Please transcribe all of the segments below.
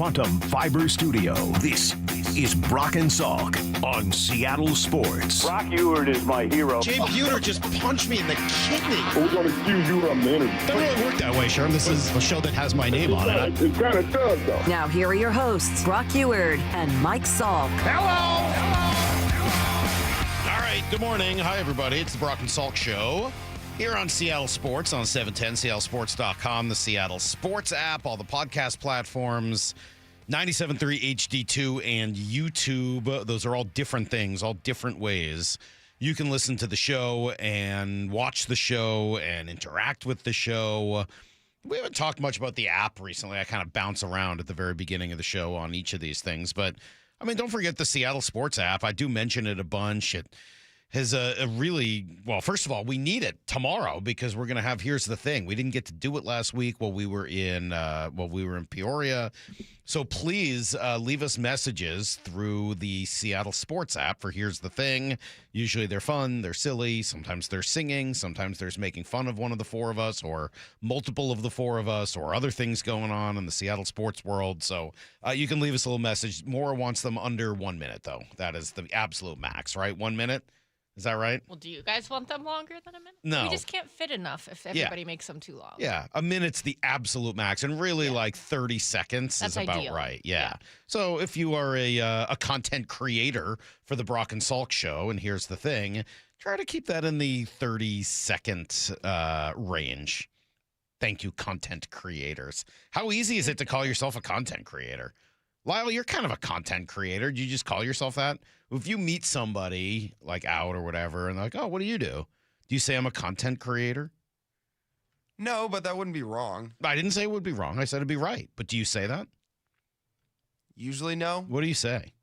Quantum Fiber Studio. This is Brock and Salk on Seattle Sports. Brock Ewert is my hero. Jay Buhner just punched me in the kidney. We're going to accuse you of the interview. Doesn't really work that way, Sherm. This is a show that has my name on it. It kind of does, though. Now, here are your hosts, Brock Ewert and Maxx Salk. Hello! All right, good morning. Hi, everybody. It's the Brock and Salk Show here on Seattle Sports on 710, seattlesports.com, the Seattle Sports app, all the podcast platforms, 97.3 HD2 and YouTube. Those are all different things, all different ways you can listen to the show and watch the show and interact with the show. We haven't talked much about the app recently. I kind of bounce around at the very beginning of the show on each of these things. But, I mean, don't forget the Seattle Sports app. I do mention it a bunch. It has a really, well, first of all, we need it tomorrow because we're going to have, here's the thing. We didn't get to do it last week while we were in Peoria. So please leave us messages through the Seattle Sports app for Here's the Thing. Usually they're fun, they're silly, sometimes they're singing, sometimes there's making fun of one of the four of us or multiple of the four of us or other things going on in the Seattle sports world. So you can leave us a little message. Maura wants them under 1 minute, though. That is the absolute max, right? 1 minute? Is that right? Well, do you guys want them longer than a minute? No. We just can't fit enough if everybody makes them too long. Yeah, a minute's the absolute max, and really like 30 seconds That's is about ideal. right. Yeah. So if you are a content creator for the Brock and Salk Show, and here's the thing, try to keep that in the 30-second range. Thank you, content creators. How easy is it to call yourself a content creator? Lyle, you're kind of a content creator. Do you just call yourself that? If you meet somebody like out or whatever and they're like, oh, what do? Do you say I'm a content creator? No, but that wouldn't be wrong. I didn't say it would be wrong. I said it'd be right. But do you say that? Usually no. What do you say?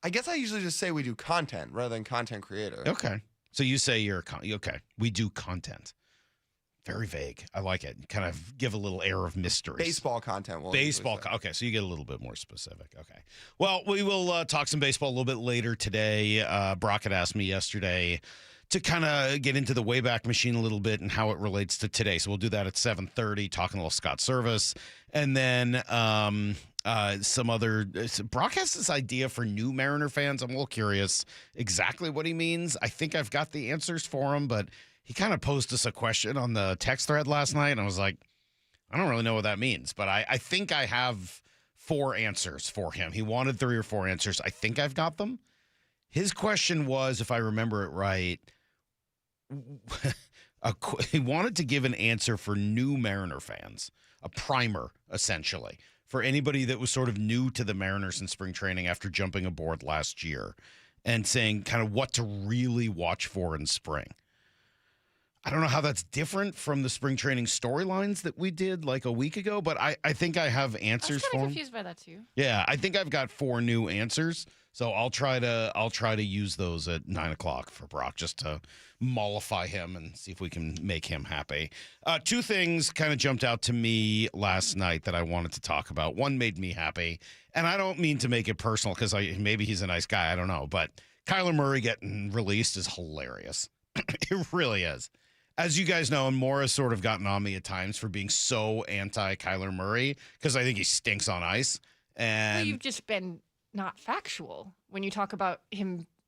I guess I usually just say we do content rather than content creator. Okay. So you say you're okay. We do content. Very vague. I like it. Kind of give a little air of mystery. Baseball content. Okay, so you get a little bit more specific. Okay. Well, we will talk some baseball a little bit later today. Brock had asked me yesterday to kind of get into the Wayback Machine a little bit and how it relates to today. So we'll do that at 7:30, talking a little Scott Service. And then some other Brock has this idea for new Mariner fans. I'm a little curious exactly what he means. I think I've got the answers for him, but he kind of posed us a question on the text thread last night, and I was like, I don't really know what that means, but I think I have 4 answers for him. He wanted 3 or 4 answers. I think I've got them. His question was, if I remember it right, he wanted to give an answer for new Mariner fans, a primer, essentially, for anybody that was sort of new to the Mariners in spring training after jumping aboard last year and saying kind of what to really watch for in spring. I don't know how that's different from the spring training storylines that we did like a week ago, but I think I have answers for him. I'm confused by that too. Yeah, I think I've got 4 new answers, so I'll try to use those at 9:00 for Brock just to mollify him and see if we can make him happy. 2 things kind of jumped out to me last night that I wanted to talk about. One made me happy, and I don't mean to make it personal because maybe he's a nice guy. I don't know, but Kyler Murray getting released is hilarious. It really is. As you guys know, and Maura's sort of gotten on me at times for being so anti-Kyler Murray because I think he stinks on ice. And Well, you've just been not factual when you talk about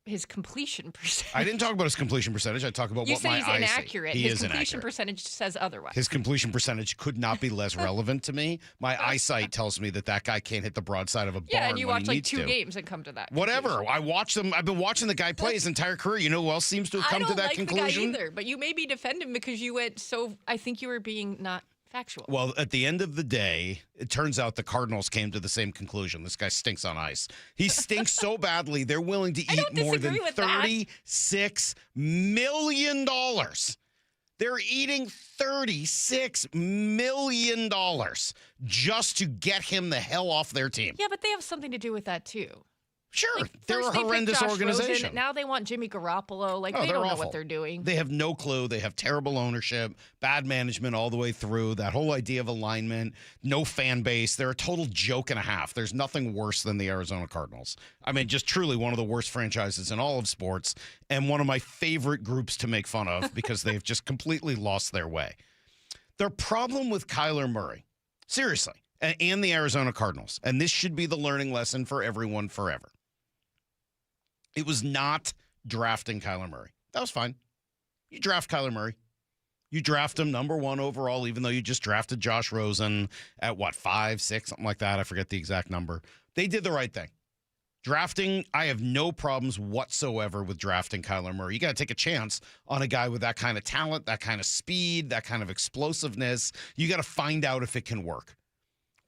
his completion percentage. I didn't talk about his completion percentage. I talk about You what said my he's eyes inaccurate. see. He His is completion inaccurate. percentage says otherwise. His completion percentage could not be less relevant to me. My eyesight tells me that guy can't hit the broadside of a barn. Yeah, and you when watch he like needs 2 to. games and come to that. Whatever. conclusion. I watch them. I've been watching the guy play his entire career. You know who else seems to have come to that conclusion? I don't like the guy either, but you maybe defend him because you went so. I think you were being not factual. Well, at the end of the day, it turns out the Cardinals came to the same conclusion. This guy stinks on ice. He stinks so badly, they're willing to eat more than disagree with that. $36 million. They're eating $36 million just to get him the hell off their team. Yeah, but they have something to do with that too. Sure, Like, they're a first they picked horrendous Josh organization. Rosen, now they want Jimmy Garoppolo. Like, Oh, they they're don't know awful. what they're doing. They have no clue. They have terrible ownership, bad management all the way through. That whole idea of alignment, no fan base. They're a total joke and a half. There's nothing worse than the Arizona Cardinals. I mean, just truly one of the worst franchises in all of sports and one of my favorite groups to make fun of because they've just completely lost their way. Their problem with Kyler Murray, seriously, and the Arizona Cardinals. And this should be the learning lesson for everyone forever. It was not drafting Kyler Murray. That was fine. You draft Kyler Murray. You draft him number 1 overall, even though you just drafted Josh Rosen at 5, 6, something like that. I forget the exact number. They did the right thing. Drafting, I have no problems whatsoever with drafting Kyler Murray. You got to take a chance on a guy with that kind of talent, that kind of speed, that kind of explosiveness. You got to find out if it can work.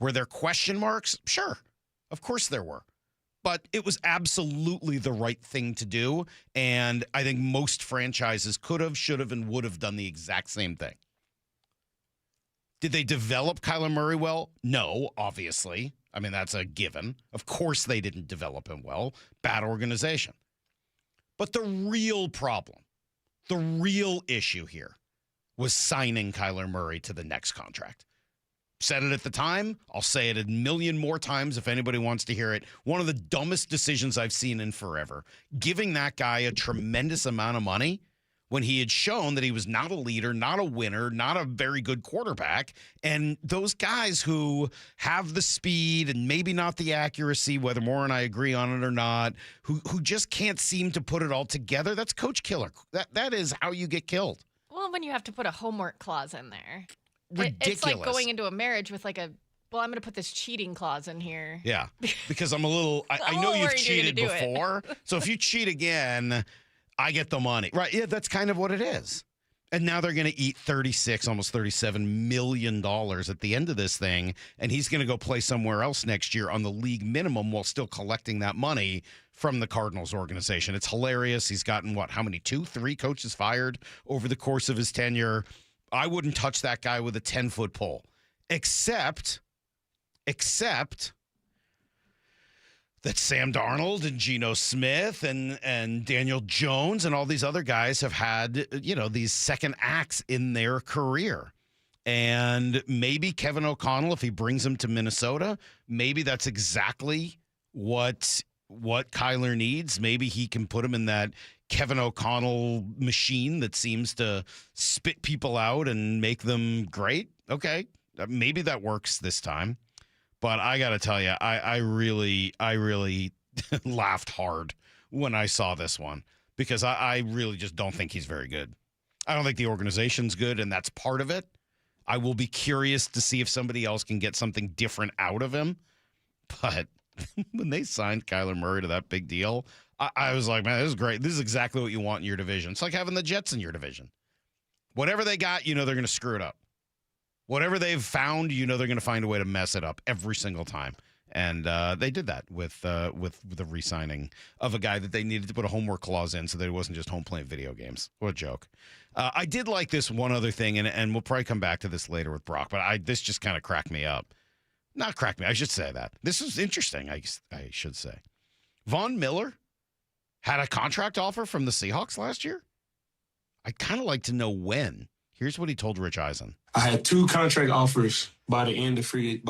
Were there question marks? Sure. Of course there were. But it was absolutely the right thing to do. And I think most franchises could have, should have, and would have done the exact same thing. Did they develop Kyler Murray well? No, obviously. I mean, that's a given. Of course they didn't develop him well. Bad organization. But the real problem, the real issue here was signing Kyler Murray to the next contract. Said it at the time. I'll say it a million more times if anybody wants to hear it. One of the dumbest decisions I've seen in forever. Giving that guy a tremendous amount of money when he had shown that he was not a leader, not a winner, not a very good quarterback. And those guys who have the speed and maybe not the accuracy, whether Moore and I agree on it or not, who just can't seem to put it all together, that's coach killer. That is how you get killed. Well, when you have to put a homework clause in there. Ridiculous. It's like going into a marriage with I'm going to put this cheating clause in here. Yeah, because I'm a little, I know you've cheated before. So if you cheat again, I get the money. Right, yeah, that's kind of what it is. And now they're going to eat $36, almost $37 million at the end of this thing, and he's going to go play somewhere else next year on the league minimum while still collecting that money from the Cardinals organization. It's hilarious. He's gotten, how many, 2, 3 coaches fired over the course of his tenure. I wouldn't touch that guy with a 10-foot pole, except that Sam Darnold and Geno Smith and Daniel Jones and all these other guys have had, these second acts in their career. And maybe Kevin O'Connell, if he brings him to Minnesota, maybe that's exactly what Kyler needs. Maybe he can put him in that Kevin O'Connell machine that seems to spit people out and make them great. Okay, maybe that works this time. But I got to tell you, I really laughed hard when I saw this one because I really just don't think he's very good. I don't think the organization's good, and that's part of it. I will be curious to see if somebody else can get something different out of him. But when they signed Kyler Murray to that big deal, I was like, man, this is great. This is exactly what you want in your division. It's like having the Jets in your division. Whatever they got, they're going to screw it up. Whatever they've found, they're going to find a way to mess it up every single time. And they did that with the re-signing of a guy that they needed to put a homework clause in so that it wasn't just home playing video games. What a joke. I did like this one other thing, and we'll probably come back to this later with Brock, but this just kind of cracked me up. Not cracked me. I should say that. This was interesting, I should say. Von Miller had a contract offer from the Seahawks last year. I'd kind of like to know when. Here's what he told Rich Eisen. I had 2 contract offers by the end of free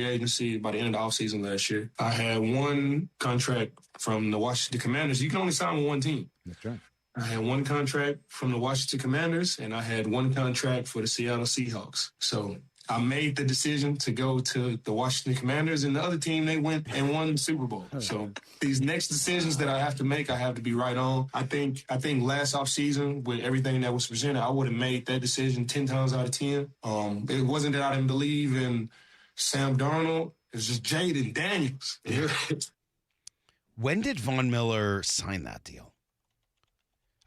agency, by the end of the offseason last year. I had 1 contract from the Washington Commanders. You can only sign with 1 team. That's right. I had 1 contract from the Washington Commanders, and I had 1 contract for the Seattle Seahawks. So I made the decision to go to the Washington Commanders, and the other team, they went and won the Super Bowl. So these next decisions that I have to make, I have to be right on. I think last offseason, with everything that was presented, I would have made that decision 10 times out of 10. It wasn't that I didn't believe in Sam Darnold. It was just Jaden Daniels. When did Von Miller sign that deal?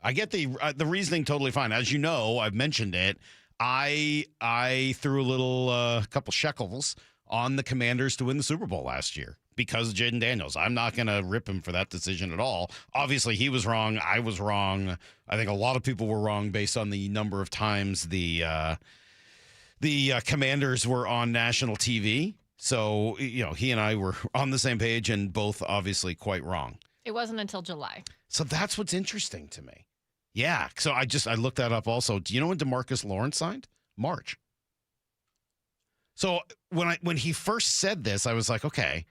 I get the reasoning totally fine. As you know, I've mentioned it. I threw a couple shekels on the Commanders to win the Super Bowl last year because of Jaden Daniels. I'm not going to rip him for that decision at all. Obviously, he was wrong. I was wrong. I think a lot of people were wrong based on the number of times the Commanders were on national TV. So, he and I were on the same page and both obviously quite wrong. It wasn't until July. So that's what's interesting to me. Yeah, so I looked that up also. Do you know when DeMarcus Lawrence signed? March. So when he first said this, I was like, okay,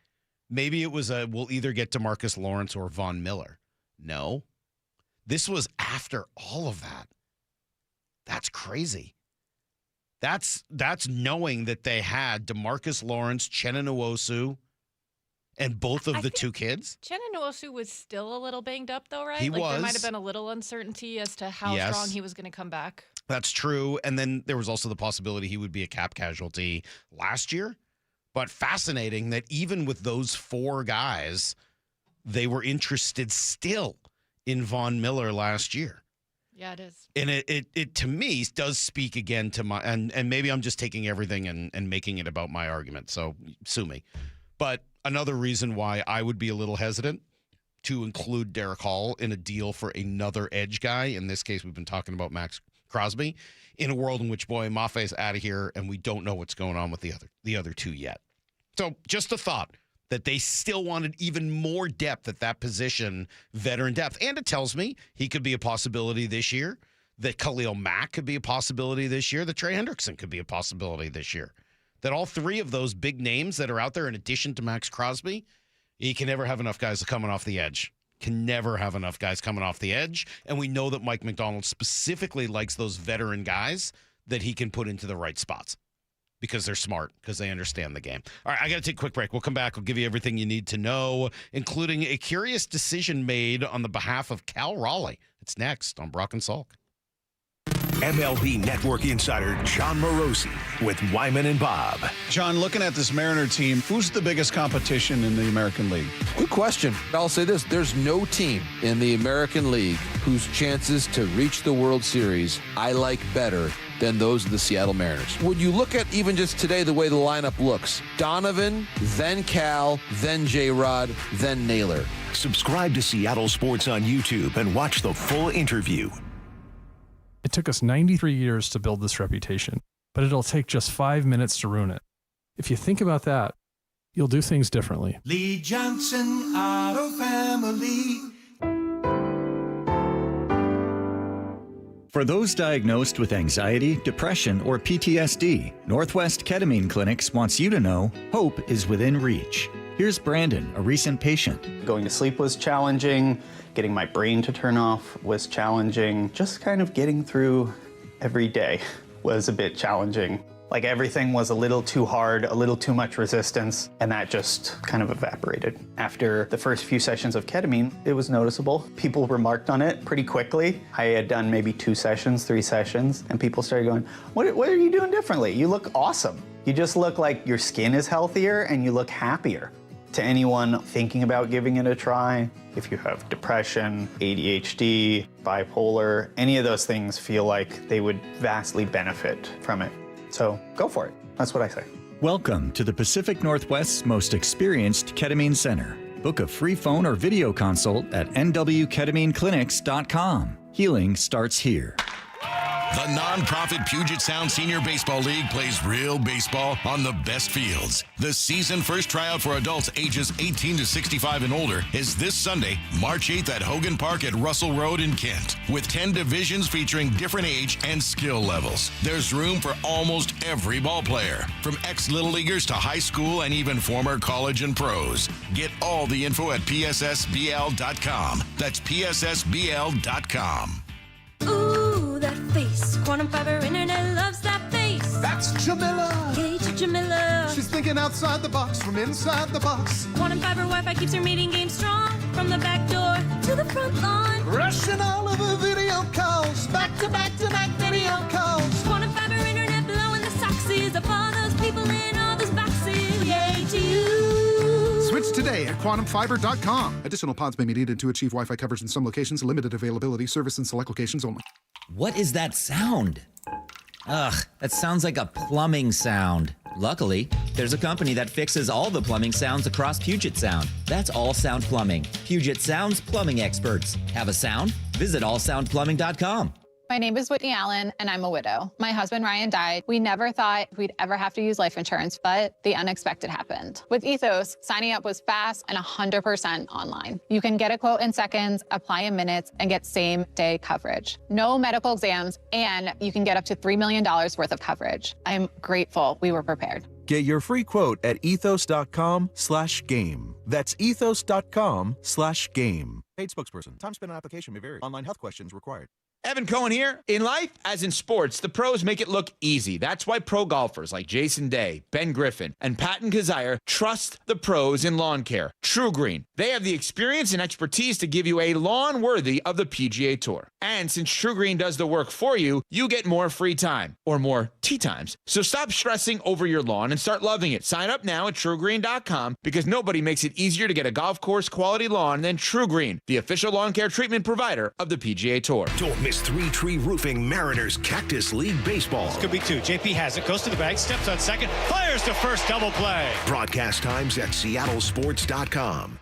maybe it was we'll either get DeMarcus Lawrence or Von Miller. No. This was after all of that. That's crazy. That's knowing that they had DeMarcus Lawrence, Chenna Nwosu, and both of the two kids. Chenna Nwosu was still a little banged up, though, right? He was. There might have been a little uncertainty as to how strong he was going to come back. That's true. And then there was also the possibility he would be a cap casualty last year. But fascinating that even with those four guys, they were interested still in Von Miller last year. Yeah, it is. And it to me does speak again to my, and maybe I'm just taking everything and making it about my argument. So sue me. But another reason why I would be a little hesitant to include Derek Hall in a deal for another edge guy. In this case, we've been talking about Maxx Crosby, in a world in which, boy, Maffe's out of here and we don't know what's going on with the other two yet. So just a thought that they still wanted even more depth at that position, veteran depth. And it tells me he could be a possibility this year, that Khalil Mack could be a possibility this year, that Trey Hendrickson could be a possibility this year. That all three of those big names that are out there, in addition to Maxx Crosby, he can never have enough guys coming off the edge. Can never have enough guys coming off the edge. And we know that Mike McDonald specifically likes those veteran guys that he can put into the right spots because they're smart, because they understand the game. All right, I got to take a quick break. We'll come back. We'll give you everything you need to know, including a curious decision made on the behalf of Cal Raleigh. It's next on Brock and Salk. MLB Network insider John Morosi with Wyman and Bob. John, looking at this Mariner team, who's the biggest competition in the American League? Good question. I'll say this. There's no team in the American League whose chances to reach the World Series I like better than those of the Seattle Mariners. When you look at even just today, the way the lineup looks, Donovan, then Cal, then J-Rod, then Naylor. Subscribe to Seattle Sports on YouTube and watch the full interview. It took us 93 years to build this reputation, but it'll take just 5 minutes to ruin it. If you think about that, you'll do things differently. Lee Johnson Auto Family. For those diagnosed with anxiety, depression, or PTSD, Northwest Ketamine Clinics wants you to know hope is within reach. Here's Brandon, a recent patient. Going to sleep was challenging. Getting my brain to turn off was challenging. Just kind of getting through every day was a bit challenging. Like everything was a little too hard, a little too much resistance, and that just kind of evaporated. After the first few sessions of ketamine, it was noticeable. People remarked on it pretty quickly. I had done maybe 2 sessions, 3 sessions, and people started going, what are you doing differently? You look awesome. You just look like your skin is healthier and you look happier. To anyone thinking about giving it a try, if you have depression, ADHD, bipolar, any of those things feel like they would vastly benefit from it. So go for it. That's what I say. Welcome to the Pacific Northwest's most experienced ketamine center. Book a free phone or video consult at nwketamineclinics.com. Healing starts here. The nonprofit Puget Sound Senior Baseball League plays real baseball on the best fields. The season first tryout for adults ages 18 to 65 and older is this Sunday, March 8th at Hogan Park at Russell Road in Kent. With 10 divisions featuring different age and skill levels, there's room for almost every ball player, from ex-Little Leaguers to high school and even former college and pros. Get all the info at pssbl.com. That's pssbl.com. Ooh, that face. Quantum Fiber Internet loves that face. That's Jamila. Hey, Jamila. She's thinking outside the box from inside the box. Quantum Fiber Wi-Fi keeps her meeting game strong. From the back door to the front lawn. Rushing all of her video calls. Back to back to back video calls. Quantum Fiber Internet blowing the soxies up all those people in all those boxes. Yay to you. Switch today at quantumfiber.com. Additional pods may be needed to achieve Wi-Fi coverage in some locations. Limited availability. Service in select locations only. What is that sound? Ugh, that sounds like a plumbing sound. Luckily, there's a company that fixes all the plumbing sounds across Puget Sound. That's All Sound Plumbing. Puget Sound's plumbing experts. Have a sound? Visit allsoundplumbing.com. My name is Whitney Allen, and I'm a widow. My husband, Ryan, died. We never thought we'd ever have to use life insurance, but the unexpected happened. With Ethos, signing up was fast and 100% online. You can get a quote in seconds, apply in minutes, and get same-day coverage. No medical exams, and you can get up to $3 million worth of coverage. I'm grateful we were prepared. Get your free quote at ethos.com/game. That's ethos.com/game. Paid spokesperson. Time spent on application may vary. Online health questions required. Evan Cohen here. In life, as in sports, the pros make it look easy. That's why pro golfers like Jason Day, Ben Griffin, and Patton Kazire trust the pros in lawn care. True Green. They have the experience and expertise to give you a lawn worthy of the PGA Tour. And since True Green does the work for you, you get more free time, or more tee times. So stop stressing over your lawn and start loving it. Sign up now at TrueGreen.com because nobody makes it easier to get a golf course quality lawn than True Green, the official lawn care treatment provider of the PGA Tour. Don't miss Three Tree Roofing Mariners Cactus League Baseball. This could be two. JP has it, goes to the bag, steps on second, fires to first, double play. Broadcast times at SeattleSports.com.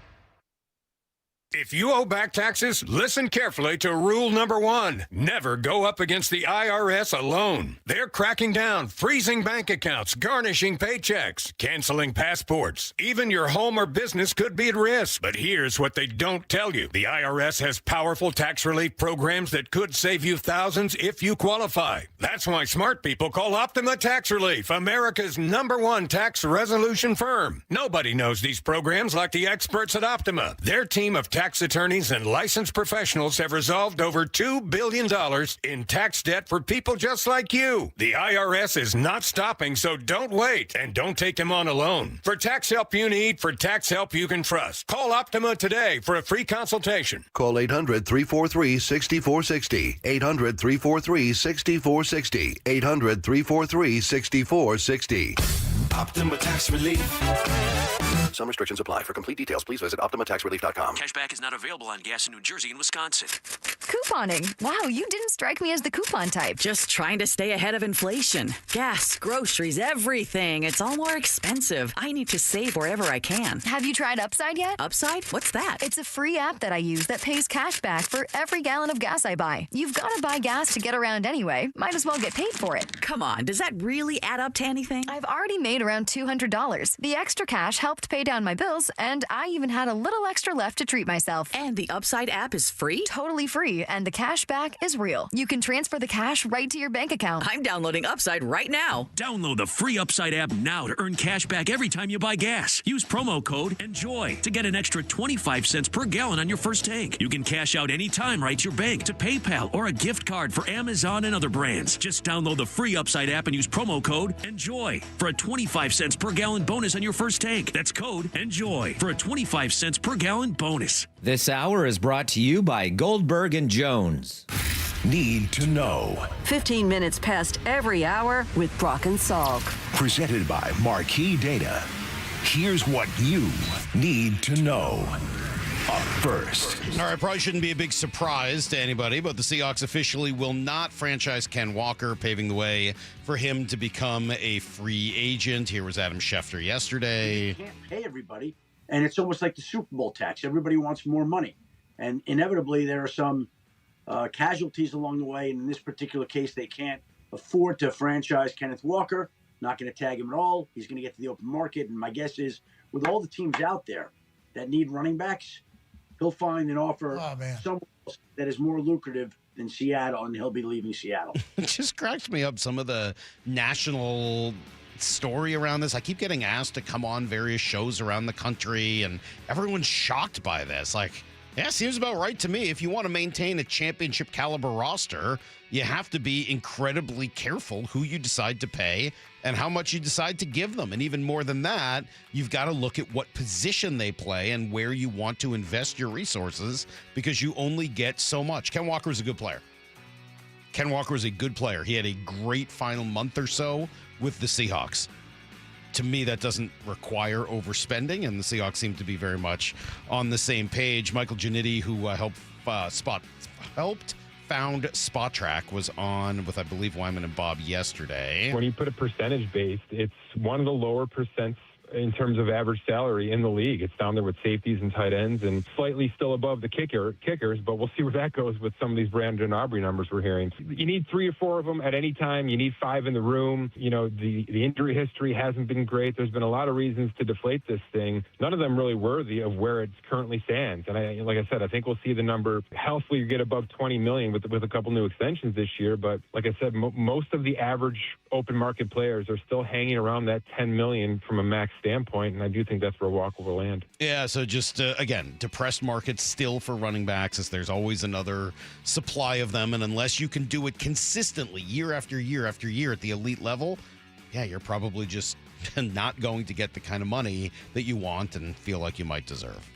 If you owe back taxes, listen carefully to rule number 1. Never go up against the IRS alone. They're cracking down, freezing bank accounts, garnishing paychecks, canceling passports. Even your home or business could be at risk. But here's what they don't tell you. The IRS has powerful tax relief programs that could save you thousands if you qualify. That's why smart people call Optima Tax Relief, America's #1 tax resolution firm. Nobody knows these programs like the experts at Optima. Their team of tax attorneys and licensed professionals have resolved over $2 billion in tax debt for people just like you. The IRS is not stopping, so don't wait and don't take them on alone. For tax help you need, for tax help you can trust, call Optima today for a free consultation. Call 800-343-6460. 800-343-6460. 800-343-6460. Optima Tax Relief. Some restrictions apply. For complete details, please visit OptimaTaxRelief.com. Cashback is not available on gas in New Jersey and Wisconsin. Couponing. Wow, you didn't strike me as the coupon type. Just trying to stay ahead of inflation. Gas, groceries, everything. It's all more expensive. I need to save wherever I can. Have you tried Upside yet? Upside? What's that? It's a free app that I use that pays cash back for every gallon of gas I buy. You've got to buy gas to get around anyway. Might as well get paid for it. Come on, does that really add up to anything? I've already made around $200. The extra cash helped pay down my bills, and I even had a little extra left to treat myself. And the Upside app is free? Totally free, and the cash back is real. You can transfer the cash right to your bank account. I'm downloading Upside right now. Download the free Upside app now to earn cash back every time you buy gas. Use promo code ENJOY to get an extra 25 cents per gallon on your first tank. You can cash out anytime right to your bank, to PayPal, or a gift card for Amazon and other brands. Just download the free Upside app and use promo code ENJOY for a 25 cents per gallon bonus on your first tank. That's code ENJOY for a 25 cents per gallon bonus. This hour is brought to you by Goldberg and Jones. Need to know. 15 minutes past every hour with Brock and Salk. Presented by Marquee Data. Here's what you need to know. Up first. All right, probably shouldn't be a big surprise to anybody, but the Seahawks officially will not franchise Ken Walker, paving the way for him to become a free agent. Here was Adam Schefter yesterday. You can't pay everybody, and it's almost like the Super Bowl tax. Everybody wants more money, and inevitably there are some casualties along the way, and in this particular case, they can't afford to franchise Kenneth Walker. Not going to tag him at all. He's going to get to the open market, and my guess is with all the teams out there that need running backs, he'll find an offer somewhere else that is more lucrative than Seattle, and he'll be leaving Seattle. It just cracks me up, some of the national story around this. I keep getting asked to come on various shows around the country, and everyone's shocked by this. Like, yeah, seems about right to me. If you want to maintain a championship caliber roster, you have to be incredibly careful who you decide to pay and how much you decide to give them. And even more than that, you've got to look at what position they play and where you want to invest your resources, because you only get so much. Ken Walker is a good player. Ken Walker is a good player. He had a great final month or so with the Seahawks. To me, that doesn't require overspending, and the Seahawks seem to be very much on the same page. Michael Giannitti, who helped found Spot Track, was on with, I believe, Wyman and Bob yesterday. When you put a percentage based, it's one of the lower percents in terms of average salary in the league. It's down there with safeties and tight ends, and slightly still above the kickers, but we'll see where that goes with some of these Brandon Aubrey numbers we're hearing. You need 3 or 4 of them at any time. You need 5 in the room. You know, the injury history hasn't been great. There's been a lot of reasons to deflate this thing. None of them really worthy of where it currently stands. And like I said, I think we'll see the number healthily get above 20 million with a couple new extensions this year. But like I said, most of the average open market players are still hanging around that 10 million from a max standpoint, and I do think that's where Walker will land. Yeah, so just, again, depressed market still for running backs, as there's always another supply of them, and unless you can do it consistently year after year after year at the elite level, yeah, you're probably just not going to get the kind of money that you want and feel like you might deserve.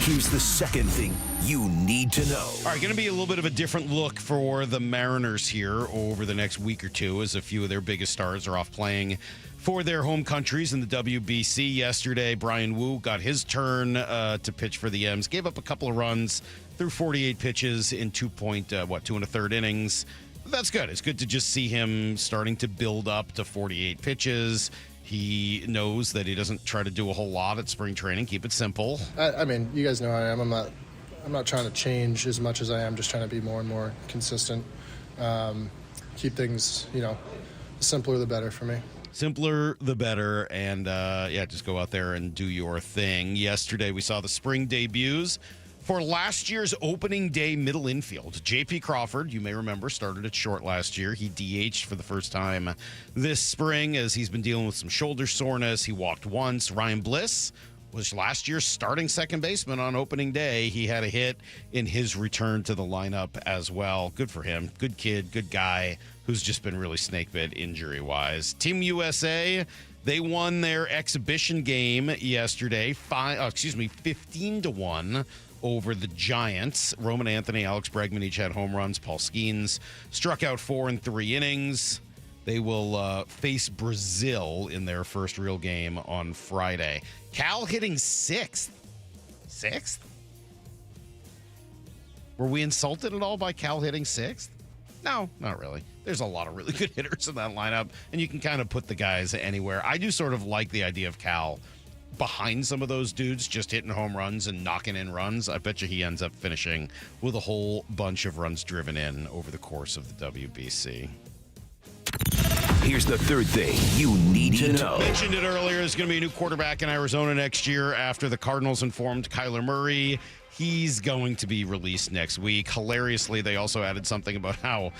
Here's the second thing you need to know. All right, going to be a little bit of a different look for the Mariners here over the next week or two, as a few of their biggest stars are off playing for their home countries in the WBC. Yesterday, Brian Wu got his turn to pitch for the M's. Gave up a couple of runs through 48 pitches in 2 1/3 innings. That's good. It's good to just see him starting to build up to 48 pitches. He knows that he doesn't try to do a whole lot at spring training. Keep it simple. I mean, you guys know how I am. I'm not trying to change as much as I am just trying to be more and more consistent. Keep things, the simpler the better for me. Simpler the better, and just go out there and do your thing. Yesterday we saw the spring debuts for last year's opening day middle infield. J.P. Crawford, you may remember, started at short last year. He DH'd for the first time this spring as he's been dealing with some shoulder soreness. He walked once. Ryan Bliss was last year's starting second baseman on opening day. He had a hit in his return to the lineup as well. Good for him. Good kid, good guy who's just been really snake-bit injury-wise. Team USA, they won their exhibition game yesterday, 15-1 over the Giants. Roman Anthony, Alex Bregman each had home runs. Paul Skeens struck out 4 in 3 innings. They will face Brazil in their first real game on Friday. Cal hitting 6th. 6th? Were we insulted at all by Cal hitting 6th? No, not really. There's a lot of really good hitters in that lineup, and you can kind of put the guys anywhere. I do sort of like the idea of Cal behind some of those dudes, just hitting home runs and knocking in runs. I bet you he ends up finishing with a whole bunch of runs driven in over the course of the WBC. Here's the third thing you need to know. Mentioned it earlier. There's going to be a new quarterback in Arizona next year after the Cardinals informed Kyler Murray he's going to be released next week. Hilariously, they also added something about how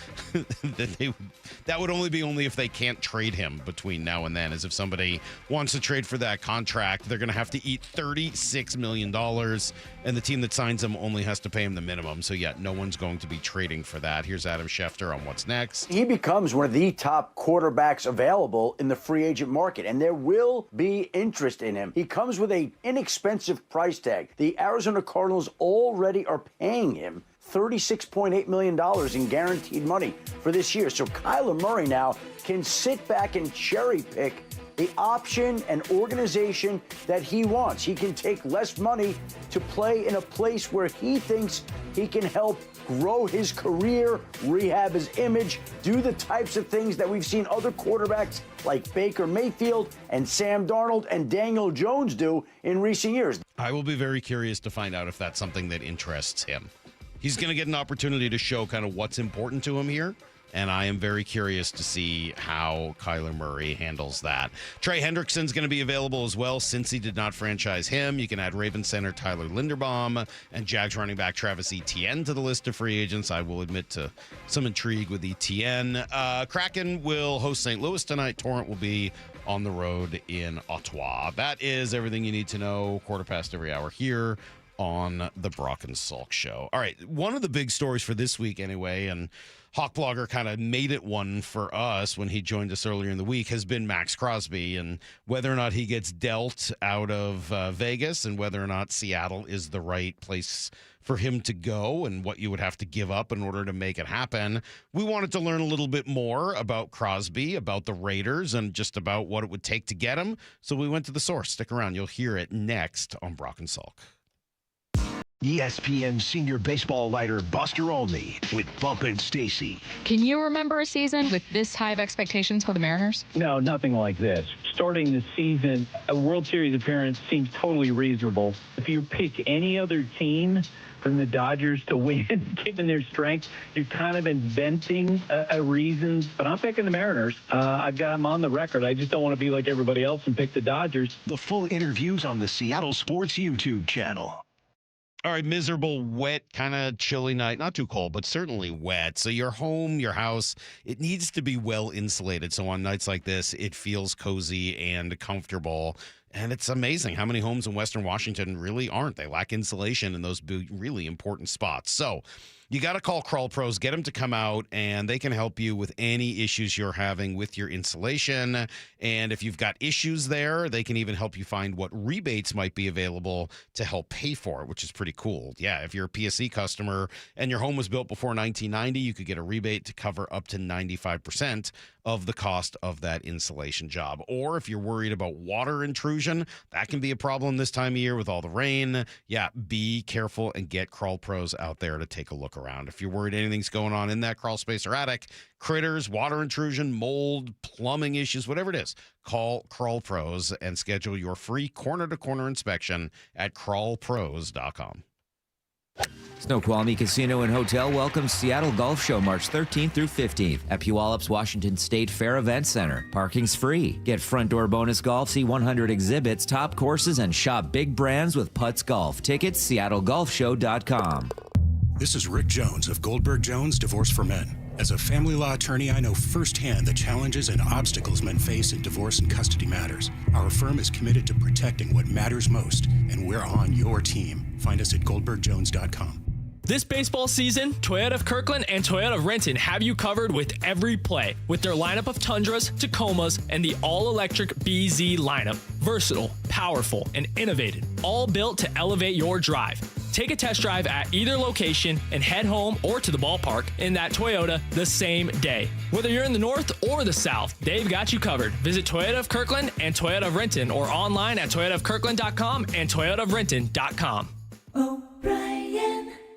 that would only be if they can't trade him between now and then, as if somebody wants to trade for that contract, they're going to have to eat $36 million, and the team that signs him only has to pay him the minimum. So, yeah, no one's going to be trading for that. Here's Adam Schefter on what's next. He becomes one of the top quarterbacks available in the free agent market, and there will be interest in him. He comes with an inexpensive price tag. The Arizona Cardinals already are paying him $36.8 million in guaranteed money for this year. So Kyler Murray now can sit back and cherry pick the option and organization that he wants. He can take less money to play in a place where he thinks he can help grow his career, rehab his image, do the types of things that we've seen other quarterbacks like Baker Mayfield and Sam Darnold and Daniel Jones do in recent years. I will be very curious to find out if that's something that interests him. He's going to get an opportunity to show kind of what's important to him here, and I am very curious to see how Kyler Murray handles that. Trey Hendrickson's going to be available as well, since he did not franchise him. You can add Ravens center Tyler Linderbaum and Jags running back Travis Etienne to the list of free agents. I will admit to some intrigue with Etienne. Kraken will host St. Louis tonight. Torrent will be on the road in Ottawa. That is everything you need to know. 1/4 every hour here on the Brock and Salk Show. All right, one of the big stories for this week anyway, and Hawk Blogger kind of made it one for us when he joined us earlier in the week, has been Maxx Crosby, and whether or not he gets dealt out of Vegas, and whether or not Seattle is the right place for him to go, and what you would have to give up in order to make it happen. We wanted to learn a little bit more about Crosby, about the Raiders, and just about what it would take to get him. So we went to the source. Stick around. You'll hear it next on Brock and Salk. ESPN senior baseball writer Buster Olney with Bump and Stacy. Can you remember a season with this high of expectations for the Mariners? No, nothing like this. Starting the season, a World Series appearance seems totally reasonable. If you pick any other team than the Dodgers to win, given their strength, you're kind of inventing a reasons. But I'm picking the Mariners. I've got them on the record. I just don't want to be like everybody else and pick the Dodgers. The full interviews on the Seattle Sports YouTube channel. All right, miserable, wet, kind of chilly night. Not too cold, but certainly wet. So your home, your house, it needs to be well insulated. So on nights like this, it feels cozy and comfortable. And it's amazing how many homes in Western Washington really aren't. They lack insulation in those really important spots. So you got to call Crawl Pros, get them to come out, and they can help you with any issues you're having with your insulation. And if you've got issues there, they can even help you find what rebates might be available to help pay for it, which is pretty cool. Yeah, if you're a PSC customer and your home was built before 1990, you could get a rebate to cover up to 95% of the cost of that insulation job. Or if you're worried about water intrusion, that can be a problem this time of year with all the rain. Yeah, be careful and get Crawl Pros out there to take a look around. If you're worried anything's going on in that crawl space or attic, critters, water intrusion, mold, plumbing issues, whatever it is, call Crawl Pros and schedule your free corner-to-corner inspection at crawlpros.com. Snoqualmie Casino and Hotel welcomes Seattle Golf Show March 13th through 15th at Puyallups Washington State Fair Event Center. Parking's free. Get front door bonus golf, see 100 exhibits, top courses, and shop big brands with Putts Golf. Tickets, seattlegolfshow.com. This is Rick Jones of Goldberg Jones Divorce for Men. As a family law attorney, I know firsthand the challenges and obstacles men face in divorce and custody matters. Our firm is committed to protecting what matters most, and we're on your team. Find us at goldbergjones.com. This baseball season, Toyota of Kirkland and Toyota of Renton have you covered with every play. With their lineup of Tundras, Tacomas, and the all-electric BZ lineup. Versatile, powerful, and innovative. All built to elevate your drive. Take a test drive at either location and head home or to the ballpark in that Toyota the same day. Whether you're in the north or the south, they've got you covered. Visit Toyota of Kirkland and Toyota of Renton or online at toyotaofkirkland.com and toyotaofrenton.com.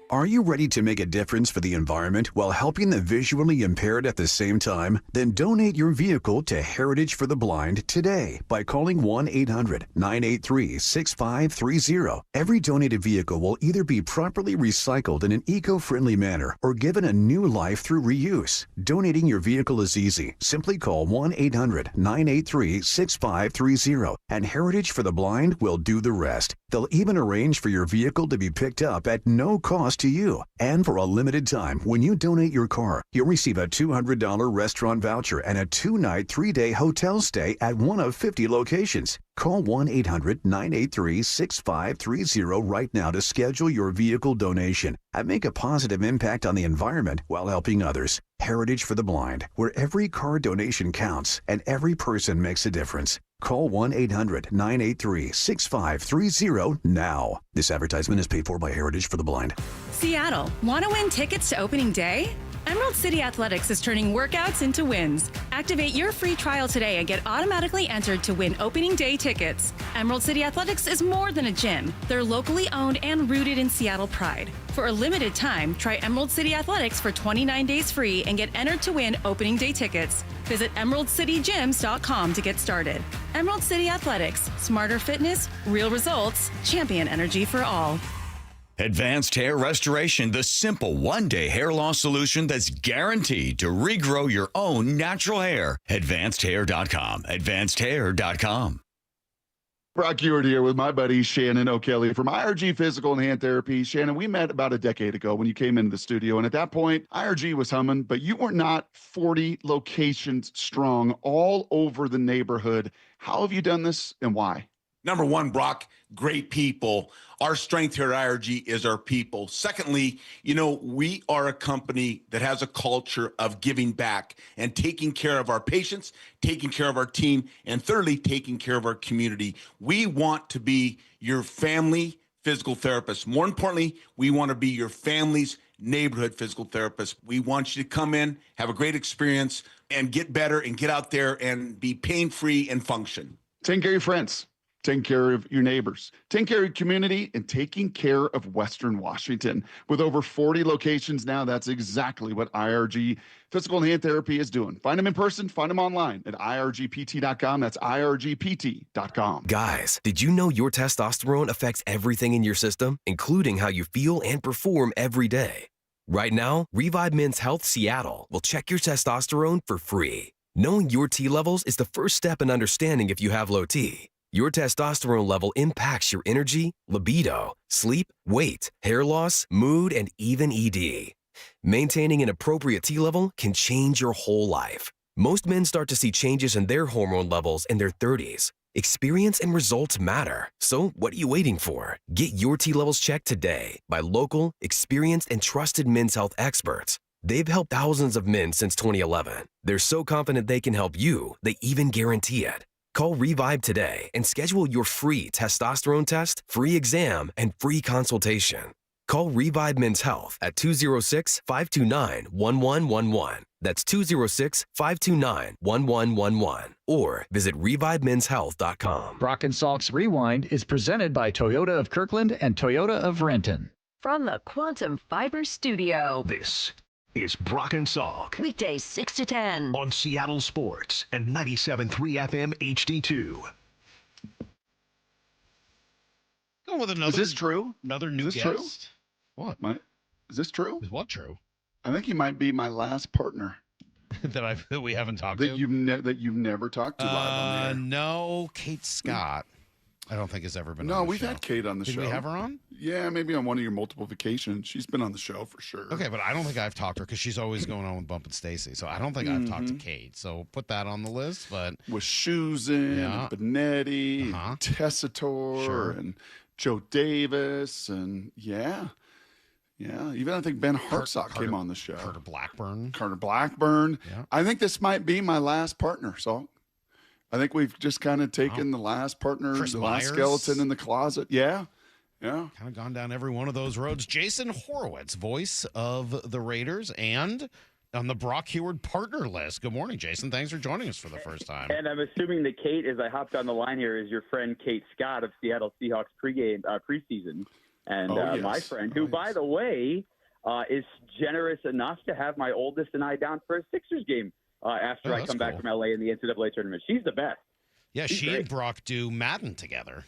Are you ready to make a difference for the environment while helping the visually impaired at the same time? Then donate your vehicle to Heritage for the Blind today by calling 1-800-983-6530. Every donated vehicle will either be properly recycled in an eco-friendly manner or given a new life through reuse. Donating your vehicle is easy. Simply call 1-800-983-6530 and Heritage for the Blind will do the rest. They'll even arrange for your vehicle to be picked up at no cost to you. And for a limited time, when you donate your car, you'll receive a $200 restaurant voucher and a 2-night, 3-day hotel stay at one of 50 locations. Call 1-800-983-6530 right now to schedule your vehicle donation and make a positive impact on the environment while helping others. Heritage for the Blind, where every car donation counts and every person makes a difference. Call 1-800-983-6530 now. This advertisement is paid for by Heritage for the Blind. Seattle, want to win tickets to opening day? Emerald City Athletics is turning workouts into wins. Activate your free trial today and get automatically entered to win opening day tickets. Emerald City Athletics is more than a gym. They're locally owned and rooted in Seattle pride. For a limited time, try Emerald City Athletics for 29 days free and get entered to win opening day tickets. Visit emeraldcitygyms.com to get started. Emerald City Athletics, smarter fitness, real results, champion energy for all. Advanced Hair Restoration, the simple one-day hair loss solution that's guaranteed to regrow your own natural hair. AdvancedHair.com. AdvancedHair.com. Brock Ewert here with my buddy Shannon O'Kelly from IRG Physical and Hand Therapy. Shannon, we met about a decade ago when you came into the studio, and at that point, IRG was humming, but you were not 40 locations strong all over the neighborhood. How have you done this and why? Number one, Brock, great people. Our strength here at IRG is our people. Secondly, we are a company that has a culture of giving back and taking care of our patients, taking care of our team, and thirdly, taking care of our community. We want to be your family physical therapist. More importantly, we want to be your family's neighborhood physical therapist. We want you to come in, have a great experience, and get better and get out there and be pain-free and function. Take care of your friends. Taking care of your neighbors, taking care of your community, and taking care of Western Washington. With over 40 locations now, that's exactly what IRG Physical and Hand Therapy is doing. Find them in person, find them online at irgpt.com. That's irgpt.com. Guys, did you know your testosterone affects everything in your system, including how you feel and perform every day? Right now, Revive Men's Health Seattle will check your testosterone for free. Knowing your T levels is the first step in understanding if you have low T. Your testosterone level impacts your energy, libido, sleep, weight, hair loss, mood, and even ED. Maintaining an appropriate T level can change your whole life. Most men start to see changes in their hormone levels in their 30s. Experience and results matter. So what are you waiting for? Get your T levels checked today by local, experienced, and trusted men's health experts. They've helped thousands of men since 2011. They're so confident they can help you, they even guarantee it. Call Revive today and schedule your free testosterone test, free exam, and free consultation. Call Revive Men's Health at 206-529-1111. That's 206-529-1111. Or visit revivemenshealth.com. Brock and Salk's Rewind is presented by Toyota of Kirkland and Toyota of Renton. From the Quantum Fiber Studio. This is Brock and Salk. Weekdays 6 to 10. On Seattle Sports and 97.3 FM HD2. Going with another. Is this true? Another new guest. True? What? Is this true? Is what true? I think he might be my last partner that we haven't talked that to. You've never talked to live on the air. No, Kate Scott. I don't think has ever been. No, on the we've show. had Kate on the show. Did we have her on? Yeah, maybe on one of your multiple vacations. She's been on the show for sure. Okay, but I don't think I've talked to her because she's always going on with Bump and Stacy. So I don't think I've talked to Kate. So put that on the list. But with Shuzen, Yeah. Benetti, Tessitore, and Joe Davis, and yeah. Even I think Ben Hartsock came on the show. Carter Blackburn. Yeah. I think this might be my last partner. So I think we've just kind of taken the last partner, Chris the Myers. last skeleton in the closet. Yeah. Kind of gone down every one of those roads. Jason Horowitz, voice of the Raiders, and on the Brock Heward partner list. Good morning, Jason. Thanks for joining us for the first time. And I'm assuming that Kate, as I hopped on the line here, is your friend Kate Scott of Seattle Seahawks preseason. And my friend, who, by the way, is generous enough to have my oldest and I down for a Sixers game after I come back from L.A. in the NCAA tournament. She's the best. Yeah, She's she great. and Brock do Madden together.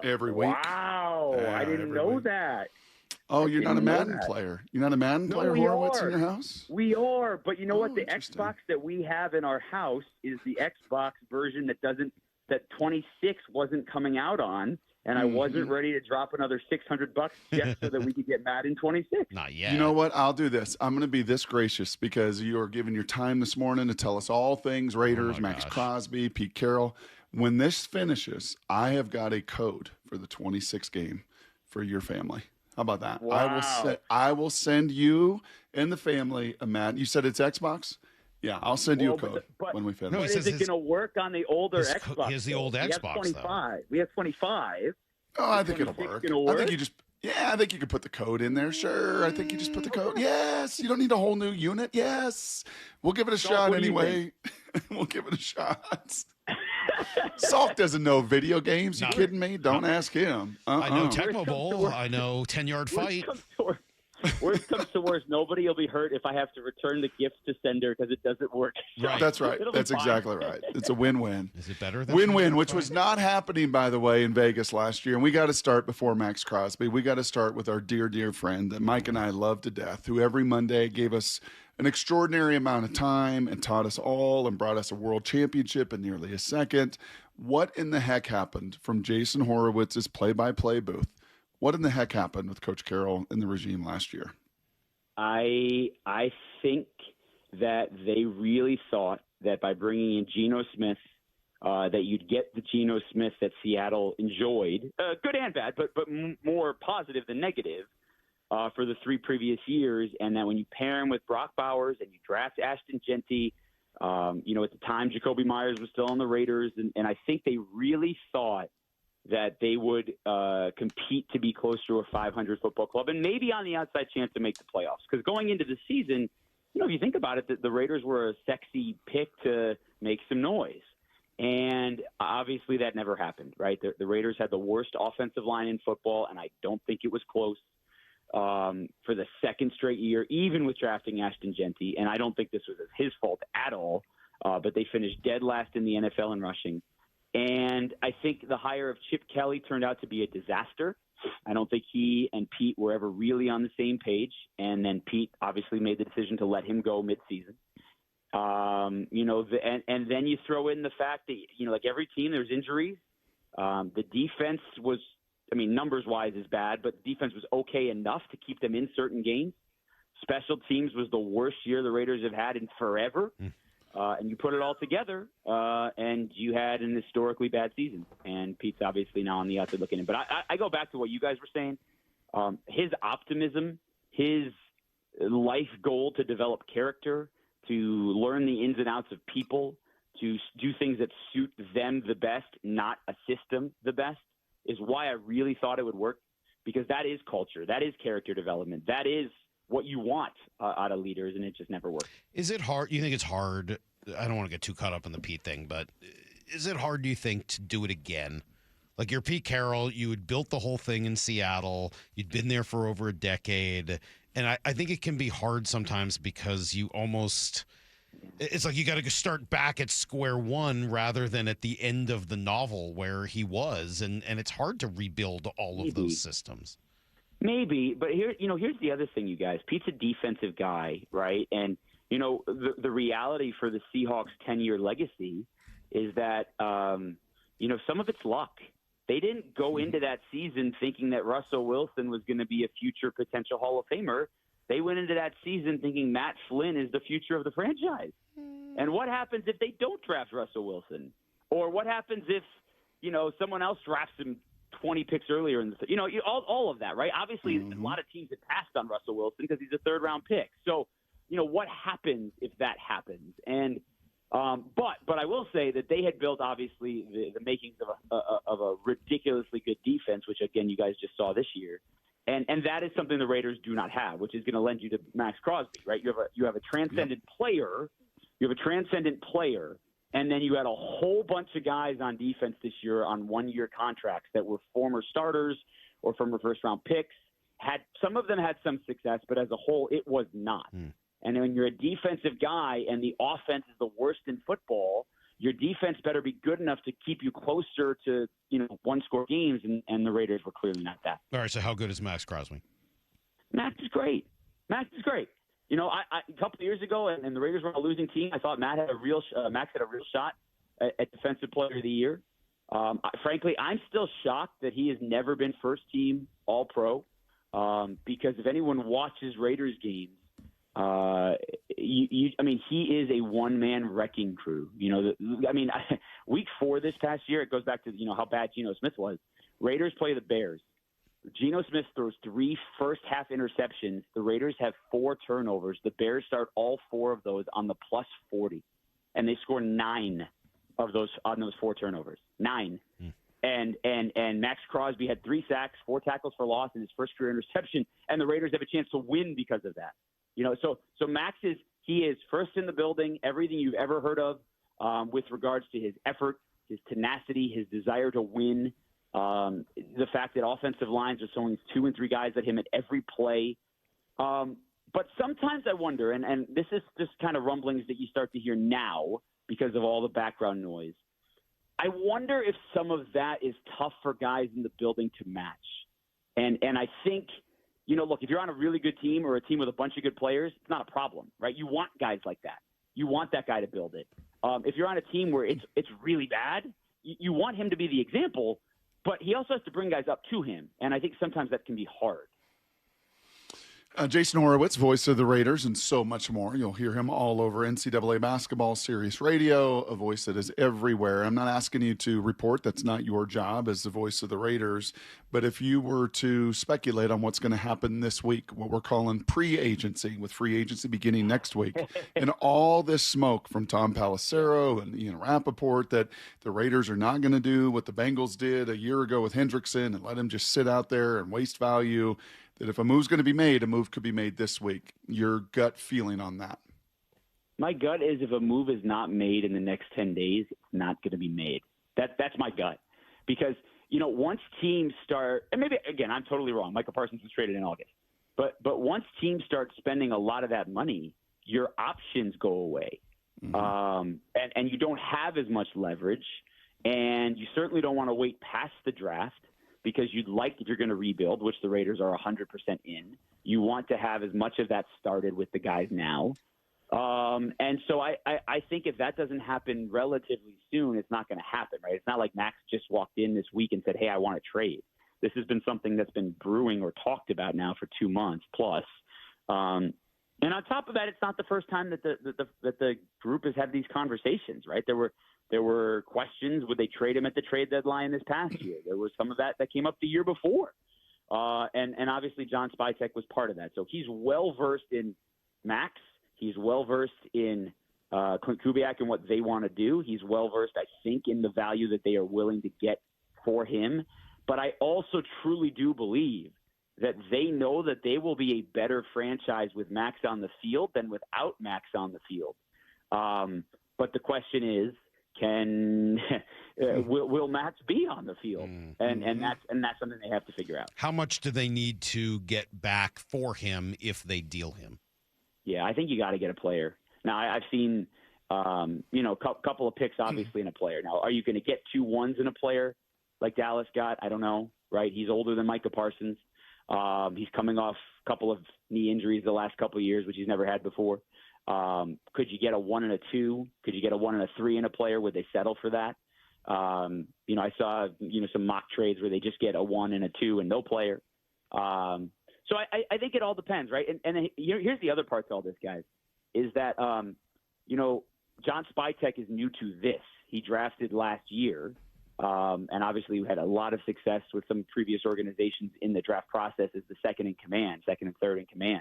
Every week. Wow. I didn't know that. Oh, you're not a didn't know Madden that. player. You're not a Madden player, we Horowitz, are. in your house? We are, but you know what? The Xbox that we have in our house is the Xbox version that 26 wasn't coming out on, and I wasn't ready to drop another $600 just so that we could get Madden 26. Not yet. You know what? I'll do this. I'm going to be this gracious because you are giving your time this morning to tell us all things Raiders, Maxx Crosby, Pete Carroll. When this finishes, I have got a code for the 26 game for your family. How about that? Wow. I will send you and the family a Madden. You said it's Xbox? Yeah, I'll send you a code when we finish. But is it going to work on the older Xbox? He has the old We have Xbox, 25. We have 25. Oh, I think it'll work. I think you just, I think you could put the code in there. Sure. I think you just put the code. Yes. You don't need a whole new unit. Yes. We'll give it a shot anyway. We'll give it a shot. Salk doesn't know video games. You kidding me? Don't ask him. I know Tecmo Bowl. I know 10-yard fight. Worst comes to worst, nobody will be hurt if I have to return the gifts to sender because it doesn't work. Right. That's right. It'll be That's fine. exactly right. It's a win-win. Is it better than Win-win, which was not happening, by the way, in Vegas last year. And we got to start before Maxx Crosby. We got to start with our dear, dear friend that Mike and I love to death, who every Monday gave us an extraordinary amount of time and taught us all and brought us a world championship in nearly a second. What in the heck happened from Jason Horowitz's play-by-play booth? What in the heck happened with Coach Carroll and the regime last year? I think that they really thought that by bringing in Geno Smith, that you'd get the Geno Smith that Seattle enjoyed, good and bad, but more positive than negative for the 3 previous years, and that when you pair him with Brock Bowers and you draft Ashton Genty, at the time Jacoby Myers was still on the Raiders, and I think they really thought that they would compete to be close to a 500 football club and maybe on the outside chance to make the playoffs. Because going into the season, if you think about it, the Raiders were a sexy pick to make some noise. And obviously that never happened, right? The Raiders had the worst offensive line in football, and I don't think it was close for the second straight year, even with drafting Ashton Genty. And I don't think this was his fault at all, but they finished dead last in the NFL in rushing. And I think the hire of Chip Kelly turned out to be a disaster. I don't think he and Pete were ever really on the same page. And then Pete obviously made the decision to let him go midseason. And then you throw in the fact that, like every team, there's injuries. The defense was, numbers-wise is bad, but defense was okay enough to keep them in certain games. Special teams was the worst year the Raiders have had in forever. And you put it all together, and you had an historically bad season. And Pete's obviously now on the outside looking in. But I go back to what you guys were saying. His optimism, his life goal to develop character, to learn the ins and outs of people, to do things that suit them the best, not a system the best, is why I really thought it would work, because that is culture. That is character development. That is what you want out of leaders, and it just never works. Is it hard? You think it's hard? I don't want to get too caught up in the Pete thing, but is it hard, do you think, to do it again? Like, you're Pete Carroll. You had built the whole thing in Seattle. You'd been there for over a decade. And I think it can be hard sometimes because you almost – it's like you got to start back at square one rather than at the end of the novel where he was. And it's hard to rebuild all of those systems. Maybe, but here's the other thing, you guys. Pete's a defensive guy, right? And, the reality for the Seahawks' 10-year legacy is that, some of it's luck. They didn't go into that season thinking that Russell Wilson was going to be a future potential Hall of Famer. They went into that season thinking Matt Flynn is the future of the franchise. And what happens if they don't draft Russell Wilson? Or what happens if, someone else drafts him 20 picks earlier in the all of that, right? Obviously, a lot of teams had passed on Russell Wilson because he's a third-round pick. So, what happens if that happens? And but I will say that they had built, obviously, the makings of a ridiculously good defense, which, again, you guys just saw this year. And that is something the Raiders do not have, which is going to lend you to Maxx Crosby, right? You have a transcendent player. You have a transcendent player. And then you had a whole bunch of guys on defense this year on one-year contracts that were former starters or former first-round picks. Some of them had some success, but as a whole, it was not. And when you're a defensive guy and the offense is the worst in football, your defense better be good enough to keep you closer to, one-score games, and the Raiders were clearly not that. All right, so how good is Maxx Crosby? Maxx is great. A couple of years ago, and the Raiders were a losing team, I thought Max had a real shot at Defensive Player of the Year. Frankly, I'm still shocked that he has never been first-team All-Pro, because if anyone watches Raiders games, he is a one-man wrecking crew. Week 4 this past year, it goes back to, how bad Geno Smith was. Raiders play the Bears. Geno Smith throws 3 first-half interceptions. The Raiders have 4 turnovers. The Bears start all 4 of those on the plus 40, and they score 9 of those on those 4 turnovers. 9. And Maxx Crosby had 3 sacks, 4 tackles for loss in his first career interception, and the Raiders have a chance to win because of that. So Max is first in the building, everything you've ever heard of with regards to his effort, his tenacity, his desire to win, the fact that offensive lines are throwing 2 and 3 guys at him at every play. But sometimes I wonder, and this is just kind of rumblings that you start to hear now because of all the background noise. I wonder if some of that is tough for guys in the building to match. And I think – look, if you're on a really good team or a team with a bunch of good players, it's not a problem, right? You want guys like that. You want that guy to build it. If you're on a team where it's really bad, you want him to be the example, but he also has to bring guys up to him, and I think sometimes that can be hard. Jason Horowitz, voice of the Raiders, and so much more. You'll hear him all over NCAA basketball, Sirius Radio, a voice that is everywhere. I'm not asking you to report. That's not your job as the voice of the Raiders. But if you were to speculate on what's going to happen this week, what we're calling pre-agency, with free agency beginning next week, and all this smoke from Tom Pelissero and Ian Rappaport that the Raiders are not going to do what the Bengals did a year ago with Hendrickson and let him just sit out there and waste value, that if a move's going to be made, a move could be made this week. Your gut feeling on that? My gut is if a move is not made in the next 10 days, it's not going to be made. That's my gut. Because, once teams start – and maybe, again, I'm totally wrong. Michael Parsons was traded in August. But once teams start spending a lot of that money, your options go away. Mm-hmm. And you don't have as much leverage. And you certainly don't want to wait past the draft, because you'd like, if you're going to rebuild, which the Raiders are 100% in, you want to have as much of that started with the guys now. And so I think if that doesn't happen relatively soon, it's not going to happen, right? It's not like Max just walked in this week and said, hey, I want to trade. This has been something that's been brewing or talked about now for 2 months plus. And on top of that, it's not the first time that the group has had these conversations, right? There were questions, would they trade him at the trade deadline this past year? There was some of that came up the year before. And obviously John Spytek was part of that. So he's well-versed in Max. He's well-versed in Clint Kubiak and what they want to do. He's well-versed, I think, in the value that they are willing to get for him. But I also truly do believe that they know that they will be a better franchise with Max on the field than without Max on the field. But the question is, will Max be on the field? And that's something they have to figure out. How much do they need to get back for him if they deal him? Yeah, I think you got to get a player. Now, I've seen, a couple of picks, obviously, in a player. Now, are you going to get 2 ones in a player like Dallas got? I don't know, right? He's older than Micah Parsons. He's coming off a couple of knee injuries the last couple of years, which he's never had before. Could you get a 1 and a 2? Could you get a 1 and a 3 in a player? Would they settle for that? I saw, some mock trades where they just get a 1 and a 2 and no player. So I think it all depends, right? And here's the other part to all this, guys, is that, John Spytek is new to this. He drafted last year, and obviously we had a lot of success with some previous organizations in the draft process as the second and third in command.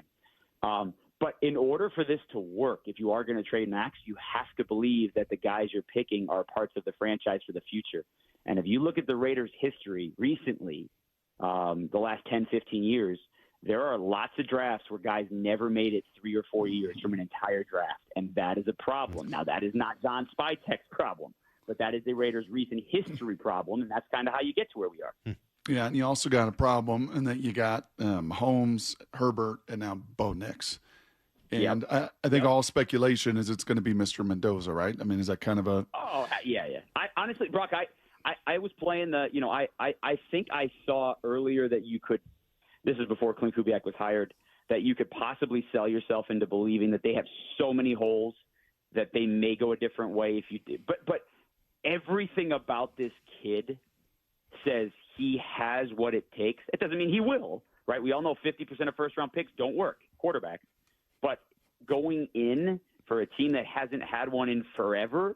But in order for this to work, if you are going to trade Max, you have to believe that the guys you're picking are parts of the franchise for the future. And if you look at the Raiders' history recently, the last 10, 15 years, there are lots of drafts where guys never made it 3 or 4 years from an entire draft, and that is a problem. Now, that is not John Spytek's problem, but that is the Raiders' recent history problem, and that's kind of how you get to where we are. Yeah, and you also got a problem in that you got Holmes, Herbert, and now Bo Nix. And I think all speculation is it's going to be Mr. Mendoza, right? I mean, is that kind of a... Oh, yeah. Honestly, Brock, I was playing I think I saw earlier that you could, this is before Clint Kubiak was hired, that you could possibly sell yourself into believing that they have so many holes that they may go a different way if you did. But everything about this kid says he has what it takes. It doesn't mean he will, right? We all know 50% of first-round picks don't work, quarterback. But going in for a team that hasn't had one in forever,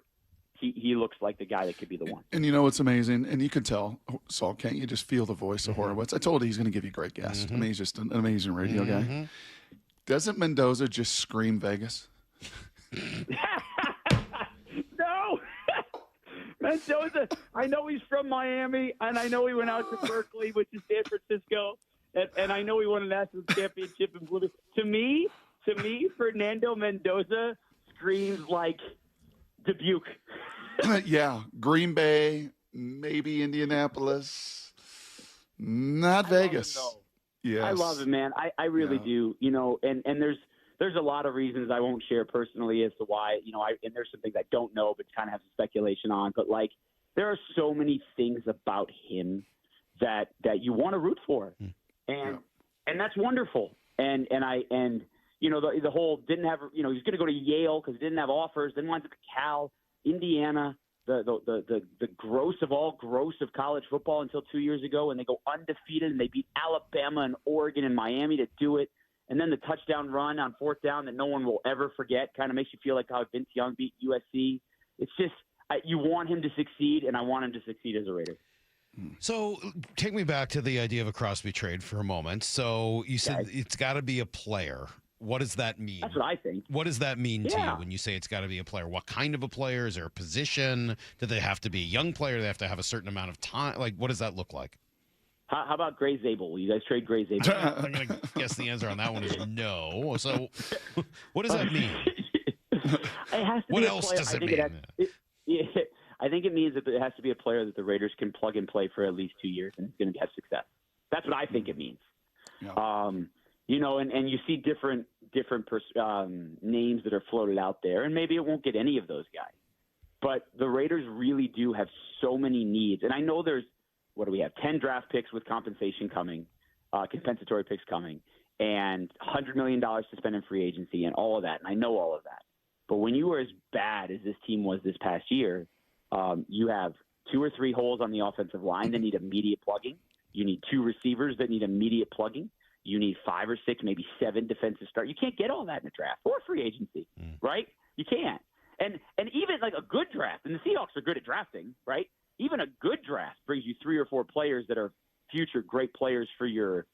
he looks like the guy that could be the one. And you know what's amazing? And you can tell, Saul, can't you just feel the voice of Horowitz? I told you he's going to give you great guests. I mean, he's just an amazing radio guy. Doesn't Mendoza just scream Vegas? No. Mendoza, I know he's from Miami, and I know he went out to Berkeley, which is San Francisco, and I know he won a national championship in Blue. To me, Fernando Mendoza screams like Dubuque. Yeah, Green Bay, maybe Indianapolis, not Vegas. Yes. I love it, man. I really do. And there's a lot of reasons I won't share personally as to why. And there's some things I don't know, but kind of have some speculation on. But there are so many things about him that you want to root for, and that's wonderful. And the whole didn't have, he was going to go to Yale because he didn't have offers, then went to Cal, Indiana, the gross of all gross of college football until 2 years ago, and they go undefeated and they beat Alabama and Oregon and Miami to do it. And then the touchdown run on 4th down that no one will ever forget kind of makes you feel like how Vince Young beat USC. It's just, you want him to succeed, and I want him to succeed as a Raider. So take me back to the idea of a Crosby trade for a moment. So you said it's got to be a player. What does that mean? That's what I think. What does that mean to you when you say it's got to be a player? What kind of a player? Is there a position? Do they have to be a young player? Do they have to have a certain amount of time? What does that look like? How about Gray Zabel? Will you guys trade Gray Zabel? I'm going to guess the answer on that one is no. So what does that mean? What else does it mean? I think it means that it has to be a player that the Raiders can plug and play for at least 2 years and is going to have success. That's what I think it means. Yeah. And you see different names that are floated out there, and maybe it won't get any of those guys. But the Raiders really do have so many needs. And I know there's, 10 draft picks with compensation coming, compensatory picks coming. and $100 million to spend in free agency and all of that. And I know all of that. But when you are as bad as this team was this past year, you have 2 or 3 holes on the offensive line that need immediate plugging. You need 2 receivers that need immediate plugging. You need 5 or 6, maybe 7 defensive start. You can't get all that in a draft or free agency, right? You can't. And even like a good draft, and the Seahawks are good at drafting, right? Even a good draft brings you 3 or 4 players that are future great players for your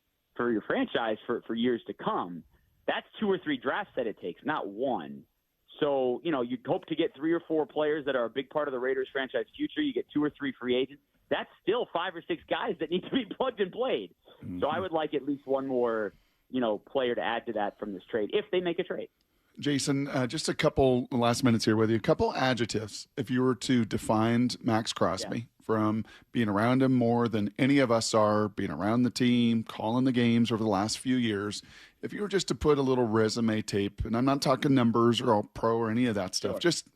franchise for years to come. That's 2 or 3 drafts that it takes, not 1. So, you hope to get 3 or 4 players that are a big part of the Raiders franchise future. You get 2 or 3 free agents. That's still 5 or 6 guys that need to be plugged and played. So I would like at least one more, player to add to that from this trade, if they make a trade. Jason, just a couple last minutes here with you. A couple adjectives, if you were to define Maxx Crosby from being around him more than any of us are, being around the team, calling the games over the last few years. If you were just to put a little resume tape, and I'm not talking numbers or all pro or any of that stuff, just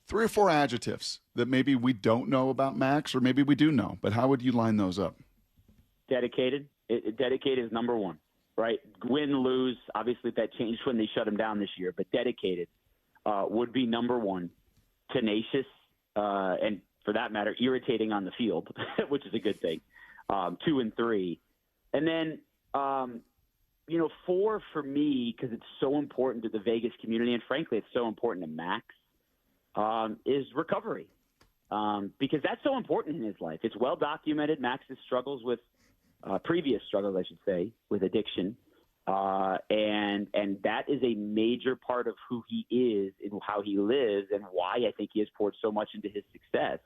3 or 4 adjectives that maybe we don't know about Max, or maybe we do know, but how would you line those up? Dedicated. Dedicated is number 1, right? Win, lose. Obviously, that changed when they shut him down this year, but dedicated would be number 1. Tenacious, and for that matter, irritating on the field, which is a good thing. 2 and 3. And then, 4 for me, because it's so important to the Vegas community, and frankly, it's so important to Max, is recovery. Because that's so important in his life. It's well documented. Max's struggles with previous struggles, I should say, with addiction. And that is a major part of who he is and how he lives, and why I think he has poured so much into his success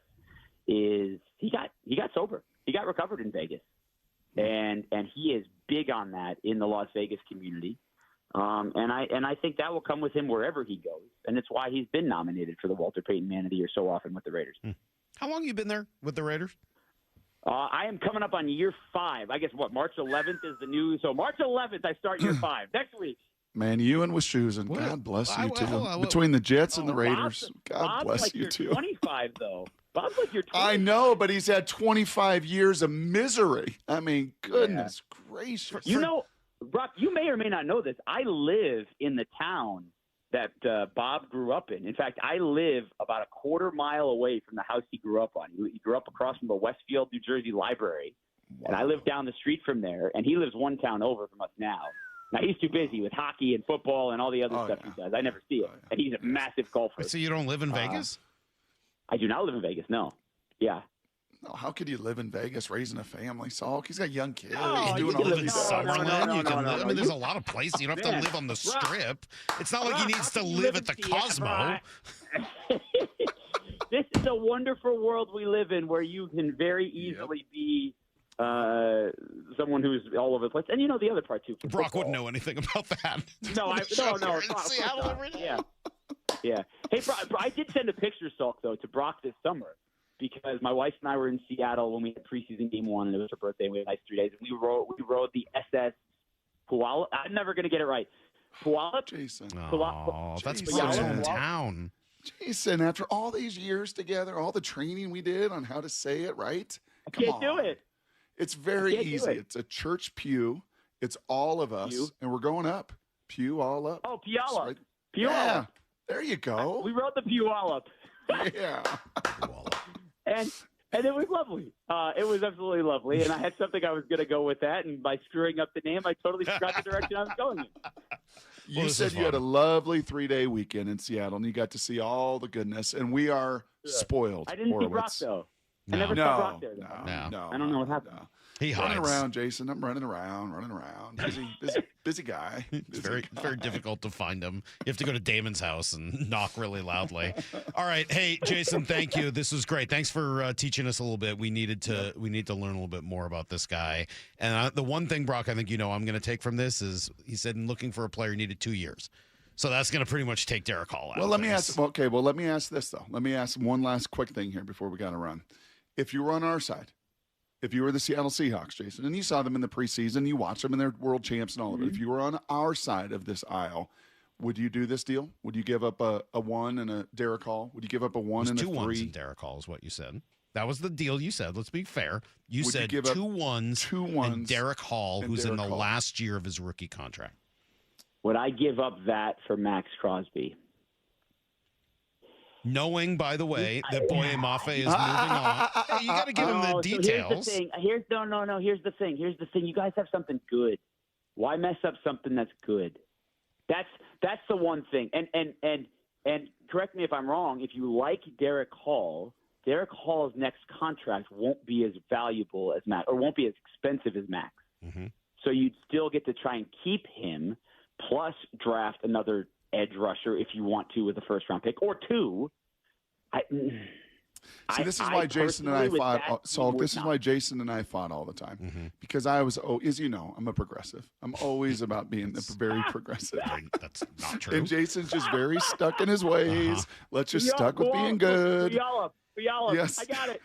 is he got sober. He got recovered in Vegas. And he is big on that in the Las Vegas community. And I think that will come with him wherever he goes. And it's why he's been nominated for the Walter Payton Man of the Year so often with the Raiders. How long have you been there with the Raiders? I am coming up on year 5. I guess March 11th is the new. So March 11th, I start year 5 next week. Man, you and Wischusen, God bless you too. Between the Jets and the Raiders, God bless like you you're too. 25 though. Bob's like you're 25. I know, but he's had 25 years of misery. I mean, goodness gracious. Brock, you may or may not know this. I live in the town that Bob grew up in. In fact, I live about a quarter mile away from the house he grew up on. He grew up across from the Westfield, New Jersey library. And I live down the street from there, and he lives one town over from us now. Now, he's too busy with hockey and football and all the other stuff he does. I never see it. And he's a massive golfer. So you don't live in Vegas? I do not live in Vegas, no. Yeah. No, how could you live in Vegas raising a family, Salk? He's got young kids. Oh, He's You doing can all live in these Summerlin. There's a lot of places. You don't have to live on the Strip. It's not like he needs to live at the Cosmo. This is a wonderful world we live in where you can very easily be someone who's all over the place. And the other part, too. Brock wouldn't know anything about that. No. Yeah. Hey, Brock, I did send a picture, Salk, though, to Brock this summer, because my wife and I were in Seattle when we had preseason game 1, and it was her birthday, and we had a nice 3 days. And we rode the SS Puyallup. I'm never going to get it right. Puyallup? Jason. Oh, that's Brock's hometown. Jason, after all these years together, all the training we did on how to say it right, I can't do it. It's very easy. It's a church pew. It's all of us, and we're going up. Pew all up. Oh, Puyallup. Right. Puyallup. Yeah, there you go. We rode the Puyallup. Yeah. And it was lovely. It was absolutely lovely. And I had something I was going to go with that, and by screwing up the name, I totally forgot the direction I was going in. You said you had a lovely 3-day weekend in Seattle, and you got to see all the goodness, and we are spoiled. I didn't see Brock, though. I never saw Brock there. No. I don't know what happened. He hides. Running around, Jason. I'm running around. Busy guy. It's very difficult to find him. You have to go to Damon's house and knock really loudly. All right. Hey, Jason, thank you. This was great. Thanks for teaching us a little bit. We need to learn a little bit more about this guy. And the one thing, Brock, I think I'm going to take from this is he said in looking for a player, he needed 2 years. So that's going to pretty much take Derek Hall out. Well, let me ask this, though. Let me ask one last quick thing here before we got to run. If you were on our side, if you were the Seattle Seahawks, Jason, and you saw them in the preseason, you watched them and they're world champs and all of it. If you were on our side of this aisle, would you do this deal? Would you give up a 1 and a Derek Hall? Would you give up a 1 and a 3? 2 1s and Derek Hall is what you said. That was the deal you said. Let's be fair. You said 2 1s and Derek Hall, who's in the last year of his rookie contract. Would I give up that for Maxx Crosby? Knowing, by the way, that Boye Mafe is moving on. Hey, you got to give him the details. So here's the thing. Here's the thing. You guys have something good. Why mess up something that's good? That's the one thing. And correct me if I'm wrong. If you like Derek Hall's next contract won't be as valuable as Max, or won't be as expensive as Max. Mm-hmm. So you'd still get to try and keep him, plus draft another edge rusher if you want to with a first-round pick or two. This is why Jason and I fought. Salk, this is why Jason and I fought all the time, because I was, as you know, I'm a progressive. I'm always about being very progressive. That's not true. And Jason's just very stuck in his ways. Let's just stuck with being good. Puyallup. Yes. I got it.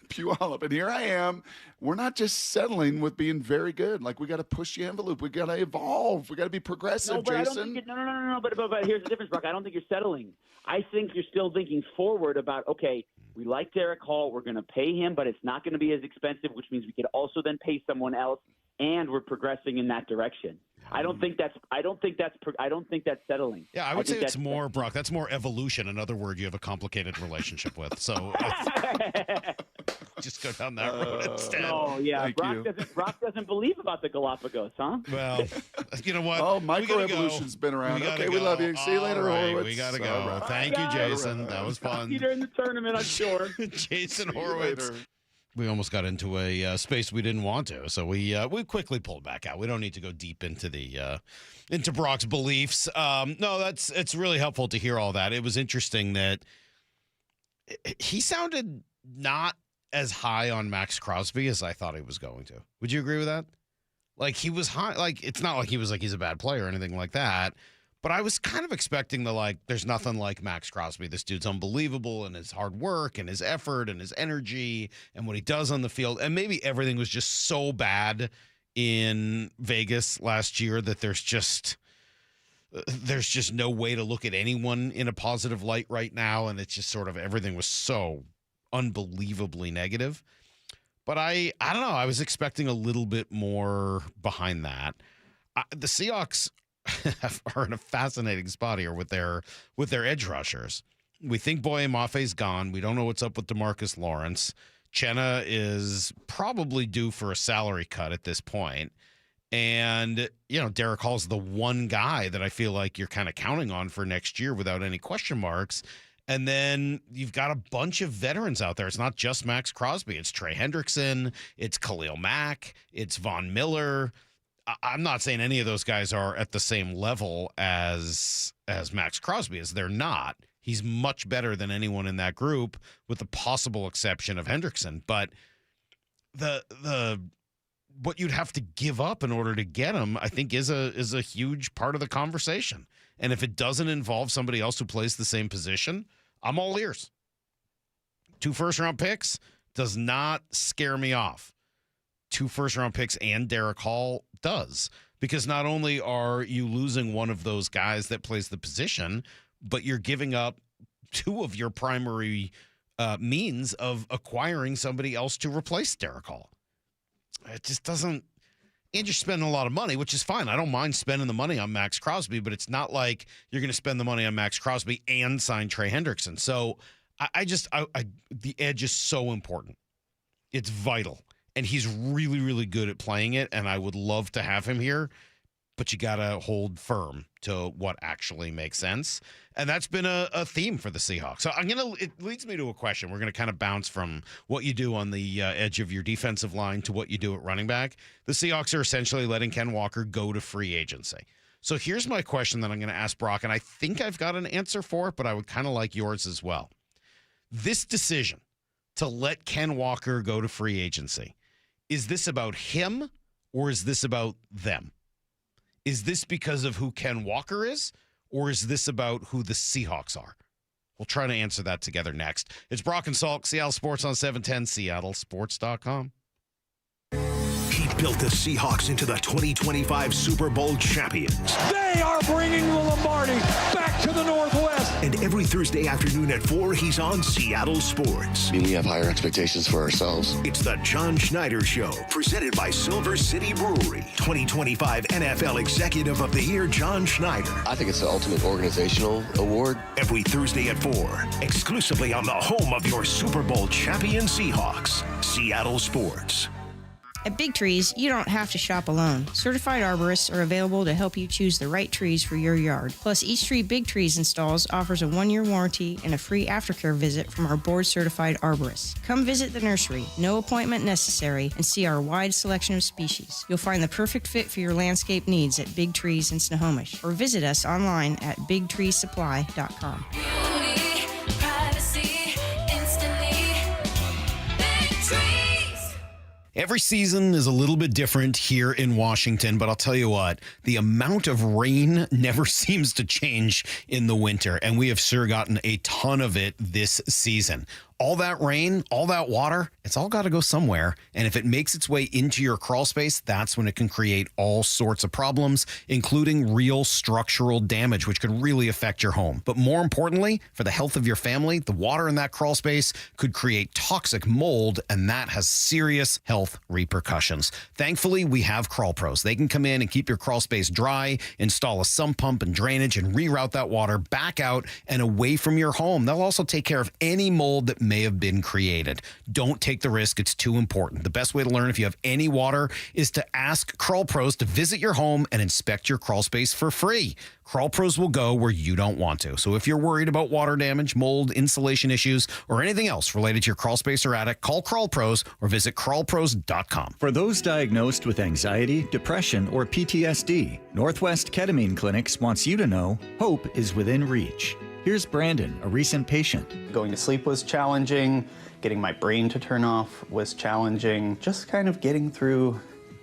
Puyallup. And here I am. We're not just settling with being very good. Like, we got to push the envelope. We got to evolve. We got to be progressive, Jason. I don't think no. But here's the difference, Brock. I don't think you're settling. I think you're still thinking forward about, okay, we like Derek Hall. We're going to pay him, but it's not going to be as expensive, which means we could also then pay someone else, and we're progressing in that direction. I don't think that's settling. Yeah, I would say it's more, Brock. That's more evolution. Another word you have a complicated relationship with. So just go down that road instead. Oh yeah, Brock doesn't believe about the Galapagos, huh? Well, you know what? Oh, microevolution's been around. Okay, we love you. See you later, Horowitz. We gotta go. Right. Thank you, Jason. That was fun. See you during the tournament, I'm sure. Jason Horowitz. We almost got into a space we didn't want to, so we quickly pulled back out. We don't need to go deep into into Brock's beliefs. No, it's really helpful to hear all that. It was interesting that he sounded not as high on Maxx Crosby as I thought he was going to. Would you agree with that? Like, he was high. Like, it's not like he was like he's a bad player or anything like that. But I was kind of expecting there's nothing like Maxx Crosby. This dude's unbelievable in his hard work and his effort and his energy and what he does on the field. And maybe everything was just so bad in Vegas last year that there's just no way to look at anyone in a positive light right now. And it's just sort of everything was so unbelievably negative. But I don't know. I was expecting a little bit more behind that. The Seahawks are in a fascinating spot here with their edge rushers. We think Boye Mafe's gone. We don't know what's up with DeMarcus Lawrence. Chenna is probably due for a salary cut at this point. And, Derek Hall's the one guy that I feel like you're kind of counting on for next year without any question marks. And then you've got a bunch of veterans out there. It's not just Maxx Crosby. It's Trey Hendrickson. It's Khalil Mack. It's Von Miller. I'm not saying any of those guys are at the same level as Maxx Crosby is. They're not. He's much better than anyone in that group, with the possible exception of Hendrickson. But the what you'd have to give up in order to get him, I think, is a huge part of the conversation. And if it doesn't involve somebody else who plays the same position, I'm all ears. 2 first-round picks does not scare me off. 2 first-round picks and Derek Hall does, because not only are you losing one of those guys that plays the position, but you're giving up 2 of your primary means of acquiring somebody else to replace Derek Hall. It just doesn't. And you're spending a lot of money, which is fine. I don't mind spending the money on Maxx Crosby, but it's not like you're going to spend the money on Maxx Crosby and sign Trey Hendrickson. So the edge is so important. It's vital. And he's really, really good at playing it, and I would love to have him here, but you got to hold firm to what actually makes sense. And that's been a theme for the Seahawks. So it leads me to a question. We're going to kind of bounce from what you do on the edge of your defensive line to what you do at running back. The Seahawks are essentially letting Ken Walker go to free agency. So here's my question that I'm going to ask Brock, and I think I've got an answer for it, but I would kind of like yours as well. This decision to let Ken Walker go to free agency, is this about him or is this about them? Is this because of who Ken Walker is, or is this about who the Seahawks are? We'll try to answer that together next. It's Brock and Salk, Seattle Sports on 710, seattlesports.com. Keep built the Seahawks into the 2025 Super Bowl champions. They are bringing the Lombardi back to the Northwest. And every Thursday afternoon at 4, he's on Seattle Sports. I mean, we have higher expectations for ourselves. It's the John Schneider Show, presented by Silver City Brewery. 2025 NFL Executive of the Year, John Schneider. I think it's the ultimate organizational award. Every Thursday at 4, exclusively on the home of your Super Bowl champion Seahawks, Seattle Sports. At Big Trees, you don't have to shop alone. Certified arborists are available to help you choose the right trees for your yard. Plus, each tree Big Trees installs offers a 1-year warranty and a free aftercare visit from our board-certified arborists. Come visit the nursery, no appointment necessary, and see our wide selection of species. You'll find the perfect fit for your landscape needs at Big Trees in Snohomish, or visit us online at bigtreesupply.com. Every season is a little bit different here in Washington, but I'll tell you what, the amount of rain never seems to change in the winter, and we have sure gotten a ton of it this season. All that rain, all that water, it's all got to go somewhere. And if it makes its way into your crawl space, that's when it can create all sorts of problems, including real structural damage, which could really affect your home. But more importantly, for the health of your family, the water in that crawl space could create toxic mold, and that has serious health repercussions. Thankfully, we have Crawl Pros. They can come in and keep your crawl space dry, install a sump pump and drainage, and reroute that water back out and away from your home. They'll also take care of any mold that may have been created. Don't take the risk. It's too important. The best way to learn if you have any water is to ask Crawl Pros to visit your home and inspect your crawl space for free. Crawl Pros will go where you don't want to. So if you're worried about water damage, mold, insulation issues, or anything else related to your crawl space or attic, call Crawl Pros or visit crawlpros.com. For those diagnosed with anxiety, depression, or PTSD, Northwest Ketamine Clinics wants you to know hope is within reach. Here's Brandon, a recent patient. Going to sleep was challenging. Getting my brain to turn off was challenging. Just kind of getting through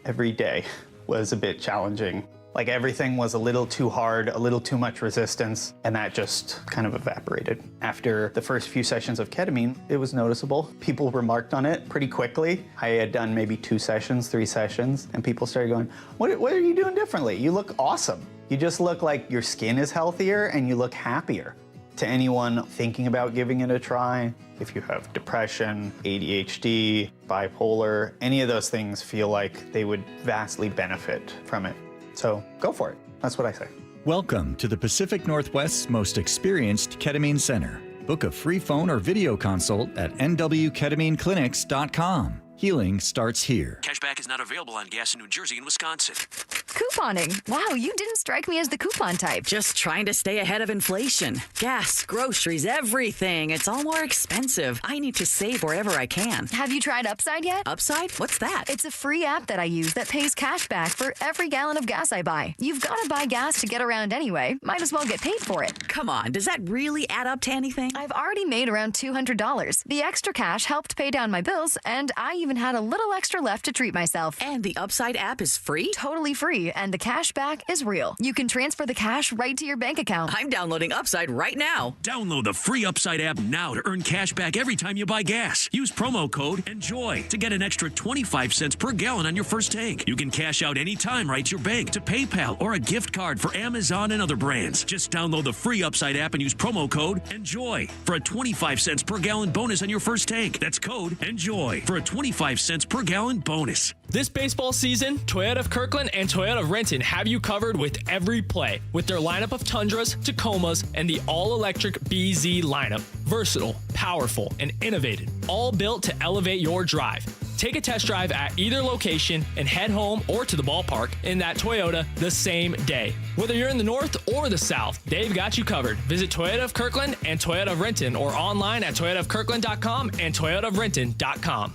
every day was a bit challenging. Like everything was a little too hard, a little too much resistance, and that just kind of evaporated. After the first few sessions of ketamine, it was noticeable. People remarked on it pretty quickly. I had done maybe 2 sessions, 3 sessions, and people started going, what are you doing differently? You look awesome. You just look like your skin is healthier and you look happier. To anyone thinking about giving it a try, if you have depression, ADHD, bipolar, any of those things feel like they would vastly benefit from it. So go for it. That's what I say. Welcome to the Pacific Northwest's most experienced ketamine center. Book a free phone or video consult at nwketamineclinics.com. Healing starts here. Cashback is not available on gas in New Jersey and Wisconsin. Couponing. Wow, you didn't strike me as the coupon type. Just trying to stay ahead of inflation. Gas, groceries, everything. It's all more expensive. I need to save wherever I can. Have you tried Upside yet? Upside? What's that? It's a free app that I use that pays cash back for every gallon of gas I buy. You've got to buy gas to get around anyway. Might as well get paid for it. Come on, does that really add up to anything? I've already made around $200. The extra cash helped pay down my bills, and I even had a little extra left to treat myself. And the Upside app is free? Totally free, and the cash back is real. You can transfer the cash right to your bank account. I'm downloading Upside right now. Download the free Upside app now to earn cash back every time you buy gas. Use promo code ENJOY to get an extra 25 cents per gallon on your first tank. You can cash out anytime right to your bank, to PayPal, or a gift card for Amazon and other brands. Just download the free Upside app and use promo code ENJOY for a 25 cents per gallon bonus on your first tank. That's code ENJOY for a 25 cents per gallon bonus. This baseball season, Toyota of Kirkland and Toyota of Renton have you covered with every play. With their lineup of Tundras, Tacomas, and the all-electric BZ lineup. Versatile, powerful, and innovative. All built to elevate your drive. Take a test drive at either location and head home or to the ballpark in that Toyota the same day. Whether you're in the north or the south, they've got you covered. Visit Toyota of Kirkland and Toyota of Renton or online at toyotaofkirkland.com and toyotaofrenton.com.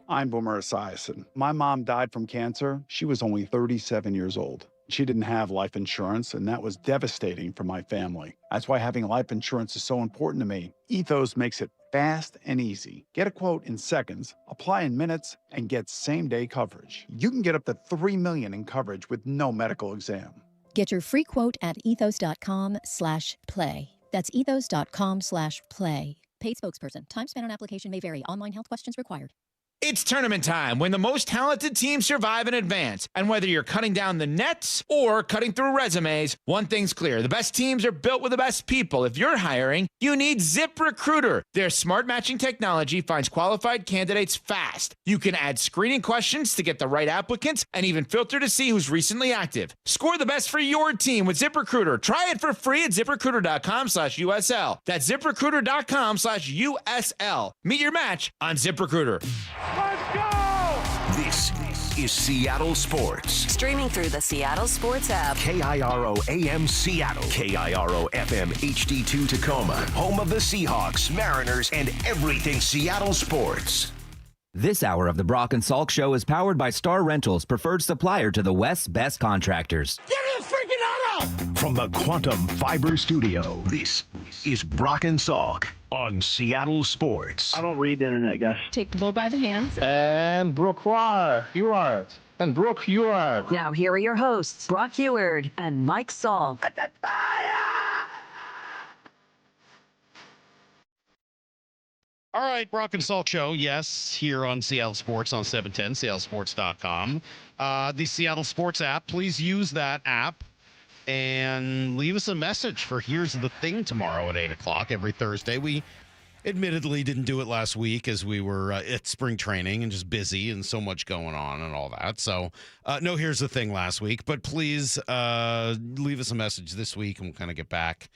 I'm Boomer Esiason. My mom died from cancer. She was only 37 years old. She didn't have life insurance, and that was devastating for my family. That's why having life insurance is so important to me. Ethos makes it fast and easy. Get a quote in seconds, apply in minutes, and get same-day coverage. You can get up to $3 million in coverage with no medical exam. Get your free quote at ethos.com/play. That's ethos.com/play. Paid spokesperson. Time spent on application may vary. Online health questions required. It's tournament time when the most talented teams survive and advance. And whether you're cutting down the nets or cutting through resumes, one thing's clear. The best teams are built with the best people. If you're hiring, you need ZipRecruiter. Their smart matching technology finds qualified candidates fast. You can add screening questions to get the right applicants and even filter to see who's recently active. Score the best for your team with ZipRecruiter. Try it for free at ZipRecruiter.com/USL. That's ZipRecruiter.com/USL. Meet your match on ZipRecruiter. Let's go! This is Seattle Sports. Streaming through the Seattle Sports app. KIRO AM Seattle. KIRO FM HD2 Tacoma. Home of the Seahawks, Mariners, and everything Seattle sports. This hour of the Brock and Salk Show is powered by Star Rentals, preferred supplier to the West's best contractors. Get it freaking out of! From the Quantum Fiber Studio, this is Brock and Salk on Seattle Sports. I don't read the internet, guys. Take the bull by the hands. And Brooke, you are. And Brooke, you are. Now here are your hosts, Brock Eward and Mike Salk. All right, Brock and Salk Show, yes, here on Seattle Sports on 710, seattlesports.com. The Seattle Sports app, please use that app and leave us a message for Here's the Thing tomorrow at 8 o'clock every Thursday. We admittedly didn't do it last week as we were at spring training and just busy and so much going on and all that. So no Here's the Thing last week, but please leave us a message this week and we'll kind of get back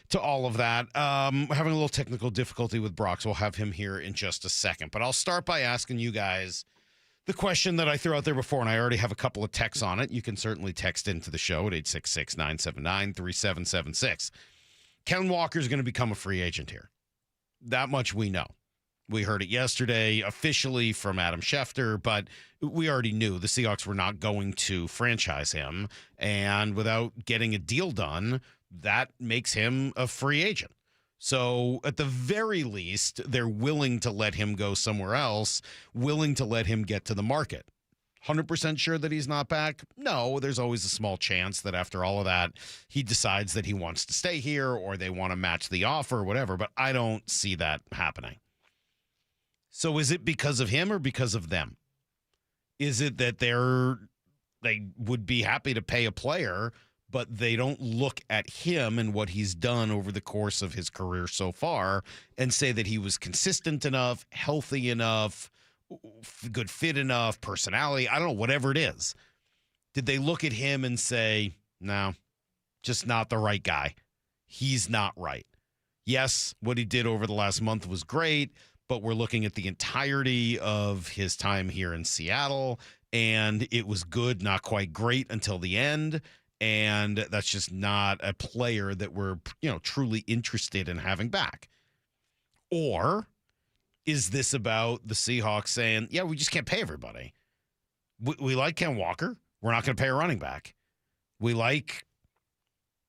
to all of that. Having a little technical difficulty with Brock, so we'll have him here in just a second. But I'll start by asking you guys the question that I threw out there before, and I already have a couple of texts on it. You can certainly text into the show at 866-979-3776. Ken Walker's going to become a free agent here. That much we know. We heard it yesterday officially from Adam Schefter, but we already knew the Seahawks were not going to franchise him. And without getting a deal done, that makes him a free agent. So at the very least, they're willing to let him go somewhere else, willing to let him get to the market. 100% sure that he's not back? No, there's always a small chance that after all of that, he decides that he wants to stay here or they want to match the offer or whatever, but I don't see that happening. So is it because of him or because of them? Is it that they would be happy to pay a player, but they don't look at him and what he's done over the course of his career so far and say that he was consistent enough, healthy enough, good fit enough, personality, I don't know, whatever it is. Did they look at him and say, no, just not the right guy? He's not right. Yes, what he did over the last month was great, but we're looking at the entirety of his time here in Seattle, and it was good, not quite great until the end. And that's just not a player that we're, truly interested in having back. Or is this about the Seahawks saying, yeah, we just can't pay everybody? We like Ken Walker. We're not going to pay a running back. We like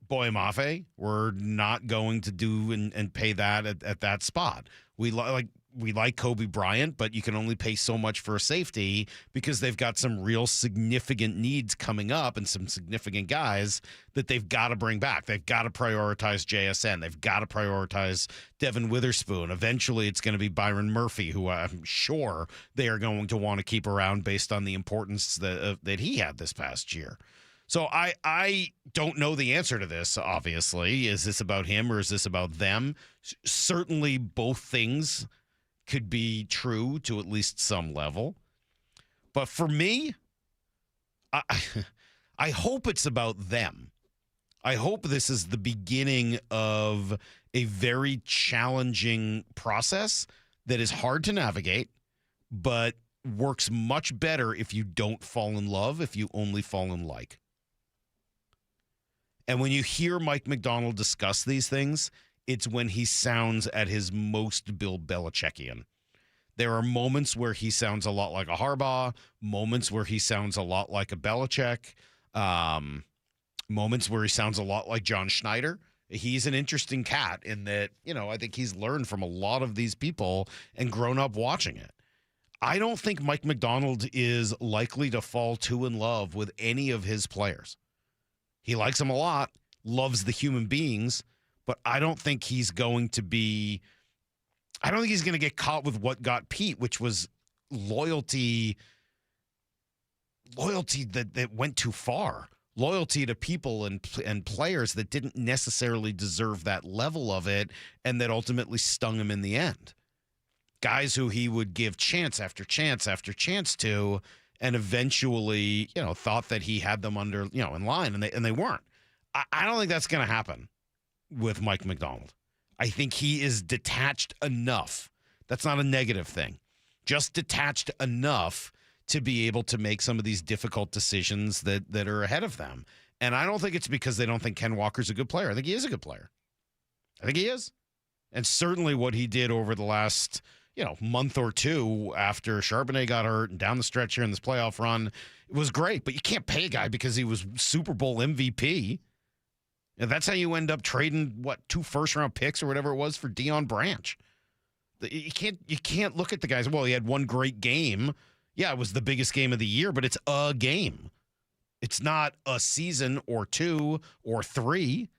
Boye Mafe. We're not going to do and pay that at that spot. We like Kobe Bryant, but you can only pay so much for a safety because they've got some real significant needs coming up and some significant guys that they've got to bring back. They've got to prioritize JSN. They've got to prioritize Devin Witherspoon. Eventually, it's going to be Byron Murphy, who I'm sure they are going to want to keep around based on the importance that he had this past year. So I don't know the answer to this, obviously. Is this about him or is this about them? Certainly both things could be true to at least some level. But for me, I hope it's about them. I hope this is the beginning of a very challenging process that is hard to navigate, but works much better if you don't fall in love, if you only fall in like. And when you hear Mike Macdonald discuss these things, it's when he sounds at his most Bill Belichickian. There are moments where he sounds a lot like a Harbaugh, moments where he sounds a lot like a Belichick, moments where he sounds a lot like John Schneider. He's an interesting cat in that, I think he's learned from a lot of these people and grown up watching it. I don't think Mike Macdonald is likely to fall too in love with any of his players. He likes them a lot, loves the human beings, but I don't think he's going to get caught with what got Pete, which was loyalty that went too far. Loyalty to people and players that didn't necessarily deserve that level of it, and that ultimately stung him in the end. Guys who he would give chance after chance after chance to, and eventually, thought that he had them under, in line, and they weren't. I don't think that's going to happen with Mike Macdonald. I think he is detached enough. That's not a negative thing. Just detached enough to be able to make some of these difficult decisions that are ahead of them. And I don't think it's because they don't think Ken Walker's a good player. I think he is a good player. I think he is. And certainly what he did over the last, month or two after Charbonnet got hurt and down the stretch here in this playoff run, it was great. But you can't pay a guy because he was Super Bowl MVP. And that's how you end up trading, 2 first-round picks or whatever it was for Deion Branch. You can't look at the guys, well, he had one great game. Yeah, it was the biggest game of the year, but it's a game. It's not a season or 2 or 3.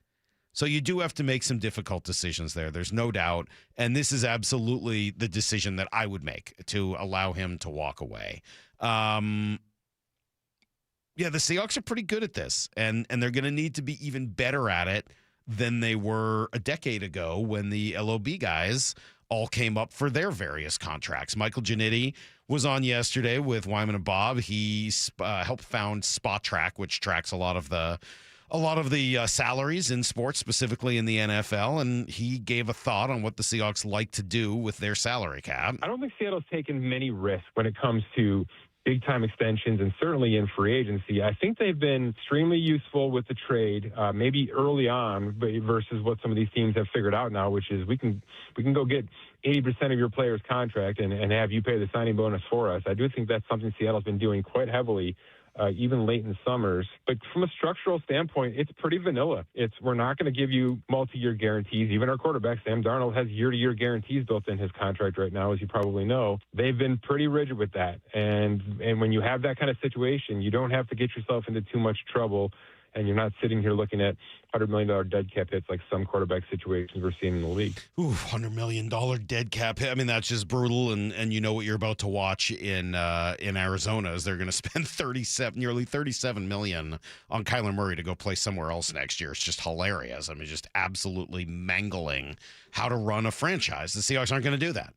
So you do have to make some difficult decisions there. There's no doubt. And this is absolutely the decision that I would make to allow him to walk away. The Seahawks are pretty good at this, and they're going to need to be even better at it than they were a decade ago when the LOB guys all came up for their various contracts. Michael Giannitti was on yesterday with Wyman and Bob. He helped found Spot Track, which tracks a lot of the salaries in sports, specifically in the NFL, and he gave a thought on what the Seahawks like to do with their salary cap. I don't think Seattle's taken many risks when it comes to big-time extensions and certainly in free agency. I think they've been extremely useful with the trade, maybe early on, versus what some of these teams have figured out now, which is we can go get 80% of your player's contract and have you pay the signing bonus for us. I do think that's something Seattle's been doing quite heavily, even late in the summers. But from a structural standpoint, it's pretty vanilla. We're not going to give you multi-year guarantees. Even our quarterback, Sam Darnold, has year-to-year guarantees built in his contract right now, as you probably know. They've been pretty rigid with that. And when you have that kind of situation, you don't have to get yourself into too much trouble, and you're not sitting here looking at $100 million dead cap hits like some quarterback situations we're seeing in the league. Ooh, $100 million dead cap hit. I mean, that's just brutal, and you know what you're about to watch in Arizona is they're going to spend nearly $37 million on Kyler Murray to go play somewhere else next year. It's just hilarious. I mean, just absolutely mangling how to run a franchise. The Seahawks aren't going to do that.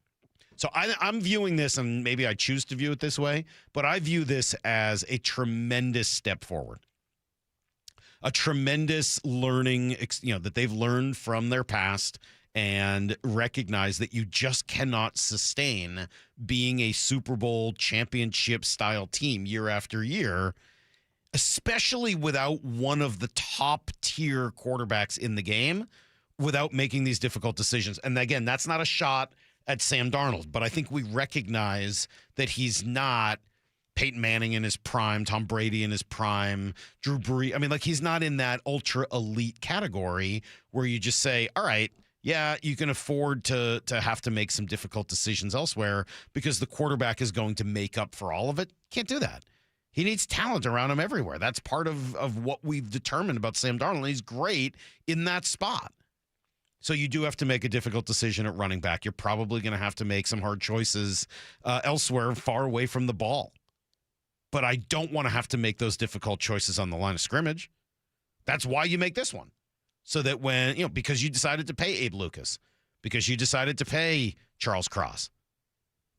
So I'm viewing this, and maybe I choose to view it this way, but I view this as a tremendous step forward. A tremendous learning, that they've learned from their past and recognize that you just cannot sustain being a Super Bowl championship style team year after year, especially without one of the top tier quarterbacks in the game, without making these difficult decisions. And again, that's not a shot at Sam Darnold, but I think we recognize that he's not Peyton Manning in his prime, Tom Brady in his prime, Drew Brees. I mean, he's not in that ultra elite category where you just say, all right, yeah, you can afford to have to make some difficult decisions elsewhere because the quarterback is going to make up for all of it. Can't do that. He needs talent around him everywhere. That's part of what we've determined about Sam Darnold. He's great in that spot. So you do have to make a difficult decision at running back. You're probably going to have to make some hard choices elsewhere, far away from the ball. But I don't want to have to make those difficult choices on the line of scrimmage. That's why you make this one. So that when, because you decided to pay Abe Lucas, because you decided to pay Charles Cross,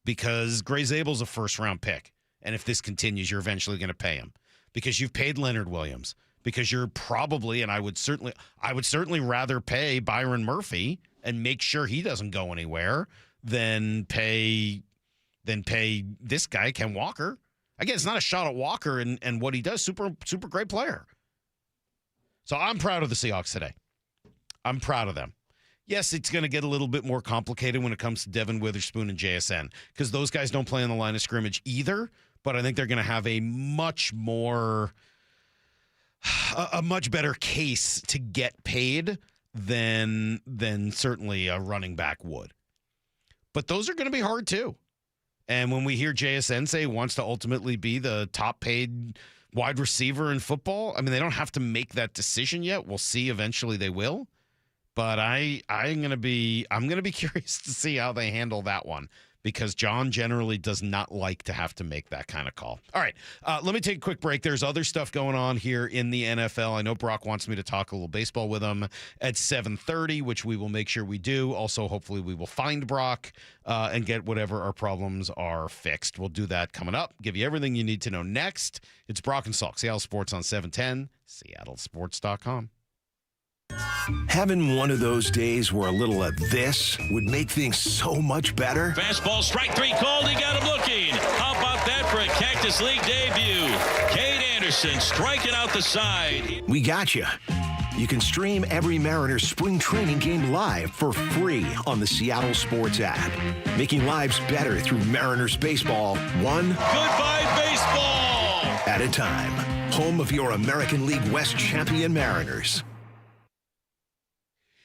because Gray Zabel's a first-round pick, and if this continues, you're eventually going to pay him, because you've paid Leonard Williams, because you're probably, and I would certainly rather pay Byron Murphy and make sure he doesn't go anywhere than pay this guy, Ken Walker. Again, it's not a shot at Walker and what he does. Super, super great player. So I'm proud of the Seahawks today. I'm proud of them. Yes, it's going to get a little bit more complicated when it comes to Devin Witherspoon and JSN because those guys don't play on the line of scrimmage either, but I think they're going to have a much better case to get paid than certainly a running back would. But those are going to be hard too. And when we hear JSN say he wants to ultimately be the top paid wide receiver in football, I mean, they don't have to make that decision yet. We'll see. Eventually they will. But I'm going to be curious to see how they handle that one because John generally does not like to have to make that kind of call. All right, let me take a quick break. There's other stuff going on here in the NFL. I know Brock wants me to talk a little baseball with him at 7:30, which we will make sure we do. Also, hopefully we will find Brock and get whatever our problems are fixed. We'll do that coming up. Give you everything you need to know next. It's Brock and Salk, Seattle Sports on 710, seattlesports.com. Having one of those days where a little of this would make things so much better? Fastball, strike three called. He got him looking. How about that for a Cactus League debut? Cade Anderson striking out the side. We got you. You can stream every Mariners spring training game live for free on the Seattle Sports app. Making lives better through Mariners baseball, one Goodbye, baseball! at a time. Home of your American League West champion Mariners.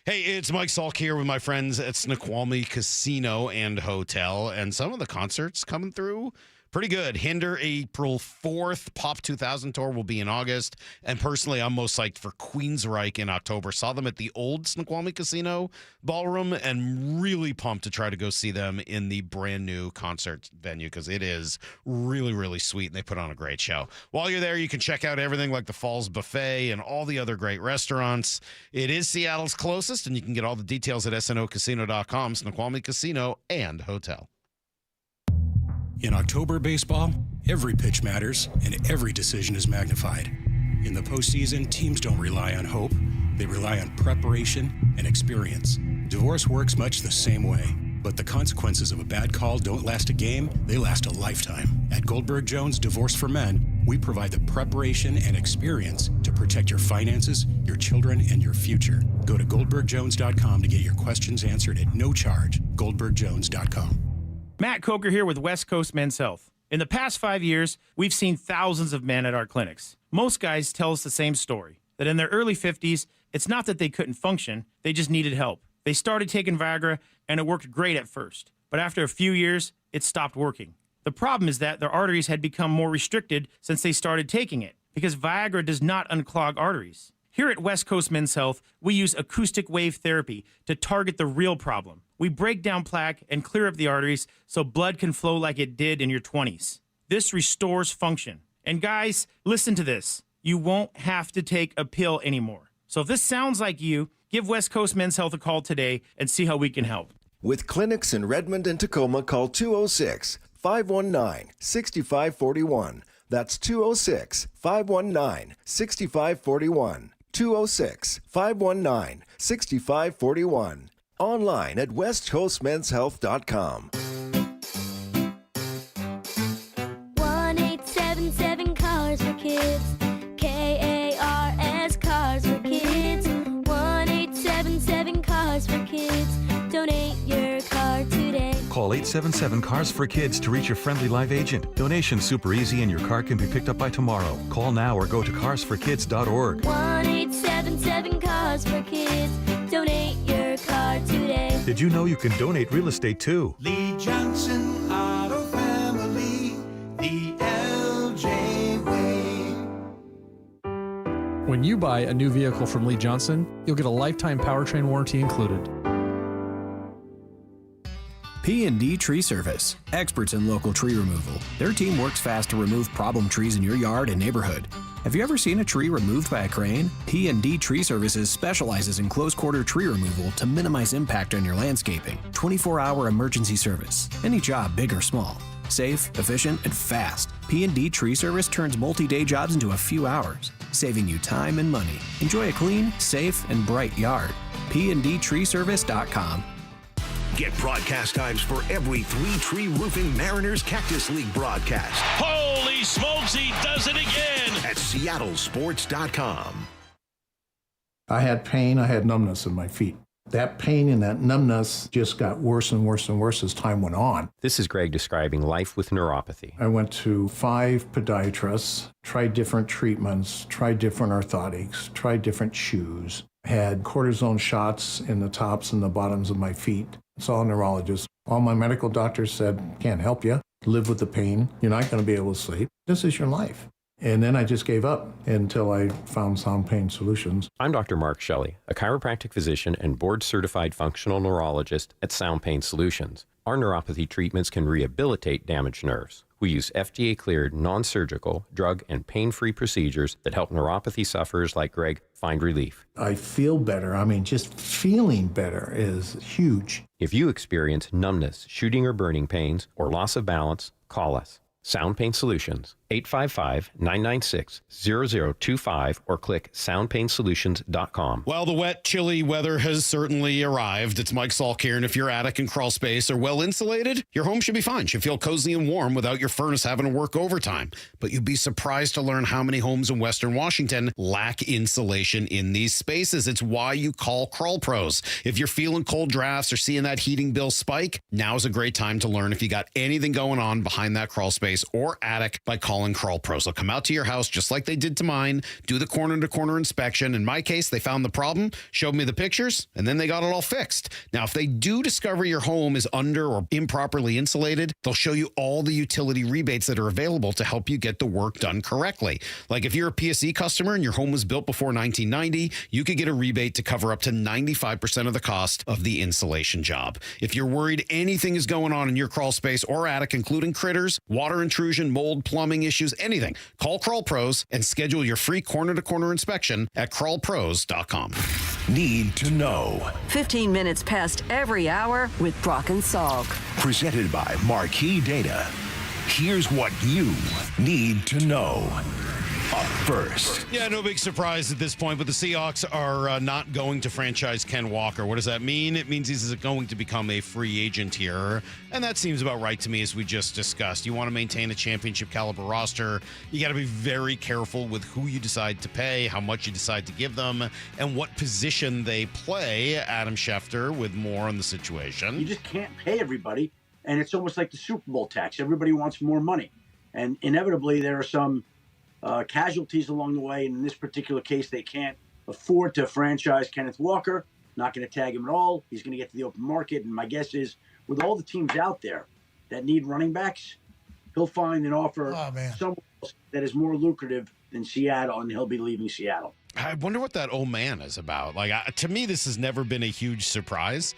Hey, it's Mike Salk here with my friends at Snoqualmie Casino and Hotel, and some of the concerts coming through pretty good. Hinder April 4th, Pop 2000 tour will be in August, and personally, I'm most psyched for Queensryche in October. Saw them at the old Snoqualmie Casino ballroom, and really pumped to try to go see them in the brand new concert venue because it is really, really sweet, and they put on a great show. While you're there, you can check out everything like the Falls Buffet and all the other great restaurants. It is Seattle's closest, and you can get all the details at snocasino.com, Snoqualmie Casino and Hotel. In October baseball, every pitch matters and every decision is magnified. In the postseason, teams don't rely on hope. They rely on preparation and experience. Divorce works much the same way, but the consequences of a bad call don't last a game, they last a lifetime. At Goldberg Jones Divorce for Men, we provide the preparation and experience to protect your finances, your children, and your future. Go to goldbergjones.com to get your questions answered at no charge. goldbergjones.com. Matt Coker here with West Coast Men's Health. In the past 5 years, we've seen thousands of men at our clinics. Most guys tell us the same story, that in their early 50s, it's not that they couldn't function, they just needed help. They started taking Viagra, and it worked great at first. But after a few years, it stopped working. The problem is that their arteries had become more restricted since they started taking it, because Viagra does not unclog arteries. Here at West Coast Men's Health, we use acoustic wave therapy to target the real problem. We break down plaque and clear up the arteries so blood can flow like it did in your 20s. This restores function. And guys, listen to this. You won't have to take a pill anymore. So if this sounds like you, give West Coast Men's Health a call today and see how we can help. With clinics in Redmond and Tacoma, call 206-519-6541. That's 206-519-6541. 206-519-6541. Online at westcoastmenshealth.com. 1877 Cars for Kids. KARS Cars for Kids. 1877 Cars for Kids. Donate your car today. Call 877 Cars for Kids to reach a friendly live agent. Donation's super easy and your car can be picked up by tomorrow. Call now or go to carsforkids.org. 1877 Cars for Kids. Donate your car today. Did you know you can donate real estate too? Lee Johnson Auto Family, the LJ way. When you buy a new vehicle from Lee Johnson, you'll get a lifetime powertrain warranty included. P&D Tree Service, experts in local tree removal. Their team works fast to remove problem trees in your yard and neighborhood. Have you ever seen a tree removed by a crane? P&D Tree Services specializes in close-quarter tree removal to minimize impact on your landscaping. 24-hour emergency service. Any job, big or small. Safe, efficient, and fast. P&D Tree Service turns multi-day jobs into a few hours, saving you time and money. Enjoy a clean, safe, and bright yard. PNDTreeService.com. Get broadcast times for every 3 Tree Roofing Mariners Cactus League broadcast. Holy smokes, he does it again! At seattlesports.com. I had pain, I had numbness in my feet. That pain and that numbness just got worse and worse and worse as time went on. This is Greg describing life with neuropathy. I went to 5 podiatrists, tried different treatments, tried different orthotics, tried different shoes, had cortisone shots in the tops and the bottoms of my feet. Saw a neurologist. All my medical doctors said, can't help you. Live with the pain. You're not going to be able to sleep. This is your life. And then I just gave up until I found Sound Pain Solutions. I'm Dr. Mark Shelley, a chiropractic physician and board-certified functional neurologist at Sound Pain Solutions. Our neuropathy treatments can rehabilitate damaged nerves. We use FDA-cleared, non-surgical, drug, and pain-free procedures that help neuropathy sufferers like Greg find relief. I feel better. I mean, just feeling better is huge. If you experience numbness, shooting or burning pains, or loss of balance, call us. Sound Pain Solutions, 855-996-0025, or click soundpainsolutions.com. Well, the wet, chilly weather has certainly arrived. It's Mike Salk here, and if your attic and crawl space are well insulated, your home should be fine. Should feel cozy and warm without your furnace having to work overtime. But you'd be surprised to learn how many homes in Western Washington lack insulation in these spaces. It's why you call Crawl Pros. If you're feeling cold drafts or seeing that heating bill spike, now's a great time to learn if you got anything going on behind that crawl space or attic by calling Crawl Pros. They'll come out to your house just like they did to mine, do the corner-to-corner inspection. In my case, they found the problem, showed me the pictures, and then they got it all fixed. Now, if they do discover your home is under or improperly insulated, they'll show you all the utility rebates that are available to help you get the work done correctly. Like if you're a PSE customer and your home was built before 1990, you could get a rebate to cover up to 95% of the cost of the insulation job. If you're worried anything is going on in your crawl space or attic, including critters, water intrusion, mold, plumbing issues, anything, call Crawl Pros and schedule your free corner-to-corner inspection at crawlpros.com. Need to know. 15 minutes past every hour with Brock and Salk. Presented by Marquee Data. Here's what you need to know. Up first. Yeah, no big surprise at this point, but the Seahawks are not going to franchise Ken Walker. What does that mean? It means he's going to become a free agent here, and that seems about right to me, as we just discussed. You want to maintain a championship caliber roster. You got to be very careful with who you decide to pay, how much you decide to give them, and what position they play. Adam Schefter with more on the situation. You just can't pay everybody, and it's almost like the Super Bowl tax. Everybody wants more money, and inevitably there are some casualties along the way. And in this particular case, they can't afford to franchise Kenneth Walker. Not going to tag him at all. He's going to get to the open market. And my guess is, with all the teams out there that need running backs, he'll find an offer somewhere else that is more lucrative than Seattle, and he'll be leaving Seattle. I wonder what that old man is about. Like, to me, this has never been a huge surprise.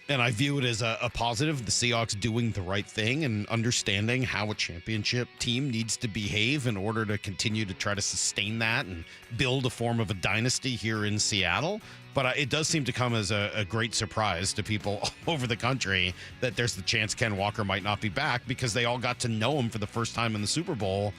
And I view it as a positive, the Seahawks doing the right thing and understanding how a championship team needs to behave in order to continue to try to sustain that and build a form of a dynasty here in Seattle. But it does seem to come as a great surprise to people all over the country that there's the chance Ken Walker might not be back, because they all got to know him for the first time in the Super Bowl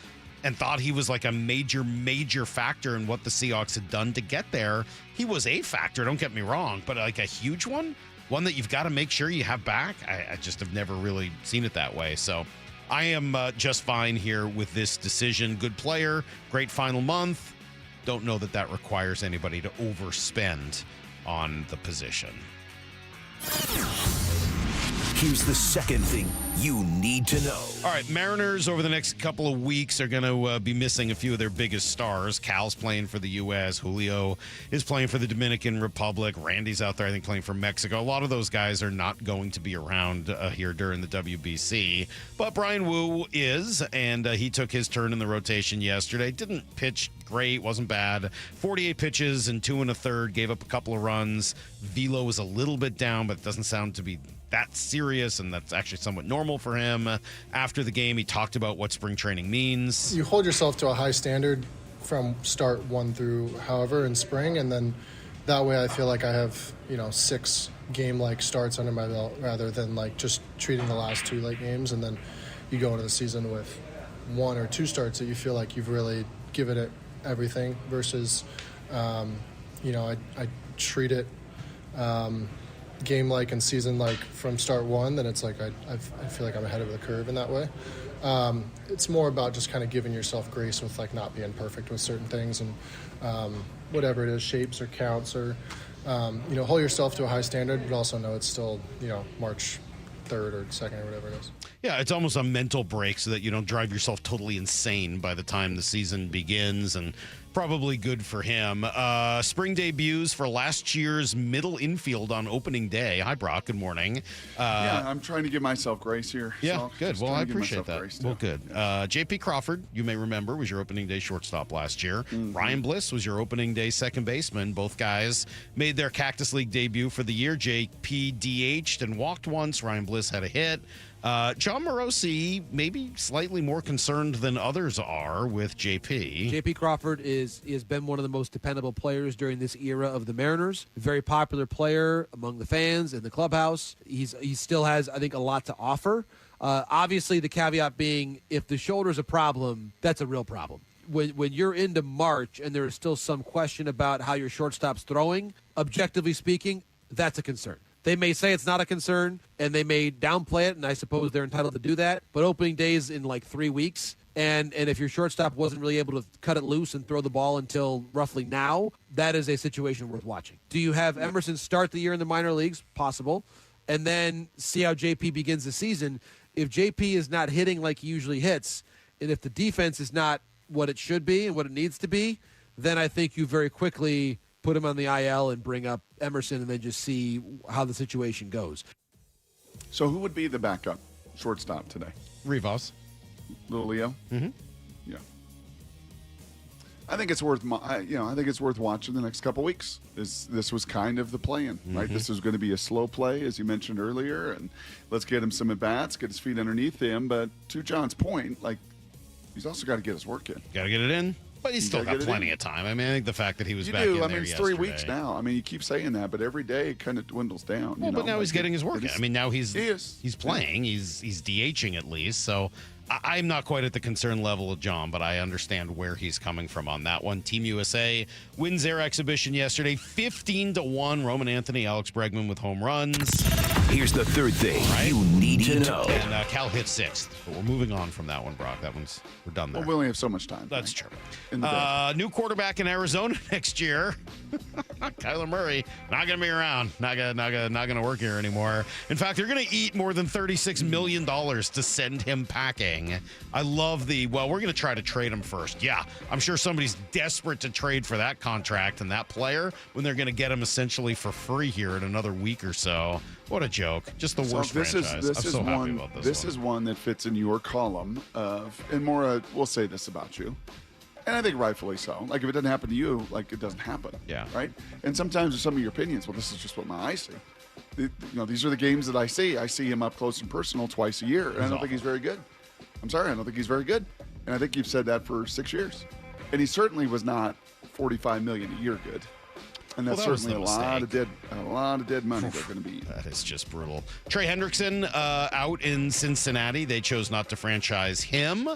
and thought he was like a major factor in what the Seahawks had done to get there. He was a factor, don't get me wrong, but like a huge one that you've got to make sure you have back. I just have never really seen it that way. So I am just fine here with this decision. Good player, great final month. Don't know that requires anybody to overspend on the position. Here's the second thing you need to know. All right, Mariners over the next couple of weeks are going to be missing a few of their biggest stars. Cal's playing for the U.S. Julio is playing for the Dominican Republic. Randy's out there, I think, playing for Mexico. A lot of those guys are not going to be around here during the WBC. But Brian Wu is, and he took his turn in the rotation yesterday. Didn't pitch great, wasn't bad. 48 pitches and 2 1/3, gave up a couple of runs. Velo was a little bit down, but it doesn't sound to be that serious, and that's actually somewhat normal for him. After the game, he talked about what spring training means. You hold yourself to a high standard from start 1 through however in spring, and then that way I feel like I have 6 game-like starts under my belt rather than like just treating the last 2 late games, and then you go into the season with 1 or 2 starts that you feel like you've really given it everything versus I treat it game-like and season-like from start 1, then it's like I feel like I'm ahead of the curve in that way. It's more about just kind of giving yourself grace with like not being perfect with certain things, and whatever it is, shapes or counts, or hold yourself to a high standard, but also know it's still March 3rd or 2nd or whatever it is. Yeah, it's almost a mental break so that you don't drive yourself totally insane by the time the season begins, and Probably good for him. Spring debuts for last year's middle infield on opening day. Hi, Brock. Good morning. Yeah, I'm trying to give myself grace here. Yeah, so good. Well, I appreciate that. Well, good. J.P. Crawford, you may remember, was your opening day shortstop last year. Ryan Bliss was your opening day second baseman. Both guys made their Cactus League debut for the year. J.P. DH'd and walked once. Ryan Bliss had a hit. John Morosi maybe slightly more concerned than others are with JP. JP Crawford has been one of the most dependable players during this era of the Mariners. Very popular player among the fans in the clubhouse. He still has, I think, a lot to offer. Obviously, the caveat being, if the shoulder's a problem, that's a real problem. When you're into March and there is still some question about how your shortstop's throwing, objectively speaking, that's a concern. They may say it's not a concern, and they may downplay it, and I suppose they're entitled to do that. But opening day is in like 3 weeks, and if your shortstop wasn't really able to cut it loose and throw the ball until roughly now, that is a situation worth watching. Do you have Emerson start the year in the minor leagues? Possible. And then see how JP begins the season. If JP is not hitting like he usually hits, and if the defense is not what it should be and what it needs to be, then I think you very quickly put him on the IL and bring up Emerson and then just see how the situation goes. So who would be the backup shortstop today? Rivas. Little Leo? Mm-hmm. Yeah. I think it's worth watching the next couple weeks. This was kind of the plan, right? This was going to be a slow play, as you mentioned earlier, and let's get him some at-bats, get his feet underneath him. But to John's point, like, he's also got to get his work in. Got to get it in. But he's still got plenty of time. I mean, I think the fact that he was back in there it's 3 weeks now. I mean, you keep saying that, but every day it kind of dwindles down. Well, but now he's getting his work in. I mean, now he's playing. Yeah. He's DHing at least. So I'm not quite at the concern level of John, but I understand where he's coming from on that one. Team USA wins their exhibition yesterday, 15-1. Roman Anthony, Alex Bregman with home runs. Here's the third thing you need to know. And Cal hit sixth, but we're moving on from that one, Brock. We're done there. Well, we only have so much time. That's true. New quarterback in Arizona next year. Kyler Murray, not going to be around. Not going to work here anymore. In fact, they're going to eat more than $36 million to send him packing. I love we're going to try to trade him first. Yeah, I'm sure somebody's desperate to trade for that contract and that player when they're going to get him essentially for free here in another week or so. What a joke. Just the worst franchise. I'm so happy about this one. This is one that fits in your column of, and more, we'll say this about you. And I think rightfully so. Like, if it doesn't happen to you, like, it doesn't happen. Yeah. Right? And sometimes there's some of your opinions, well, this is just what my eyes see. These are the games that I see. I see him up close and personal twice a year, and I don't think he's very good. I'm sorry, I don't think he's very good. And I think you've said that for 6 years. And he certainly was not $45 million a year good. And that's certainly a lot of dead money they're going to be eating. That is just brutal. Trey Hendrickson out in Cincinnati. They chose not to franchise him.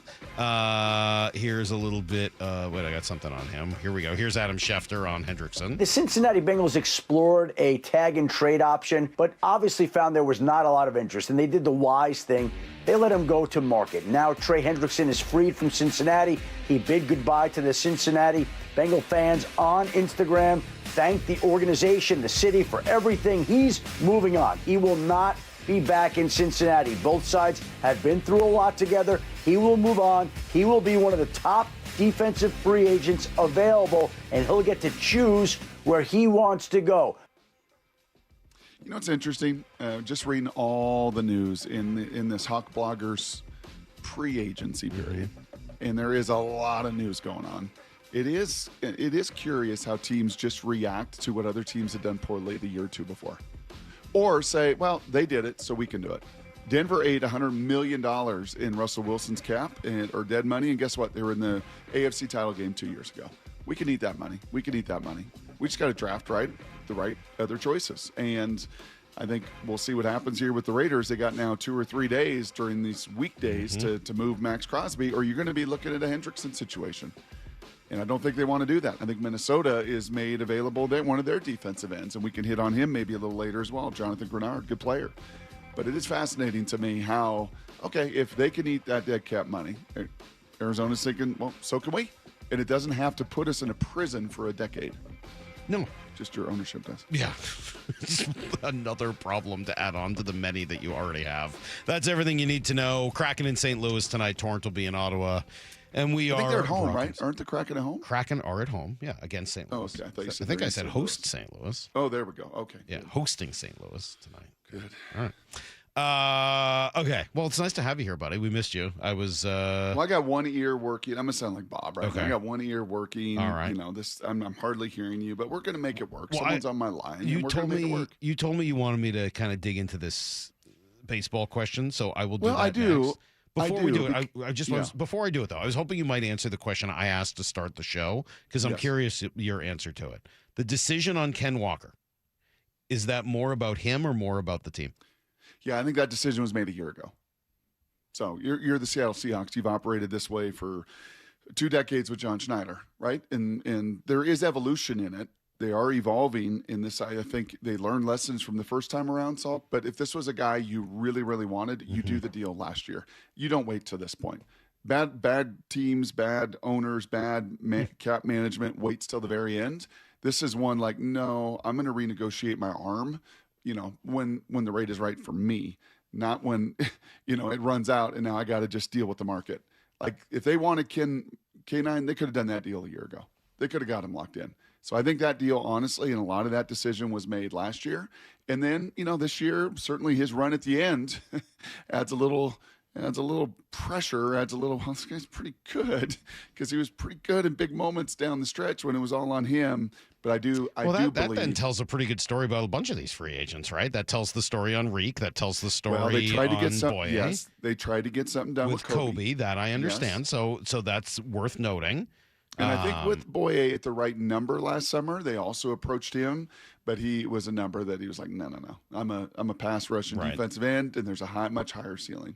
Here's a little bit. Wait, I got something on him. Here we go. Here's Adam Schefter on Hendrickson. The Cincinnati Bengals explored a tag and trade option, but obviously found there was not a lot of interest, and they did the wise thing. They let him go to market. Now Trey Hendrickson is freed from Cincinnati. He bid goodbye to the Cincinnati Bengal fans on Instagram. Thanked the organization, the city, for everything. He's moving on. He will not be back in Cincinnati. Both sides have been through a lot together. He will move on. He will be one of the top defensive free agents available, and he'll get to choose where he wants to go. You know what's interesting? Just reading all the news in this Hawk Bloggers pre-agency period, and there is a lot of news going on. It is curious how teams just react to what other teams have done poorly the year or two before. Or say, well, they did it, so we can do it. Denver ate $100 million in Russell Wilson's cap or dead money, and guess what? They were in the AFC title game 2 years ago. We can eat that money. We just got to draft the right other choices. And I think we'll see what happens here with the Raiders. They got now 2 or 3 days during these weekdays to move Maxx Crosby, or you're going to be looking at a Hendrickson situation. And I don't think they want to do that. I think Minnesota is made available. They wanted their defensive ends, and we can hit on him maybe a little later as well. Jonathan Grenard, good player. But it is fascinating to me how, okay, if they can eat that dead cap money, Arizona's thinking, well, so can we. And it doesn't have to put us in a prison for a decade. No. Just your ownership does. Yeah. Another problem to add on to the many that you already have. That's everything you need to know. Kraken in St. Louis tonight. Torrent will be in Ottawa. And we I think are they're at home, right? Aren't the Kraken at home? Kraken are at home, yeah, against St. Louis. Oh, okay. I think I said host St. Louis. Oh, there we go. Okay. Yeah, hosting St. Louis tonight. Good. All right. Okay. Well, it's nice to have you here, buddy. We missed you. I was. Well, I got one ear working. I'm gonna sound like Bob, right? Okay. I got one ear working. All right. You know this. I'm hardly hearing you, but we're gonna make it work. Well, Someone's on my line. You and we're told gonna make it me. work. You told me you wanted me to kind of dig into this baseball question, so I will do that. I do. Next. Before we do it, I just yeah. was, before I do it though, I was hoping you might answer the question I asked to start the show because I'm curious your answer to it. The decision on Ken Walker, is that more about him or more about the team? Yeah, I think that decision was made a year ago. So you're the Seattle Seahawks. You've operated this way for 2 decades with John Schneider, right? And there is evolution in it. They are evolving in this. I think they learned lessons from the first time around, Salk. But if this was a guy you really, really wanted, you do the deal last year. You don't wait to this point. Bad teams, bad owners, bad cap management waits till the very end. This is one like, no, I'm going to renegotiate my arm, when the rate is right for me, not when, it runs out and now I got to just deal with the market. Like if they wanted K9, they could have done that deal a year ago. They could have got him locked in. So I think that deal, honestly, and a lot of that decision was made last year. And then, this year, certainly his run at the end adds a little pressure, well, this guy's pretty good because he was pretty good in big moments down the stretch when it was all on him. But I do believe that then tells a pretty good story about a bunch of these free agents, right? That tells the story on Reek. That tells the story they tried to get on something. Boye. Yes, they tried to get something done with Kobe. That I understand. Yes. So that's worth noting. And I think with Boye at the right number last summer, they also approached him, but he was a number that he was like, no. I'm a pass rushing defensive end, and there's a much higher ceiling.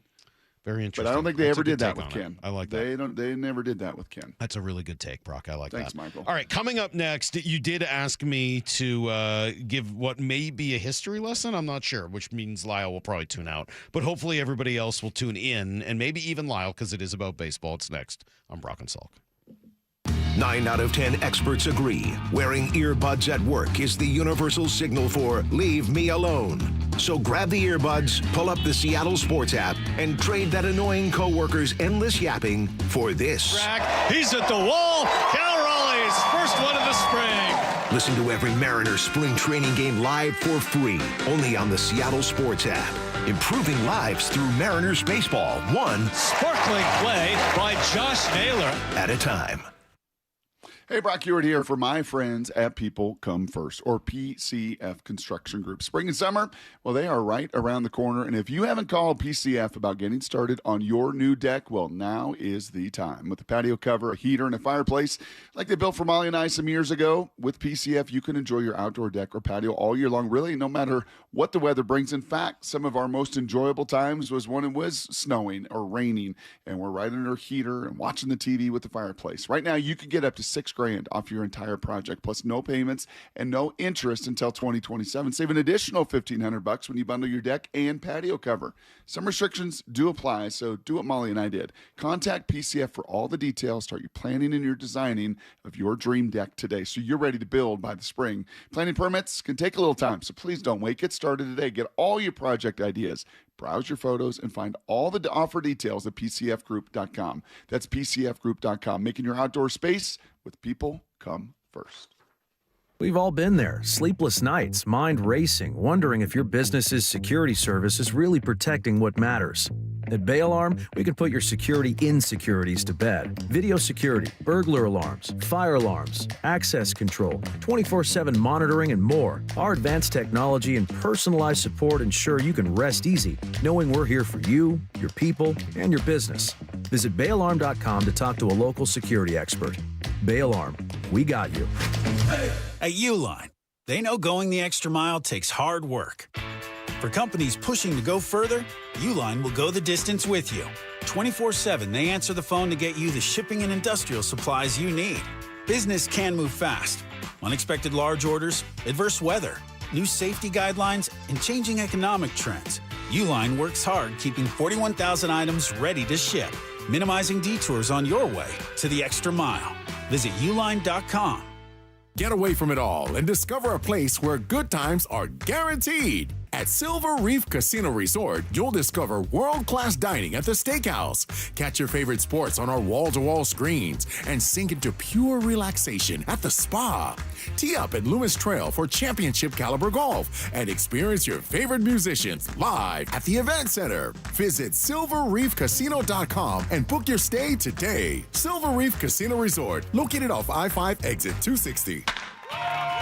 Very interesting. But I don't think they ever did that with Ken. I like that. They never did that with Ken. That's a really good take, Brock. I like that. Thanks, Michael. All right, coming up next, you did ask me to give what may be a history lesson. I'm not sure, which means Lyle will probably tune out. But hopefully everybody else will tune in, and maybe even Lyle, because it is about baseball. It's next on Brock and Salk. 9 out of 10 experts agree wearing earbuds at work is the universal signal for leave me alone. So grab the earbuds, pull up the Seattle Sports app, and trade that annoying coworker's endless yapping for this. He's at the wall. Cal Raleigh's first one of the spring. Listen to every Mariners spring training game live for free, only on the Seattle Sports app. Improving lives through Mariners baseball, one sparkling play by Josh Naylor at a time. Hey, Brock Ewart here for my friends at People Come First, or PCF Construction Group. Spring and summer, well, they are right around the corner. And if you haven't called PCF about getting started on your new deck, well, now is the time. With a patio cover, a heater, and a fireplace like they built for Molly and I some years ago, with PCF, you can enjoy your outdoor deck or patio all year long, really, no matter what the weather brings. In fact, some of our most enjoyable times was when it was snowing or raining, and we're right under a heater and watching the TV with the fireplace. Right now, you could get up to $6,000 off your entire project, plus no payments and no interest until 2027. Save an additional $1,500 when you bundle your deck and patio cover. Some restrictions do apply, so do what Molly and I did. Contact PCF for all the details. Start your planning and your designing of your dream deck today, so you're ready to build by the spring. Planning permits can take a little time, so please don't wait. Get started today. Get all your project ideas. Browse your photos and find all the offer details at PCFgroup.com. That's PCFgroup.com. Making your outdoor space with People Come First. We've all been there. Sleepless nights, mind racing, wondering if your business's security service is really protecting what matters. At Bay Alarm, we can put your security insecurities to bed. Video security, burglar alarms, fire alarms, access control, 24/7 monitoring, and more. Our advanced technology and personalized support ensure you can rest easy, knowing we're here for you, your people, and your business. Visit bayalarm.com to talk to a local security expert. Bay Alarm, we got you. At Uline, they know going the extra mile takes hard work. For companies pushing to go further, Uline will go the distance with you. 24/7, they answer the phone to get you the shipping and industrial supplies you need. Business can move fast. Unexpected large orders, adverse weather, new safety guidelines, and changing economic trends. Uline works hard keeping 41,000 items ready to ship, minimizing detours on your way to the extra mile. Visit uline.com. Get away from it all and discover a place where good times are guaranteed. At Silver Reef Casino Resort, you'll discover world-class dining at the steakhouse. Catch your favorite sports on our wall-to-wall screens and sink into pure relaxation at the spa. Tee up at Loomis Trail for championship caliber golf and experience your favorite musicians live at the event center. Visit silverreefcasino.com and book your stay today. Silver Reef Casino Resort, located off I-5 exit 260.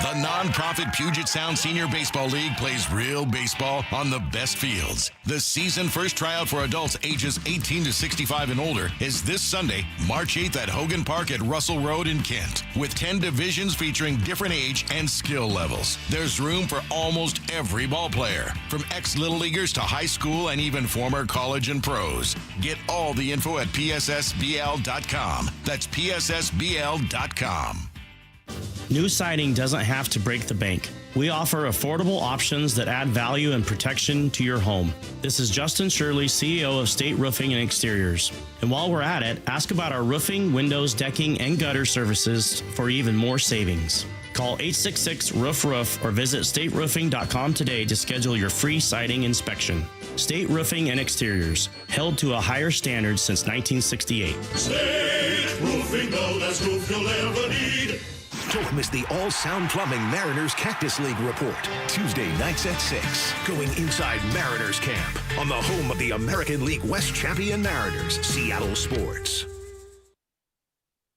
The nonprofit Puget Sound Senior Baseball League plays real baseball on the best fields. The season first tryout for adults ages 18 to 65 and older is this Sunday, March 8th at Hogan Park at Russell Road in Kent. With 10 divisions featuring different age and skill levels, there's room for almost every ball player, from ex-little leaguers to high school and even former college and pros. Get all the info at pssbl.com. That's pssbl.com. New siding doesn't have to break the bank. We offer affordable options that add value and protection to your home. This is Justin Shirley, CEO of State Roofing and Exteriors. And while we're at it, ask about our roofing, windows, decking, and gutter services for even more savings. Call 866-ROOF-ROOF or visit stateroofing.com today to schedule your free siding inspection. State Roofing and Exteriors, held to a higher standard since 1968. State Roofing, the best roof you'll ever need. Don't miss the All Sound Plumbing Mariners Cactus League report. Tuesday nights at 6. Going inside Mariners camp on the home of the American League West champion Mariners, Seattle Sports.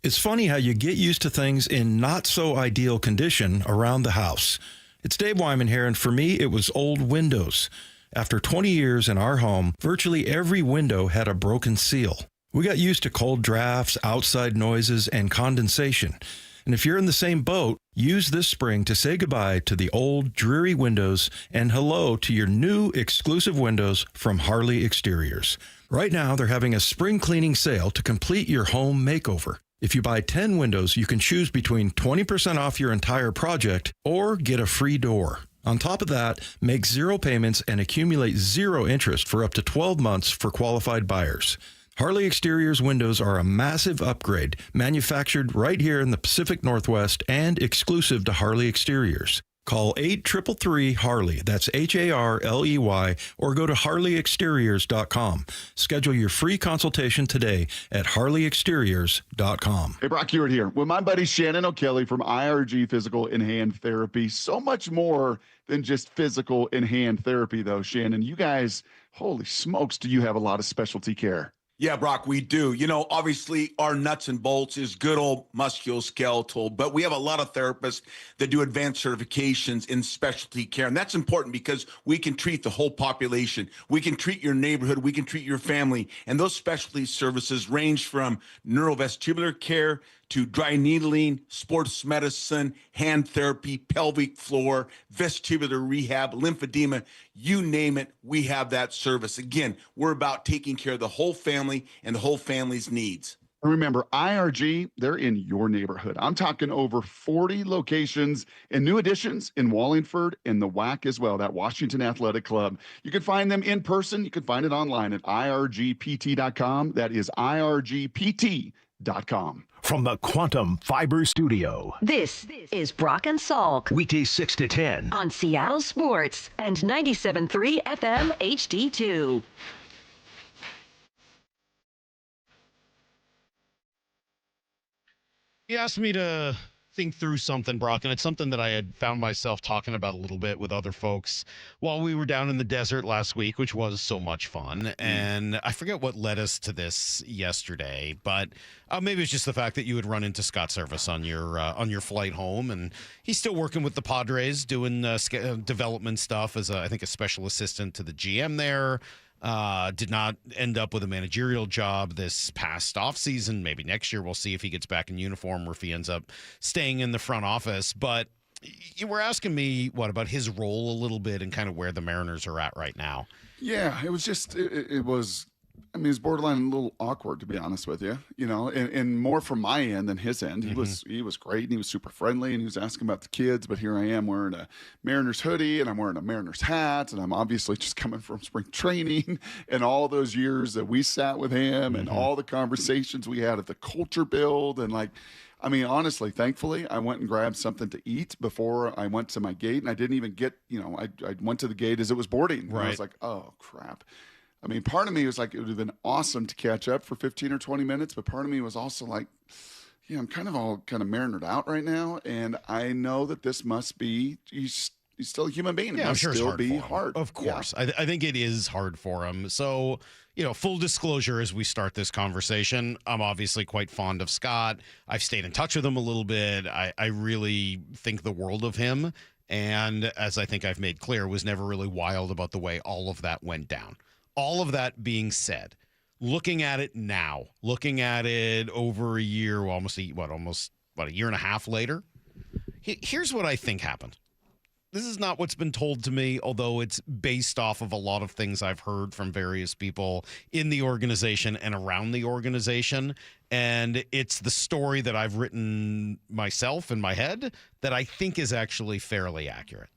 It's funny how you get used to things in not so ideal condition around the house. It's Dave Wyman here, and for me, it was old windows. After 20 years in our home, virtually every window had a broken seal. We got used to cold drafts, outside noises, and condensation. And if you're in the same boat, use this spring to say goodbye to the old, dreary windows and hello to your new exclusive windows from Harley Exteriors. Right now, they're having a spring cleaning sale to complete your home makeover. If you buy 10 windows, you can choose between 20% off your entire project or get a free door. On top of that, make 0 payments and accumulate 0 interest for up to 12 months for qualified buyers. Harley Exteriors windows are a massive upgrade, manufactured right here in the Pacific Northwest and exclusive to Harley Exteriors. Call 833-HARLEY, that's HARLEY, or go to harleyexteriors.com. Schedule your free consultation today at harleyexteriors.com. Hey, Brock Ewart here with my buddy Shannon O'Kelly from IRG Physical and Hand Therapy. So much more than just physical and hand therapy, though, Shannon. You guys, holy smokes, do you have a lot of specialty care? Yeah, Brock, we do. You know, obviously our nuts and bolts is good old musculoskeletal, but we have a lot of therapists that do advanced certifications in specialty care. And that's important because we can treat the whole population. We can treat your neighborhood. We can treat your family. And those specialty services range from neurovestibular care to dry needling, sports medicine, hand therapy, pelvic floor, vestibular rehab, lymphedema, you name it, we have that service. Again, we're about taking care of the whole family and the whole family's needs. Remember, IRG, they're in your neighborhood. I'm talking over 40 locations and new additions in Wallingford and the WAC as well, that Washington Athletic Club. You can find them in person. You can find it online at irgpt.com. That is irgpt.com. From the Quantum Fiber Studio. This is Brock and Salk. Weekdays 6 to 10. On Seattle Sports and 97.3 FM HD2. He asked me to think through something, Brock, and it's something that I had found myself talking about a little bit with other folks while we were down in the desert last week, which was so much fun. And I forget what led us to this yesterday, but maybe it's just the fact that you had run into Scott Service on your flight home, and he's still working with the Padres doing development stuff as I think a special assistant to the GM there. Did not end up with a managerial job this past offseason. Maybe next year we'll see if he gets back in uniform or if he ends up staying in the front office. But you were asking me, about his role a little bit and kind of where the Mariners are at right now. Yeah, it was just, it was, I mean, it's borderline a little awkward, to be honest with you, and more from my end than his end. He was great, and he was super friendly, and he was asking about the kids, but here I am wearing a Mariners hoodie, and I'm wearing a Mariners hat, and I'm obviously just coming from spring training and all those years that we sat with him and all the conversations we had at the culture build, and I mean, honestly, thankfully, I went and grabbed something to eat before I went to my gate, and I didn't even get, I went to the gate as it was boarding. And I was like, oh, crap. I mean, part of me was like, it would have been awesome to catch up for 15 or 20 minutes, but part of me was also like, I'm kind of marinered out right now, and I know that this must be, he's still a human being. Yeah, I'm sure still it's be hard. Of course. Yeah. I think it is hard for him. So, full disclosure as we start this conversation, I'm obviously quite fond of Scott. I've stayed in touch with him a little bit. I really think the world of him. And as I think I've made clear, was never really wild about the way all of that went down. All of that being said, looking at it now, looking at it over a year, almost a year and a half later, here's what I think happened. This is not what's been told to me, although it's based off of a lot of things I've heard from various people in the organization and around the organization. And it's the story that I've written myself in my head that I think is actually fairly accurate.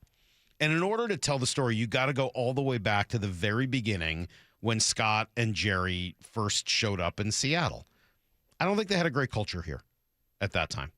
And in order to tell the story, you got to go all the way back to the very beginning when Scott and Jerry first showed up in Seattle. I don't think they had a great culture here at that time.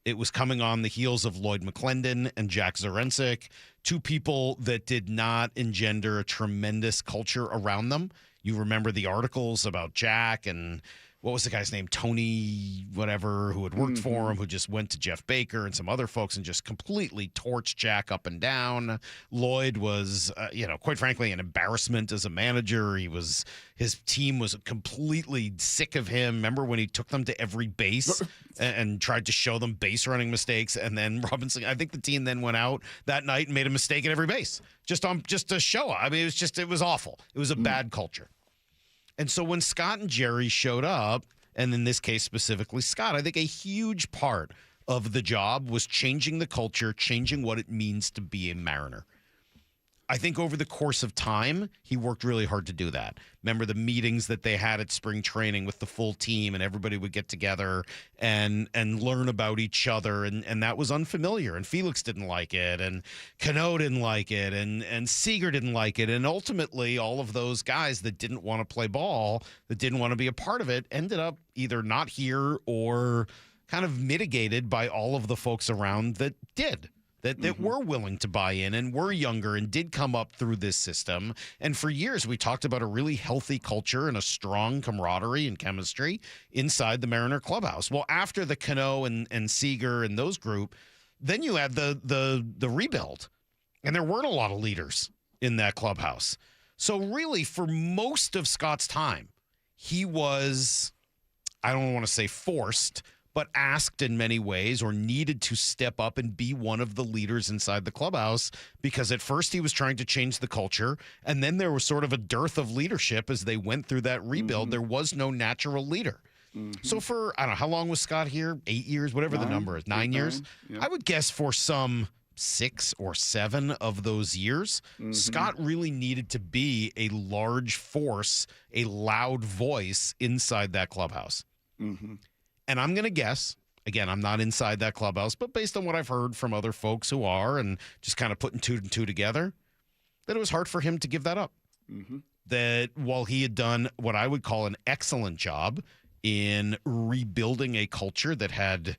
It was coming on the heels of Lloyd McClendon and Jack Zarensic, two people that did not engender a tremendous culture around them. You remember the articles about Jack and what was the guy's name? Tony whatever, who had worked for him, who just went to Jeff Baker and some other folks and just completely torched Jack up and down. Lloyd was, quite frankly, an embarrassment as a manager. His team was completely sick of him. Remember when he took them to every base and tried to show them base running mistakes? And then Robinson, I think the team then went out that night and made a mistake at every base just to show. I mean, it was awful. It was a bad culture. And so when Scott and Jerry showed up, and in this case specifically Scott, I think a huge part of the job was changing the culture, changing what it means to be a Mariner. I think over the course of time, he worked really hard to do that. Remember the meetings that they had at spring training with the full team, and everybody would get together and learn about each other, and that was unfamiliar. And Felix didn't like it, and Cano didn't like it, and Seager didn't like it. And ultimately, all of those guys that didn't want to play ball, that didn't want to be a part of it, ended up either not here or kind of mitigated by all of the folks around that did. That were willing to buy in and were younger and did come up through this system. And for years, we talked about a really healthy culture and a strong camaraderie and chemistry inside the Mariner clubhouse. Well, after the Cano and Seager and those group, then you had the rebuild. And there weren't a lot of leaders in that clubhouse. So really, for most of Scott's time, he was, I don't want to say forced, but asked in many ways or needed to step up and be one of the leaders inside the clubhouse, because at first he was trying to change the culture, and then there was sort of a dearth of leadership as they went through that rebuild. There was no natural leader. So for, I don't know, how long was Scott here? 8 years, whatever the number is, 9 years? Yeah. I would guess for some 6 or 7 of those years, Scott really needed to be a large force, a loud voice inside that clubhouse. And I'm going to guess, again, I'm not inside that clubhouse, but based on what I've heard from other folks who are and just kind of putting 2 and 2 together, that it was hard for him to give that up. That while he had done what I would call an excellent job in rebuilding a culture that had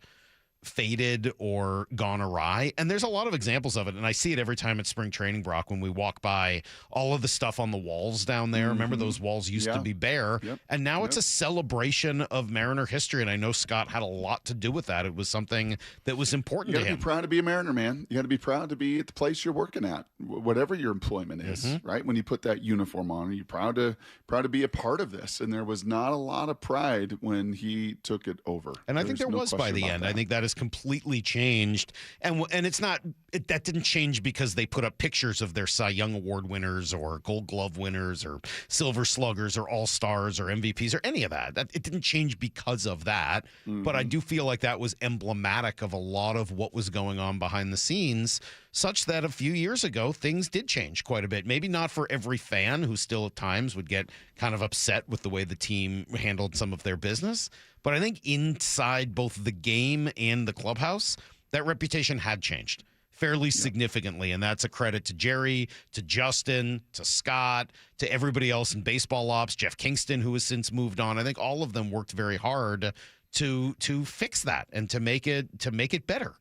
faded or gone awry. And there's a lot of examples of it. And I see it every time at spring training, Brock, when we walk by all of the stuff on the walls down there. Remember those walls used to be bare. And now it's a celebration of Mariner history. And I know Scott had a lot to do with that. It was something that was important to him. You got to be proud to be a Mariner, man. You got to be proud to be at the place you're working at, whatever your employment is, right? When you put that uniform on, you're proud to be a part of this. And there was not a lot of pride when he took it over. And I think there was by the end. I think that is completely changed, and it's not that didn't change because they put up pictures of their Cy Young Award winners or Gold Glove winners or Silver Sluggers or All Stars or MVPs or any of that. It didn't change because of that, but I do feel like that was emblematic of a lot of what was going on behind the scenes, such that a few years ago things did change quite a bit. Maybe not for every fan who still at times would get kind of upset with the way the team handled some of their business. But I think inside both the game and the clubhouse, that reputation had changed fairly significantly. And that's a credit to Jerry, to Justin, to Scott, to everybody else in baseball ops, Jeff Kingston, who has since moved on. I think all of them worked very hard to fix that and to make it better.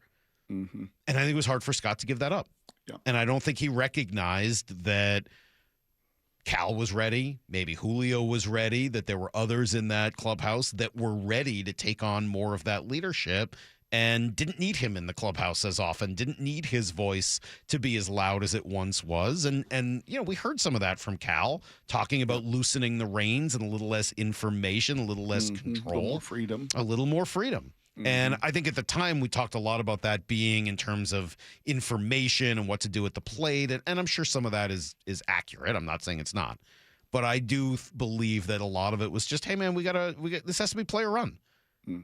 Mm-hmm. And I think it was hard for Scott to give that up. Yeah. And I don't think he recognized that Cal was ready, maybe Julio was ready, that there were others in that clubhouse that were ready to take on more of that leadership and didn't need him in the clubhouse as often, didn't need his voice to be as loud as it once was. And we heard some of that from Cal, talking about loosening the reins and a little less information, a little less control. A little more freedom. A little more freedom. And I think at the time we talked a lot about that being in terms of information and what to do at the plate. And I'm sure some of that is accurate. I'm not saying it's not. But I do believe that a lot of it was just, hey, man, this has to be player run.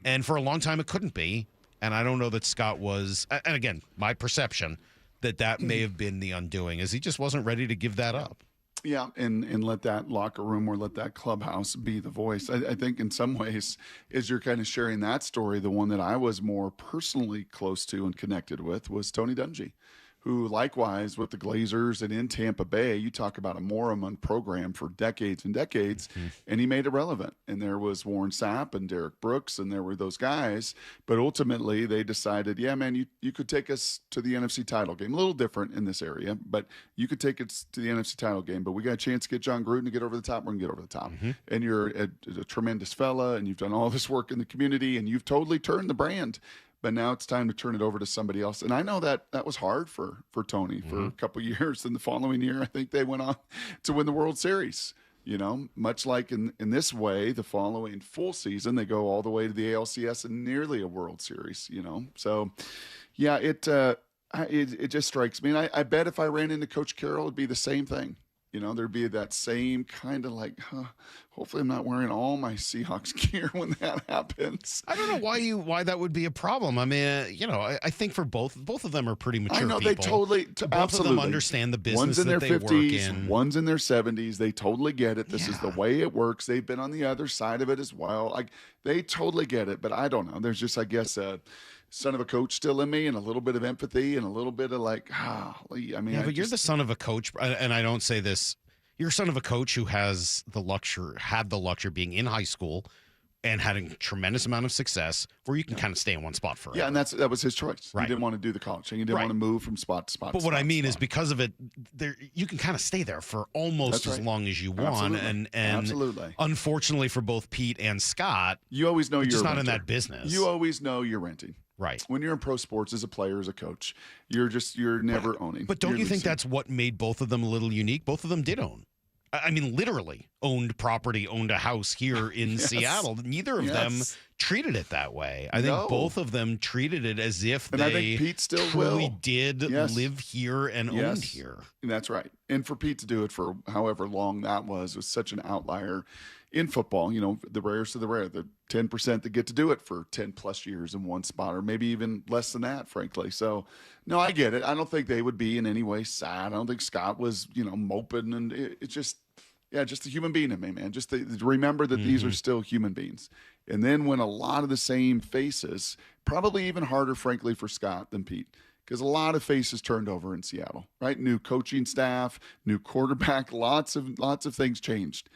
And for a long time it couldn't be. And I don't know that Scott was, and again, my perception that may have been the undoing, is he just wasn't ready to give that up. Yeah, and let that locker room or let that clubhouse be the voice. I think in some ways, as you're kind of sharing that story, the one that I was more personally close to and connected with was Tony Dungy, who likewise with the Glazers and in Tampa Bay, you talk about a moribund program for decades and decades, and he made it relevant. And there was Warren Sapp and Derek Brooks, and there were those guys. But ultimately, they decided, yeah, man, you could take us to the NFC title game. A little different in this area, but you could take us to the NFC title game. But we got a chance to get John Gruden to get over the top. We're going to get over the top. And you're a tremendous fella, and you've done all this work in the community, and you've totally turned the brand. But now it's time to turn it over to somebody else. And I know that was hard for Tony for a couple of years. And the following year, I think they went on to win the World Series. Much like in this way, the following full season, they go all the way to the ALCS and nearly a World Series, So, yeah, it just strikes me. And I bet if I ran into Coach Carroll, it'd be the same thing. There'd be that same kind of like, hopefully I'm not wearing all my Seahawks gear when that happens. I don't know why that would be a problem. I mean, I think for both of them are pretty mature people. I know, they totally, both absolutely. of them understand the business One's in their that they 50s, work in. One's in their 70s. They totally get it. This is the way it works. They've been on the other side of it as well. Like, they totally get it, but I don't know. There's just, I guess, son of a coach still in me, and a little bit of empathy and a little bit of like, but you're the son of a coach, and I don't say this. You're a son of a coach who had the luxury being in high school and had a tremendous amount of success where you can kind of stay in one spot forever. Yeah, and that was his choice. Right. He didn't want to do the college thing. He didn't want to move from spot to spot. But what I mean is because of it, you can kind of stay there for almost as long as you want. Absolutely. And Absolutely. Unfortunately for both Pete and Scott, you always know you're just not renting. in that business. You always know you're renting. Right. When you're in pro sports as a player, as a coach, you're never owning. But don't You're you think leasing. that's what made both of them a little unique? Both of them did own. I mean, literally owned property, owned a house here in Seattle. Neither of them treated it that way. I think both of them treated it as if and they I think Pete still truly will. did live here and owned here. That's right. And for Pete to do it for however long that was such an outlier in football. The rarest of the rare, the 10% that get to do it for 10 plus years in one spot, or maybe even less than that, frankly. So, no, I get it. I don't think they would be in any way sad. I don't think Scott was, moping. And it's just, just a human being in me, man. Just to remember that these are still human beings. And then when a lot of the same faces, probably even harder, frankly, for Scott than Pete, because a lot of faces turned over in Seattle, right? New coaching staff, new quarterback, lots of things changed.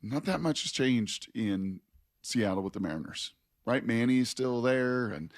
Not that much has changed in Seattle with the Mariners, right? Manny is still there, and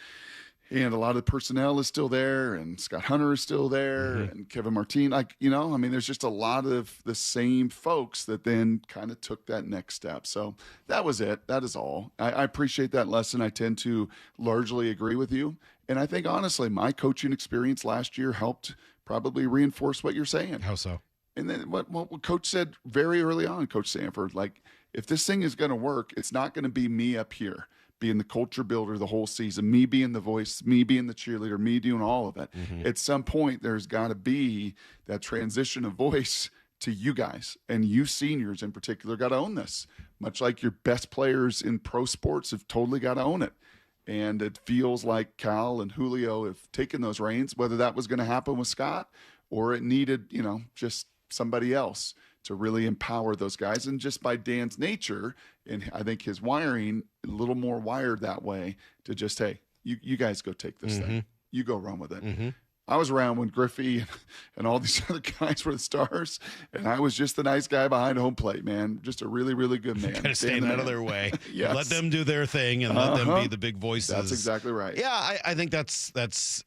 a lot of the personnel is still there, and Scott Hunter is still there, and Kevin Martin. There's just a lot of the same folks that then kind of took that next step. So that was it. That is all. I appreciate that lesson. I tend to largely agree with you. And I think, honestly, my coaching experience last year helped probably reinforce what you're saying. How so? And then what Coach said very early on, Coach Sanford, like, if this thing is going to work, it's not going to be me up here being the culture builder the whole season, me being the voice, me being the cheerleader, me doing all of it. At some point, there's got to be that transition of voice to you guys. And you seniors in particular got to own this, much like your best players in pro sports have totally got to own it. And it feels like Cal and Julio have taken those reins, whether that was going to happen with Scott or it needed, just somebody else to really empower those guys. And just by Dan's nature, and I think his wiring, a little more wired that way to just, hey, you guys go take this thing. You go run with it. I was around when Griffey and all these other guys were the stars, and I was just the nice guy behind home plate, man. Just a really, really good man. Kind of staying out of their way. Yes. Let them do their thing and let them be the big voices. That's exactly right. Yeah, I think that's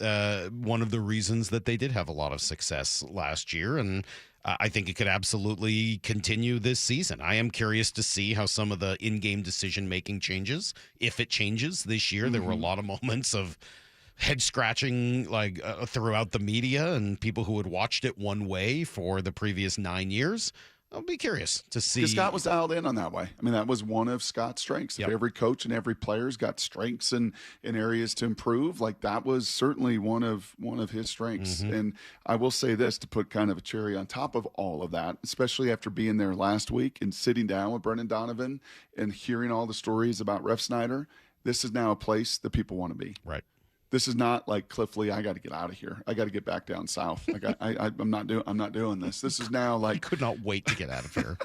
one of the reasons that they did have a lot of success last year, and I think it could absolutely continue this season. I am curious to see how some of the in-game decision-making changes, if it changes this year. There were a lot of moments of head scratching throughout the media and people who had watched it one way for the previous 9 years. I'll be curious to see. Because Scott was dialed in on that way. I mean, that was one of Scott's strengths. Yep. Every coach and every player's got strengths and areas to improve. Like, that was certainly one of his strengths. And I will say this to put kind of a cherry on top of all of that, especially after being there last week and sitting down with Brendan Donovan and hearing all the stories about Ref Snyder. This is now a place that people want to be. Right. This is not like Cliff Lee. I got to get out of here. I got to get back down south. I'm not doing this. This is now like, he could not wait to get out of here.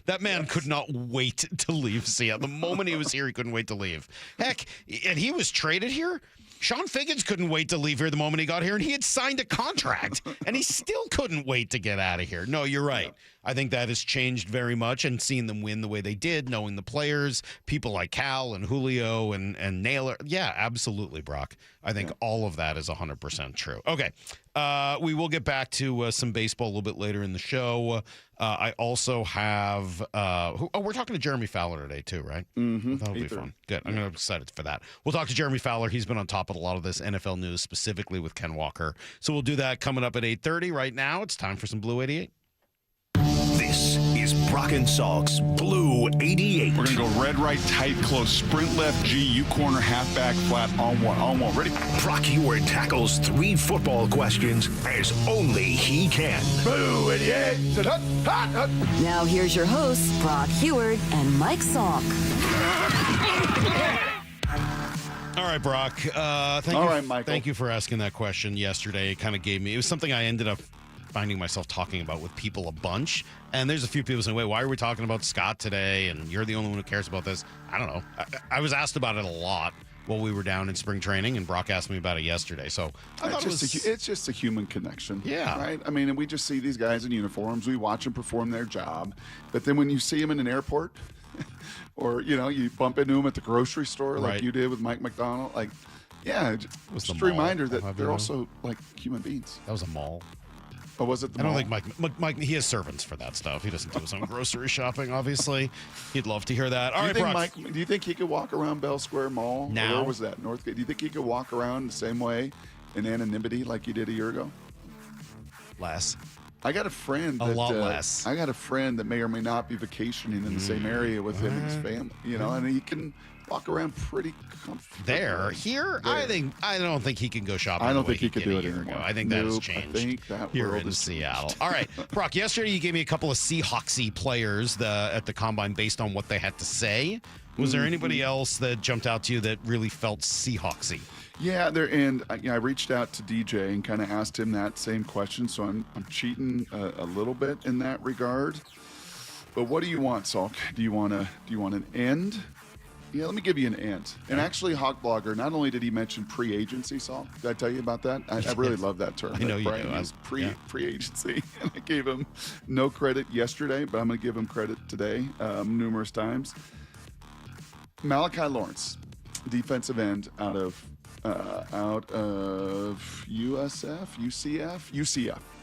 That man could not wait to leave Seattle. The moment he was here, he couldn't wait to leave. Heck, and he was traded here. Sean Figgins couldn't wait to leave here the moment he got here, and he had signed a contract, and he still couldn't wait to get out of here. No, you're right. I think that has changed very much, and seeing them win the way they did, knowing the players, people like Cal and Julio and Naylor. Yeah, absolutely, Brock. I think all of that is 100% true. Okay, we will get back to some baseball a little bit later in the show. I also have we're talking to Jeremy Fowler today too, right? Mm-hmm. That'll be fun. Good. I'm going to be excited for that. We'll talk to Jeremy Fowler. He's been on top of a lot of this NFL news, specifically with Ken Walker. So we'll do that coming up at 8:30. Right now, it's time for some Blue 88. This is Brock and Salk's Blue 88. We're going to go red, right, tight, close, sprint left, G, U corner, halfback, flat, on one. Ready? Brock Heward tackles 3 football questions as only he can. Blue 88. Now here's your hosts, Brock Heward and Mike Salk. All right, Brock. Thank you for asking that question yesterday. It kind of gave me, it was something I ended up finding myself talking about with people a bunch. And there's a few people saying, wait, why are we talking about Scott today? And you're the only one who cares about this. I don't know. I was asked about it a lot while we were down in spring training, and Brock asked me about it yesterday. So I thought it's just a human connection. Yeah. Right? I mean, and we just see these guys in uniforms. We watch them perform their job. But then when you see them in an airport or, you bump into them at the grocery store like you did with Mike McDonald, just a reminder that they're also like human beings. That was a mall. Oh, was it the mall? mall? I don't think Mike, he has servants for that stuff. He doesn't do his own grocery shopping, obviously. He'd love to hear that. All right, Brock. Do you think he could walk around Bell Square Mall? Now? Where was that? Northgate? Do you think he could walk around the same way in anonymity like he did a year ago? Less. I got a friend less. I got a friend that may or may not be vacationing in the same area with him and his family, and he can walk around pretty comfortably. Here, I don't think he can go shopping. I don't think he could do it anymore. anymore. I think that has changed. I think that here world in is Seattle. All right, Brock. Yesterday you gave me a couple of Seahawksy players at the combine based on what they had to say. Was there anybody else that jumped out to you that really felt Seahawksy? Yeah, I reached out to DJ and kind of asked him that same question. So I'm cheating a little bit in that regard. But what do you want, Salk? Do you want an end? Yeah, let me give you an end. And actually, Hawk Blogger, not only did he mention pre-agency, Salk, did I tell you about that? I really love that term. I know you do. Pre-agency. And I gave him no credit yesterday, but I'm going to give him credit today numerous times. Malachi Lawrence, defensive end out of UCF,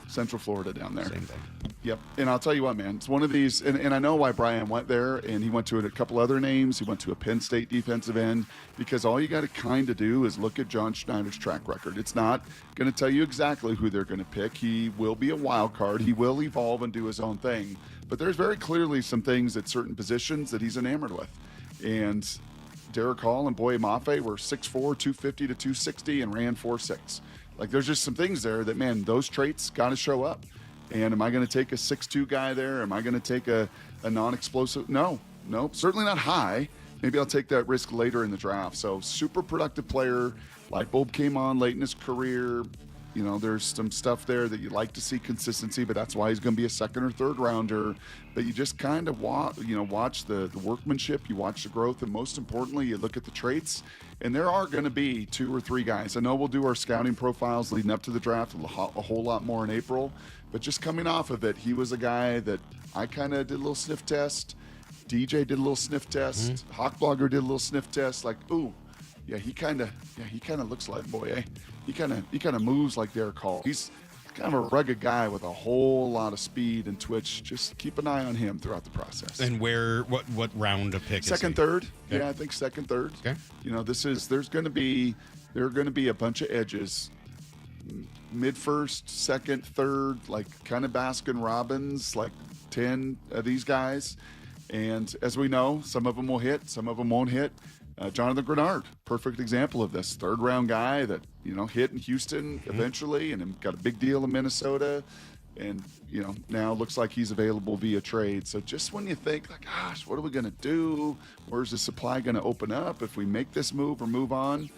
Central Florida down there. Same thing. Yep. And I'll tell you what, man, it's one of these, and I know why Brian went there, and he went to a couple other names. He went to a Penn State defensive end, because all you got to kind of do is look at John Schneider's track record. It's not going to tell you exactly who they're going to pick. He will be a wild card. He will evolve and do his own thing. But there's very clearly some things at certain positions that he's enamored with. And Derek Hall and Boye Mafe were 6'4", 250 to 260, and ran 4.6. Like, there's just some things there that, man, those traits got to show up. And am I going to take a 6'2" guy there? Am I going to take a non-explosive? No, certainly not high. Maybe I'll take that risk later in the draft. So super productive player. Light bulb came on late in his career. You know, there's some stuff there that you like to see consistency, but that's why he's going to be a second or third rounder. But you just kind of watch the workmanship, you watch the growth, and most importantly, you look at the traits. And there are going to be 2 or 3 guys. I know we'll do our scouting profiles leading up to the draft, a whole lot more in April. But just coming off of it, he was a guy that I kind of did a little sniff test. DJ did a little sniff test. Hawkblogger did a little sniff test. Like, ooh, yeah, he kind of looks like Boye. He kind of moves like Derek Hall. He's kind of a rugged guy with a whole lot of speed and twitch. Just keep an eye on him throughout the process. And what round of pick? Second, third. Okay. Yeah, I think second, third. Okay. You know, there are going to be a bunch of edges. Mid first, second, third, like kind of Baskin Robbins, like 10 of these guys. And as we know, some of them will hit, some of them won't hit. Jonathan Grenard, perfect example of this. Third round guy that, you know, hit in Houston eventually and got a big deal in Minnesota. And, you know, now looks like he's available via trade. So just when you think, like, gosh, what are we going to do? Where's the supply going to open up if we make this move or move on?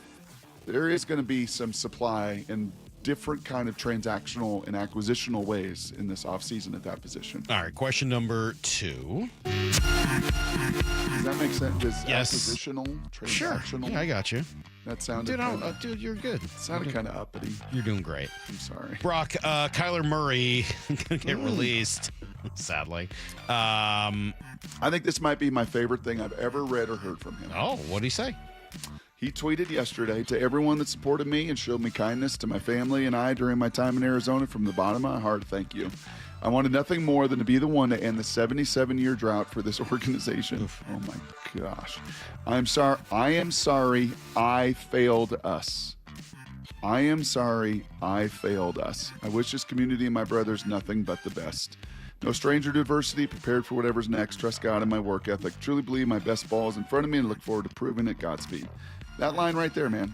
There is going to be some supply in different kind of transactional and acquisitional ways in this offseason at that position. All right, question number 2. Does that make sense? Yes. Acquisitional, transactional? Sure. Yeah, I got you. That sounded dude, you're good. Sounded kind of uppity. You're doing great. I'm sorry. Brock, Kyler Murray going to get released, sadly. I think this might be my favorite thing I've ever read or heard from him. Oh, what'd he say? He tweeted yesterday, to everyone that supported me and showed me kindness, to my family and I during my time in Arizona, from the bottom of my heart, thank you. I wanted nothing more than to be the one to end the 77-year drought for this organization. Oof. Oh my gosh. I am sorry I failed us. I am sorry I failed us. I wish this community and my brothers nothing but the best. No stranger to adversity, prepared for whatever's next. Trust God in my work ethic. Truly believe my best ball is in front of me and look forward to proving it. Godspeed. That line right there, man.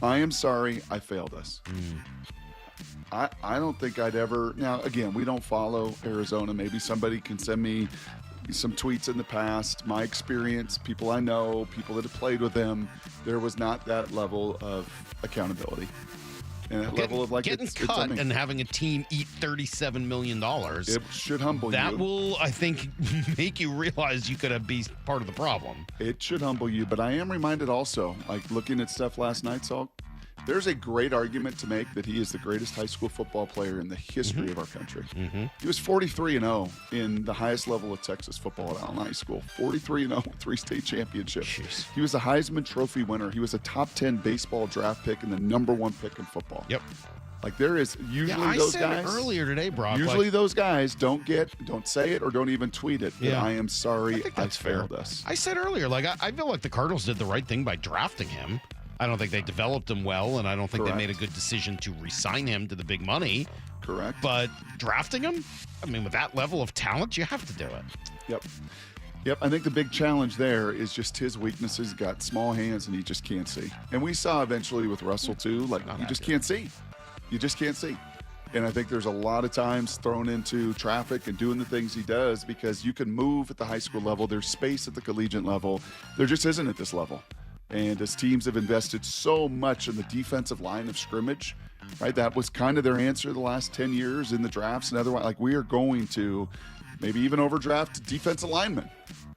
I am sorry I failed us. I don't think I'd ever. Now, again, we don't follow Arizona. Maybe somebody can send me some tweets in the past. My experience, people I know, people that have played with them, there was not that level of accountability. And that level of like getting cut and having a team eat $37 million. It should humble you. That will, I think, make you realize you could be part of the problem. It should humble you. But I am reminded also, like looking at stuff last night, Salk, there's a great argument to make that he is the greatest high school football player in the history of our country. He was 43-0 in the highest level of Texas football at Allen High School. 43-0 with 3 state championships. Jeez. He was a Heisman Trophy winner. He was a top 10 baseball draft pick and the #1 pick in football. Yep. Like there is usually those guys earlier today, Brock. Usually those guys don't say it or don't even tweet it. Yeah. I am sorry I failed failed us. I said earlier, like I feel like the Cardinals did the right thing by drafting him. I don't think they developed him well, and I don't think they made a good decision to re-sign him to the big money. Correct. But drafting him, I mean, with that level of talent, you have to do it. Yep. I think the big challenge there is just his weaknesses. He's got small hands, and he just can't see. And we saw eventually with Russell, too, like you just can't see. You just can't see. And I think there's a lot of times thrown into traffic and doing the things he does because you can move at the high school level. There's space at the collegiate level. There just isn't at this level. And as teams have invested so much in the defensive line of scrimmage, right? That was kind of their answer the last 10 years in the drafts and otherwise. Like we are going to maybe even overdraft defensive linemen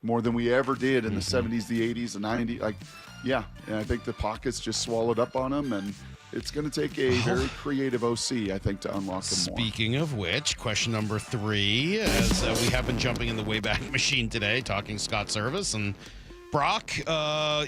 more than we ever did in the 70s, the 80s, the 90s. Like, yeah. And I think the pockets just swallowed up on them. And it's going to take a very creative OC, I think, to unlock them more. Speaking of which, question number 3, as we have been jumping in the Wayback Machine today, talking Scott Service. And Brock,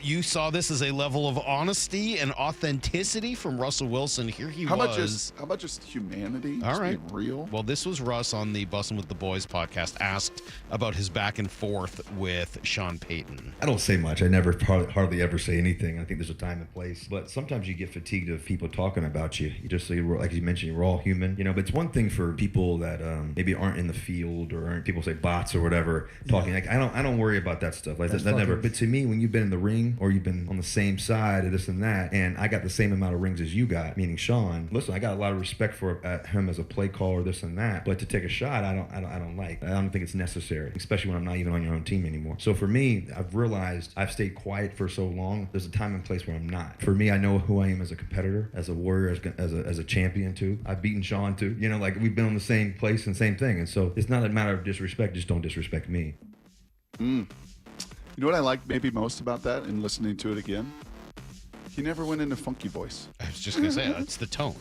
you saw this as a level of honesty and authenticity from Russell Wilson. Here he was. How about just humanity? All just right. being real. Well, this was Russ on the Bussin' with the Boys podcast, asked about his back and forth with Sean Payton. I don't say much. I never hardly ever say anything. I think there's a time and place. But sometimes you get fatigued of people talking about you. You just say, like you mentioned, we're all human. You know, but it's one thing for people that maybe aren't in the field or aren't people say bots or whatever talking. Like I don't worry about that stuff. Like that never. But to me, when you've been in the ring or you've been on the same side of this and that, and I got the same amount of rings as you got, meaning Sean, listen, I got a lot of respect for him as a play caller, this and that. But to take a shot, I don't like. I don't think it's necessary, especially when I'm not even on your own team anymore. So for me, I've realized I've stayed quiet for so long. There's a time and place where I'm not. For me, I know who I am as a competitor, as a warrior, as a champion too. I've beaten Sean too. You know, like we've been on the same place and same thing. And so it's not a matter of disrespect. Just don't disrespect me. You know what I like maybe most about that and listening to it again? He never went into funky voice. I was just going to say, it's the tone.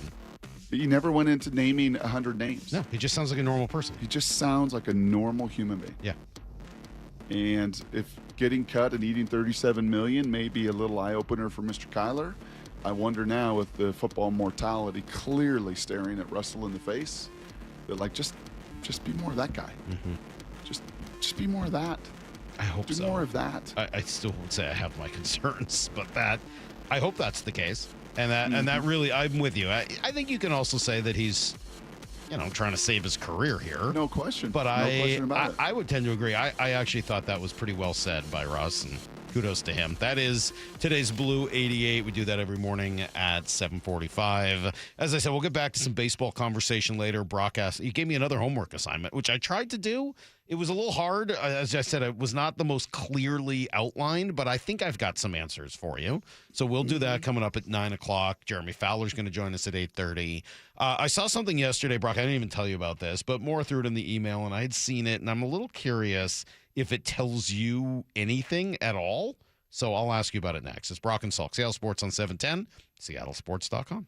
He never went into naming 100 names. No, he just sounds like a normal person. He just sounds like a normal human being. Yeah. And if getting cut and eating $37 million may be a little eye-opener for Mr. Kyler, I wonder now with the football mortality clearly staring at Russell in the face, that like just be more of that guy. Mm-hmm. Just be more of that. I hope do so. more of that. I still would say I have my concerns, but I hope that's the case. And that really, I'm with you. I think you can also say that he's, trying to save his career here. No question. But no question about it. I would tend to agree. I actually thought that was pretty well said by Russ, and kudos to him. That is today's Blue 88. We do that every morning at 7:45. As I said, we'll get back to some baseball conversation later. Brock asked, he gave me another homework assignment, which I tried to do. It was a little hard. As I said, it was not the most clearly outlined, but I think I've got some answers for you. So we'll do that coming up at 9 o'clock. Jeremy Fowler's going to join us at 8:30. I saw something yesterday, Brock. I didn't even tell you about this, but more through it in the email, and I had seen it, and I'm a little curious if it tells you anything at all. So I'll ask you about it next. It's Brock and Salk, Seattle Sports on 710, seattlesports.com.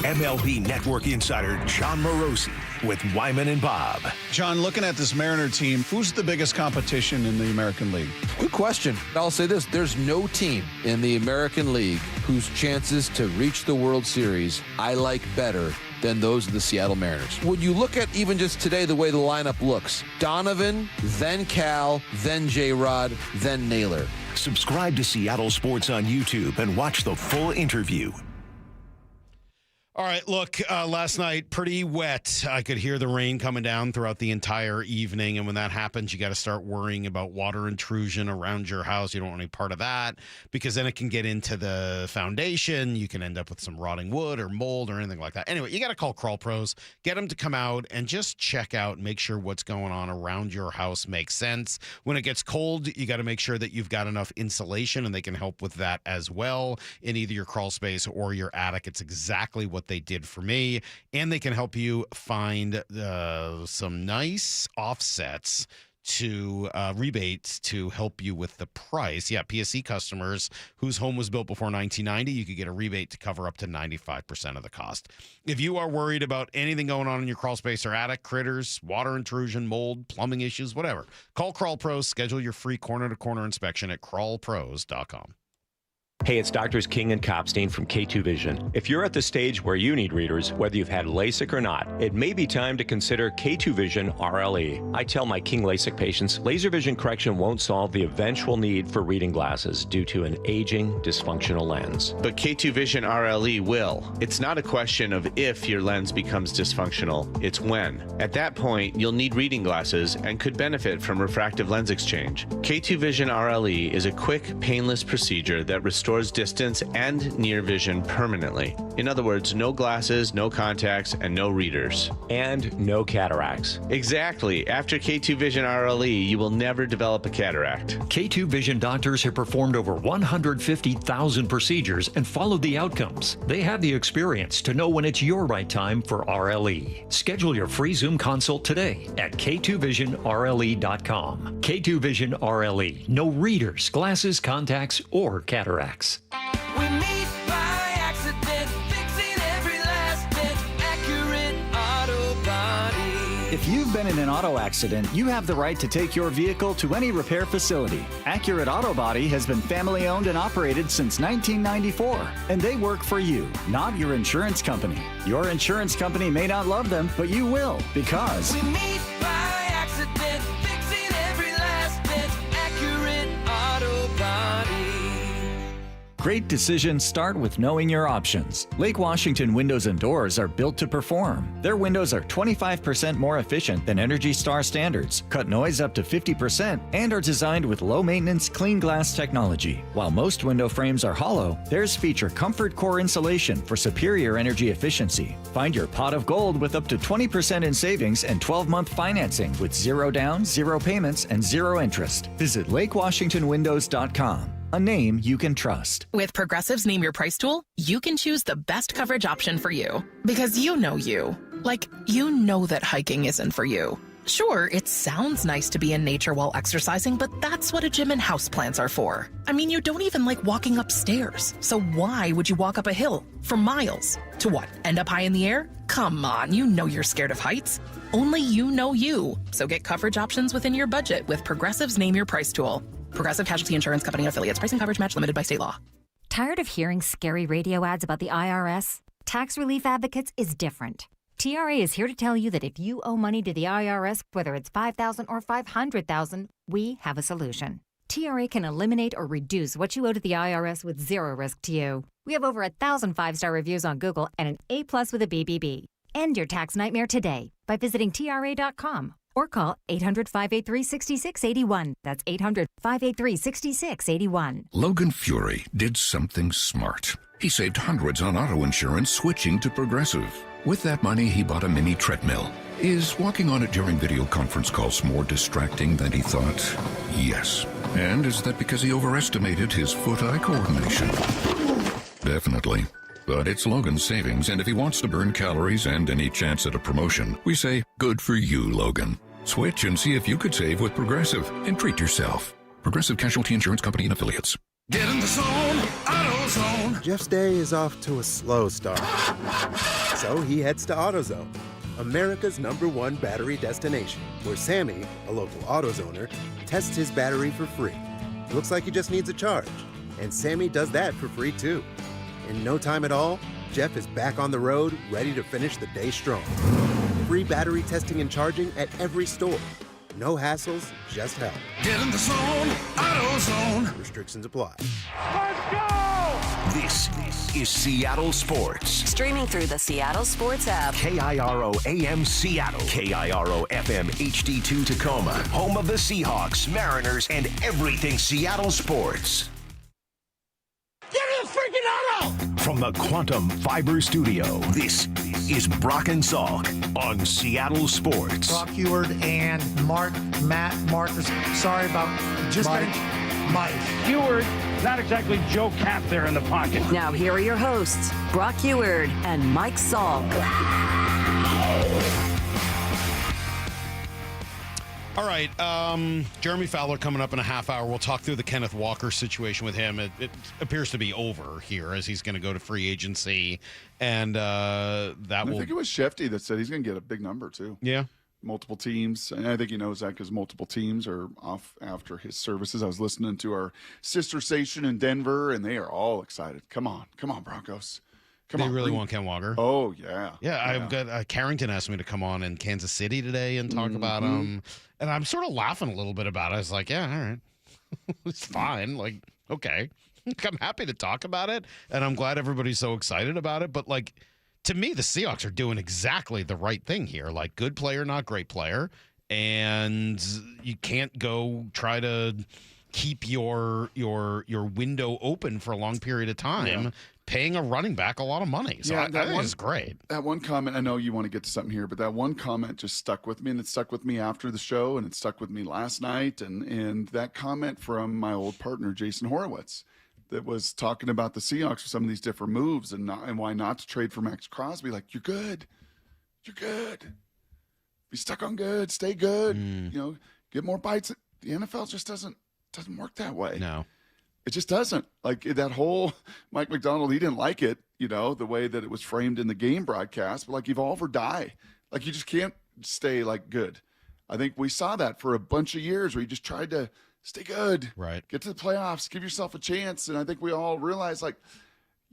MLB Network insider John Morosi with Wyman and Bob. John, looking at this Mariner team, who's the biggest competition in the American League? Good question. I'll say this. There's no team in the American League whose chances to reach the World Series I like better than those of the Seattle Mariners. When you look at even just today the way the lineup looks, Donovan, then Cal, then J-Rod, then Naylor. Subscribe to Seattle Sports on YouTube and watch the full interview. All right, look, last night, pretty wet. I could hear the rain coming down throughout the entire evening, and when that happens, you got to start worrying about water intrusion around your house. You don't want any part of that, because then it can get into the foundation. You can end up with some rotting wood or mold or anything like that. Anyway, you got to call Crawl Pros, get them to come out and just check out and make sure what's going on around your house makes sense. When it gets cold, you got to make sure that you've got enough insulation, and they can help with that as well in either your crawl space or your attic. It's exactly what they did for me, and they can help you find some nice offsets to rebates to help you with the price. Yeah, PSC customers whose home was built before 1990, you could get a rebate to cover up to 95% of the cost. If you are worried about anything going on in your crawl space or attic, critters, water intrusion, mold, plumbing issues, whatever, call Crawl Pros. Schedule your free corner-to-corner inspection at crawlpros.com. Hey, it's Doctors King and Kopstein from K2 Vision. If you're at the stage where you need readers, whether you've had LASIK or not, it may be time to consider K2 Vision RLE. I tell my King LASIK patients, laser vision correction won't solve the eventual need for reading glasses due to an aging, dysfunctional lens. But K2 Vision RLE will. It's not a question of if your lens becomes dysfunctional, it's when. At that point, you'll need reading glasses and could benefit from refractive lens exchange. K2 Vision RLE is a quick, painless procedure that restores distance and near vision permanently. In other words, no glasses, no contacts, and no readers. And no cataracts. Exactly. After K2 Vision RLE, you will never develop a cataract. K2 Vision doctors have performed over 150,000 procedures and followed the outcomes. They have the experience to know when it's your right time for RLE. Schedule your free Zoom consult today at k2visionrle.com. K2 Vision RLE. No readers, glasses, contacts, or cataracts. We meet by accident, fixing every last bit, Accurate Auto Body. If you've been in an auto accident, you have the right to take your vehicle to any repair facility. Accurate Auto Body has been family owned and operated since 1994, and they work for you, not your insurance company. Your insurance company may not love them, but you will, because We meet by accident, fixing every last bit, Accurate Auto Body. Great decisions start with knowing your options. Lake Washington windows and doors are built to perform. Their windows are 25% more efficient than Energy Star standards, cut noise up to 50%, and are designed with low-maintenance clean glass technology. While most window frames are hollow, theirs feature Comfort Core insulation for superior energy efficiency. Find your pot of gold with up to 20% in savings and 12-month financing with 0 down, 0 payments, and 0 interest. Visit LakeWashingtonWindows.com. A name you can trust. With Progressive's Name Your Price tool, you can choose the best coverage option for you. Because you know you. Like, you know that hiking isn't for you. Sure, it sounds nice to be in nature while exercising, but that's what a gym and houseplants are for. I mean, you don't even like walking upstairs. So why would you walk up a hill for miles? To what, end up high in the air? Come on, you know you're scared of heights. Only you know you. So get coverage options within your budget with Progressive's Name Your Price tool. Progressive Casualty Insurance Company affiliates. Pricing coverage match limited by state law. Tired of hearing scary radio ads about the IRS? Tax Relief Advocates is different. TRA is here to tell you that if you owe money to the IRS, whether it's $5,000 or $500,000, we have a solution. TRA can eliminate or reduce what you owe to the IRS with zero risk to you. We have over 1,000 5-star reviews on Google and an A+ with a BBB. End your tax nightmare today by visiting TRA.com. Or call 800-583-6681. That's 800-583-6681. Logan Fury did something smart. He saved hundreds on auto insurance switching to Progressive. With that money, he bought a mini treadmill. Is walking on it during video conference calls more distracting than he thought? Yes. And is that because he overestimated his foot-eye coordination? Definitely. But it's Logan's savings, and if he wants to burn calories and any chance at a promotion, we say, good for you, Logan. Switch and see if you could save with Progressive and treat yourself. Progressive Casualty Insurance Company and Affiliates. Get in the zone, AutoZone. Jeff's day is off to a slow start. So he heads to AutoZone, America's #1 battery destination, where Sammy, a local AutoZoner, tests his battery for free. It looks like he just needs a charge, and Sammy does that for free too. In no time at all, Jeff is back on the road, ready to finish the day strong. Free battery testing and charging at every store. No hassles, just help. Get in the zone, AutoZone. Restrictions apply. Let's go! This is Seattle Sports. Streaming through the Seattle Sports app. KIRO AM Seattle. KIRO FM HD2 Tacoma. Home of the Seahawks, Mariners, and everything Seattle sports. Get in the freaking auto! From the Quantum Fiber Studio, this is Brock and Salk on Seattle Sports. Brock Heward and Matt Marcus. Sorry about just Mike. Heward, not exactly Joe Cap there in the pocket. Now here are your hosts, Brock Heward and Mike Salk. All right, Jeremy Fowler coming up in a half hour. We'll talk through the Kenneth Walker situation with him. It appears to be over here as he's going to go to free agency, and I think it was Shefty that said he's going to get a big number too. Yeah, multiple teams, and I think he knows that because multiple teams are off after his services. I was listening to our sister station in Denver, and they are all excited. Come on, Broncos. They really want Ken Walker. Oh yeah, yeah. I've got Carrington asked me to come on in Kansas City today and talk about him, and I'm sort of laughing a little bit about it. I was like, yeah, all right, it's fine. Like, okay, I'm happy to talk about it, and I'm glad everybody's so excited about it. But like, to me, the Seahawks are doing exactly the right thing here. Like, good player, not great player, and you can't go try to keep your window open for a long period of time, paying a running back a lot of money. So I think it's great. That one comment, I know you want to get to something here, but that one comment just stuck with me, and it stuck with me after the show, and it stuck with me last night, and that comment from my old partner, Jason Horowitz, that was talking about the Seahawks with some of these different moves and why not to trade for Maxx Crosby. Like, you're good. Be stuck on good. Stay good. Get more bites. The NFL just doesn't work that way. No. It just doesn't. Like, that whole Mike McDonald, he didn't like it, the way that it was framed in the game broadcast. But, like, evolve or die. Like, you just can't stay, like, good. I think we saw that for a bunch of years where you just tried to stay good. Right. Get to the playoffs. Give yourself a chance. And I think we all realize, like,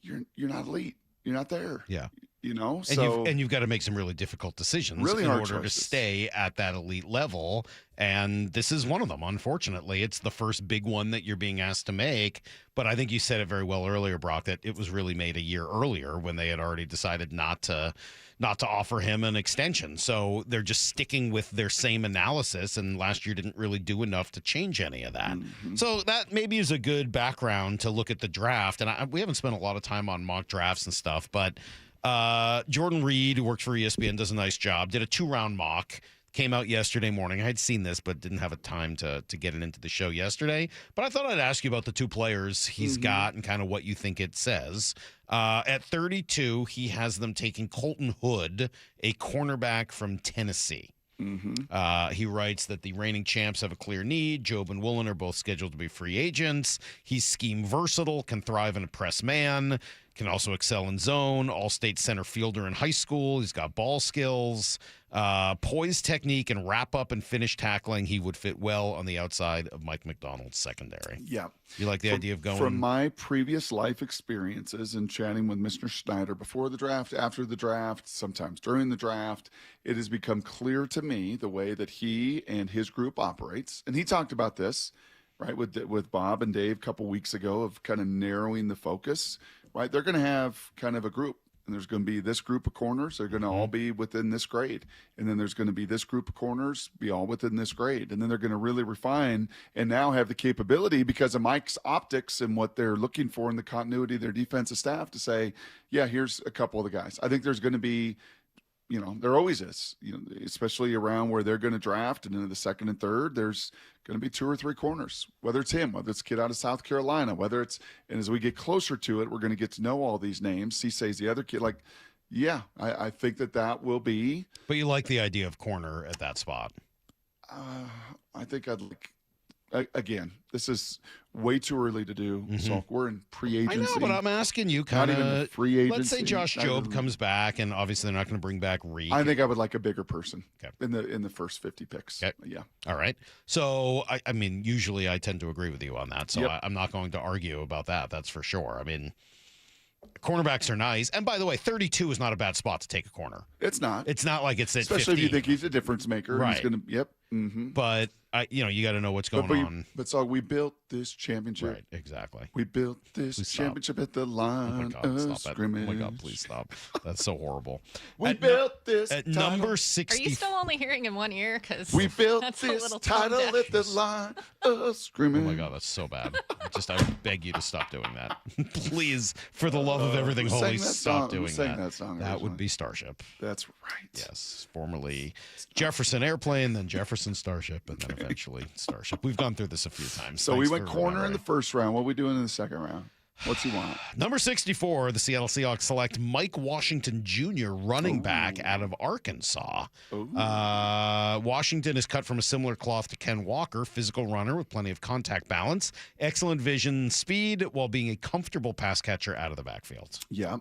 you're not elite. You're not there. Yeah. And you've got to make some really difficult decisions in order to stay at that elite level. And this is one of them, unfortunately. It's the first big one that you're being asked to make. But I think you said it very well earlier, Brock, that it was really made a year earlier when they had already decided not to offer him an extension. So they're just sticking with their same analysis, and last year didn't really do enough to change any of that. So that maybe is a good background to look at the draft. And we haven't spent a lot of time on mock drafts and stuff, but Jordan Reed, who works for ESPN, does a nice job, did a 2-round mock. Came out yesterday morning. I had seen this, but didn't have a time to get it into the show yesterday. But I thought I'd ask you about the 2 players he's got and kind of what you think it says. At 32, he has them taking Colton Hood, a cornerback from Tennessee. He writes that the reigning champs have a clear need. Jobe and Woolen are both scheduled to be free agents. He's scheme versatile, can thrive in a press man, can also excel in zone, all-state center fielder in high school. He's got ball skills, poise technique, and wrap-up and finish tackling. He would fit well on the outside of Mike McDonald's secondary. Yeah. You like the idea of going? From my previous life experiences and chatting with Mr. Schneider before the draft, after the draft, sometimes during the draft, it has become clear to me the way that he and his group operates. And he talked about this, right, with Bob and Dave a couple weeks ago of kind of narrowing the focus, right? They're going to have kind of a group. And there's going to be this group of corners. They're going to all be within this grade. And then there's going to be this group of corners, be all within this grade. And then they're going to really refine and now have the capability because of Mike's optics and what they're looking for in the continuity of their defensive staff to say, yeah, here's a couple of the guys. I think there's going to be, there always is, especially around where they're going to draft and into the second and third, there's going to be 2 or 3 corners, whether it's him, whether it's a kid out of South Carolina, and as we get closer to it, we're going to get to know all these names. Cissay's the other kid. I think that will be. But you like the idea of corner at that spot. I think I'd like, again, this is way too early to do. So we're in pre-agency. I know, but I'm asking you kind of free agency. Let's say Josh Jobe comes back, and obviously they're not going to bring back Reed. I think I would like a bigger person in the first 50 picks. Okay. Yeah. All right. So, I mean, usually I tend to agree with you on that, so I'm not going to argue about that. That's for sure. I mean, cornerbacks are nice. And by the way, 32 is not a bad spot to take a corner. It's not. It's not like it's at especially 50. if you think he's a difference maker. Right. He's going to, But, you got to know what's going on. But so we built this championship. Right, exactly. We built this championship at the line of scrimmage. Oh, my God, please stop. That's so horrible. We built this at title. Number 60. Are you still only hearing in one ear? Because we built this title at the line of scrimmage. Oh, my God, that's so bad. I beg you to stop doing that. Please, for the love of everything holy, stop doing that. That would be Starship. That's right. Yes, formerly Jefferson Airplane, then Jefferson Starship, and then eventually Starship. We've gone through this a few times. So we went corner in the first round. What are we doing in the second round? What's he want? Number 64, the Seattle Seahawks select Mike Washington Jr., running back out of Arkansas. Washington is cut from a similar cloth to Ken Walker, physical runner with plenty of contact balance, excellent vision, speed, while being a comfortable pass catcher out of the backfield. Yeah.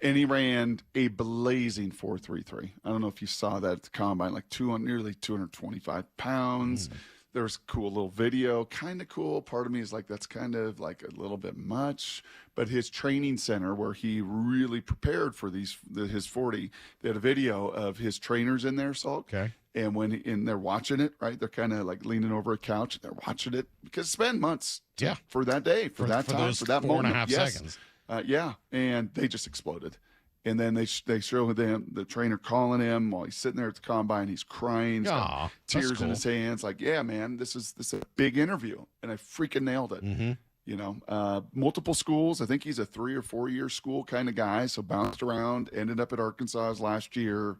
And he ran a blazing 4.33. I don't know if you saw that at the combine, nearly 225 pounds. There's a cool little video, kind of cool. Part of me is like, that's kind of like a little bit much. But his training center, where he really prepared for his 40, they had a video of his trainers in there, Salk. Okay. And they're watching it, right? They're kind of like leaning over a couch. And they're watching it because it's been months for that day, for that time, for that moment. 4.5 seconds. And they just exploded. And then they show the trainer calling him while he's sitting there at the combine. He's crying, he's got tears in his hands. Like, yeah, man, this is a big interview, and I freaking nailed it. Multiple schools. I think he's a 3 or 4 year school kind of guy. So bounced around, ended up at Arkansas last year,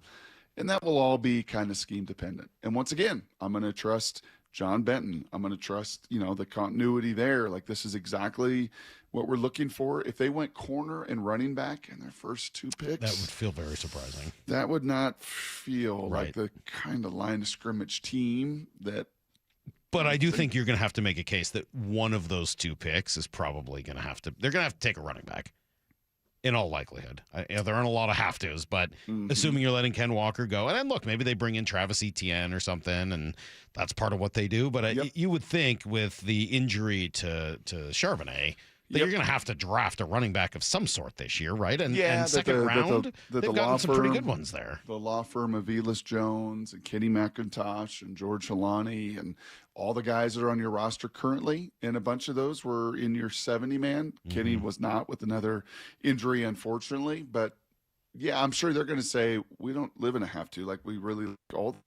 and that will all be kind of scheme dependent. And once again, I'm going to trust John Benton. I'm going to trust the continuity there. Like, this is exactly what we're looking for. If they went corner and running back in their first 2 picks, that would feel very surprising. That would not feel like the kind of line of scrimmage team that. But I do think you're going to have to make a case that one of those 2 picks is probably going to have to. They're going to have to take a running back, in all likelihood. There aren't a lot of have-tos, but assuming you're letting Ken Walker go, and then look, maybe they bring in Travis Etienne or something, and that's part of what they do. But you would think with the injury to Charbonnet, that you're going to have to draft a running back of some sort this year, right? And Yeah, second round, they've the gotten law some pretty firm- good ones there. The law firm of Elis Jones and Kenny McIntosh and George Halani and all the guys that are on your roster currently, and a bunch of those were in your 70-man. Kenny was not, with another injury, unfortunately. But, yeah, I'm sure they're going to say, we don't live in a have to. Like, we really like all the guys.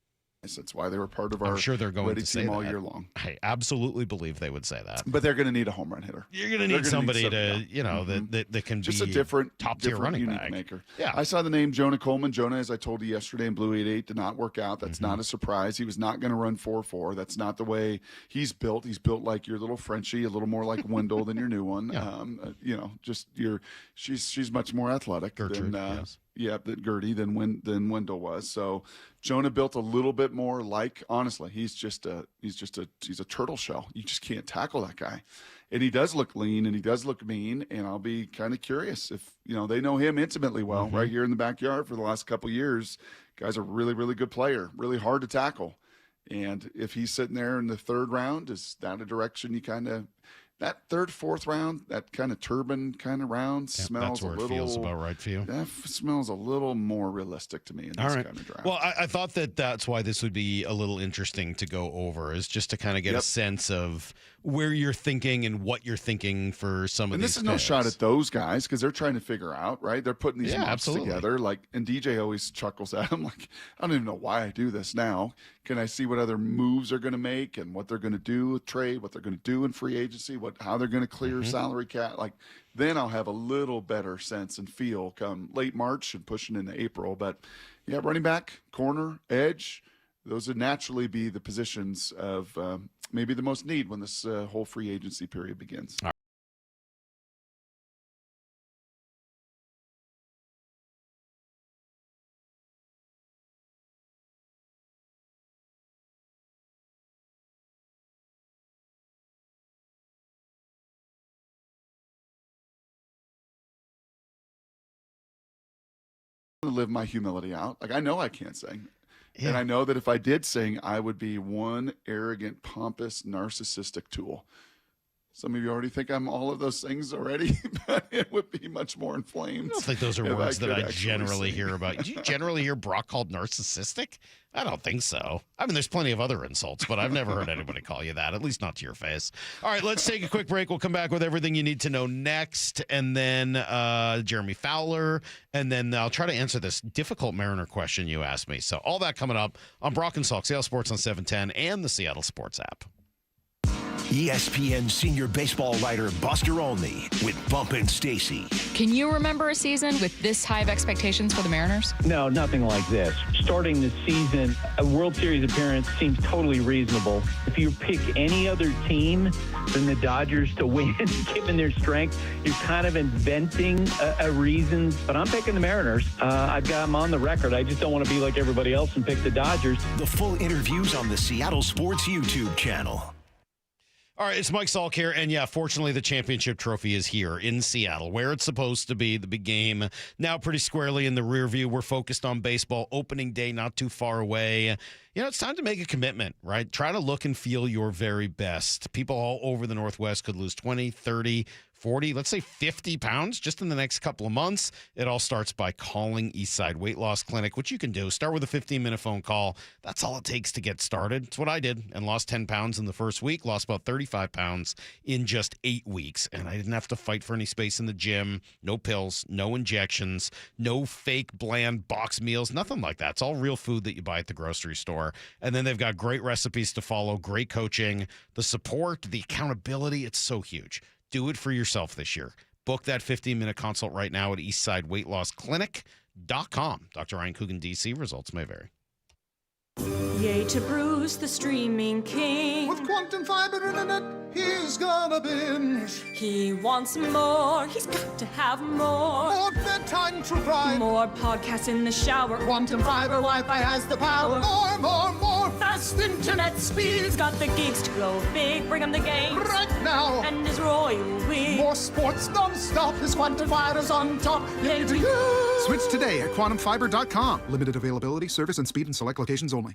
That's why they were part of our I'm sure they're going ready to say team all that. year long. I absolutely believe they would say that. But they're going to need a home run hitter. You're going to need somebody to, you know, that can Just be a different top-tier running unique back. maker. Yeah. I saw the name Jonah Coleman. Jonah, as I told you yesterday, in Blue 88 did not work out. That's not a surprise. He was not going to run 4.4. That's not the way he's built. He's built like your little Frenchie, a little more like Wendell than your new one. You know, just she's much more athletic Gertrude, than yes. than Gertie than Wendell was. So Jonah built a little bit more like, honestly, he's a turtle shell. You just can't tackle that guy. And he does look lean and he does look mean. And I'll be kind of curious if, you know, they know him intimately well right here in the backyard for the last couple of years. Guy's a really, really good player, really hard to tackle. And if he's sitting there in the third round, is that a direction you kind of, that third, fourth round, that kind of turban kind of round smells that's where a little. it feels about right for you. That smells a little more realistic to me in this kind of draft. Well, I thought that's why this would be a little interesting to go over, is just to kind of get a sense of where you're thinking and what you're thinking for some of And these this is no picks. shot at those guys because they're trying to figure out, right? They're putting these mocks absolutely. together. Like, and DJ always chuckles at him, like, I don't even know why I do this now. Can I see what other moves they're going to make and what they're going to do with trade, what they're going to do in free agency, how they're going to clear salary cap? Like, then I'll have a little better sense and feel come late March and pushing into April. But yeah, running back, corner, edge, those would naturally be the positions of maybe the most need when this whole free agency period begins. To live my humility out. Like, I know I can't sing. Yeah. And I know that if I did sing, I would be one arrogant, pompous, narcissistic tool. Some of you already think I'm all of those things already, but it would be much more inflamed. I don't think those are if words that could I actually generally sing. hear about. Do you generally hear Brock called narcissistic? I don't think so. I mean, there's plenty of other insults, but I've never heard anybody call you that, at least not to your face. All right, let's take a quick break. We'll come back with everything you need to know next, and then Jeremy Fowler, and then I'll try to answer this difficult Mariner question you asked me. So all that coming up on Brock and Salk, Seattle Sports on 710 and the Seattle Sports app. ESPN senior baseball writer Buster Olney with Bump and Stacy. Can you remember a season with this high of expectations for the Mariners? No, nothing like this. Starting the season, a World Series appearance seems totally reasonable. If you pick any other team than the Dodgers to win, given their strength, you're kind of inventing a reason. But I'm picking the Mariners. I've got them on the record. I just don't want to be like everybody else and pick the Dodgers. The full interviews on the Seattle Sports YouTube channel. All right, it's Mike Salk here, and yeah, fortunately the championship trophy is here in Seattle, where it's supposed to be. The big game now pretty squarely in the rear view. We're focused on baseball. Opening day not too far away. You know, it's time to make a commitment, right? Try to look and feel your very best. People all over the Northwest could lose 20, 30, 40, let's say 50 pounds just in the next couple of months. It all starts by calling Eastside Weight Loss Clinic, which you can do. Start with a 15-minute phone call. That's all it takes to get started. It's what I did and lost 10 pounds in the first week, lost about 35 pounds in just 8 weeks. And I didn't have to fight for any space in the gym, no pills, no injections, no fake bland box meals, nothing like that. It's all real food that you buy at the grocery store. And then they've got great recipes to follow, great coaching, the support, the accountability. It's so huge. Do it for yourself this year. Book that 15-minute consult right now at eastsideweightlossclinic.com. Dr. Ryan Coogan, D.C. Results may vary. Yay to Bruce, the streaming king. With quantum fiber internet, he's gonna binge. He wants more, he's got to have more. More bedtime true crime. More podcasts in the shower. Quantum fiber Wi-Fi has the power. More. Fast internet speeds. Got the geeks to go big. Bring him the games. Right now. And his royal we. More sports non-stop. His quantum fiber's on top. Yay to you. Switch today at quantumfiber.com. Limited availability, service, and speed in select locations only.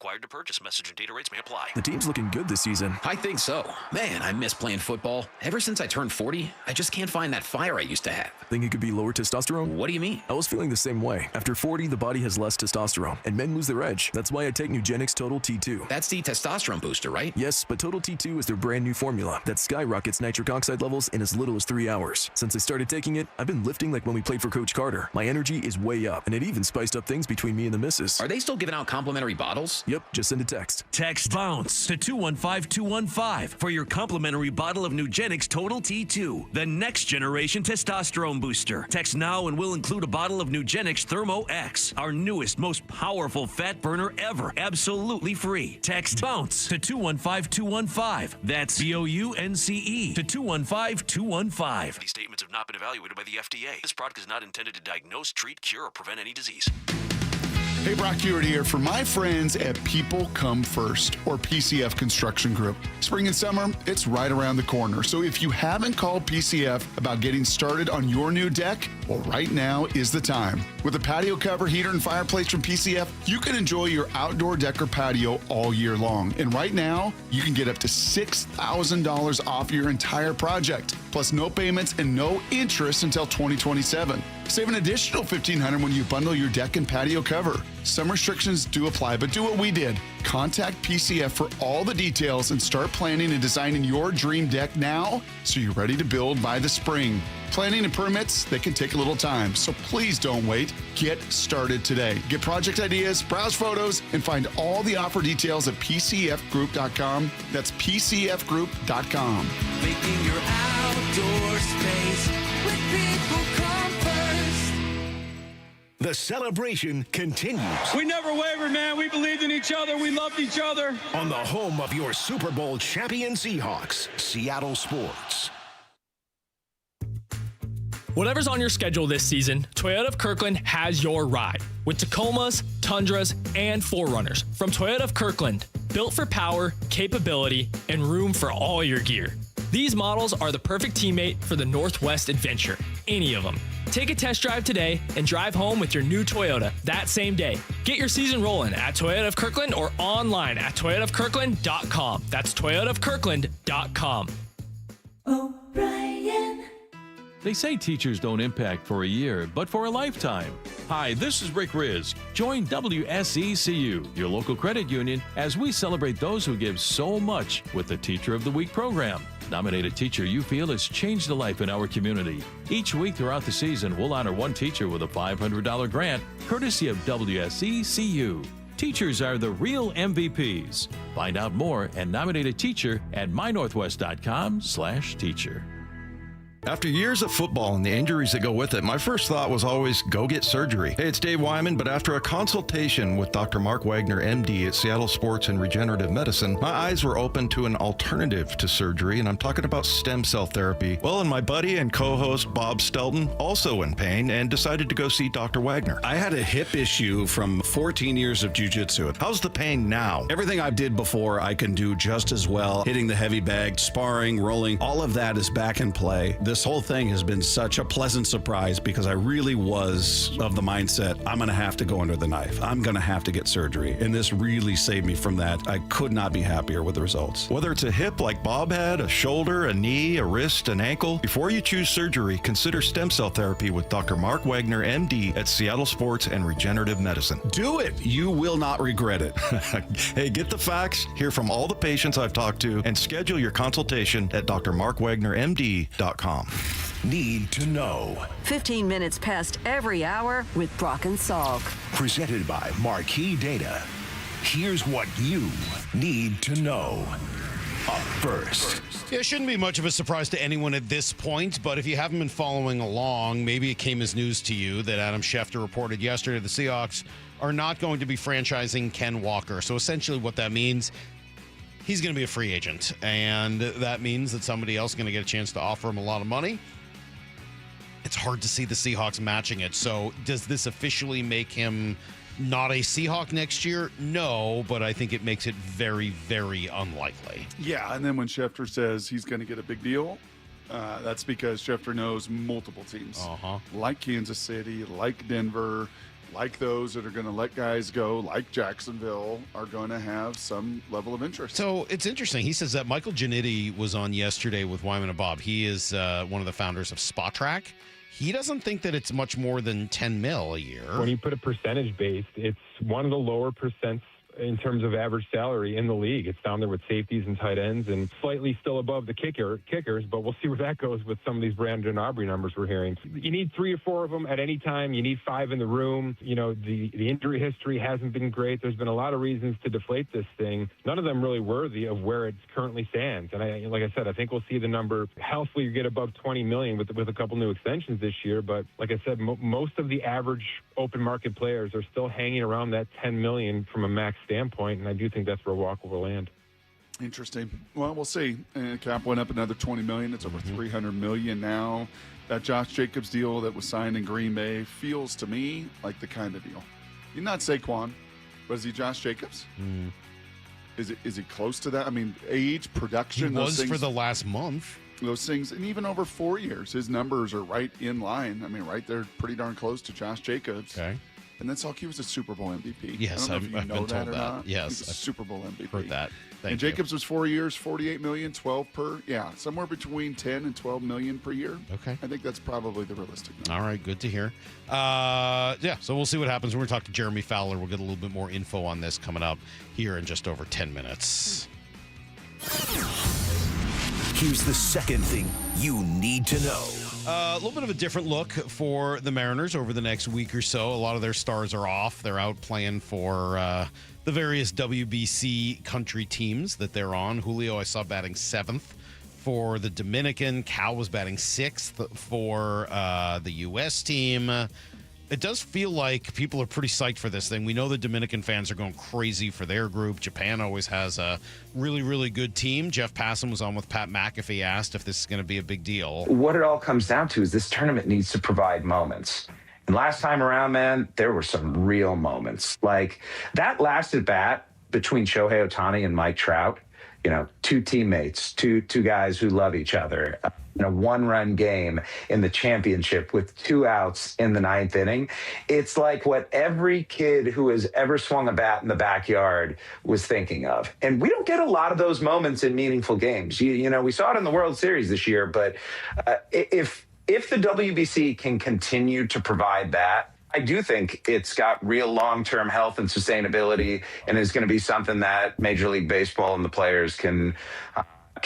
required to purchase. Message and data rates may apply. The team's looking good this season. I think so. Man, I miss playing football. Ever since I turned 40, I just can't find that fire I used to have. Think it could be lower testosterone? What do you mean? I was feeling the same way. After 40, the body has less testosterone, and men lose their edge. That's why I take Nugenix Total T2. That's the testosterone booster, right? Yes, but Total T2 is their brand new formula that skyrockets nitric oxide levels in as little as 3 hours. Since I started taking it, I've been lifting like when we played for Coach Carter. My energy is way up, and it even spiced up things between me and the missus. Are they still giving out complimentary bottles? Yep, just send a text. Text BOUNCE to 215-215 for your complimentary bottle of Nugenix Total T2, the next generation testosterone booster. Text now and we'll include a bottle of Nugenix Thermo X, our newest, most powerful fat burner ever, absolutely free. Text BOUNCE to 215-215. That's BOUNCE to 215-215. These statements have not been evaluated by the FDA. This product is not intended to diagnose, treat, cure, or prevent any disease. Hey, Brock Hewitt here for my friends at People Come First, or PCF Construction Group. Spring and summer, it's right around the corner. So if you haven't called PCF about getting started on your new deck, well, right now is the time. With a patio cover, heater, and fireplace from PCF, you can enjoy your outdoor deck or patio all year long. And right now, you can get up to $6,000 off your entire project, plus no payments and no interest until 2027. Save an additional $1,500 when you bundle your deck and patio cover. Some restrictions do apply, but do what we did. Contact PCF for all the details and start planning and designing your dream deck now so you're ready to build by the spring. Planning and permits, they can take a little time, so please don't wait. Get started today. Get project ideas, browse photos, and find all the offer details at PCFgroup.com. That's PCFgroup.com. Making your outdoor space with People Come First. The celebration continues. We never wavered, man. We believed in each other. We loved each other. On the home of your Super Bowl champion Seahawks, Seattle Sports. Whatever's on your schedule this season, Toyota of Kirkland has your ride. With Tacomas, Tundras, and 4Runners from Toyota of Kirkland. Built for power, capability, and room for all your gear. These models are the perfect teammate for the Northwest adventure. Any of them. Take a test drive today and drive home with your new Toyota that same day. Get your season rolling at Toyota of Kirkland or online at toyotaofkirkland.com. That's toyotaofkirkland.com. O'Brien. They say teachers don't impact for a year, but for a lifetime. Hi, this is Rick Riz. Join WSECU, your local credit union, as we celebrate those who give so much with the Teacher of the Week program. Nominate a teacher you feel has changed a life in our community. Each week throughout the season, we'll honor one teacher with a $500 grant, courtesy of WSECU. Teachers are the real MVPs. Find out more and nominate a teacher at mynorthwest.com/teacher. After years of football and the injuries that go with it, my first thought was always go get surgery. Hey, it's Dave Wyman, but after a consultation with Dr. Mark Wagner, MD at Seattle Sports and Regenerative Medicine, my eyes were open to an alternative to surgery, and I'm talking about stem cell therapy. Well, and my buddy and co-host Bob Stelton, also in pain, and decided to go see Dr. Wagner. I had a hip issue from 14 years of jiu-jitsu. How's the pain now? Everything I did before, I can do just as well. Hitting the heavy bag, sparring, rolling, all of that is back in play. This whole thing has been such a pleasant surprise because I really was of the mindset, I'm going to have to go under the knife. I'm going to have to get surgery. And this really saved me from that. I could not be happier with the results. Whether it's a hip like Bob had, a shoulder, a knee, a wrist, an ankle, before you choose surgery, consider stem cell therapy with Dr. Mark Wagner, MD at Seattle Sports and Regenerative Medicine. Do it. You will not regret it. Hey, get the facts, hear from all the patients I've talked to, and schedule your consultation at drmarkwagnermd.com. Need to know. 15 minutes past every hour with Brock and Salk. Presented by Marquee Data. Here's what you need to know. Up first. Yeah, it shouldn't be much of a surprise to anyone at this point, but if you haven't been following along, maybe it came as news to you that Adam Schefter reported yesterday the Seahawks are not going to be franchising Ken Walker. So essentially what that means, he's going to be a free agent, and that means that somebody else is going to get a chance to offer him a lot of money. It's hard to see the Seahawks matching it. So does this officially make him not a Seahawk next year? No, but I think it makes it very, very unlikely. Yeah, and then when Schefter says he's going to get a big deal, that's because Schefter knows multiple teams, like Kansas City, like Denver, like those that are going to let guys go, like Jacksonville, are going to have some level of interest. So it's interesting. He says that Michael Giannitti was on yesterday with Wyman and Bob. He is one of the founders of Spot Track. He doesn't think that it's much more than 10 mil a year. When you put a percentage based, it's one of the lower percents in terms of average salary in the league. It's down there with safeties and tight ends and slightly still above the kickers, but we'll see where that goes with some of these Brandon Aubrey numbers we're hearing. You need 3 or 4 of them at any time. You need 5 in the room. You know, the injury history hasn't been great. There's been a lot of reasons to deflate this thing. None of them really worthy of where it currently stands. And like I said, I think we'll see the number healthily get above 20 million with a couple new extensions this year. But like I said, most of the average open market players are still hanging around that 10 million from a max standpoint, and I do think that's where Walker will land. Interesting. Well, we'll see. Cap went up another 20 million. It's over 300 million now. That Josh Jacobs deal that was signed in Green Bay feels to me like the kind of deal. He's not Saquon, but is he Josh Jacobs? Is he close to that? I mean, age, production. He was for the last month. Those things, and even over 4 years, his numbers are right in line. I mean, right there, pretty darn close to Josh Jacobs. Okay. And then Salk, he was a Super Bowl MVP. Yes, I don't know if you know that or that. not. Yes, He's a Super Bowl MVP. Heard that. And Jacobs was 4 years, 48 million, 12 per. Yeah, somewhere between 10 and 12 million per year. Okay. I think that's probably the realistic number. All right, good to hear. Yeah, so we'll see what happens. We're going to talk to Jeremy Fowler. We'll get a little bit more info on this coming up here in just over 10 minutes. Here's the second thing you need to know. A little bit of a different look for the Mariners over the next week or so. A lot of their stars are off. They're out playing for the various WBC country teams that they're on. Julio, I saw batting 7th for the Dominican. Cal was batting 6th for the U.S. team. It does feel like people are pretty psyched for this thing. We know the Dominican fans are going crazy for their group. Japan always has a really, really good team. Jeff Passan was on with Pat McAfee, asked if this is going to be a big deal. What it all comes down to is this tournament needs to provide moments. And last time around, man, there were some real moments. Like that last at bat between Shohei Ohtani and Mike Trout, you know, 2 teammates, two guys who love each other. In a 1-run game in the championship with 2 outs in the 9th inning. It's like what every kid who has ever swung a bat in the backyard was thinking of. And we don't get a lot of those moments in meaningful games. You know, we saw it in the World Series this year, but if the WBC can continue to provide that, I do think it's got real long-term health and sustainability and is going to be something that Major League Baseball and the players can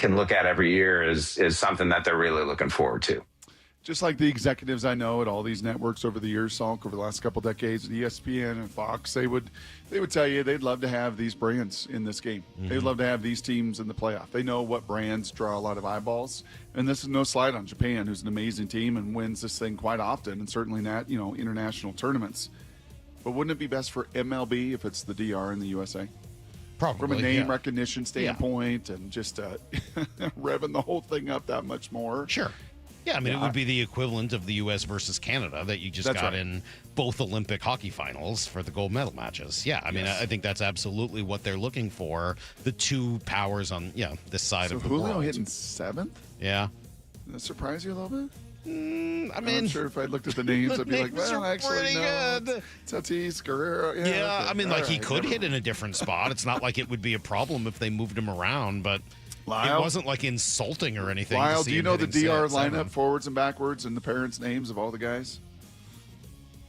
look at every year as something that they're really looking forward to. Just like the executives I know at all these networks over the years, Salk, over the last couple decades, ESPN and Fox, they would tell you they'd love to have these brands in this game. Mm-hmm. They'd love to have these teams in the playoff. They know what brands draw a lot of eyeballs, and this is no slight on Japan, who's an amazing team and wins this thing quite often, and certainly not, you know, international tournaments. But wouldn't it be best for MLB if it's the DR in the USA? Probably, from a name recognition standpoint and just revving the whole thing up that much more. Sure. Yeah, I mean, it would be the equivalent of the U.S. versus Canada that you just got in both Olympic hockey finals for the gold medal matches. Yeah, I mean, I think that's absolutely what they're looking for, the 2 powers on this side of the world. So Julio hitting 7th? Yeah. Does that surprise you a little bit? I mean, I'm not sure if I looked at the names, I'd be like, well, actually, no. Good. Tatis, Guerrero. Yeah, okay. I mean, All he right, could never hit in a different spot. It's not like it would be a problem if they moved him around, but Lyle? It wasn't like insulting or anything. Lyle, do you know the DR 7. lineup forwards and backwards and the parents' names of all the guys?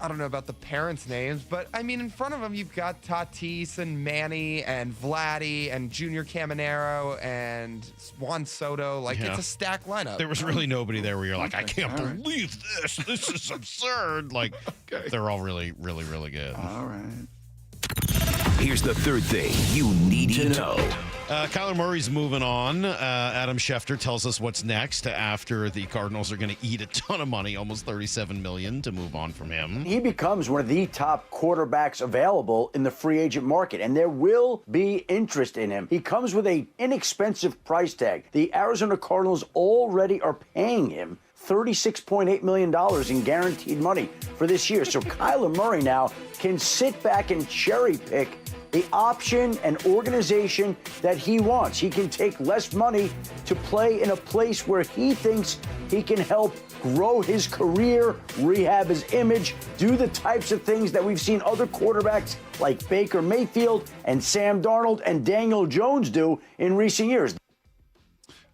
I don't know about the parents' names, but I mean, in front of them, you've got Tatis and Manny and Vladdy and Junior Caminero and Juan Soto. Like, it's a stacked lineup. There was really nobody there where you're like, I can't believe this. This is absurd. Like, they're all really, really, really good. All right. Here's the third thing you need to know. Kyler Murray's moving on. Adam Schefter tells us what's next after the Cardinals are going to eat a ton of money, almost $37 million, to move on from him. He becomes one of the top quarterbacks available in the free agent market, and there will be interest in him. He comes with an inexpensive price tag. The Arizona Cardinals already are paying him $36.8 million in guaranteed money for this year. So Kyler Murray now can sit back and cherry pick the option and organization that he wants. He can take less money to play in a place where he thinks he can help grow his career, rehab his image, do the types of things that we've seen other quarterbacks like Baker Mayfield and Sam Darnold and Daniel Jones do in recent years.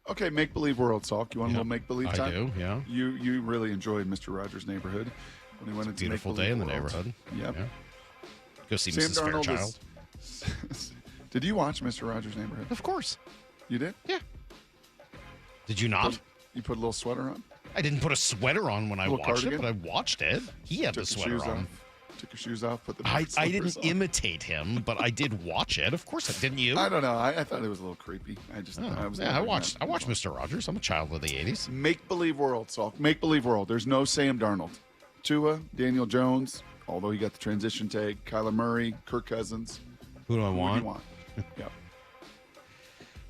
Okay, make-believe world, Salk. You want a little make-believe time? I do, yeah. You really enjoyed Mr. Rogers' Neighborhood when he went into beautiful day in the neighborhood. Yep. Yeah. Go see Sam Mrs. Darnold Fairchild. Did you watch Mr. Rogers' Neighborhood? Of course. You did? Yeah. Did you not? You put a little sweater on? I didn't put a sweater on when I watched cardigan? it, but I watched it. He had the sweater on. Took your shoes off, put the I slippers didn't on. imitate him, but I did watch it. Of course, didn't you? I don't know. I thought it was a little creepy. I watched Mr. Rogers. I'm a child of the 80s. Make-believe world, Salk. Make-believe world. There's no Sam Darnold. Tua, Daniel Jones, although he got the transition tag, Kyler Murray, Kirk Cousins. Who do I Who want? do you want? Yep.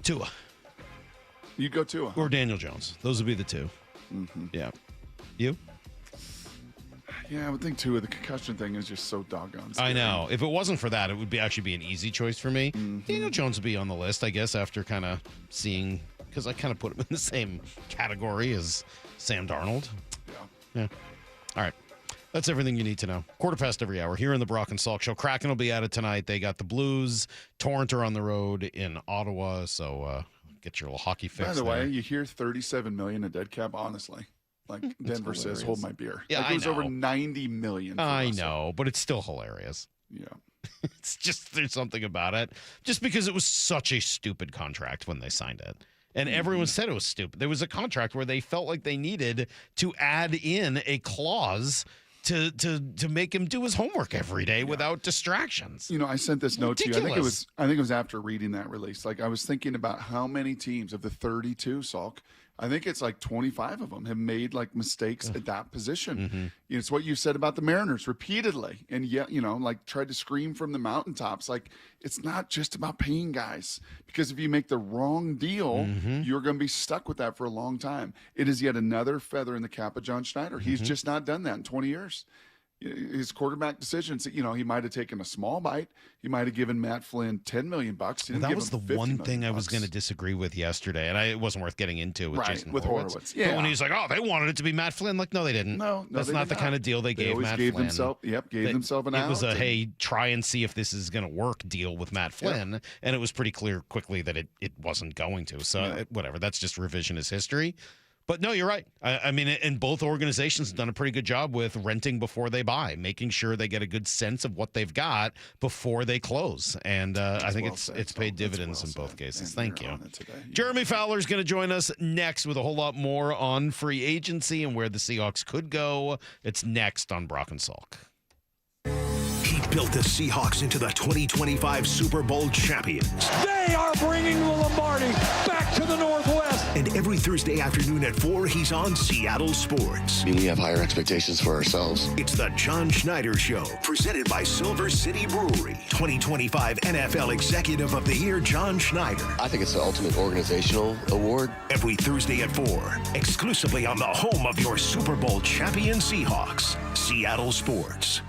Tua. You go Tua. Or Daniel Jones. Those would be the two. Mm-hmm. Yeah. You? Yeah, I would think Tua. The concussion thing is just so doggone scary. I know. If it wasn't for that, it would actually be an easy choice for me. Daniel Jones would be on the list, I guess, after kind of seeing, because I kind of put him in the same category as Sam Darnold. Yeah. All right. That's everything you need to know. Quarter past every hour here in the Brock and Salk Show. Kraken will be at it tonight. They got the Blues. Torrent are on the road in Ottawa, so get your little hockey fix. By the way, there. you hear $37 million in dead cap. Honestly, like Denver says, hold my beer. Yeah, like it was I over know. $90 million. I know, but it's still hilarious. Yeah. It's just, there's something about it. Just because it was such a stupid contract when they signed it. And everyone said it was stupid. There was a contract where they felt like they needed to add in a clause to make him do his homework every day without distractions. You know, I sent this note to you. Ridiculous. I think it was after reading that release. Like I was thinking about how many teams of the 32, Salk, I think it's like 25 of them have made like mistakes at that position. You know, it's what you said about the Mariners repeatedly. And yet, you know, like tried to scream from the mountaintops. Like it's not just about paying guys, because if you make the wrong deal, you're going to be stuck with that for a long time. It is yet another feather in the cap of John Schneider. He's just not done that in 20 years. His quarterback decisions, you know, he might have taken a small bite. He might have given Matt Flynn $10 million. That was the one thing I was going to disagree with yesterday, and it wasn't worth getting into with Jason Horowitz. Yeah. But when he's like, "Oh, they wanted it to be Matt Flynn," like, no, they didn't. No, that's they not did the kind of deal they gave always Matt gave Flynn. themselves an out. It was a hey, try and see if this is going to work deal with Matt Flynn, and it was pretty clear quickly that it wasn't going to. So whatever, that's just revisionist history. But no, you're right. I mean, and both organizations have done a pretty good job with renting before they buy, making sure they get a good sense of what they've got before they close. And I think it's paid dividends in both cases. Thank you. Jeremy Fowler is going to join us next with a whole lot more on free agency and where the Seahawks could go. It's next on Brock and Salk. He built the Seahawks into the 2025 Super Bowl champions. They are bringing the Lombardi back to the Northwest. And every Thursday afternoon at 4, he's on Seattle Sports. I mean, we have higher expectations for ourselves. It's the John Schneider Show, presented by Silver City Brewery. 2025 NFL Executive of the Year, John Schneider. I think it's the ultimate organizational award. Every Thursday at 4, exclusively on the home of your Super Bowl champion Seahawks, Seattle Sports.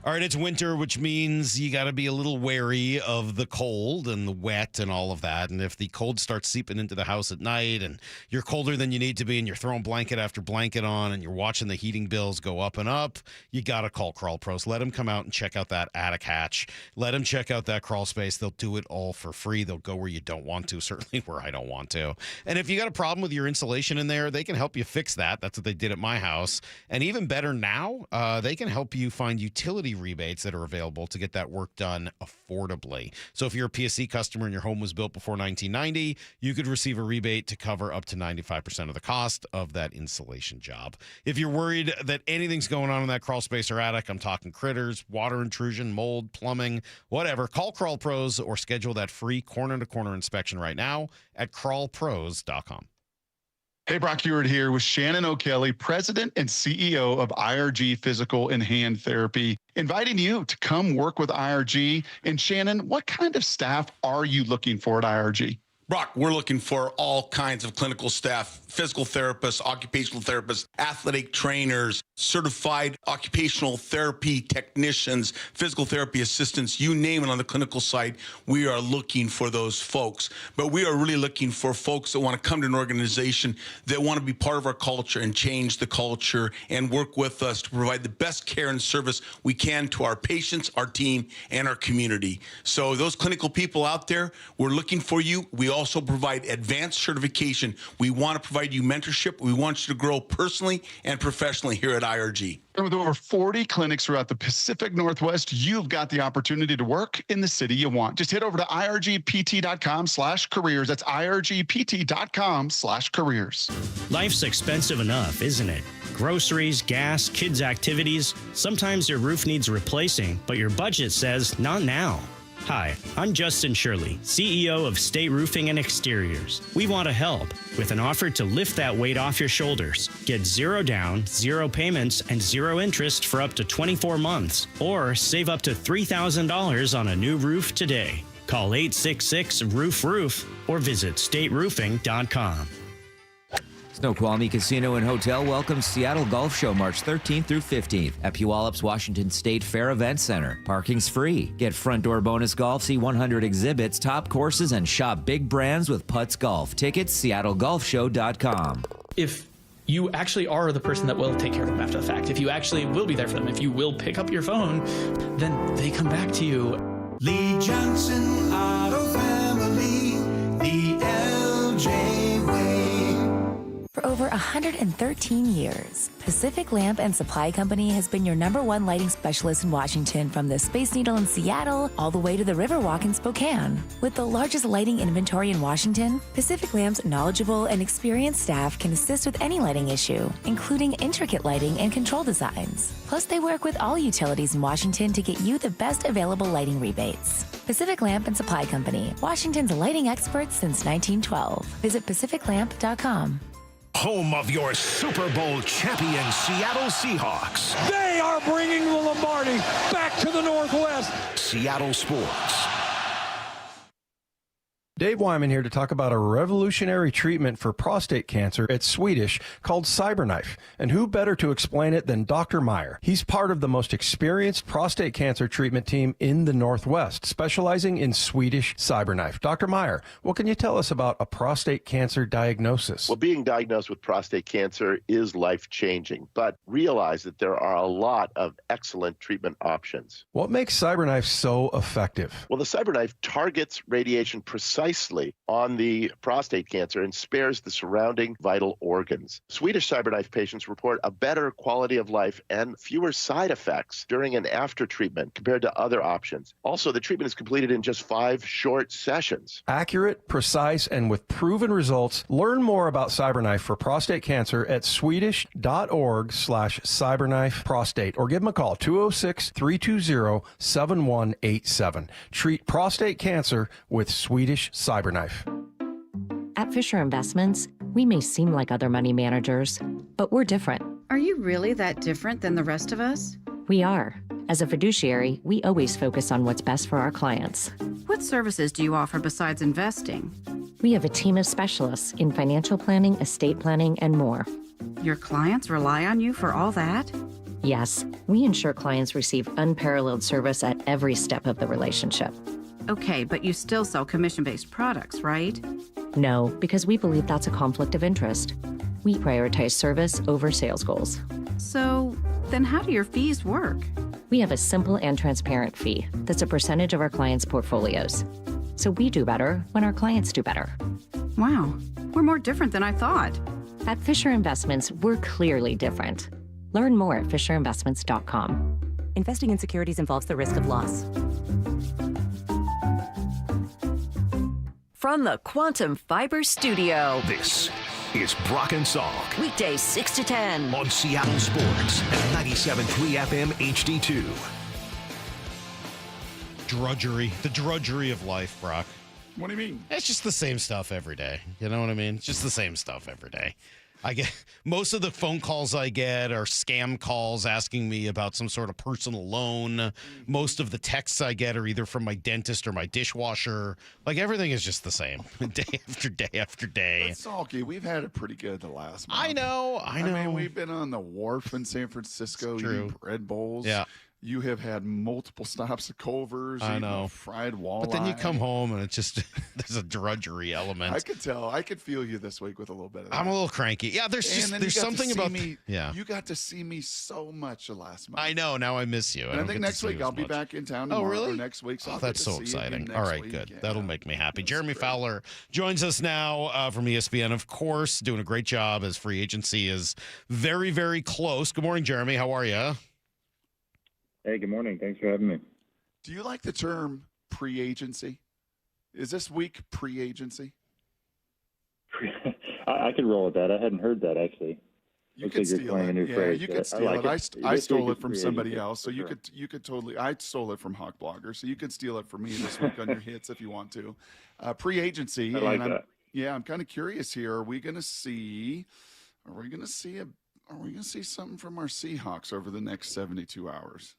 All right, it's winter, which means you got to be a little wary of the cold and the wet and all of that. And if the cold starts seeping into the house at night and you're colder than you need to be and you're throwing blanket after blanket on and you're watching the heating bills go up and up, you got to call Crawl Pros. Let them come out and check out that attic hatch. Let them check out that crawl space. They'll do it all for free. They'll go where you don't want to, certainly where I don't want to. And if you got a problem with your insulation in there, they can help you fix that. That's what they did at my house. And even better now, they can help you find utility rebates that are available to get that work done affordably. So if you're a PSC customer and your home was built before 1990, you could receive a rebate to cover up to 95% of the cost of that insulation job. If you're worried that anything's going on in that crawl space or attic, I'm talking critters, water intrusion, mold, plumbing, whatever, call Crawl Pros or schedule that free corner-to-corner inspection right now at crawlpros.com. Hey, Brock Ewart here with Shannon O'Kelly, President and CEO of IRG Physical and Hand Therapy, inviting you to come work with IRG. And Shannon, what kind of staff are you looking for at IRG? Brock, we're looking for all kinds of clinical staff, physical therapists, occupational therapists, athletic trainers, certified occupational therapy technicians, physical therapy assistants, you name it on the clinical side. We are looking for those folks. But we are really looking for folks that want to come to an organization that want to be part of our culture and change the culture and work with us to provide the best care and service we can to our patients, our team, and our community. So those clinical people out there, we're looking for you. We also provide advanced certification. We want to provide you mentorship. We want you to grow personally and professionally here at IRG. And with over 40 clinics throughout the Pacific Northwest, you've got the opportunity to work in the city you want. Just head over to irgpt.com/careers. That's irgpt.com/careers. Life's expensive enough, isn't it? Groceries, gas, kids' activities. Sometimes your roof needs replacing, but your budget says not now. Hi, I'm Justin Shirley, CEO of State Roofing and Exteriors. We want to help with an offer to lift that weight off your shoulders. Get 0 down, 0 payments, and 0 interest for up to 24 months. Or save up to $3,000 on a new roof today. Call 866-ROOF-ROOF or visit stateroofing.com. Snoqualmie Casino and Hotel welcomes Seattle Golf Show March 13th through 15th at Puyallups Washington State Fair Event Center. Parking's free. Get front door bonus golf, see 100 exhibits, top courses, and shop big brands with Putts Golf. Tickets, seattlegolfshow.com. If you actually are the person that will take care of them after the fact, if you actually will be there for them, if you will pick up your phone, then they come back to you. Lee Johnson Auto Family, the LJ way. For over 113 years, Pacific Lamp and Supply Company has been your #1 lighting specialist in Washington, from the Space Needle in Seattle all the way to the Riverwalk in Spokane. With the largest lighting inventory in Washington, Pacific Lamp's knowledgeable and experienced staff can assist with any lighting issue, including intricate lighting and control designs. Plus, they work with all utilities in Washington to get you the best available lighting rebates. Pacific Lamp and Supply Company, Washington's lighting experts since 1912. Visit pacificlamp.com. Home of your Super Bowl champion Seattle Seahawks. They are bringing the Lombardi back to the Northwest. Seattle Sports. Dave Wyman here to talk about a revolutionary treatment for prostate cancer at Swedish called CyberKnife. And who better to explain it than Dr. Meyer? He's part of the most experienced prostate cancer treatment team in the Northwest, specializing in Swedish CyberKnife. Dr. Meyer, what can you tell us about a prostate cancer diagnosis? Well, being diagnosed with prostate cancer is life-changing, but realize that there are a lot of excellent treatment options. What makes CyberKnife so effective? Well, the CyberKnife targets radiation precisely on the prostate cancer and spares the surrounding vital organs. Swedish CyberKnife patients report a better quality of life and fewer side effects during and after treatment compared to other options. Also, the treatment is completed in just 5 short sessions. Accurate, precise, and with proven results. Learn more about CyberKnife for prostate cancer at swedish.org/CyberKnife prostate, or give them a call, 206-320-7187. Treat prostate cancer with Swedish CyberKnife. At Fisher Investments, we may seem like other money managers, but we're different. Are you really that different than the rest of us? We are. As a fiduciary, we always focus on what's best for our clients. What services do you offer besides investing? We have a team of specialists in financial planning, estate planning, and more. Your clients rely on you for all that? Yes, we ensure clients receive unparalleled service at every step of the relationship. Okay, but you still sell commission-based products, right? No, because we believe that's a conflict of interest. We prioritize service over sales goals. So, then how do your fees work? We have a simple and transparent fee that's a percentage of our clients' portfolios. So we do better when our clients do better. Wow, we're more different than I thought. At Fisher Investments, we're clearly different. Learn more at fisherinvestments.com. Investing in securities involves the risk of loss. From the Quantum Fiber Studio, this is Brock and Salk. Weekdays 6 to 10 on Seattle Sports at 97.3 FM HD2. Drudgery. The drudgery of life, Brock. What do you mean? It's just the same stuff every day. You know what I mean? It's just the same stuff every day. I get most of the phone calls I get are scam calls asking me about some sort of personal loan. Most of the texts I get are either from my dentist or my dishwasher. Like everything is just the same day after day after day. But Salky, we've had it pretty good the last month. I know. I mean, we've been on the wharf in San Francisco eating bread bowls. Yeah. You have had multiple stops at Culver's. I know. Fried walleye. But then you come home and it's just there's a drudgery element. I could tell. I could feel you this week with a little bit of that. I'm a little cranky. Yeah, there's something about me. Yeah. You got to see me so much the last month. I know. Now I miss you. And I think next week I'll be back in town tomorrow. Oh, really? Or next week. So oh, I'll that's get to so see you again exciting. next All right, week. good. Yeah. That'll make me happy. Jeremy Fowler joins us now from ESPN, of course, doing a great job as free agency is very, very close. Good morning, Jeremy. How are you? Hey, good morning. Thanks for having me. Do you like the term pre-agency? Is this week pre-agency? I could roll with that. I hadn't heard that, actually. You could steal it. You could steal it. I stole it from somebody else, so you could totally. I stole it from Hawk Blogger, so you could steal it from me this week on your hits if you want to. Pre-agency. I like that. I'm kind of curious here. Are we going to see something from our Seahawks over the next 72 hours?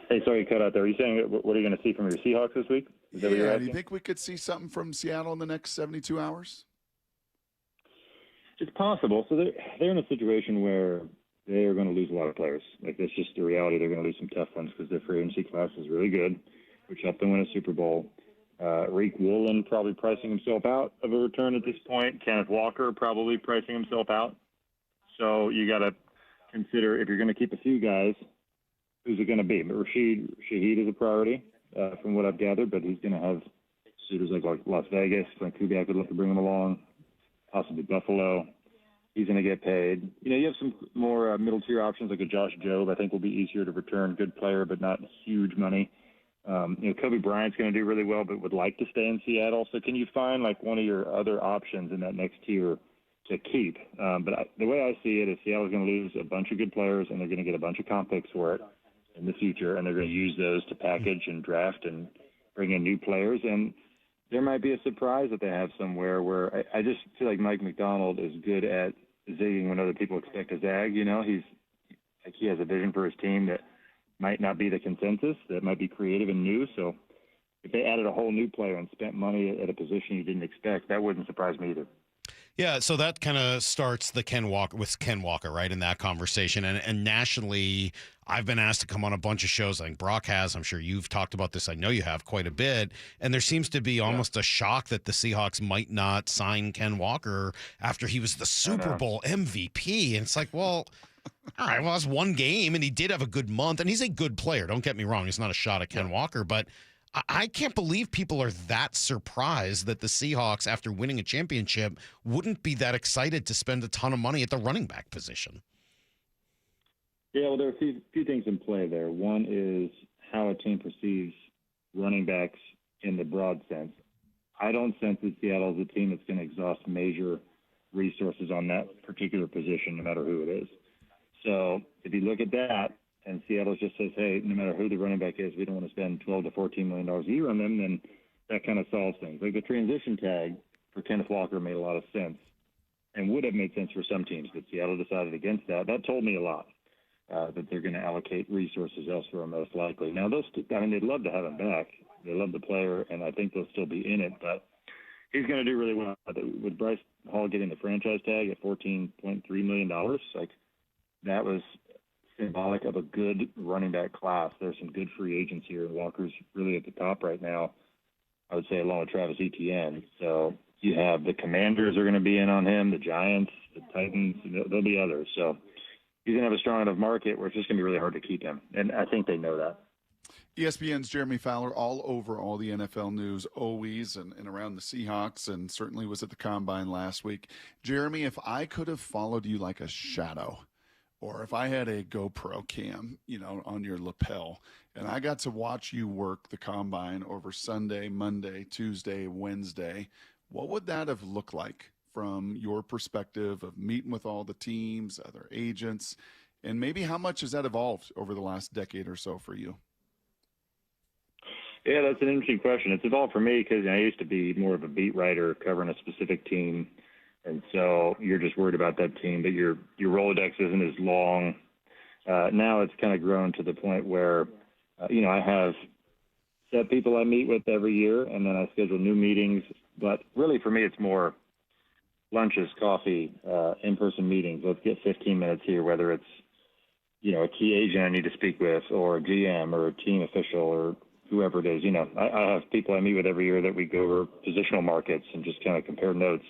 Hey, sorry you cut out there. Are you saying what are you going to see from your Seahawks this week? Is that what you're Do asking? you think we could see something from Seattle in the next 72 hours? It's possible. So they're in a situation where they are going to lose a lot of players. Like, that's just the reality. They're going to lose some tough ones because their free agency class is really good, which helped them win a Super Bowl. Reek Woolen probably pricing himself out of a return at this point. Kenneth Walker probably pricing himself out. So you got to consider, if you're going to keep a few guys, who's it going to be? But Shaheed is a priority from what I've gathered, but he's going to have suitors like Las Vegas. Frank Kubiak would love to bring him along, possibly Buffalo. He's going to get paid. You have some more middle-tier options like a Josh Jobe. I think will be easier to return. Good player, but not huge money. Kobe Bryant's going to do really well, but would like to stay in Seattle. So can you find like one of your other options in that next tier to keep? But the way I see it is Seattle's going to lose a bunch of good players, and they're going to get a bunch of comp picks for it in the future, and they're going to use those to package and draft and bring in new players. And there might be a surprise that they have somewhere where I just feel like Mike McDonald is good at zigging when other people expect to zag. He has a vision for his team that might not be the consensus, that might be creative and new. So if they added a whole new player and spent money at a position you didn't expect, that wouldn't surprise me either. Yeah, so that kind of starts the Ken Walker, right, in that conversation. And nationally, I've been asked to come on a bunch of shows. I think Brock has. I'm sure you've talked about this. I know you have quite a bit. And there seems to be almost a shock that the Seahawks might not sign Ken Walker after he was the Super Bowl MVP. And it's like, well, all right, well, that's one game, and he did have a good month. And he's a good player. Don't get me wrong. He's not a shot at Ken Walker, but I can't believe people are that surprised that the Seahawks, after winning a championship, wouldn't be that excited to spend a ton of money at the running back position. Yeah, well, there are a few things in play there. One is how a team perceives running backs in the broad sense. I don't sense that Seattle is a team that's going to exhaust major resources on that particular position, no matter who it is. So if you look at that, and Seattle just says, hey, no matter who the running back is, we don't want to spend $12 to $14 million a year on them, then that kind of solves things. Like the transition tag for Kenneth Walker made a lot of sense and would have made sense for some teams, but Seattle decided against that. That told me a lot, that they're going to allocate resources elsewhere most likely. Now, they'd love to have him back. They love the player, and I think they'll still be in it, but he's going to do really well. With Bryce Hall getting the franchise tag at $14.3 million, like that was symbolic of a good running back class. There's some good free agents here. Walker's really at the top right now, I would say, along with Travis Etienne. So you have the Commanders are going to be in on him, the Giants, the Titans, there'll be others. So he's going to have a strong enough market where it's just going to be really hard to keep him. And I think they know that. ESPN's Jeremy Fowler all over all the NFL news always and around the Seahawks, and certainly was at the Combine last week. Jeremy, if I could have followed you like a shadow, or if I had a GoPro cam, on your lapel, and I got to watch you work the Combine over Sunday, Monday, Tuesday, Wednesday, what would that have looked like from your perspective of meeting with all the teams, other agents, and maybe how much has that evolved over the last decade or so for you? Yeah, that's an interesting question. It's evolved for me because I used to be more of a beat writer covering a specific team And so you're just worried about that team, but your Rolodex isn't as long. Now it's kind of grown to the point where, I have set people I meet with every year, and then I schedule new meetings. But really for me, it's more lunches, coffee, in-person meetings. Let's get 15 minutes here, whether it's, a key agent I need to speak with, or a GM or a team official or whoever it is. I have people I meet with every year that we go over positional markets and just kind of compare notes.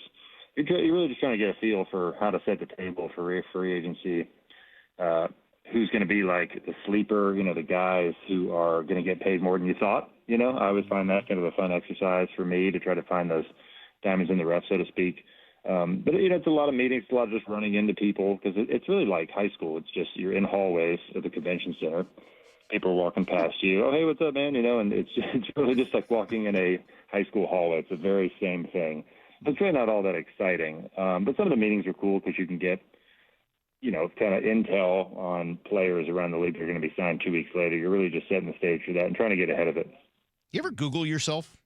You're really just trying to get a feel for how to set the table for free agency, who's going to be like the sleeper, the guys who are going to get paid more than you thought. I always find that kind of a fun exercise for me to try to find those diamonds in the rough, so to speak. But, it's a lot of meetings, a lot of just running into people because it's really like high school. It's just you're in hallways at the convention center. People are walking past you. Oh, hey, what's up, man? And it's really just like walking in a high school hallway. It's the very same thing. It's really not all that exciting. But some of the meetings are cool because you can get, kind of intel on players around the league that are going to be signed 2 weeks later. You're really just setting the stage for that and trying to get ahead of it. You ever Google yourself?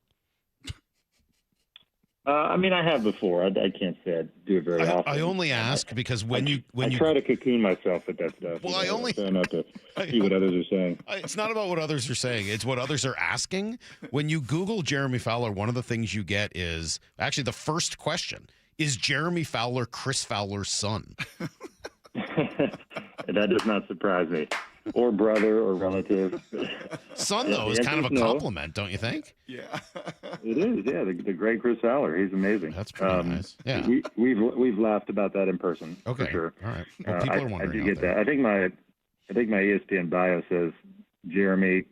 I have before. I can't say I do it very often. I only ask because when you try to cocoon myself with that stuff. Well, I try not to see what others are saying. It's not about what others are saying. It's what others are asking. When you Google Jeremy Fowler, one of the things you get is actually the first question is Jeremy Fowler Chris Fowler's son. That does not surprise me. Or brother or relative. Son, though, is kind of a compliment, don't you think? Yeah. It is, yeah. The great Chris Fowler. He's amazing. That's pretty nice. Yeah. We've laughed about that in person. Okay. For sure. All right. Well, people are wondering. I do get that. I think my ESPN bio says Jeremy,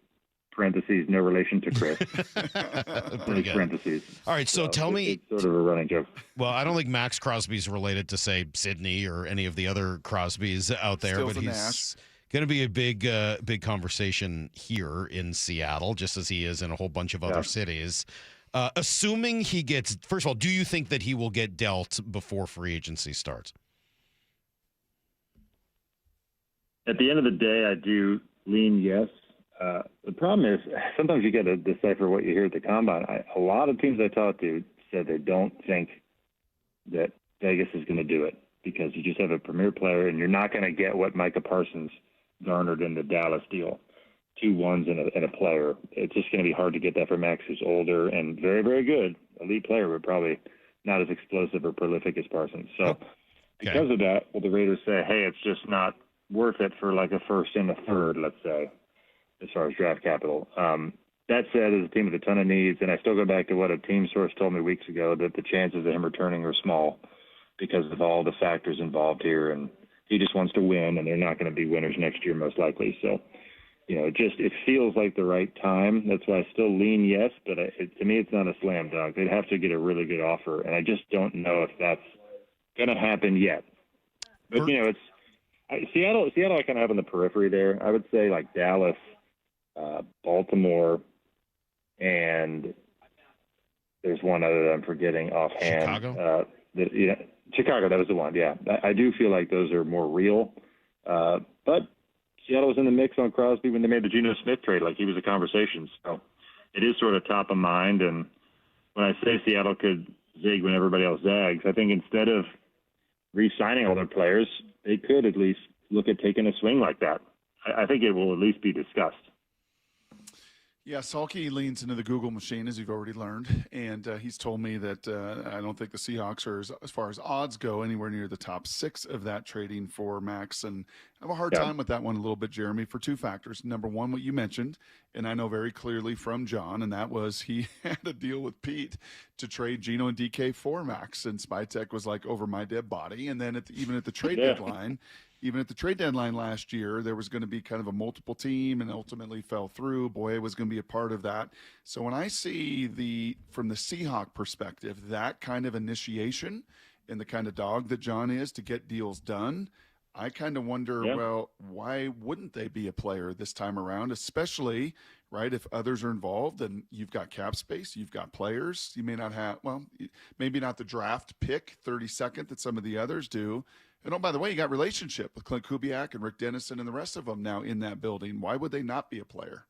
parentheses, no relation to Chris. Pretty good. Parentheses. All right, so tell me. It's sort of a running joke. Well, I don't think Maxx Crosby's related to, say, Sydney or any of the other Crosbys out there, Stills but and he's Nash. going to be a big conversation here in Seattle, just as he is in a whole bunch of other cities. Assuming he gets, first of all, do you think that he will get dealt before free agency starts? At the end of the day, I do lean yes. The problem is sometimes you got to decipher what you hear at the combine. A lot of teams I talked to said they don't think that Vegas is going to do it because you just have a premier player and you're not going to get what Micah Parsons garnered in the Dallas deal. 2 ones and a player. It's just going to be hard to get that for Max, who's older and very, very good. Elite player, but probably not as explosive or prolific as Parsons. So because of that, will the Raiders say, hey, it's just not worth it for like a first and a third, let's say, as far as draft capital. That said, as a team with a ton of needs, and I still go back to what a team source told me weeks ago, that the chances of him returning are small because of all the factors involved here. And he just wants to win, and they're not going to be winners next year most likely. So, it feels like the right time. That's why I still lean yes, but to me it's not a slam dunk. They'd have to get a really good offer, and I just don't know if that's going to happen yet. But, Seattle I kind of have on the periphery there. I would say like Dallas, Baltimore, and there's one other that I'm forgetting offhand. Chicago? Chicago, that was the one, yeah. I do feel like those are more real. But Seattle was in the mix on Crosby when they made the Geno Smith trade. Like, he was a conversation. So it is sort of top of mind. And when I say Seattle could zig when everybody else zags, I think instead of re-signing all their players, they could at least look at taking a swing like that. I think it will at least be discussed. Yeah, Salky leans into the Google machine, as you've already learned, and he's told me that I don't think the Seahawks are, as far as odds go, anywhere near the top 6 of that trading for Max. And I have a hard time with that one a little bit, Jeremy, for 2 factors. Number one, what you mentioned, and I know very clearly from John, and that was he had a deal with Pete to trade Geno and DK for Max, and Spytek was like, over my dead body. And then even at the trade deadline, even at the trade deadline last year, there was going to be kind of a multiple team and ultimately fell through. Boye was going to be a part of that. So when I see from the Seahawk perspective, that kind of initiation and the kind of dog that John is to get deals done, I kind of wonder, well, why wouldn't they be a player this time around, especially, right, if others are involved and you've got cap space, you've got players. You may not have, well, maybe not the draft pick 32nd that some of the others do. And oh, by the way, you got relationship with Clint Kubiak and Rick Dennison and the rest of them now in that building. Why would they not be a player?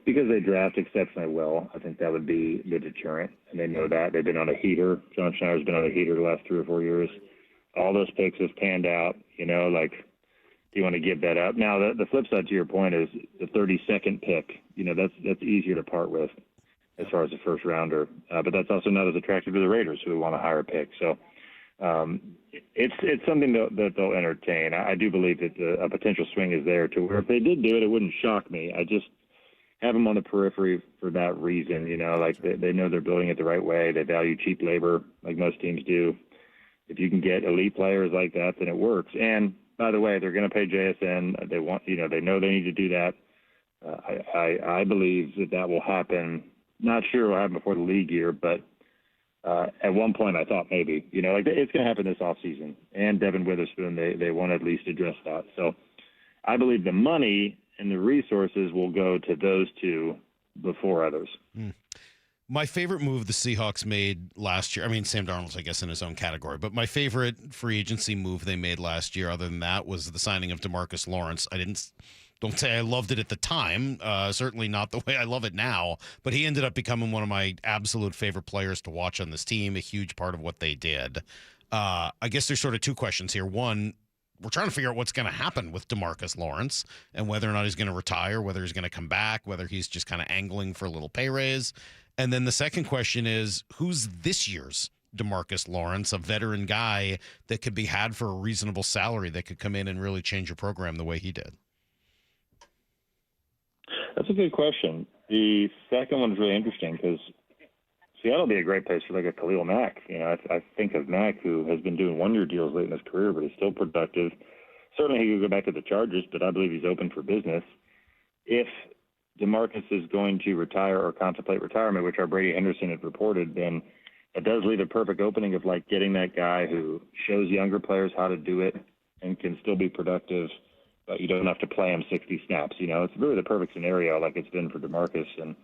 because they draft exceptionally well. I think that would be the deterrent, and they know that. They've been on a heater. John Schneider's been on a heater the last 3 or 4 years. All those picks have panned out, do you want to give that up? Now, the flip side to your point is the 32nd pick. That's easier to part with as far as a first rounder. But that's also not as attractive to the Raiders, who want a higher pick. So it's something that they'll entertain. I do believe that a potential swing is there to where if they did do it, it wouldn't shock me. I just have them on the periphery for that reason. They know they're building it the right way. They value cheap labor like most teams do. If you can get elite players like that, then it works. And by the way, they're going to pay JSN. They want, they know they need to do that. I believe that will happen. Not sure what will happen before the league year, but at one point I thought maybe, it's going to happen this offseason. And Devin Witherspoon, they want to at least address that. So I believe the money and the resources will go to those two before others. My favorite move the Seahawks made last year, Sam Darnold's, I guess, in his own category, but my favorite free agency move they made last year, other than that, was the signing of DeMarcus Lawrence. Don't say I loved it at the time, certainly not the way I love it now, but he ended up becoming one of my absolute favorite players to watch on this team, a huge part of what they did. I guess there's sort of two questions here. One, we're trying to figure out what's going to happen with DeMarcus Lawrence and whether or not he's going to retire, whether he's going to come back, whether he's just kind of angling for a little pay raise. And then the second question is, who's this year's DeMarcus Lawrence, a veteran guy that could be had for a reasonable salary that could come in and really change your program the way he did? That's a good question. The second one is really interesting because Seattle would be a great place for like a Khalil Mack. I think of Mack, who has been doing one-year deals late in his career, but he's still productive. Certainly he could go back to the Chargers, but I believe he's open for business. If DeMarcus is going to retire or contemplate retirement, which our Brady Henderson had reported, then it does leave a perfect opening of like getting that guy who shows younger players how to do it and can still be productive, but you don't have to play him 60 snaps. It's really the perfect scenario like it's been for DeMarcus. And,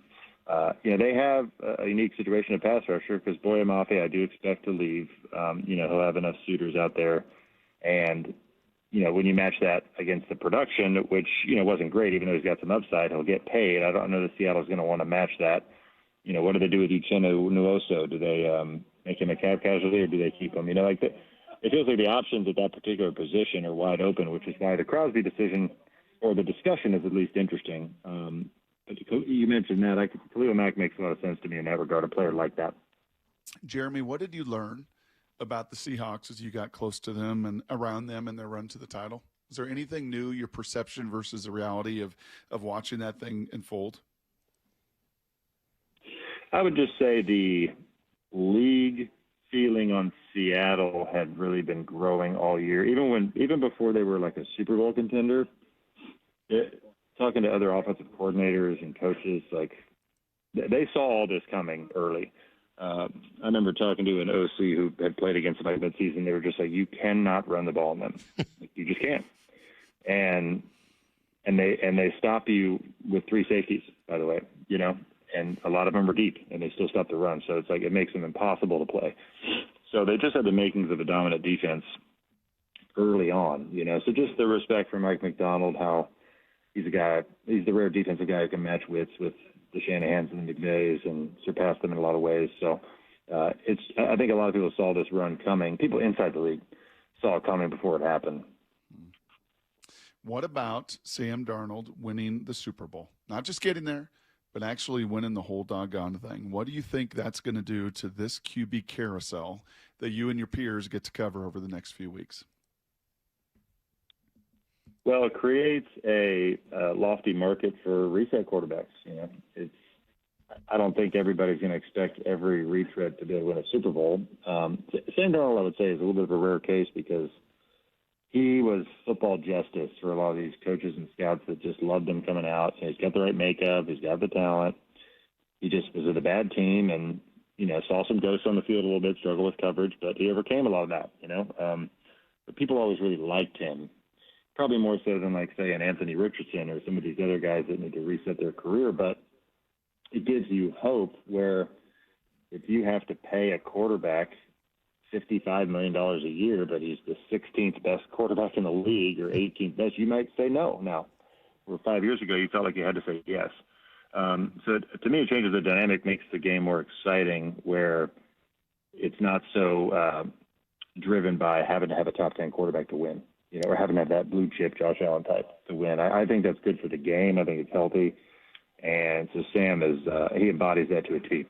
they have a unique situation at pass rusher because Boye Mafe, I do expect to leave. He'll have enough suitors out there. And, when you match that against the production, which, wasn't great, even though he's got some upside, he'll get paid. I don't know that Seattle's going to want to match that. What do they do with Uchenna Nwosu? Do they make him a cap casualty or do they keep him? It feels like the options at that particular position are wide open, which is why the Crosby decision or the discussion is at least interesting. But you mentioned that. Khalil Mack makes a lot of sense to me in that regard, a player like that. Jeremy, what did you learn about the Seahawks as you got close to them and around them in their run to the title? Is there anything new, your perception versus the reality of watching that thing unfold? I would just say the league feeling on Seattle had really been growing all year, even before they were like a Super Bowl contender. Talking to other offensive coordinators and coaches, like they saw all this coming early. I remember talking to an OC who had played against them that season. They were just like, you cannot run the ball on them. You just can't. And they stop you with 3 safeties, by the way, and a lot of them are deep and they still stop the run. So it's like, it makes them impossible to play. So they just had the makings of a dominant defense early on, so just the respect for Mike McDonald, how he's the rare defensive guy who can match wits with the Shanahans and the McVays and surpass them in a lot of ways. So I think a lot of people saw this run coming. People inside the league saw it coming before it happened. What about Sam Darnold winning the Super Bowl? Not just getting there, but actually winning the whole doggone thing. What do you think that's going to do to this QB carousel that you and your peers get to cover over the next few weeks? Well, it creates a lofty market for reset quarterbacks. I don't think everybody's going to expect every retread to be able to win a Super Bowl. Sam Darnold, I would say, is a little bit of a rare case because he was football justice for a lot of these coaches and scouts that just loved him coming out. He's got the right makeup. He's got the talent. He just was with a bad team and, saw some ghosts on the field a little bit, struggled with coverage, but he overcame a lot of that, But people always really liked him. Probably more so than, like, say, an Anthony Richardson or some of these other guys that need to reset their career. But it gives you hope where if you have to pay a quarterback $55 million a year, but he's the 16th best quarterback in the league or 18th best, you might say no. Now, where 5 years ago you felt like you had to say yes. So to me, it changes the dynamic, makes the game more exciting, where it's not so driven by having to have a top 10 quarterback to win, or having to have that blue chip Josh Allen type to win. I think that's good for the game. I think it's healthy. And so Sam he embodies that to a T.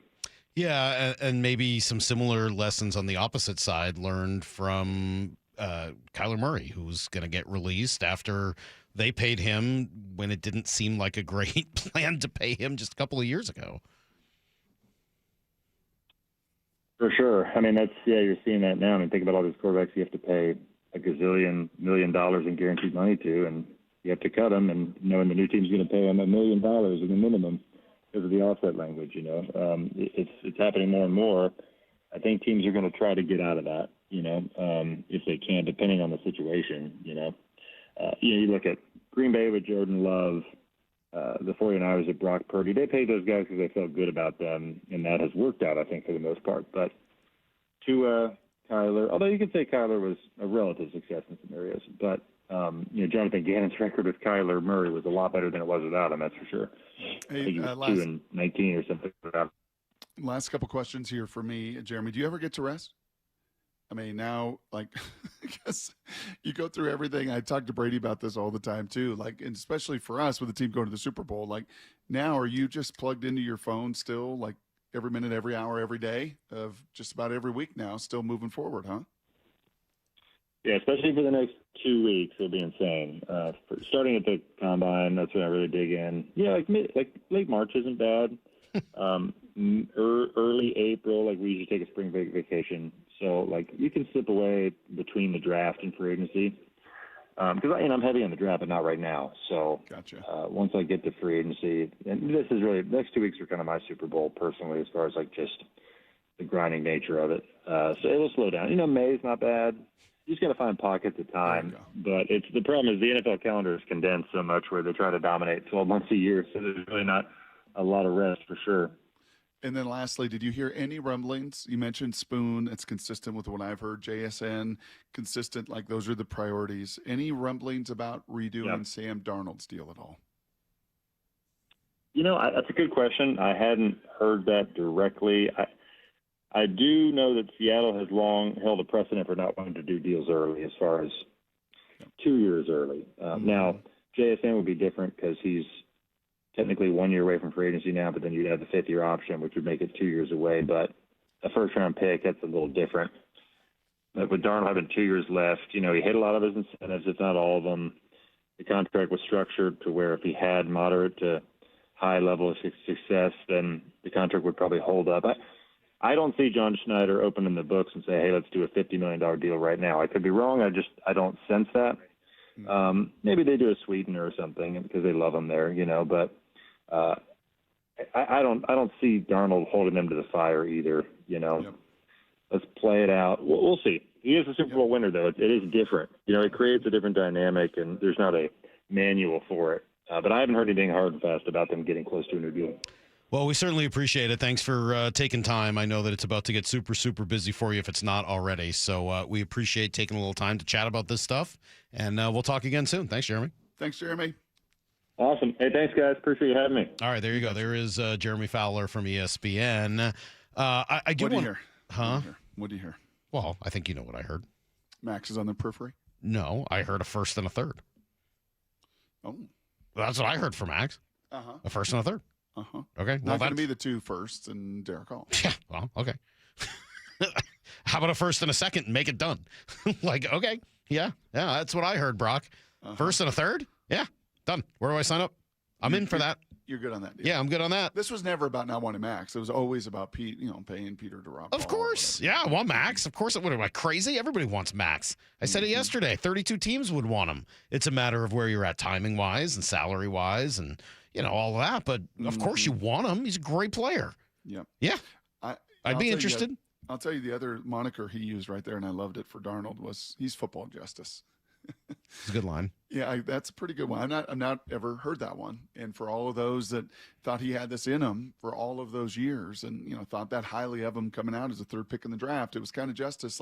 Yeah, and maybe some similar lessons on the opposite side learned from Kyler Murray, who's going to get released after they paid him when it didn't seem like a great plan to pay him just a couple of years ago. For sure. I mean, you're seeing that now. I mean, think about all these quarterbacks you have to pay a gazillion $1 million in guaranteed money to, and you have to cut them, and knowing the new team's going to pay them $1 million in the minimum because of the offset language. It's happening more and more. I think teams are going to try to get out of that, if they can, depending on the situation. You look at Green Bay with Jordan Love, the 49ers with Brock Purdy. They paid those guys because they felt good about them, and that has worked out, I think, for the most part. But to Kyler, although you could say Kyler was a relative success in some areas, but Jonathan Gannon's record with Kyler Murray was a lot better than it was without him, that's for sure. Hey, I think he was 2-19 or something without him. Last couple questions here for me, Jeremy. Do you ever get to rest? I mean, now, I guess you go through everything. I talk to Brady about this all the time, too. And especially for us with the team going to the Super Bowl. Now, are you just plugged into your phone still, every minute, every hour, every day of just about every week now, still moving forward, huh? Yeah, especially for the next 2 weeks, it'll be insane. Starting at the Combine, that's when I really dig in. Yeah, late March isn't bad. Early April, we usually take a spring vacation. So, you can slip away between the draft and free agency. Because I'm heavy on the draft, but not right now. So, gotcha. Once I get to free agency, and this is really, the next 2 weeks are kind of my Super Bowl personally, as far as just the grinding nature of it. So it'll slow down. May's not bad. You just got to find pockets of time. But the problem is the NFL calendar is condensed so much where they try to dominate 12 months a year. So there's really not a lot of rest for sure. And then lastly, did you hear any rumblings? You mentioned Spoon. It's consistent with what I've heard. JSN, consistent. Those are the priorities. Any rumblings about redoing Sam Darnold's deal at all? That's a good question. I hadn't heard that directly. I do know that Seattle has long held a precedent for not wanting to do deals early, as far as 2 years early. Now, JSN would be different because he's technically 1 year away from free agency now, but then you'd have the fifth-year option, which would make it 2 years away. But a first-round pick, that's a little different. But with Darnold having 2 years left, he hit a lot of his incentives, if not all of them. The contract was structured to where if he had moderate to high level of success, then the contract would probably hold up. I don't see John Schneider opening the books and say, hey, let's do a $50 million deal right now. I could be wrong. I don't sense that. Maybe they do a sweetener or something because they love him there, but I don't see Darnold holding them to the fire either, Let's play it out. We'll see. He is a Super Bowl winner, though. It is different. It creates a different dynamic, and there's not a manual for it. But I haven't heard anything hard and fast about them getting close to a new deal. Well, we certainly appreciate it. Thanks for taking time. I know that it's about to get super, super busy for you if it's not already. So we appreciate taking a little time to chat about this stuff. And we'll talk again soon. Thanks, Jeremy. Thanks, Jeremy. Awesome. Hey, thanks, guys. Appreciate you having me. All right, there you go. There is Jeremy Fowler from ESPN. I do what do you want... hear? Huh? What do you hear? Well, I think you know what I heard. Max is on the periphery? No, I heard a first and a third. Oh. That's what I heard from Max. Uh-huh. A first and a third. Uh-huh. Okay. Not going to be the two firsts and Derek Hall. Yeah. Well, okay. How about a first and a second and make it done? Okay. Yeah. That's what I heard, Brock. First and a third? Yeah. Done. Where do I sign up? I'm in for that. You're good on that deal. Yeah, I'm good on that. This was never about not wanting Max. It was always about Pete, paying Peter to rob. Of course. Yeah, I want Max. Of course. What am I, crazy? Everybody wants Max. I said it yesterday. 32 teams would want him. It's a matter of where you're at timing-wise and salary-wise and, all of that. But, of course, you want him. He's a great player. Yep. Yeah. I'd be interested. I'll tell you the other moniker he used right there, and I loved it for Darnold, was he's football justice. It's a good line. Yeah, that's a pretty good one. I've not ever heard that one. And for all of those that thought he had this in him for all of those years and, thought that highly of him coming out as a third pick in the draft, it was kind of justice.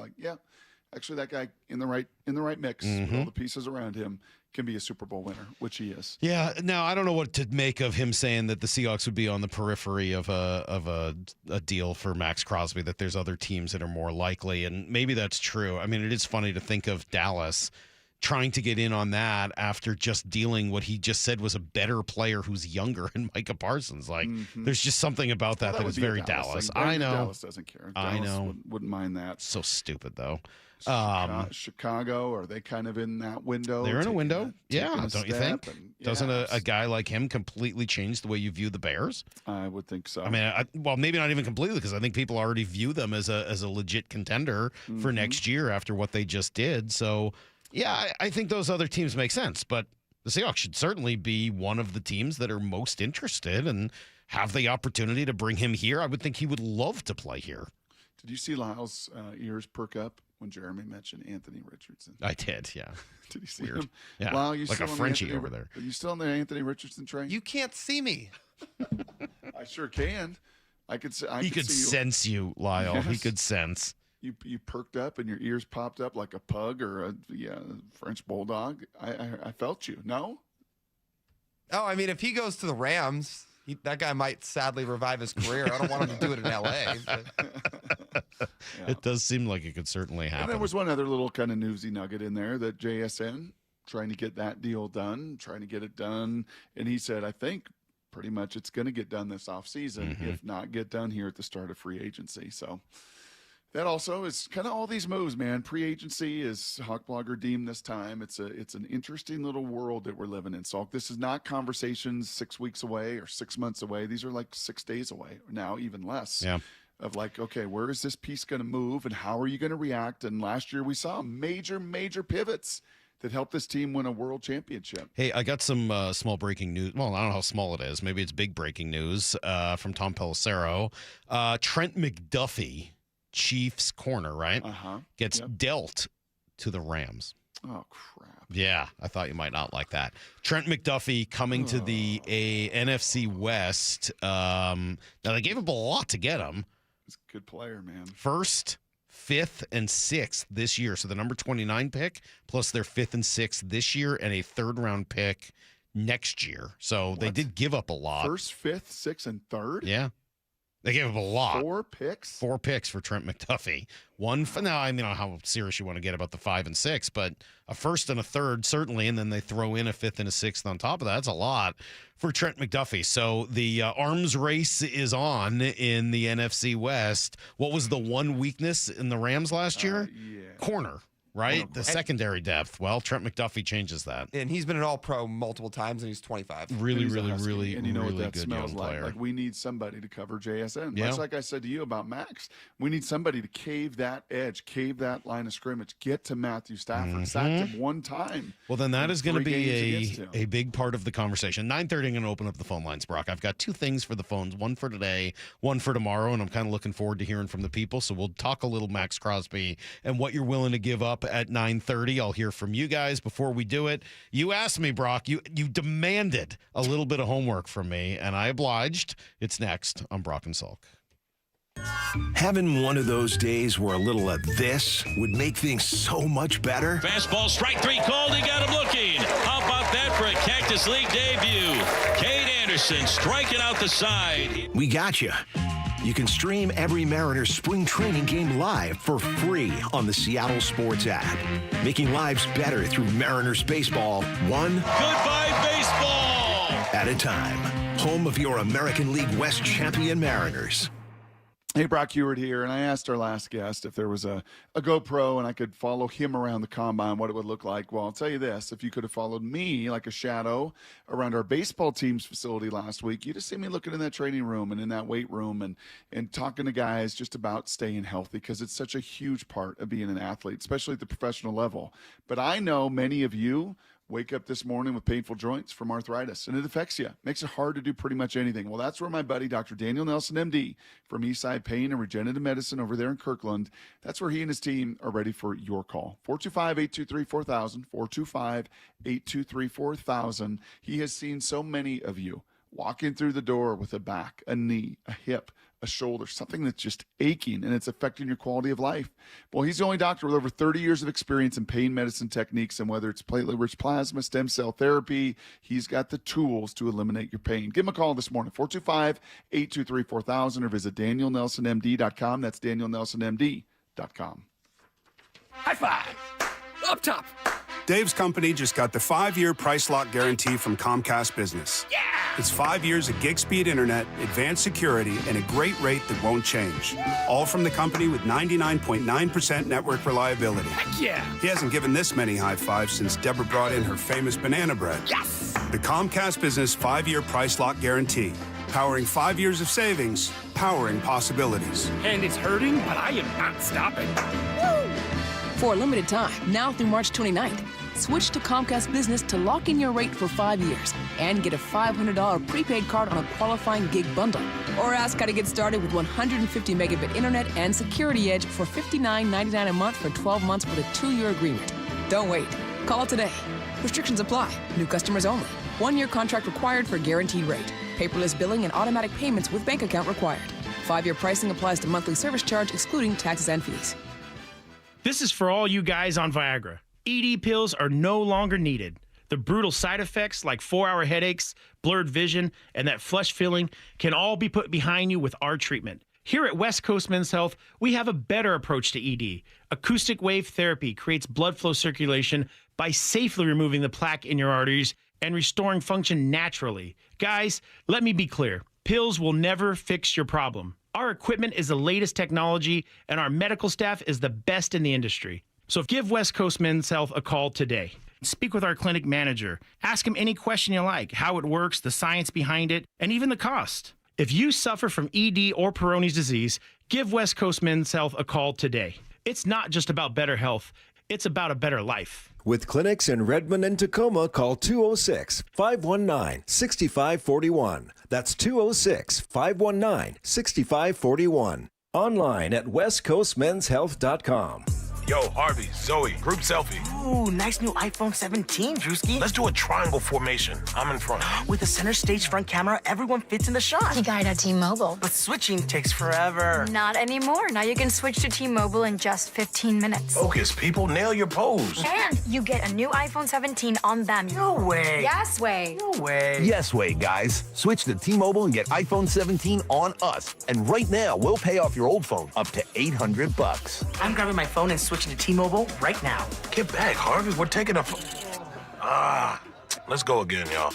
Actually that guy in the right mix with all the pieces around him can be a Super Bowl winner, which he is. Yeah. Now I don't know what to make of him saying that the Seahawks would be on the periphery of a deal for Maxx Crosby. That there's other teams that are more likely, and maybe that's true. I mean, it is funny to think of Dallas trying to get in on that after just dealing what he just said was a better player who's younger and Micah Parsons. Like, there's just something about that is very Dallas. I know. Dallas doesn't care. Dallas I know. Wouldn't mind that. So stupid, though. Chicago, are they kind of in that window? They're in a window. taking a Don't you step think? and- Doesn't yeah, a guy like him completely change the way you view the Bears? I would think so. I mean, well, maybe not even completely, because I think people already view them as a legit contender for next year after what they just did. So, yeah, I think those other teams make sense. But the Seahawks should certainly be one of the teams that are most interested and have the opportunity to bring him here. I would think he would love to play here. Did you see Lyle's ears perk up when Jeremy mentioned Anthony Richardson? I did, yeah. Did you see Weird. him? Yeah, Lyle, you like still a on the Frenchie Anthony- over there. Are you still on the Anthony Richardson train? You can't see me. I sure can. I could. He could see you. sense you, Lyle. He Yes. could sense. You perked up and your ears popped up like a pug or a French bulldog. I felt you. No. Oh, I mean, if he goes to the Rams, that guy might sadly revive his career. I don't want him to do it in L.A. but- It does seem like it could certainly And happen. there was one other little kind of newsy nugget in there that JSN trying to get that deal done, trying to get it done, and he said, I think pretty much it's going to get done this offseason, if not get done here at the start of free agency. So that also is kind of all these moves, man. Pre-agency is Hawk Blogger deemed this time. It's an interesting little world that we're living in, Salk. This is not conversations 6 weeks away or 6 months away. These are like 6 days away now, even less. Yeah. Of like, okay, where is this piece going to move and how are you going to react? And last year we saw major pivots that helped this team win a world championship. Hey, I got some small breaking news. Well, I don't know how small it is. Maybe it's big breaking news from Tom Pelissero. Trent McDuffie, Chiefs corner, right? Gets dealt to the Rams. Oh, crap. Yeah, I thought you might not like that. Trent McDuffie coming to the NFC West. Now, they gave up a lot to get him. He's a good player, man. First, 5th, and 6th this year. So the number 29 pick, plus their 5th and 6th this year, and a 3rd-round pick next year. So they did give up a lot. First, 5th, 6th, and 3rd? Yeah. They gave up a lot. 4 picks? 4 picks for Trent McDuffie. One for now. I mean, I don't know how serious you want to get about the 5 and 6, but a 1st and a 3rd certainly, and then they throw in a 5th and a 6th on top of that. That's a lot for Trent McDuffie. So the arms race is on in the NFC West. What was the one weakness in the Rams last year? Corner. Right? The secondary depth. Well, Trent McDuffie changes that. And he's been an All-Pro multiple times, and he's 25. Really, And he's a really, Husky. really, and you know really what that good smells young like. player. Like we need somebody to cover JSN. Yeah. Much like I said to you about Max. We need somebody to cave that edge, cave that line of scrimmage, get to Matthew Stafford, sack him one time. Well, then that in is going to 3 games be against him. a big part of the conversation. 9:30, I'm going to open up the phone lines, Brock. I've got 2 things for the phones, one for today, one for tomorrow, and I'm kind of looking forward to hearing from the people. So we'll talk a little Maxx Crosby and what you're willing to give up at 9:30. I'll hear from you guys. Before we do it, you asked me, Brock, you demanded a little bit of homework from me, and I obliged. It's next on Brock and Salk. Having one of those days where a little of this would make things so much better? Fastball, strike 3 called. He got him looking. How about that for a Cactus League debut? Cade Anderson striking out the side. We got you. You can stream every Mariners spring training game live for free on the Seattle Sports app. Making lives better through Mariners baseball, one Goodbye, baseball! at a time. Home of your American League West champion Mariners. Hey, Brock Heward here, and I asked our last guest if there was a GoPro and I could follow him around the combine, what it would look like. Well, I'll tell you this. If you could have followed me like a shadow around our baseball team's facility last week, you'd have seen me looking in that training room and in that weight room and talking to guys just about staying healthy because it's such a huge part of being an athlete, especially at the professional level. But I know many of you wake up this morning with painful joints from arthritis, and it affects you. Makes it hard to do pretty much anything. Well, that's where my buddy, Dr. Daniel Nelson, MD, from Eastside Pain and Regenerative Medicine over there in Kirkland, that's where he and his team are ready for your call. 425-823-4000, 425-823-4000. He has seen so many of you walking through the door with a back, a knee, a hip, a shoulder, something that's just aching and it's affecting your quality of life. Well, he's the only doctor with over 30 years of experience in pain medicine techniques, and whether it's platelet-rich plasma, stem cell therapy, he's got the tools to eliminate your pain. Give him a call this morning, 425-823-4000, or visit DanielNelsonMD.com. That's DanielNelsonMD.com. High five! Up top! Dave's company just got the 5-year price lock guarantee from Comcast Business. Yeah! It's 5 years of gig speed internet, advanced security, and a great rate that won't change. All from the company with 99.9% network reliability. Heck yeah! He hasn't given this many high fives since Deborah brought in her famous banana bread. Yes! The Comcast Business 5-year price lock guarantee. Powering 5 years of savings, powering possibilities. And it's hurting, but I am not stopping. Woo! For a limited time, now through March 29th, switch to Comcast Business to lock in your rate for 5 years and get a $500 prepaid card on a qualifying gig bundle. Or ask how to get started with 150 megabit internet and Security Edge for $59.99 a month for 12 months with a 2-year agreement. Don't wait. Call today. Restrictions apply. New customers only. 1-year contract required for guaranteed rate. Paperless billing and automatic payments with bank account required. 5-year pricing applies to monthly service charge excluding taxes and fees. This is for all you guys on Viagra. ED pills are no longer needed. The brutal side effects like 4-hour headaches, blurred vision, and that flush feeling can all be put behind you with our treatment. Here at West Coast Men's Health, we have a better approach to ED. Acoustic wave therapy creates blood flow circulation by safely removing the plaque in your arteries and restoring function naturally. Guys, let me be clear. Pills will never fix your problem. Our equipment is the latest technology, and our medical staff is the best in the industry. So give West Coast Men's Health a call today. Speak with our clinic manager. Ask him any question you like, how it works, the science behind it, and even the cost. If you suffer from ED or Peyronie's disease, give West Coast Men's Health a call today. It's not just about better health. It's about a better life. With clinics in Redmond and Tacoma, call 206-519-6541. That's 206-519-6541. Online at westcoastmenshealth.com. Yo, Harvey, Zoe, group selfie. Ooh, nice new iPhone 17, Drewski. Let's do a triangle formation. I'm in front. With a center stage front camera, everyone fits in the shot. You got it at T-Mobile. But switching takes forever. Not anymore. Now you can switch to T-Mobile in just 15 minutes. Focus, people. Nail your pose. And you get a new iPhone 17 on them. No way. Yes way. No way. Yes way, guys. Switch to T-Mobile and get iPhone 17 on us. And right now, we'll pay off your old phone up to $800. I'm grabbing my phone and switching to T-Mobile right now. Get back, Harvey. We're taking a... let's go again, y'all.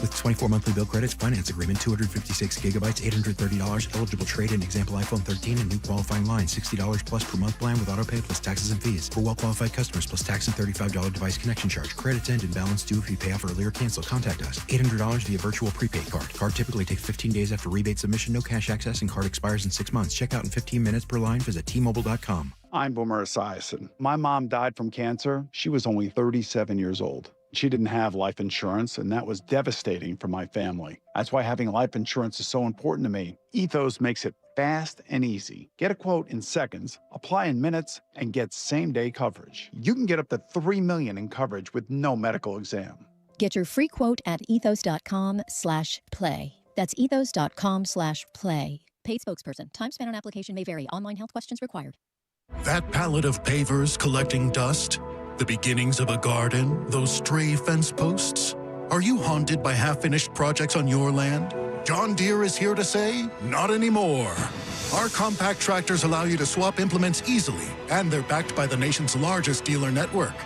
With 24 monthly bill credits, finance agreement, 256 gigabytes, $830, eligible trade-in, example iPhone 13, and new qualifying line, $60 plus per month plan with auto pay plus taxes and fees. For well-qualified customers, plus tax and $35 device connection charge. Credits end and balance due if you pay off early or cancel. Contact us. $800 via virtual prepaid card. Card typically takes 15 days after rebate submission, no cash access, and card expires in 6 months. Check out in 15 minutes per line. Visit T-Mobile.com. I'm Boomer Esiason. My mom died from cancer. She was only 37 years old. She didn't have life insurance, and that was devastating for my family. That's why having life insurance is so important to me. Ethos makes it fast and easy. Get a quote in seconds, apply in minutes, and get same-day coverage. You can get up to $3 million in coverage with no medical exam. Get your free quote at ethos.com/play. That's ethos.com/play. Paid spokesperson. Time spent on application may vary. Online health questions required. That pallet of pavers collecting dust? The beginnings of a garden? Those stray fence posts? Are you haunted by half-finished projects on your land? John Deere is here to say, not anymore. Our compact tractors allow you to swap implements easily, and they're backed by the nation's largest dealer network.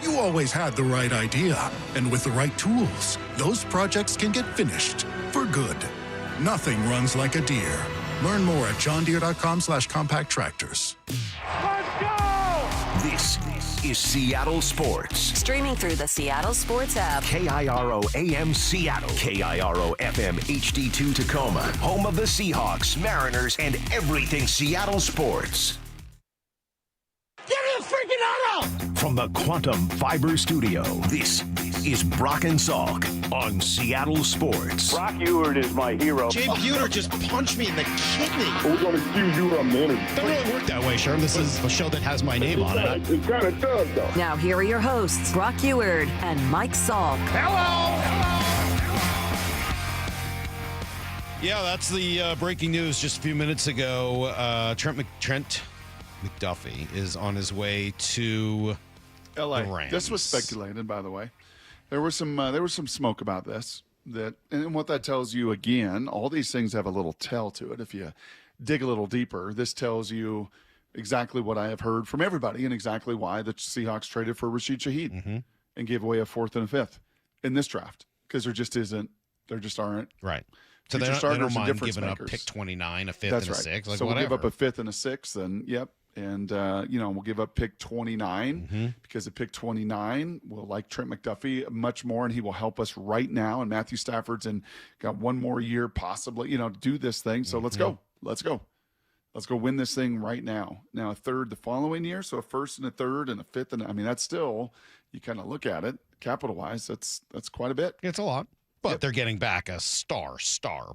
You always had the right idea, and with the right tools, those projects can get finished for good. Nothing runs like a Deere. Learn more at johndeere.com/compact tractors. Let's go! This is Seattle Sports. Streaming through the Seattle Sports app. KIRO AM Seattle. KIRO FM HD2 Tacoma. Home of the Seahawks, Mariners, and everything Seattle sports. Give me a freaking auto! From the Quantum Fiber Studio, this is Brock and Salk on Seattle Sports. Brock Ewert is my hero. Jay Buhner just punched me in the kidney. We're going to see you on the interview. Doesn't really work that way, Sherm. This is a show that has my name on it. It kind of does, though. Now here are your hosts, Brock Ewert and Mike Salk. Hello! Yeah, that's the breaking news just a few minutes ago. Trent McDuffie is on his way to LA. the Rams. This was speculated, by the way. There was some smoke about this. And what that tells you, again, all these things have a little tell to it. If you dig a little deeper, this tells you exactly what I have heard from everybody and exactly why the Seahawks traded for Rashid Shaheed and gave away a 4th and a 5th in this draft, because there just aren't. Right. So they don't mind giving up pick 29, a 5th, and a 6th. Like, so whatever. we'll give up a 5th and a 6th, and yep. And, we'll give up pick 29 because at pick 29, we'll like Trent McDuffie much more, and he will help us right now. And Matthew Stafford's got one more year possibly, to do this thing. So let's go. Let's go win this thing right now. Now, a 3rd the following year, so a 1st and a 3rd and a 5th. And that's still, you kind of look at it capital-wise, that's quite a bit. It's a lot. But they're getting back a star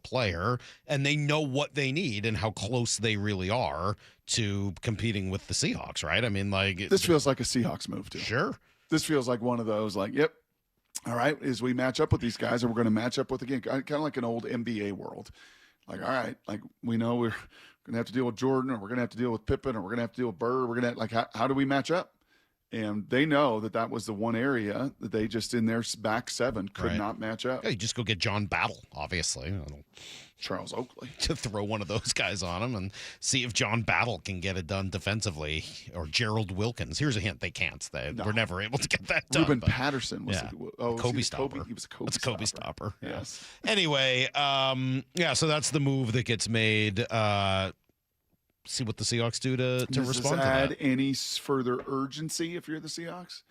player, and they know what they need and how close they really are to competing with the Seahawks, right? I mean, this feels like a Seahawks move, too. Sure. This feels like one of those, yep. All right, as we match up with these guys, and we're going to match up with, again, kind of like an old NBA world. All right, we know we're going to have to deal with Jordan, or we're going to have to deal with Pippen, or we're going to have to deal with Burr. We're going to, how do we match up? And they know that was the one area that they just, in their back 7, could not match up. Yeah, you just go get John Battle, obviously. Charles Oakley. To throw one of those guys on him and see if John Battle can get it done defensively, or Gerald Wilkins. Here's a hint: they can't. We're never able to get that done. Ruben Patterson was Kobe stopper. He was a Kobe That's stopper. Kobe stopper. Yes. Anyway, so that's the move that gets made. See what the Seahawks do to respond to that. Does this add any further urgency if you're the Seahawks?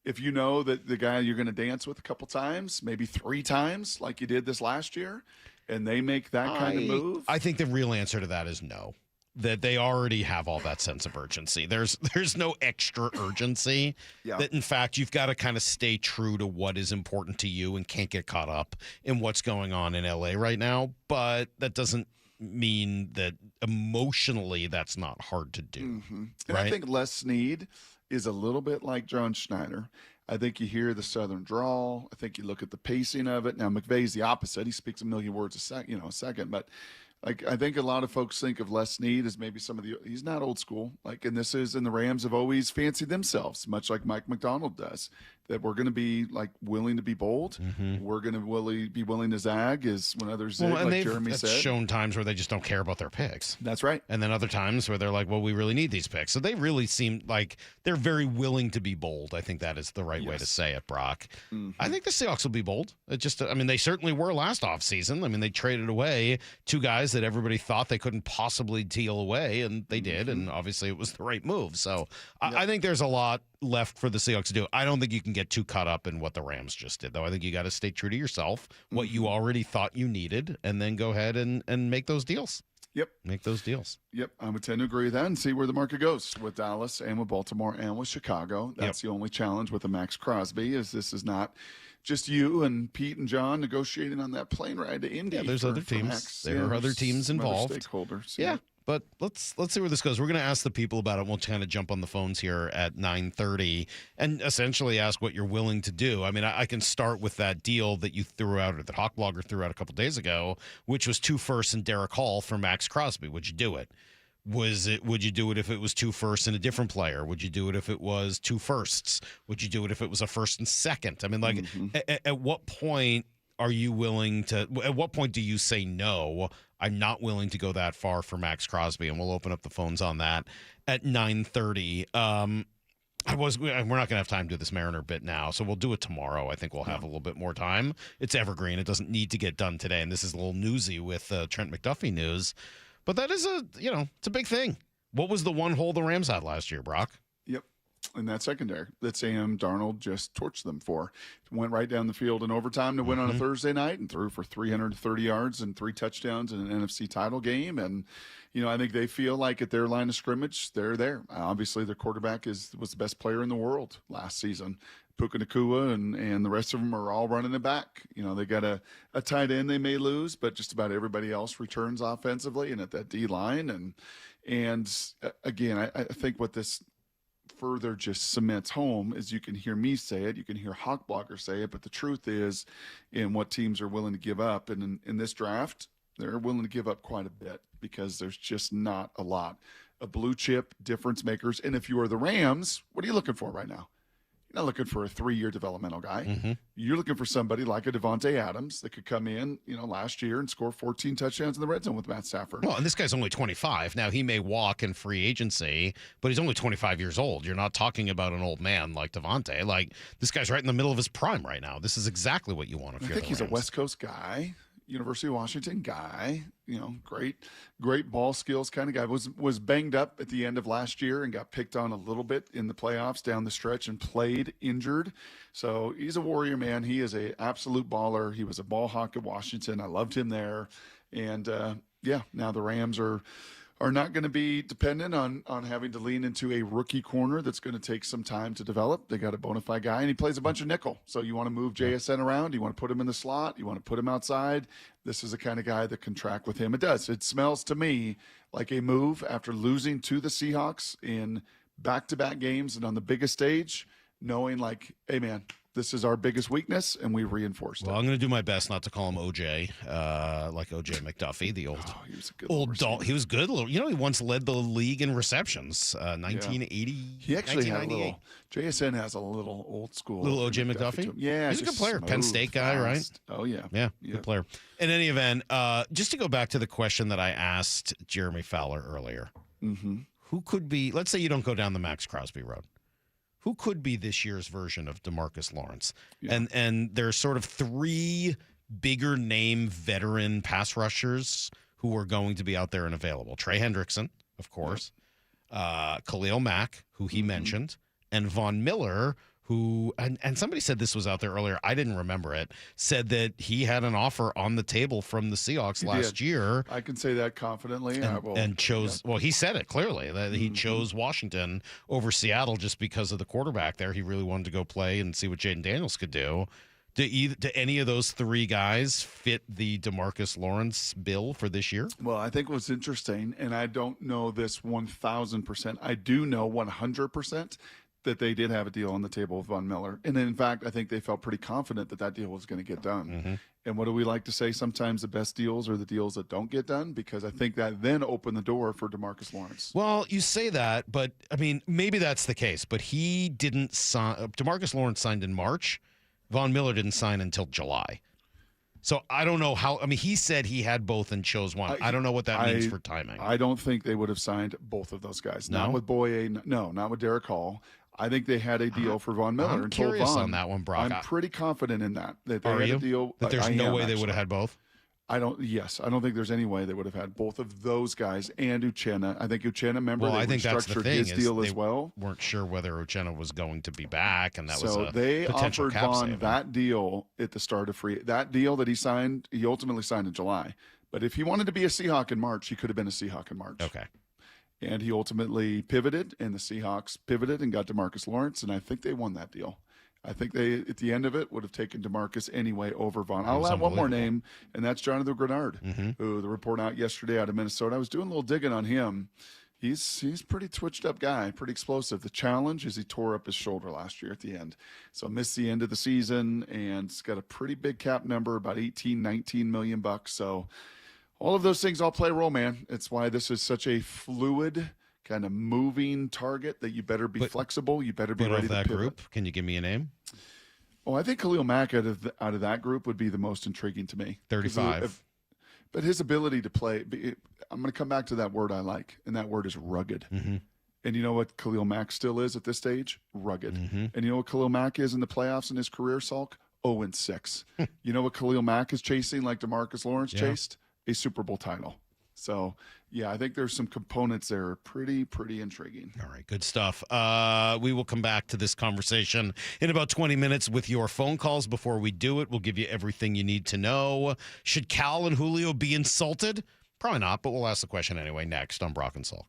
If you know that the guy you're going to dance with a couple times, maybe 3 times, like you did this last year, and they make that kind of move? I think the real answer to that is no. That they already have all that sense of urgency. There's no extra urgency. Yeah. That, in fact, you've got to kind of stay true to what is important to you and can't get caught up in what's going on in LA right now. But that doesn't mean that emotionally that's not hard to do. And right? I think Les Snead is a little bit like John Schneider. I think you hear the Southern drawl. I think you look at the pacing of it. Now, McVay's the opposite. He speaks a million words a second. But I think a lot of folks think of Les Snead as maybe he's not old school. And this is, and the Rams have always fancied themselves, much like Mike McDonald does, that we're going to be willing to be bold. We're going to be willing to zag as when others zig, like Jeremy said. Shown times where they just don't care about their picks. That's right. And then other times where they're like, well, we really need these picks. So they really seem like they're very willing to be bold. I think that is the right way to say it, Brock. I think the Seahawks will be bold. They certainly were last offseason. They traded away 2 guys that everybody thought they couldn't possibly deal away, and they did. And obviously it was the right move. So I think there's a lot left for the Seahawks to do. I don't think you can get too caught up in what the Rams just did, though. I think you got to stay true to yourself, what you already thought you needed, and then go ahead and make those deals. Yep. Make those deals. Yep. I would tend to agree with that and see where the market goes with Dallas and with Baltimore and with Chicago. That's the only challenge with the Maxx Crosby is this is not just you and Pete and John negotiating on that plane ride to Indy. Yeah, there's other teams. There are other teams involved. Stakeholders. Yeah. But let's see where this goes. We're going to ask the people about it. We'll kind of jump on the phones here at 9:30 and essentially ask what you're willing to do. I can start with that deal that you threw out, or that Hawk Blogger threw out a couple days ago, which was 2 firsts and Derek Hall for Maxx Crosby. Would you do it? Would you do it if it was 2 firsts and a different player? Would you do it if it was 2 firsts? Would you do it if it was a 1st and 2nd? At what point are you willing to? At what point do you say no? I'm not willing to go that far for Maxx Crosby, and we'll open up the phones on that at 9:30. We're not going to have time to do this Mariner bit now, so we'll do it tomorrow. I think we'll have a little bit more time. It's evergreen; it doesn't need to get done today, and this is a little newsy with Trent McDuffie news. But that is it's a big thing. What was the one hole the Rams had last year, Brock? Yep. In that secondary that Sam Darnold just torched them for. Went right down the field in overtime to win on a Thursday night and threw for 330 yards and 3 touchdowns in an NFC title game. And, I think they feel like at their line of scrimmage, they're there. Obviously, their quarterback was the best player in the world last season. Puka Nacua and the rest of them are all running it back. They got a tight end they may lose, but just about everybody else returns offensively and at that D line. And again, I think what this further just cements home is you can hear me say it, you can hear Hawk Blogger say it, but the truth is in what teams are willing to give up. And in this draft, They're willing to give up quite a bit because there's just not a lot of blue chip difference makers. And if you are the Rams, what are you looking for right now? You're not looking for a 3-year developmental guy. You're looking for somebody like a Devontae Adams that could come in, last year and score 14 touchdowns in the red zone with Matt Stafford. Well, and this guy's only 25. Now, he may walk in free agency, but he's only 25 years old. You're not talking about an old man like Devontae. Like, this guy's right in the middle of his prime right now. This is exactly what you want if I you're think the he's Rams. a West Coast guy, University of Washington guy, great ball skills kind of guy. Was banged up at the end of last year and got picked on a little bit in the playoffs down the stretch and played injured. So he's a warrior, man. He is a absolute baller. He was a ball hawk at Washington. I loved him there. And now the Rams are not going to be dependent on having to lean into a rookie corner that's going to take some time to develop. They got a bona fide guy, and he plays a bunch of nickel. So you want to move JSN around. You want to put him in the slot. You want to put him outside. This is the kind of guy that can track with him. It does. It smells to me like a move after losing to the Seahawks in back-to-back games and on the biggest stage, knowing like, hey, man, this is our biggest weakness, and we reinforced it. Well, I'm going to do my best not to call him OJ, like OJ McDuffie, the old, he was a good old dog. He was good. He once led the league in receptions, 1980. He actually had a little. JSN has a little old school. Little OJ McDuffie? Yeah, he's a good player. Penn State guy, right? Oh yeah, good player. In any event, just to go back to the question that I asked Jeremy Fowler earlier, who could be? Let's say you don't go down the Maxx Crosby road. Who could be this year's version of DeMarcus Lawrence? Yeah. And there's sort of 3 bigger name veteran pass rushers who are going to be out there and available. Trey Hendrickson, of course, Khalil Mack, who he mentioned, and Von Miller, who, and somebody said this was out there earlier, I didn't remember it, said that he had an offer on the table from the Seahawks last year. I can say that confidently. And chose, well, he said it clearly, that he chose Washington over Seattle just because of the quarterback there. He really wanted to go play and see what Jaden Daniels could do. Do any of those 3 guys fit the DeMarcus Lawrence bill for this year? Well, I think what's interesting, and I don't know this 1,000%, I do know 100% that they did have a deal on the table with Von Miller. And in fact, I think they felt pretty confident that deal was going to get done. And what do we like to say? Sometimes the best deals are the deals that don't get done, because I think that then opened the door for DeMarcus Lawrence. Well, you say that, but I mean, maybe that's the case, but he didn't sign. DeMarcus Lawrence signed in March. Von Miller didn't sign until July. So I don't know how. I mean, he said he had both and chose one. I don't know what that means for timing. I don't think they would have signed both of those guys. No? Not with Boye. No, not with Derek Hall. I think they had a deal for Von Miller. I'm curious on that one, Brock. I'm pretty confident in that. That they Are had you? a deal. That there's no way they would have had both? I don't think there's any way they would have had both of those guys and Uchenna. I think Uchenna, remember, well, they I think that's the restructured thing, his deal they as well. Weren't sure whether Uchenna was going to be back, and that was a they potential offered cap Von saving. that deal at the start of that deal that he signed. He ultimately signed in July. But if he wanted to be a Seahawk in March, he could have been a Seahawk in March. Okay. And he ultimately pivoted, and the Seahawks pivoted and got DeMarcus Lawrence, and I think they won that deal. I think they, at the end of it, would have taken DeMarcus anyway over Von. I'll add one more name, and that's Jonathan Grenard, who the report out yesterday out of Minnesota. I was doing a little digging on him. He's pretty twitched up guy, pretty explosive. The challenge is he tore up his shoulder last year at the end. So missed the end of the season, and it's got a pretty big cap number, about 18, 19 million bucks. So all of those things all play a role, man. It's why this is such a fluid, kind of moving target that you better be flexible. You better be ready to pivot. Group, can you give me a name? Oh, I think Khalil Mack out of that group would be the most intriguing to me. 35. But his ability to play, I'm going to come back to that word I like, and that word is rugged. And you know what Khalil Mack still is at this stage? Rugged. And you know what Khalil Mack is in the playoffs in his career, Salk? 0-6. You know what Khalil Mack is chasing like DeMarcus Lawrence chased? A Super Bowl title. So, yeah, I think there's some components there pretty intriguing. All right, good stuff. We will come back to this conversation in about 20 minutes with your phone calls. Before we do it, we'll give you everything you need to know. Should Cal and Julio be insulted? Probably not, but we'll ask the question anyway next on Brock and Salk.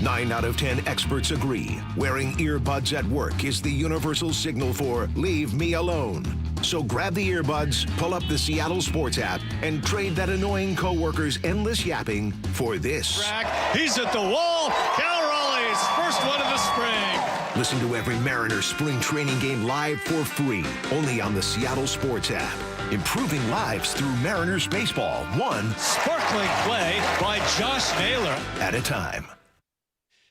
9 out of 10 experts agree wearing earbuds at work is the universal signal for leave me alone. So grab the earbuds, pull up the Seattle Sports app, and trade that annoying coworker's endless yapping for this. He's at the wall. Cal Raleigh's first one of the spring. Listen to every Mariners spring training game live for free, only on the Seattle Sports app. Improving lives through Mariners baseball, one sparkling play by Josh Naylor at a time.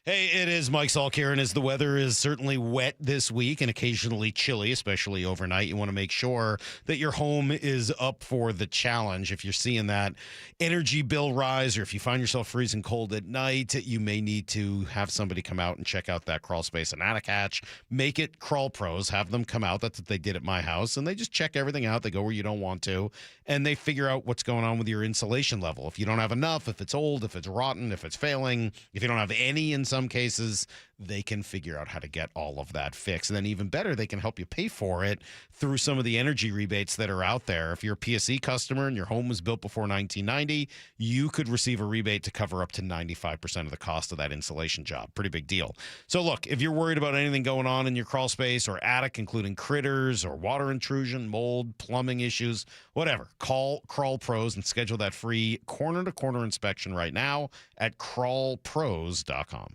Hey, it is Mike Salk here, and as the weather is certainly wet this week and occasionally chilly, especially overnight, you want to make sure that your home is up for the challenge. If you're seeing that energy bill rise, or if you find yourself freezing cold at night, you may need to have somebody come out and check out that crawl space and attic hatch. Make it Crawl Pros. Have them come out. That's what they did at my house, and they just check everything out. They go where you don't want to, and they figure out what's going on with your insulation level. If you don't have enough, if it's old, if it's rotten, if it's failing, if you don't have any in some cases, they can figure out how to get all of that fixed. And then even better, they can help you pay for it through some of the energy rebates that are out there. If you're a PSE customer and your home was built before 1990, you could receive a rebate to cover up to 95% of the cost of that insulation job. Pretty big deal. So look, if you're worried about anything going on in your crawl space or attic, including critters or water intrusion, mold, plumbing issues, whatever, call Crawl Pros and schedule that free corner-to-corner inspection right now at crawlpros.com.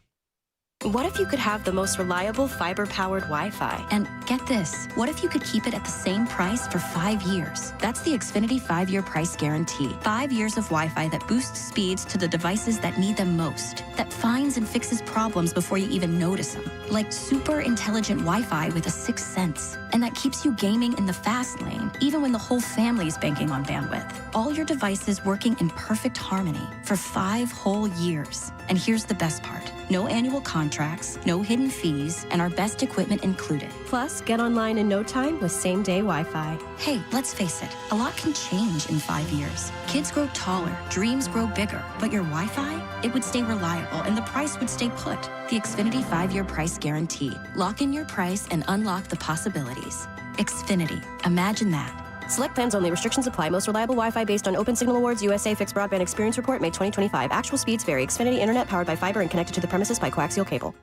What if you could have the most reliable fiber-powered Wi-Fi? And get this, what if you could keep it at the same price for 5 years? That's the Xfinity 5-year price guarantee. 5 years of Wi-Fi that boosts speeds to the devices that need them most. That finds and fixes problems before you even notice them. Like super intelligent Wi-Fi with a sixth sense. And that keeps you gaming in the fast lane, even when the whole family is banking on bandwidth. All your devices working in perfect harmony for 5 whole years. And here's the best part. No annual contracts, no hidden fees, and our best equipment included. Plus, get online in no time with same-day Wi-Fi. Hey, let's face it, a lot can change in 5 years. Kids grow taller, dreams grow bigger, but your Wi-Fi, it would stay reliable and the price would stay put. The Xfinity 5-year price guarantee. Lock in your price and unlock the possibilities. Xfinity, imagine that. Select plans only. Restrictions apply. Most reliable Wi-Fi based on Open Signal Awards USA Fixed Broadband Experience Report, May 2025. Actual speeds vary. Xfinity Internet powered by fiber and connected to the premises by coaxial cable.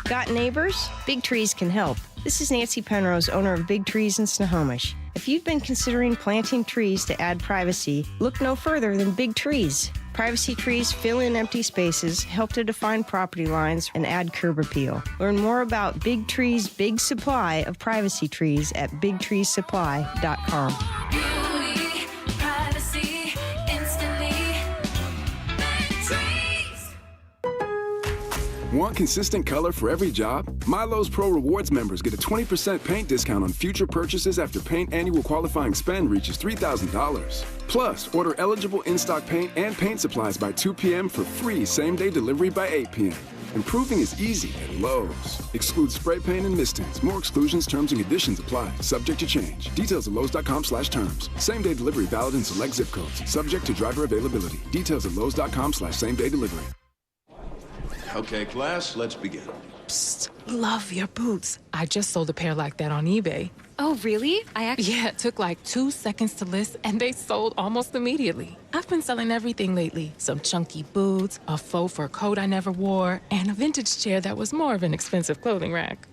Got neighbors? Big Trees can help. This is Nancy Penrose, owner of Big Trees in Snohomish. If you've been considering planting trees to add privacy, look no further than Big Trees. Privacy trees fill in empty spaces, help to define property lines, and add curb appeal. Learn more about Big Trees' big supply of privacy trees at bigtreesupply.com. Beauty, privacy, instantly. Big Trees. Want consistent color for every job? Milo's Pro Rewards members get a 20% paint discount on future purchases after paint annual qualifying spend reaches $3,000. Plus, order eligible in-stock paint and paint supplies by 2 p.m. for free same-day delivery by 8 p.m. Improving is easy at Lowe's. Excludes spray paint and mist tints. More exclusions, terms, and conditions apply. Subject to change. Details at Lowe's.com/terms. Same-day delivery valid in select zip codes. Subject to driver availability. Details at Lowe's.com/same-day delivery. Okay, class, let's begin. Psst, love your boots. I just sold a pair like that on eBay. Oh, really? Yeah, it took like 2 seconds to list, and they sold almost immediately. I've been selling everything lately. Some chunky boots, a faux fur coat I never wore, and a vintage chair that was more of an expensive clothing rack.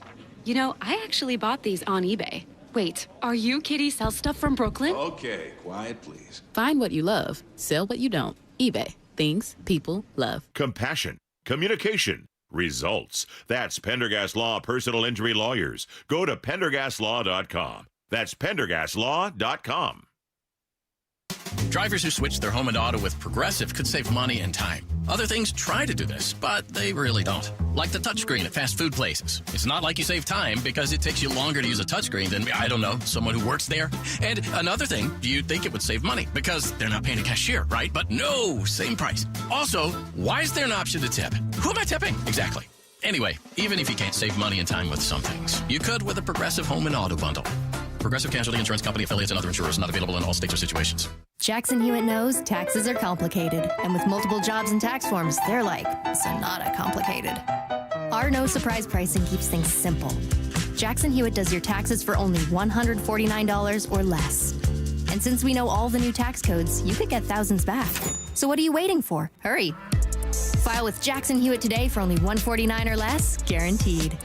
You know, I actually bought these on eBay. Wait, are you Kitty Sell Stuff from Brooklyn? Okay, quiet, please. Find what you love, sell what you don't. eBay. Things people love. Compassion. Communication. Results. That's Pendergast Law Personal Injury Lawyers. Go to pendergastlaw.com. That's pendergastlaw.com. Drivers who switch their home and auto with Progressive could save money and time. Other things try to do this, but they really don't. Like the touchscreen at fast food places. It's not like you save time because it takes you longer to use a touchscreen than, I don't know, someone who works there. And another thing, you'd think it would save money because they're not paying a cashier, right? But no, same price. Also, why is there an option to tip? Who am I tipping? Exactly. Anyway, even if you can't save money and time with some things, you could with a Progressive home and auto bundle. Progressive Casualty Insurance Company affiliates and other insurers, not available in all states or situations. Jackson Hewitt knows taxes are complicated, and with multiple jobs and tax forms, they're like Sonata complicated. Our no surprise pricing keeps things simple. Jackson Hewitt does your taxes for only $149 or less. And since we know all the new tax codes, you could get thousands back. So what are you waiting for? Hurry. File with Jackson Hewitt today for only $149 or less, guaranteed.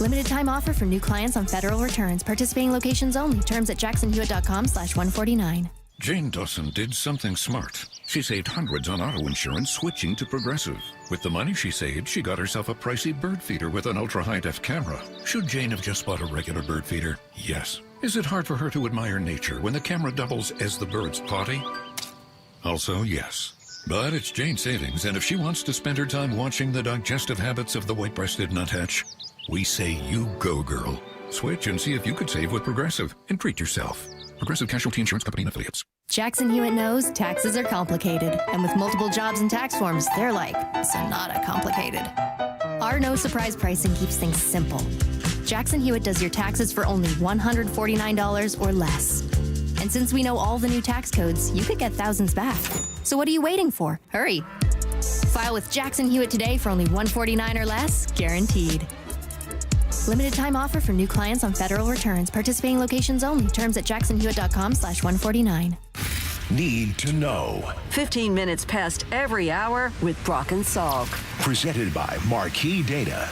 Limited time offer for new clients on federal returns. Participating locations only. Terms at jacksonhewitt.com/149. Jane Dawson did something smart. She saved hundreds on auto insurance switching to Progressive. With the money she saved, she got herself a pricey bird feeder with an ultra-high-def camera. Should Jane have just bought a regular bird feeder? Yes. Is it hard for her to admire nature when the camera doubles as the bird's potty? Also, yes. But it's Jane's savings, and if she wants to spend her time watching the digestive habits of the white-breasted nuthatch, we say you go, girl. Switch and see if you could save with Progressive and treat yourself. Progressive Casualty Insurance Company and Affiliates. Jackson Hewitt knows taxes are complicated, and with multiple jobs and tax forms, they're like Sonata complicated. Our no surprise pricing keeps things simple. Jackson Hewitt does your taxes for only $149 or less. And since we know all the new tax codes, you could get thousands back. So what are you waiting for? Hurry. File with Jackson Hewitt today for only $149 or less, guaranteed. Limited time offer for new clients on federal returns. Participating locations only. Terms at jacksonhewitt.com/149. Need to know. 15 minutes past every hour with Brock and Salk. Presented by Marquee Data.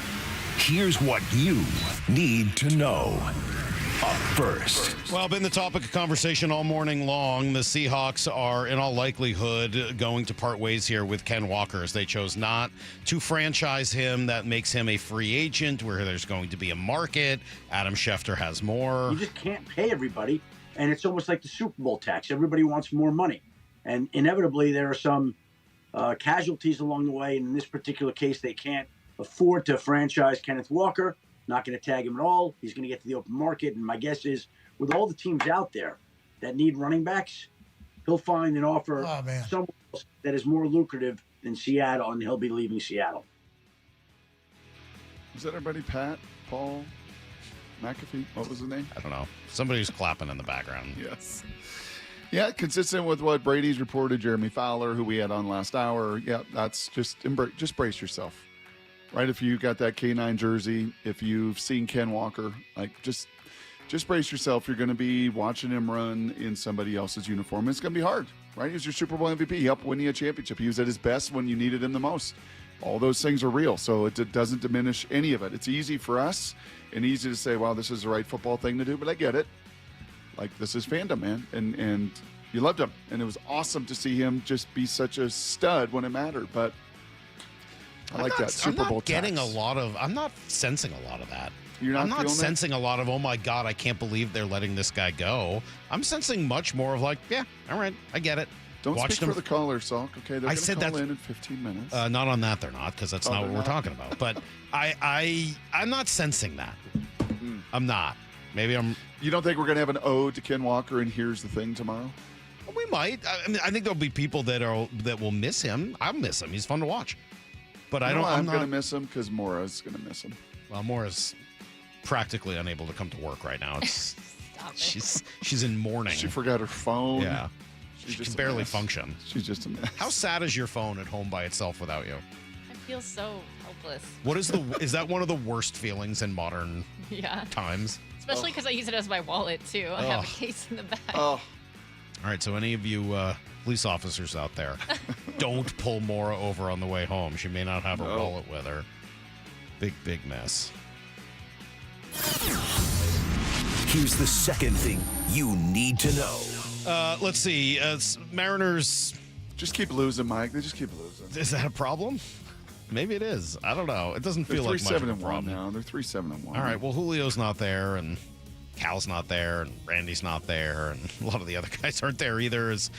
Here's what you need to know. Up first. Well, been the topic of conversation all morning long. The Seahawks are, in all likelihood, going to part ways here with Ken Walker as they chose not to franchise him. That makes him a free agent where there's going to be a market. Adam Schefter has more. You just can't pay everybody, and it's almost like the Super Bowl tax. Everybody wants more money, and inevitably there are some casualties along the way. And in this particular case, they can't afford to franchise Kenneth Walker. Not going to tag him at all. He's going to get to the open market. And my guess is with all the teams out there that need running backs, he'll find an offer somewhere else that is more lucrative than Seattle, and he'll be leaving Seattle. Is that everybody? Pat, Paul, McAfee? What was his name? I don't know. Somebody's clapping in the background. Yes. Yeah, consistent with what Brady's reported. Jeremy Fowler, who we had on last hour. Yeah, that's just brace yourself. Right, if you got that K9 jersey, if you've seen Ken Walker, like just brace yourself. You're going to be watching him run in somebody else's uniform. It's going to be hard, right? He was your Super Bowl MVP. He helped win you a championship. He was at his best when you needed him the most. All those things are real, so it doesn't diminish any of it. It's easy for us and easy to say, wow, this is the right football thing to do, but I get it. Like, this is fandom, man, and you loved him, and it was awesome to see him just be such a stud when it mattered, but I like that Super Bowl tax. I'm not sensing a lot of that. You're not I'm not feeling sensing a lot of, oh my God, I can't believe they're letting this guy go. I'm sensing much more of like, yeah, all right, I get it. Don't speak for the caller, Salk. Okay, they're going to call in 15 minutes. Not on that, they're not, because that's not what we're talking about. But I'm not sensing that. I'm not. Maybe I'm. You don't think we're going to have an ode to Ken Walker and Here's the Thing tomorrow? We might. I mean, I think there'll be people that will miss him. I'll miss him. He's fun to watch. But I'm going to miss him because Mora's going to miss him. Well, Mora's practically unable to come to work right now. She's in mourning. She forgot her phone. Yeah. She can barely function. She's just a mess. How sad is your phone at home by itself without you? I feel so helpless. Is that one of the worst feelings in modern times? Especially because I use it as my wallet, too. I have a case in the back. Oh. All right, so any of you police officers out there, don't pull Mora over on the way home. She may not have her wallet with her. Big mess. Here's the second thing you need to know. Let's see. Mariners just keep losing, Mike. They just keep losing. Is that a problem? Maybe it is. I don't know. It doesn't feel like much of a problem. Now. They're 3-7-1. All right. Well, Julio's not there, and Cal's not there, and Randy's not there, and a lot of the other guys aren't there either. As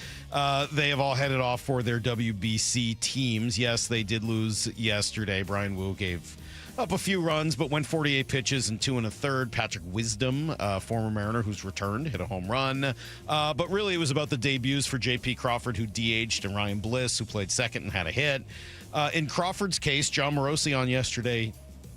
they have all headed off for their WBC teams. Yes, they did lose yesterday. Brian Wu gave up a few runs, but went 48 pitches and 2 1/3. Patrick Wisdom, former Mariner who's returned, hit a home run. But really, it was about the debuts for J.P. Crawford, who DH'd, and Ryan Bliss, who played second and had a hit. In Crawford's case, John Morosi on yesterday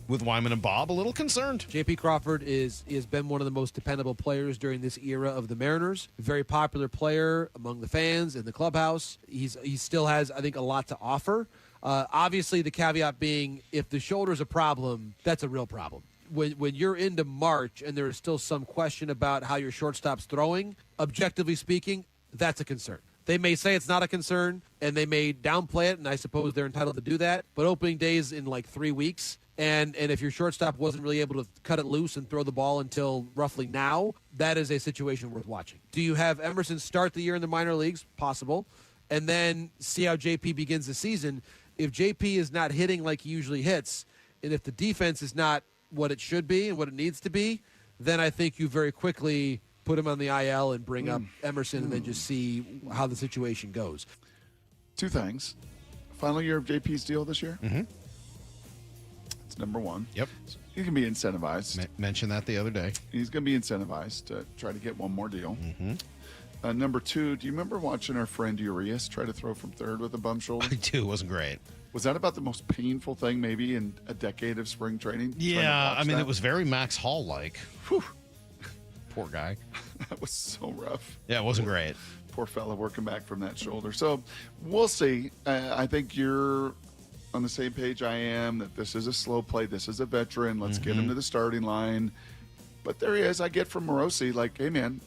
with Wyman and Bob, a little concerned. J.P. Crawford has been one of the most dependable players during this era of the Mariners. Very popular player among the fans in the clubhouse. He still has, I think, a lot to offer. Obviously, the caveat being, if the shoulder's a problem, that's a real problem. When you're into March and there is still some question about how your shortstop's throwing, objectively speaking, that's a concern. They may say it's not a concern, and they may downplay it, and I suppose they're entitled to do that. But opening day is in like 3 weeks, and if your shortstop wasn't really able to cut it loose and throw the ball until roughly now, that is a situation worth watching. Do you have Emerson start the year in the minor leagues? Possible. and then see how JP begins the season. If JP is not hitting like he usually hits, and if the defense is not what it should be and what it needs to be, then I think you very quickly put him on the IL and bring up Emerson and then just see how the situation goes. Two things. Final year of JP's deal this year? Mm-hmm. It's number one. Yep. He can be incentivized. Mentioned that the other day. He's going to be incentivized to try to get one more deal. Mm-hmm. Number two, do you remember watching our friend Urias try to throw from third with a bum shoulder? I do. It wasn't great. Was that about the most painful thing maybe in a decade of spring training? Yeah, I mean, it was very Max Hall-like. Poor guy. That was so rough. Yeah, it wasn't great. Poor fella working back from that shoulder. So we'll see. I think you're on the same page I am, that this is a slow play. This is a veteran. Let's get him to the starting line. But there he is. I get from Morosi, like, hey, man,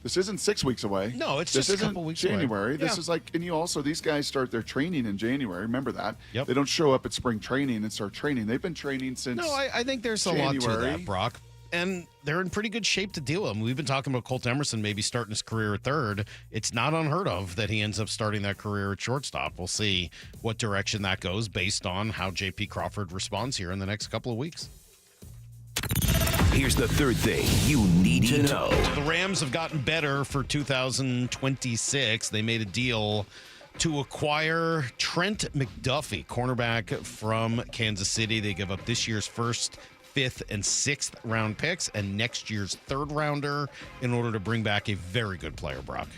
this isn't 6 weeks away. No, it's this just a isn't couple weeks January. away. This Yeah. is like, and you also, these guys start their training in January. Remember that. Yep. They don't show up at spring training and start training. They've been training since No, I think there's a lot to that, Brock. And they're in pretty good shape to deal with them. We've been talking about Colt Emerson maybe starting his career at third. It's not unheard of that he ends up starting that career at shortstop. We'll see what direction that goes based on how J.P. Crawford responds here in the next couple of weeks. Here's the third thing you need to know. The Rams have gotten better for 2026. They made a deal to acquire Trent McDuffie, cornerback from Kansas City. They give up this year's first, 5th, and 6th round picks and next year's 3rd rounder in order to bring back a very good player, Brock.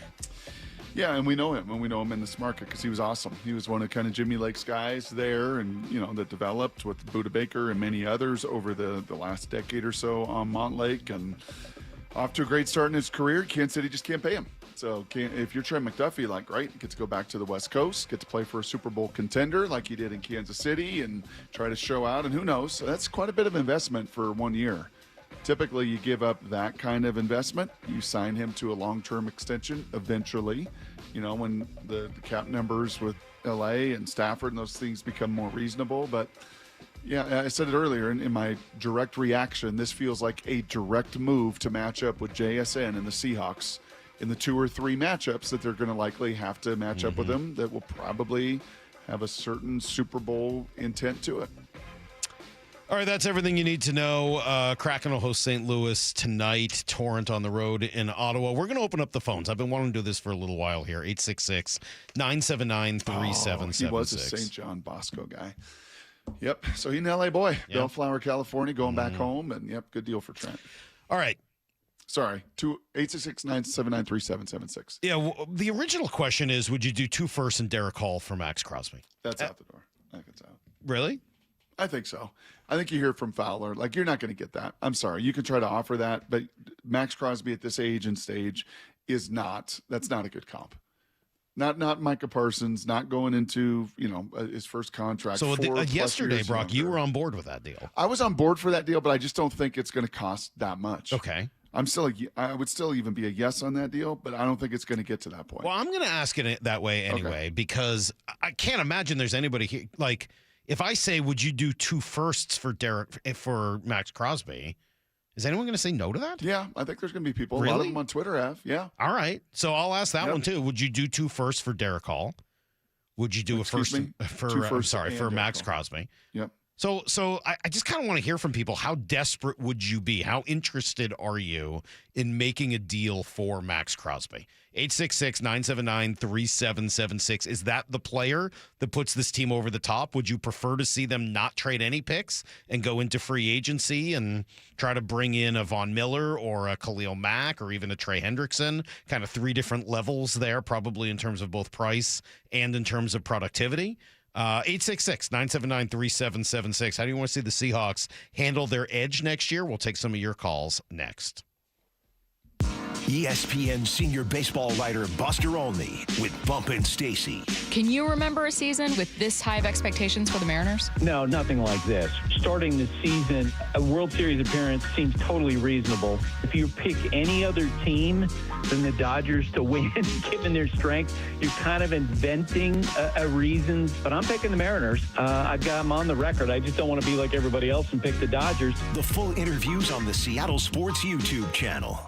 Yeah, and we know him, and we know him in this market because he was awesome. He was one of kind of Jimmy Lake's guys there, and that developed with Buda Baker and many others over the last decade or so on Montlake, and off to a great start in his career. Kansas City just can't pay him. So if you're Trent McDuffie, like, great, get to go back to the West Coast, get to play for a Super Bowl contender like he did in Kansas City, and try to show out. And who knows? That's quite a bit of investment for 1 year. Typically, you give up that kind of investment. You sign him to a long-term extension eventually, when the cap numbers with L.A. and Stafford and those things become more reasonable. But, yeah, I said it earlier in my direct reaction, this feels like a direct move to match up with JSN and the Seahawks in the 2 or 3 matchups that they're going to likely have to match up with them that will probably have a certain Super Bowl intent to it. All right, that's everything you need to know. Kraken will host St. Louis tonight, Torrent on the road in Ottawa. We're going to open up the phones. I've been wanting to do this for a little while here. 866-979-3776. He was a St. John Bosco guy. Yep. So he's an LA boy. Yep. Bellflower, California, going back home. And, yep, good deal for Trent. All right. Sorry, 866-979-3776. Yeah, the original question is, would you do 2 firsts and Derek Hall for Maxx Crosby? That's out the door. I think it's out. Really? I think so. I think you hear from Fowler. Like, you're not going to get that. I'm sorry. You can try to offer that, but Maxx Crosby at this age and stage that's not a good comp. Not Micah Parsons, not going into, his first contract. So yesterday, Brock, you were on board with that deal. I was on board for that deal, but I just don't think it's going to cost that much. Okay. I would still even be a yes on that deal, but I don't think it's going to get to that point. Well, I'm going to ask it that way anyway, because I can't imagine there's anybody here. Like, if I say, would you do 2 firsts for Maxx Crosby, is anyone going to say no to that? Yeah, I think there's going to be people. Really? A lot of them on Twitter have. Yeah. All right. So I'll ask that one too. Would you do 2 firsts for Derek Hall? Would you do for Maxx Crosby? Yep. So I just kind of want to hear from people. How desperate would you be? How interested are you in making a deal for Maxx Crosby? 866-979-3776. Is that the player that puts this team over the top? Would you prefer to see them not trade any picks and go into free agency and try to bring in a Von Miller or a Khalil Mack or even a Trey Hendrickson? Kind of 3 different levels there, probably in terms of both price and in terms of productivity. 866-979-3776. How do you want to see the Seahawks handle their edge next year? We'll take some of your calls next. ESPN senior baseball writer Buster Olney with Bump and Stacy. Can you remember a season with this high of expectations for the Mariners? No, nothing like this. Starting the season, a World Series appearance seems totally reasonable. If you pick any other team than the Dodgers to win, given their strength, you're kind of inventing a reason. But I'm picking the Mariners. I've got them on the record. I just don't want to be like everybody else and pick the Dodgers. The full interviews on the Seattle Sports YouTube channel.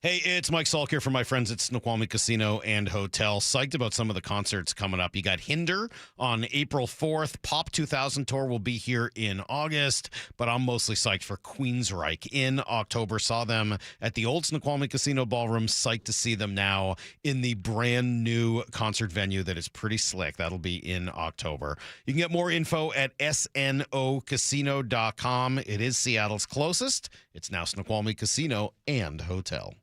Hey, it's Mike Salk here from my friends at Snoqualmie Casino and Hotel. Psyched about some of the concerts coming up. You got Hinder on April 4th. Pop 2000 Tour will be here in August, but I'm mostly psyched for Queensryche in October. Saw them at the old Snoqualmie Casino Ballroom. Psyched to see them now in the brand new concert venue that is pretty slick. That'll be in October. You can get more info at snocasino.com. It is Seattle's closest. It's now Snoqualmie Casino and Hotel.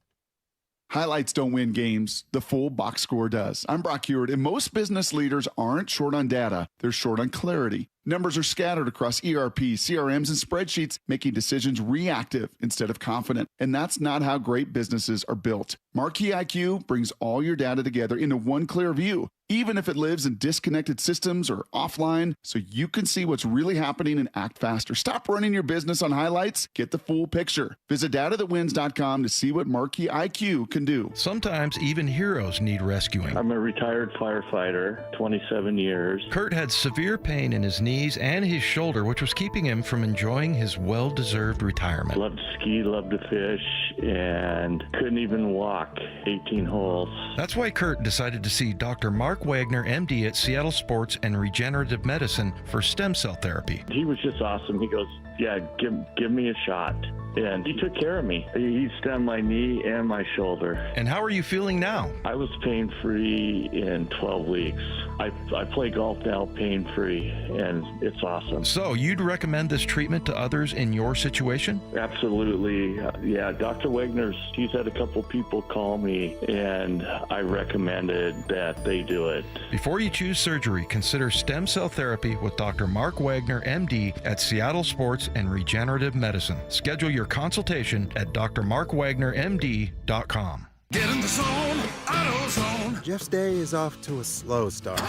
Highlights don't win games. The full box score does. I'm Brock Hewitt, and most business leaders aren't short on data. They're short on clarity. Numbers are scattered across ERP, CRMs, and spreadsheets, making decisions reactive instead of confident. And that's not how great businesses are built. Marquee IQ brings all your data together into one clear view, even if it lives in disconnected systems or offline, so you can see what's really happening and act faster. Stop running your business on highlights. Get the full picture. Visit datathatwins.com to see what Marquee IQ can do. Sometimes even heroes need rescuing. I'm a retired firefighter, 27 years. Kurt had severe pain in his knees and his shoulder, which was keeping him from enjoying his well-deserved retirement. Loved to ski, loved to fish, and couldn't even walk 18 holes. That's why Kurt decided to see Dr. Mark Wagner, MD at Seattle Sports and Regenerative Medicine for stem cell therapy. He was just awesome. He goes, yeah, give me a shot. And he took care of me. He stemmed my knee and my shoulder. And how are you feeling now? I was pain-free in 12 weeks. I play golf now pain-free, and it's awesome. So you'd recommend this treatment to others in your situation? Absolutely. Yeah, Dr. Wagner's, he's had a couple people call me, and I recommended that they do it. Before you choose surgery, consider stem cell therapy with Dr. Mark Wagner, MD at Seattle Sports and Regenerative Medicine. Schedule your consultation at drmarkwagnermd.com. Get in the zone, AutoZone. Jeff's day is off to a slow start.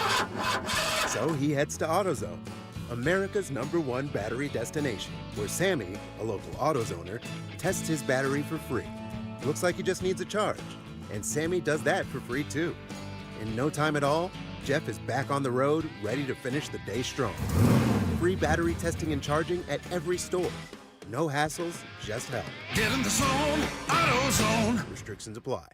So he heads to AutoZone, America's #1 battery destination, where Sammy, a local AutoZoner, tests his battery for free. Looks like he just needs a charge, and Sammy does that for free too. In no time at all, Jeff is back on the road, ready to finish the day strong. Free battery testing and charging at every store. No hassles, just help. Get in the zone, AutoZone. Restrictions apply.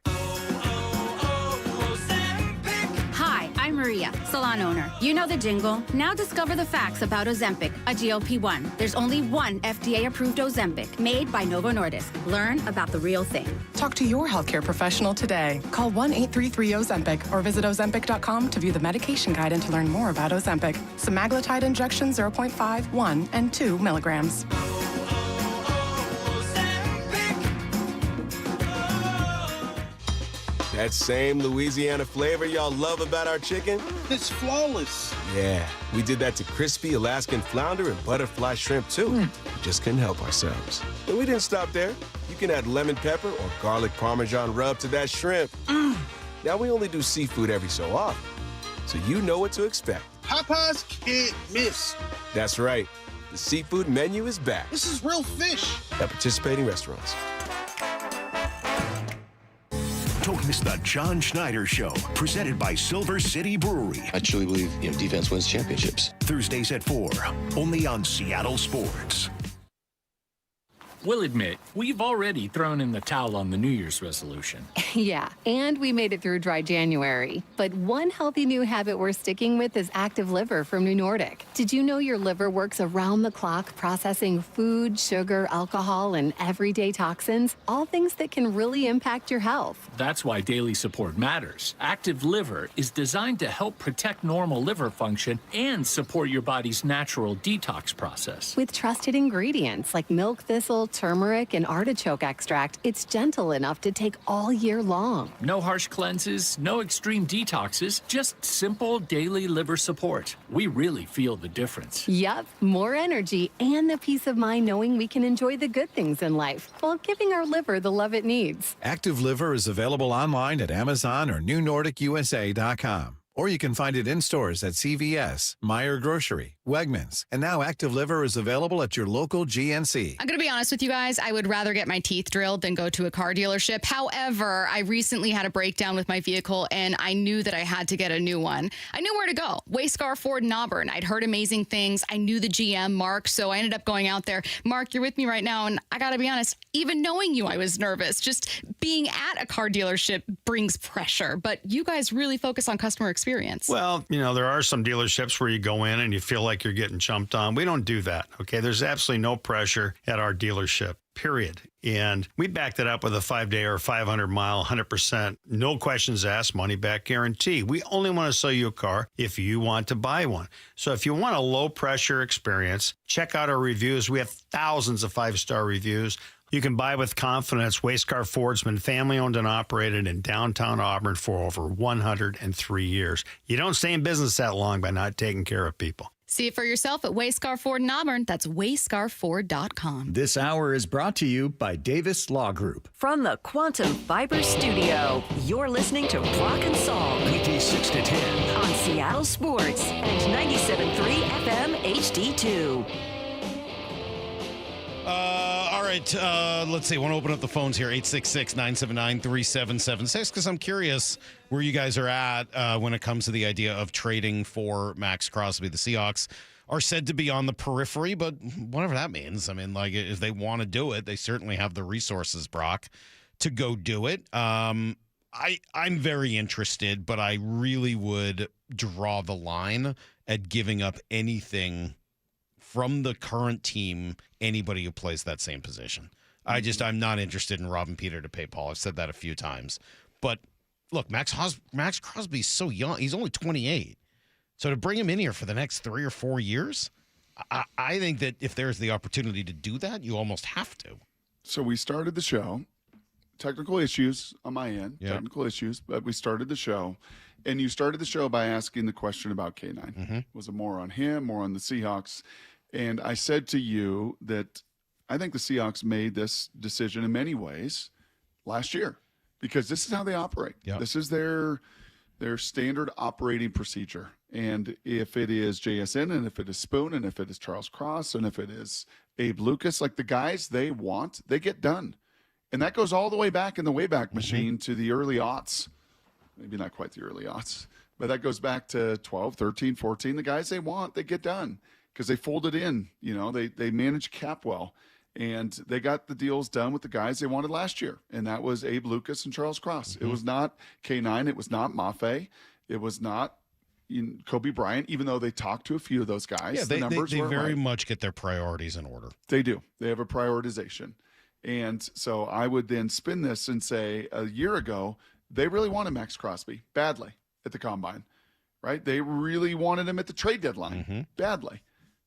Hi, I'm Maria, salon owner. You know the jingle. Now discover the facts about Ozempic, a GLP-1. There's only one FDA-approved Ozempic, made by Novo Nordisk. Learn about the real thing. Talk to your healthcare professional today. Call 1-833-OZEMPIC or visit Ozempic.com to view the medication guide and to learn more about Ozempic. Semaglutide injection 0.5, 1, and 2 milligrams. That same Louisiana flavor y'all love about our chicken? It's flawless. Yeah, we did that to crispy Alaskan flounder and butterfly shrimp too. We just couldn't help ourselves. And we didn't stop there. You can add lemon pepper or garlic Parmesan rub to that shrimp. Now we only do seafood every so often, so you know what to expect. Popeye's can't miss. That's right. The seafood menu is back. This is real fish. At participating restaurants. Don't miss the John Schneider Show, presented by Silver City Brewery. I truly believe, defense wins championships. Thursdays at 4, only on Seattle Sports. We'll admit, we've already thrown in the towel on the New Year's resolution. Yeah, and we made it through dry January. But one healthy new habit we're sticking with is Active Liver from New Nordic. Did you know your liver works around the clock processing food, sugar, alcohol, and everyday toxins? All things that can really impact your health. That's why daily support matters. Active Liver is designed to help protect normal liver function and support your body's natural detox process. With trusted ingredients like milk thistle, turmeric, and artichoke extract, it's gentle enough to take all year long. No harsh cleanses, no extreme detoxes, just simple daily liver support. We really feel the difference. Yup, more energy and the peace of mind knowing we can enjoy the good things in life while giving our liver the love it needs. Active Liver is available online at Amazon or NewNordicUSA.com. Or you can find it in stores at CVS, Meijer Grocery, Wegmans, and now Active Liver is available at your local GNC. I'm going to be honest with you guys. I would rather get my teeth drilled than go to a car dealership. However, I recently had a breakdown with my vehicle, and I knew that I had to get a new one. I knew where to go. Wayscar Ford in Auburn. I'd heard amazing things. I knew the GM, Mark, so I ended up going out there. Mark, you're with me right now, and I got to be honest, even knowing you, I was nervous. Just being at a car dealership brings pressure, but you guys really focus on customer experience. Well, there are some dealerships where you go in and you feel like you're getting jumped on. We don't do that, okay? There's absolutely no pressure at our dealership, period. And we backed it up with a 5-day or 500-mile, 100%, no questions asked, money-back guarantee. We only want to sell you a car if you want to buy one. So if you want a low-pressure experience, check out our reviews. We have thousands of 5-star reviews. You can buy with confidence. Wayscar Ford's been family-owned and operated in downtown Auburn for over 103 years. You don't stay in business that long by not taking care of people. See it for yourself at Wayscar Ford in Auburn. That's wayscarford.com. This hour is brought to you by Davis Law Group. From the Quantum Fiber Studio, you're listening to Brock and Salk. Weekdays 6 to 10. On Seattle Sports and 97.3 FM HD2. All right, let's see. I want to open up the phones here, 866-979-3776, because I'm curious where you guys are at when it comes to the idea of trading for Maxx Crosby. The Seahawks are said to be on the periphery, but whatever that means. I mean, like, if they want to do it, they certainly have the resources, Brock, to go do it. I'm very interested, but I really would draw the line at giving up anything from the current team, anybody who plays that same position. I'm not interested in robbing Peter to pay Paul. I've said that a few times. But look, Maxx Crosby's so young. He's only 28. So to bring him in here for the next 3 or 4 years, I think that if there's the opportunity to do that, you almost have to. So we started the show. Technical issues on my end. Yep. Technical issues, but we started the show. And you started the show by asking the question about K9. Mm-hmm. Was it more on him, more on the Seahawks? And I said to you that I think the Seahawks made this decision in many ways last year because this is how they operate. Yep. This is their standard operating procedure. And if it is JSN and if it is Spoon and if it is Charles Cross and if it is Abe Lucas, like the guys they want, they get done. And that goes all the way back in the Wayback Machine to the early aughts. Maybe not quite the early aughts, but that goes back to 12, 13, 14. The guys they want, they get done. Because they folded in, they managed cap well, and they got the deals done with the guys they wanted last year, and that was Abe Lucas and Charles Cross. Mm-hmm. It was not K9, it was not Mafe, it was not Kobe Bryant, even though they talked to a few of those guys. Yeah, the numbers they were very right. much get their priorities in order. They do. They have a prioritization. And so I would then spin this and say a year ago, they really wanted Maxx Crosby badly at the Combine, right? They really wanted him at the trade deadline badly.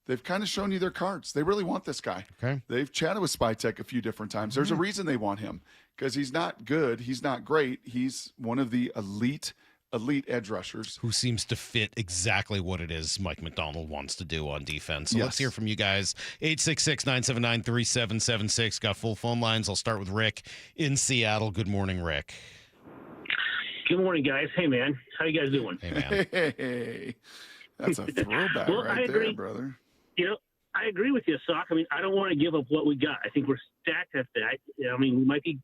They've kind of shown you their cards. They really want this guy. Okay. They've chatted with Spytek a few different times. There's a reason they want him because he's not good. He's not great. He's one of the elite edge rushers. Who seems to fit exactly what it is Mike McDonald wants to do on defense. So Yes. let's hear from you guys. 866-979-3776. Got full phone lines. I'll start with Rick in Seattle. Good morning, Rick. Good morning, guys. Hey, man. How you guys doing? Hey, man. Hey, that's a throwback Well, right I agree. there, brother. I agree with you, Sock. I mean, I don't want to give up what we got. I think we're stacked at that. I mean, we might be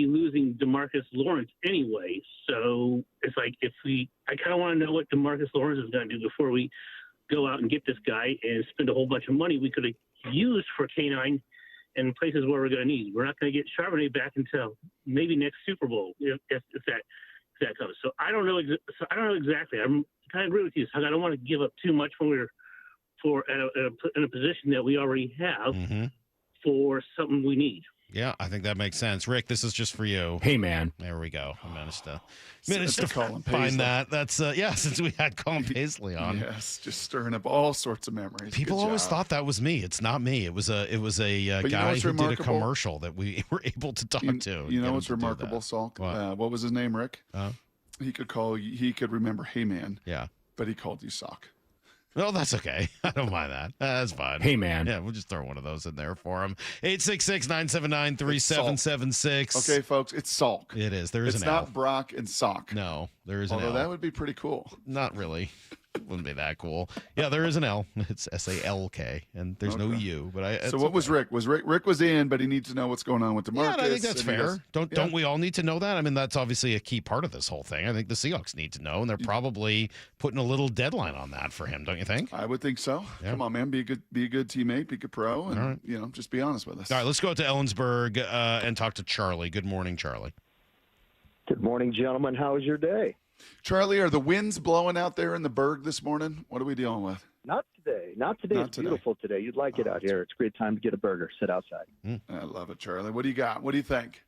losing DeMarcus Lawrence anyway. So it's like I kind of want to know what DeMarcus Lawrence is going to do before we go out and get this guy and spend a whole bunch of money we could have used for K9 and places where we're going to need. We're not going to get Charbonnet back until maybe next Super Bowl if that comes. So I don't know. I don't know exactly. I kind of agree with you. So I don't want to give up too much when we're in a position that we already have for something we need. Yeah, I think that makes sense. Rick, this is just for you. Hey, man. There we go. I managed to Colin find Paisley. that. That's since we had Colin Paisley on. Yes, just stirring up all sorts of memories. People Good always job. thought that was me. It's not me. It was a guy who did a commercial that we were able to talk to. You know what's remarkable, Salk? What was his name, Rick? He could remember Hey Man. Yeah. But he called you Sock. Well, that's okay. I don't mind that. That's fine. Hey, man. Yeah, we'll just throw one of those in there for him. 866-979-3776. Okay, folks, it's Salk. It is. There is It's an L. not Brock and Sock. No, there is an Although L. that would be pretty cool. Not really. Wouldn't be that cool. Yeah, there is an L. It's SALK, and there's no U. But So what was Rick? Rick was in, but he needs to know what's going on with DeMarcus. Yeah, and I think that's and he fair. goes, Don't we all need to know that? I mean, that's obviously a key part of this whole thing. I think the Seahawks need to know, and they're probably putting a little deadline on that for him, don't you think? I would think so. Yeah. Come on, man, be a good teammate, be a good pro, and All right. just be honest with us. All right, let's go out to Ellensburg and talk to Charlie. Good morning, Charlie. Good morning, gentlemen. How was your day? Charlie, are the winds blowing out there in the Berg this morning? What are we dealing with? Not today. Not today. It's beautiful today. You'd like it out here. It's a great time to get a burger, sit outside. I love it, Charlie. What do you got? What do you think?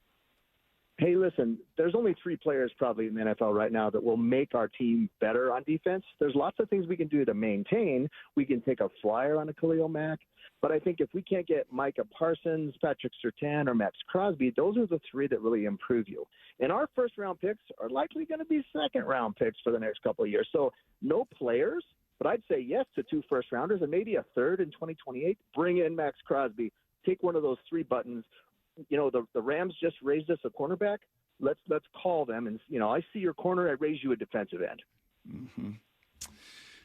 Hey, listen, there's only 3 players probably in the NFL right now that will make our team better on defense. There's lots of things we can do to maintain. We can take a flyer on a Khalil Mack. But I think if we can't get Micah Parsons, Patrick Surtain, or Maxx Crosby, those are the 3 that really improve you. And our first-round picks are likely going to be second-round picks for the next couple of years. So no players, but I'd say yes to 2 first-rounders and maybe a third in 2028. Bring in Maxx Crosby. Take one of those 3 buttons. You know, the Rams just raised us a cornerback. Let's call them. And, I see your corner. I raise you a defensive end. Mm-hmm.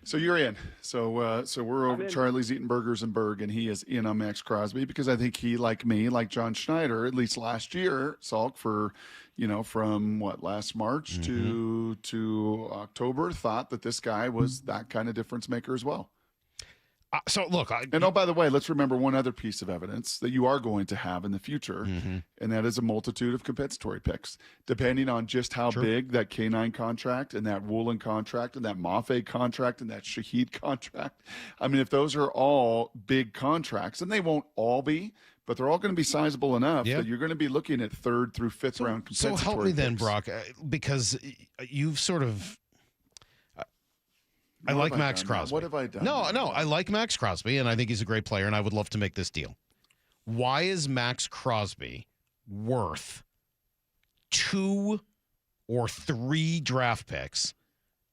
So you're in. So we're over. Charlie's eating burgers in Berg, and he is in on Maxx Crosby because I think he, like me, like John Schneider, at least last year, Salk, for from last March to October, thought that this guy was that kind of difference maker as well. So look, by the way, let's remember one other piece of evidence that you are going to have in the future, and that is a multitude of compensatory picks, depending on just how big that K9 contract and that Woolen contract and that Mafe contract and that Shaheed contract. I mean, if those are all big contracts, and they won't all be, but they're all going to be sizable enough that you're going to be looking at 3rd through 5th round compensatory So help me then, picks. Brock, because you've sort of. I like Maxx Crosby. What have I done? No, I like Maxx Crosby, and I think he's a great player, and I would love to make this deal. Why is Maxx Crosby worth 2 or 3 draft picks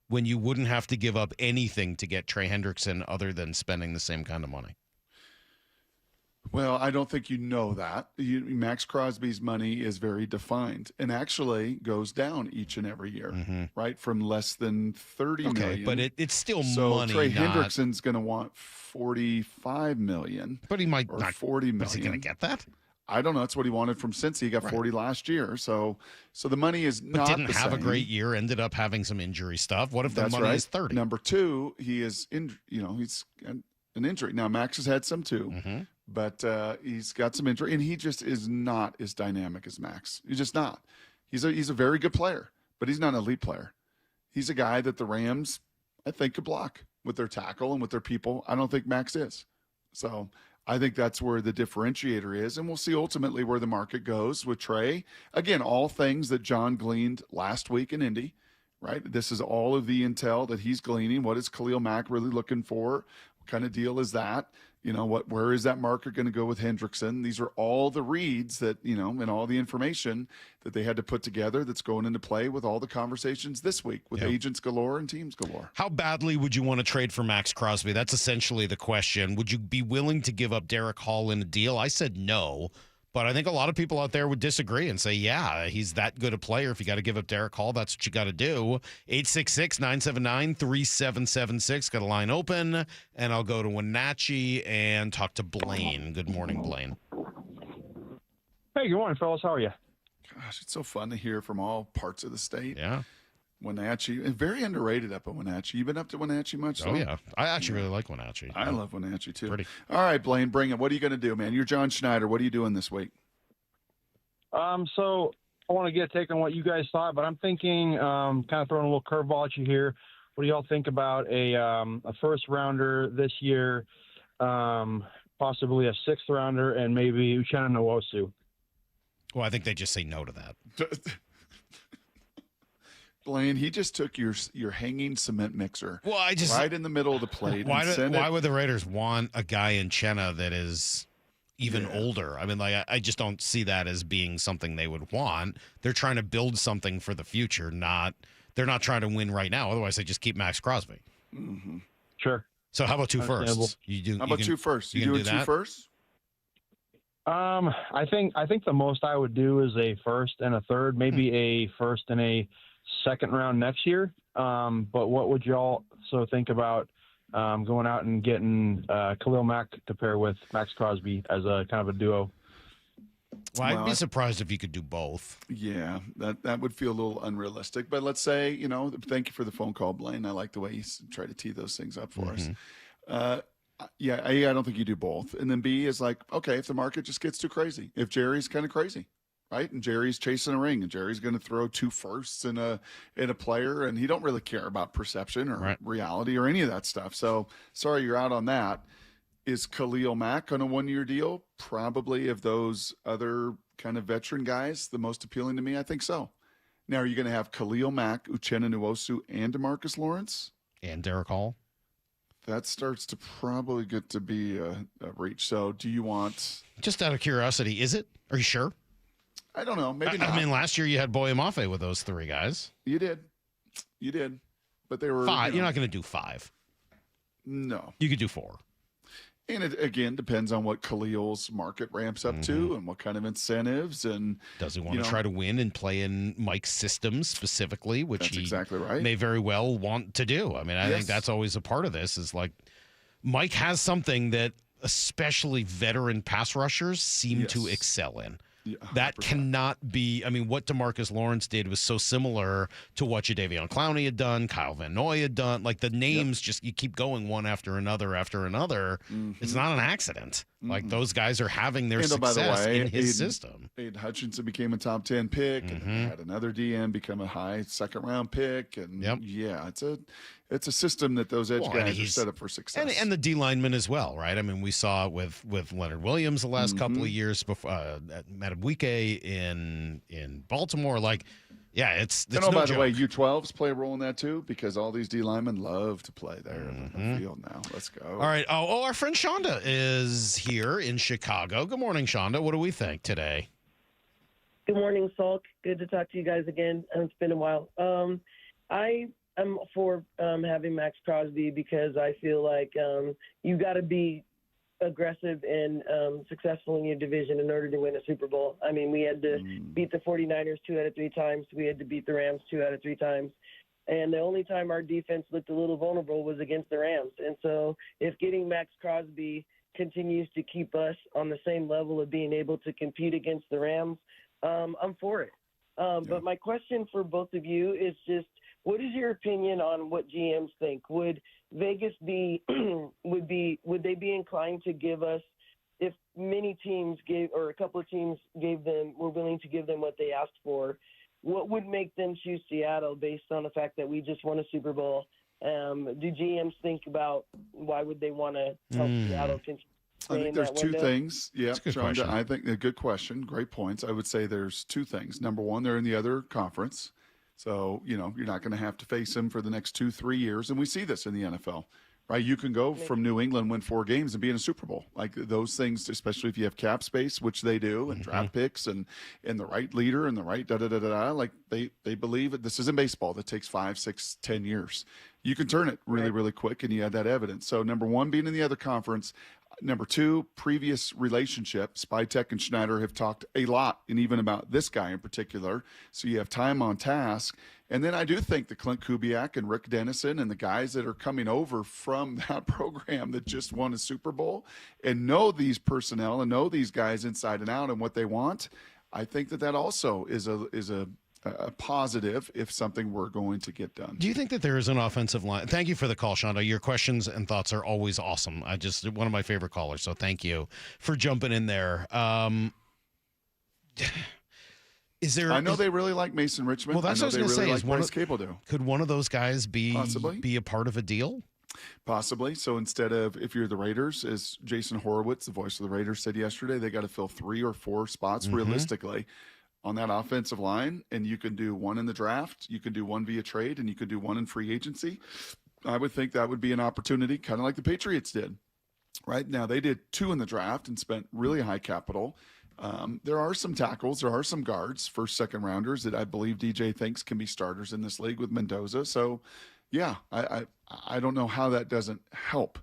when you wouldn't have to give up anything to get Trey Hendrickson other than spending the same kind of money? Well, I don't think you know that. Maxx Crosby's money is very defined and actually goes down each and every year, right? From less than $30 million. But it's still so money. Trey Hendrickson's going to want $45 million. But he might or not. $40 million. Is he going to get that? I don't know. That's what he wanted from Cincy. He got 40 last year. So the money is but not didn't the have same. a great year. Ended up having some injury stuff. What if the That's money right. is 30? Number 2, he is he's got an injury. Now Max has had some too. But he's got some injury, and he just is not as dynamic as Max. He's just not. He's a very good player, but he's not an elite player. He's a guy that the Rams, I think, could block with their tackle and with their people. I don't think Max is. So I think that's where the differentiator is, and we'll see ultimately where the market goes with Trey. Again, all things that John gleaned last week in Indy, right? This is all of the intel that he's gleaning. What is Khalil Mack really looking for? What kind of deal is that? Where is that market going to go with Hendrickson? These are all the reads that, and all the information that they had to put together that's going into play with all the conversations this week with agents galore and teams galore. How badly would you want to trade for Maxx Crosby? That's essentially the question. Would you be willing to give up Derek Hall in a deal? I said no, but I think a lot of people out there would disagree and say, yeah, he's that good a player. If you got to give up Derek Hall, that's what you got to do. 866-979-3776. Got a line open, and I'll go to Wenatchee and talk to Blaine. Good morning, Blaine. Hey, good morning, fellas. How are you? Gosh, it's so fun to hear from all parts of the state. Yeah. Wenatchee, and very underrated up at Wenatchee. You been up to Wenatchee much? Oh, yeah. I actually really like Wenatchee. I love Wenatchee, too. Pretty. All right, Blaine, bring it. What are you going to do, man? You're John Schneider. What are you doing this week? So I want to get a take on what you guys thought, but I'm thinking, kind of throwing a little curveball at you here. What do y'all think about a first rounder this year, possibly a 6th rounder, and maybe Uchenna Nwosu? Well, I think they just say no to that. Blaine, he just took your hanging cement mixer right in the middle of the plate. Why would the Raiders want a guy in Chenna that is even older? I mean, I just don't see that as being something they would want. They're trying to build something for the future, they're not trying to win right now. Otherwise, they just keep Maxx Crosby. Sure. So how about two Understandable. firsts? You do. How about two firsts? You doing two that? firsts? I think the most I would do is a first and a third, maybe a first and a second round next year. But what would y'all think about going out and getting Khalil Mack to pair with Maxx Crosby as a kind of a duo? Well, I'd be surprised if you could do both. Yeah, that would feel a little unrealistic. But let's say, thank you for the phone call, Blaine. I like the way you try to tee those things up for us. Yeah, A, I don't think you do both. And then B is like, okay, if the market just gets too crazy, if Jerry's kind of crazy, right? And Jerry's chasing a ring and Jerry's going to throw two firsts in a player and he don't really care about perception or reality or any of that stuff. So sorry, you're out on that. Is Khalil Mack on a 1-year deal? Probably of those other kind of veteran guys, the most appealing to me. I think so. Now, are you going to have Khalil Mack, Uchenna Nwosu, and DeMarcus Lawrence? And Derek Hall? That starts to probably get to be a reach. So do you want... Just out of curiosity, is it? Are you sure? I don't know. Maybe not. I mean, last year you had Boye Mafe with those three guys. You did. But they were... Five. You're not going to do five. No. You could do four. And it, again, depends on what Khalil's market ramps up to and what kind of incentives. And does he want to try to win and play in Mike's system specifically, which that's he exactly right. may very well want to do. I mean, I think that's always a part of this is like Mike has something that especially veteran pass rushers seem to excel in. Yeah, that cannot be. I mean, what DeMarcus Lawrence did was so similar to what Jadeveon Clowney had done, Kyle Van Noy had done. Like the names, just you keep going one after another after another. It's not an accident. Like those guys are having their success in his system. Aiden Hutchinson became a top 10 pick, and had another DM become a high second-round pick, and yeah, it's a system that those edge guys are set up for success. And the D linemen as well, right? I mean, we saw it with Leonard Williams the last couple of years before Madubuike in Baltimore. Like, yeah, it's and no by joke. the way, U12s play a role in that too, because all these D linemen love to play there in the field now. Let's go. All right. Oh, our friend Shonda is here in Chicago. Good morning, Shonda. What do we think today? Good morning, Salk. Good to talk to you guys again. It's been a while. I'm for having Maxx Crosby because I feel like you got to be aggressive and successful in your division in order to win a Super Bowl. I mean, we had to beat the 49ers 2 out of 3 times. We had to beat the Rams 2 out of 3 times. And the only time our defense looked a little vulnerable was against the Rams. And so if getting Maxx Crosby continues to keep us on the same level of being able to compete against the Rams, I'm for it. But my question for both of you is just, what is your opinion on what GMs think? Would Vegas be would they be inclined to give us, if many teams gave or a couple of teams were willing to give them what they asked for, what would make them choose Seattle based on the fact that we just won a Super Bowl? Do GMs think about why would they want to help Seattle continue? I think there's two things. Yeah, Shonda, I think a good question. Great points. I would say there's two things. Number one, they're in the other conference. So, you're not going to have to face them for the next 2-3 years. And we see this in the NFL, right? You can go from New England, win 4 games, and be in a Super Bowl. Like those things, especially if you have cap space, which they do, and draft picks and the right leader and the right da-da-da-da-da. Like they believe it. This isn't baseball that takes 5, 6, 10 years. You can turn it really, really quick, and you have that evidence. So, number one, being in the other conference. Number two, previous relationship. Spytek and Schneider have talked a lot, and even about this guy in particular. So you have time on task. And then I do think that Clint Kubiak and Rick Dennison and the guys that are coming over from that program that just won a Super Bowl and know these personnel and know these guys inside and out and what they want, I think that also is a positive if something were going to get done. Do you think that there is an offensive line? Thank you for the call, Shonda. Your questions and thoughts are always awesome. One of my favorite callers, so thank you for jumping in there. Is there? I know they really like Mason Richmond. Well, that's what I was going to say. Bryce Cable do. Could one of those guys be a part of a deal? Possibly. So instead of, if you're the Raiders, as Jason Horowitz, the voice of the Raiders, said yesterday, they got to fill 3 or 4 spots realistically on that offensive line, and you can do 1 in the draft, you can do 1 via trade, and you could do 1 in free agency. I would think that would be an opportunity, kind of like the Patriots did. Right now, they did 2 in the draft and spent really high capital. There are some tackles, there are some guards, first, second rounders that I believe DJ thinks can be starters in this league with Mendoza. So, yeah, I don't know how that doesn't help,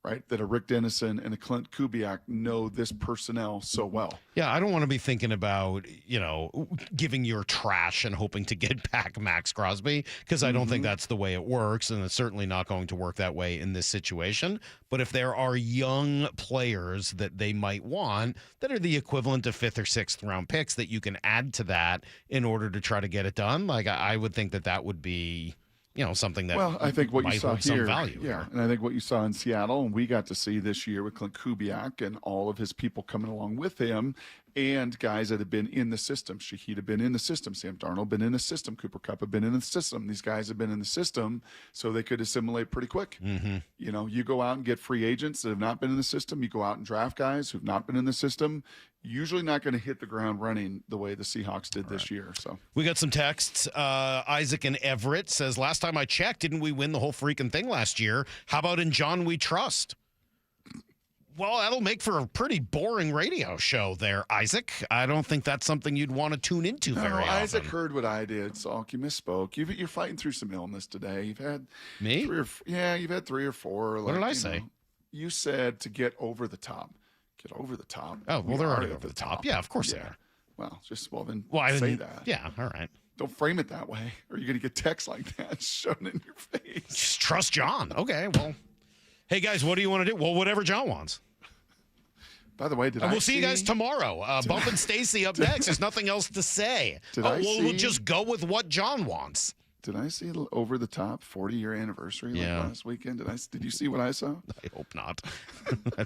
right? That a Rick Dennison and a Clint Kubiak know this personnel so well. Yeah, I don't want to be thinking about, giving your trash and hoping to get back Maxx Crosby, because I don't think that's the way it works, and it's certainly not going to work that way in this situation. But if there are young players that they might want that are the equivalent of 5th or 6th round picks that you can add to that in order to try to get it done, like I would think that would be something that I think what you might saw hold some here, value. Yeah, and I think what you saw in Seattle, and we got to see this year with Clint Kubiak and all of his people coming along with him, and guys that have been in the system. Shahid had been in the system. Sam Darnold been in the system. Cooper Kupp have been in the system. These guys have been in the system, so they could assimilate pretty quick. You go out and get free agents that have not been in the system. You go out and draft guys who've not been in the system. Usually not going to hit the ground running the way the Seahawks did this year. So we got some texts. Isaac in Everett says, last time I checked, didn't we win the whole freaking thing last year? How about in John We Trust? Well, that'll make for a pretty boring radio show there, Isaac. I don't think that's something you'd want to tune into very often. Isaac heard what I did, Salk. You misspoke. You're fighting through some illness today. You've had me? You've had 3 or 4. What did I say? You said to get over the top. Get over the top. Oh, well, they're already over the top. Yeah, of course they are. Well, then I say didn't that. Yeah, all right. Don't frame it that way, or you're going to get texts like that shown in your face. Just trust John. Okay, well. Hey, guys, what do you want to do? Well, whatever John wants. By the way, we'll see you guys tomorrow. Bump and Stacy up next. There's nothing else to say. We'll just go with what John wants. Did I see over the top 40-year anniversary last weekend? Did you see what I saw? I hope not.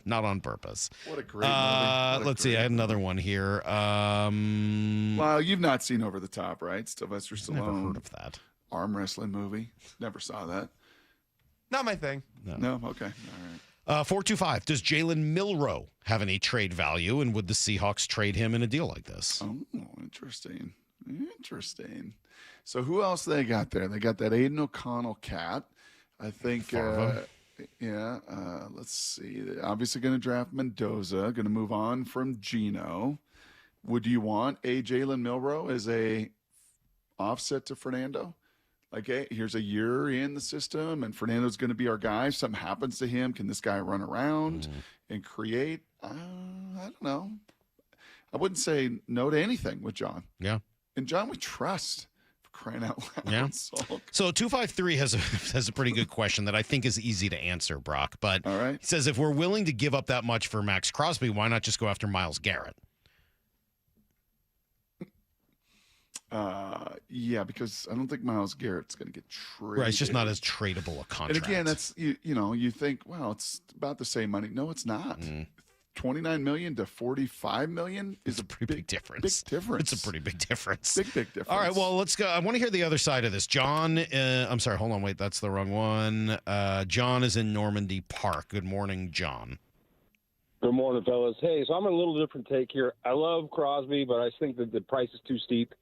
Not on purpose. What a great movie. Let's see. I had another one here. Well, you've not seen Over the Top, right? Sylvester Stallone. Never heard of that. Arm wrestling movie. Never saw that. Not my thing. No? Okay. All right. 425. Does Jalen Milroe have any trade value, and would the Seahawks trade him in a deal like this? Oh, interesting. So who else they got there? They got that Aiden O'Connell cat. I think, let's see. They're obviously going to draft Mendoza, going to move on from Geno. Would you want a Jalen Milroe as a offset to Fernando? Like, hey, here's a year in the system, and Fernando's going to be our guy. If something happens to him, can this guy run around and create? I don't know. I wouldn't say no to anything with John. Yeah. And John, we trust, for crying out loud. Yeah. Salk. So 253 has a pretty good question that I think is easy to answer, Brock. But all right. He says, if we're willing to give up that much for Maxx Crosby, why not just go after Myles Garrett? Yeah, because I don't think Myles Garrett's going to get traded. Right, it's just not as tradable a contract. And again, that's you think, well, it's about the same money. No, it's not. $29 million to $45 million is a pretty big difference. Big difference. It's a pretty big difference. Big difference. All right, well, let's go. I want to hear the other side of this. John, I'm sorry, hold on, wait, that's the wrong one. John is in Normandy Park. Good morning, John. Good morning, fellas. Hey, so I'm in a little different take here. I love Crosby, but I think that the price is too steep.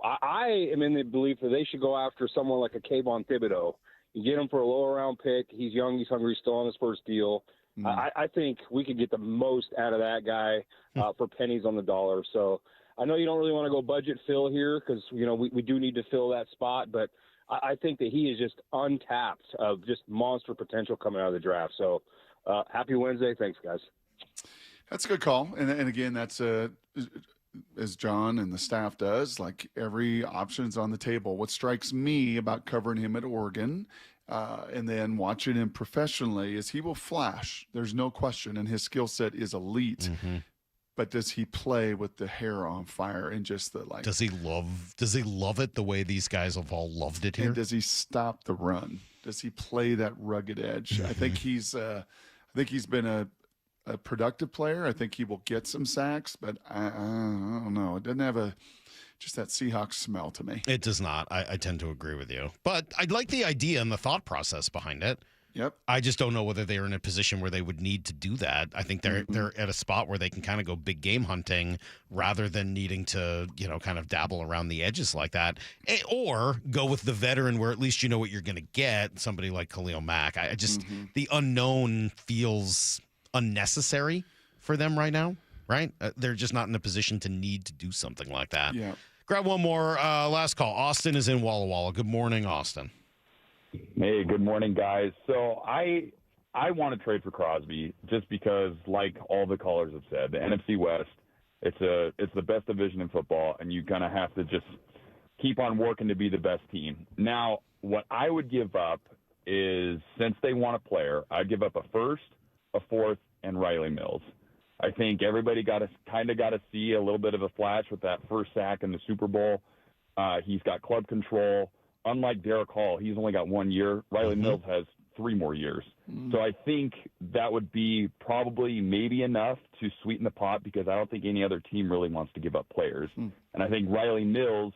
I am in the belief that they should go after someone like a Kayvon Thibodeau. You get him for a lower round pick. He's young. He's hungry. Still on his first deal. I think we could get the most out of that guy for pennies on the dollar. So I know you don't really want to go budget fill here because, we do need to fill that spot. But I think that he is just untapped of just monster potential coming out of the draft. So happy Wednesday. Thanks, guys. That's a good call. And again, that's as John and the staff does, like every option's on the table. What strikes me about covering him at Oregon and then watching him professionally is he will flash. There's no question. And his skill set is elite. But does he play with the hair on fire and just the like? Does he love it the way these guys have all loved it here? And does he stop the run? Does he play that rugged edge? I think he's been a productive player. I think he will get some sacks, but I don't know. It doesn't have just that Seahawks smell to me. It does not. I tend to agree with you. But I like the idea and the thought process behind it. Yep. I just don't know whether they're in a position where they would need to do that. I think they're at a spot where they can kind of go big game hunting rather than needing to, kind of dabble around the edges like that. Or go with the veteran where at least you know what you're going to get, somebody like Khalil Mack. I just the unknown feels unnecessary for them right now, right? They're just not in a position to need to do something like that. Yeah. Grab one more. Last call. Austin is in Walla Walla. Good morning, Austin. Hey, good morning, guys. So I want to trade for Crosby just because, like all the callers have said, the NFC West, it's the best division in football, and you kind of have to just keep on working to be the best team. Now, what I would give up is, since they want a player, I'd give up a first, a fourth, and Riley Mills. I think everybody got to see a little bit of a flash with that first sack in the Super Bowl. He's got club control. Unlike Derek Hall, he's only got 1 year. Riley Mills has 3 more years. So I think that would be probably maybe enough to sweeten the pot, because I don't think any other team really wants to give up players. And I think Riley Mills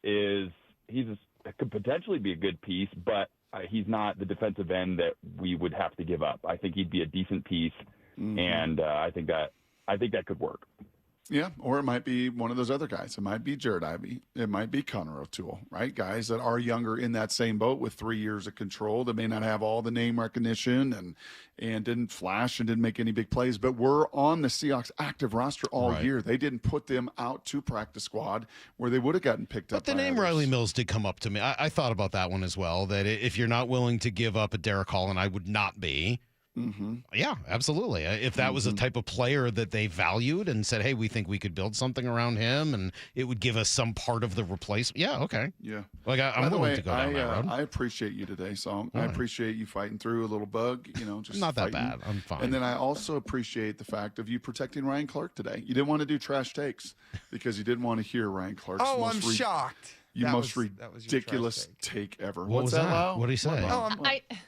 could potentially be a good piece, but he's not the defensive end that we would have to give up. I think he'd be a decent piece, and I think that could work. Yeah, or it might be one of those other guys. It might be Jared Ivey. It might be Connor O'Toole, right? Guys that are younger in that same boat with 3 years of control that may not have all the name recognition and didn't flash and didn't make any big plays, but were on the Seahawks active roster all year. They didn't put them out to practice squad where they would have gotten picked up. But the name Riley Mills did come up to me. I thought about that one as well, that if you're not willing to give up a Derek Hall, and I would not be, yeah, absolutely. If that was a type of player that they valued and said, hey, we think we could build something around him and it would give us some part of the replacement. Yeah, okay. Yeah. Like I'm willing to go down that road. I appreciate you today, Song. I appreciate you fighting through a little bug, just not that fighting. bad. I'm fine. And then I also appreciate the fact of you protecting Ryan Clark today. You didn't want to do trash takes because you didn't want to hear Ryan Clark's I'm shocked. Most ridiculous take ever. What was that? What did he say?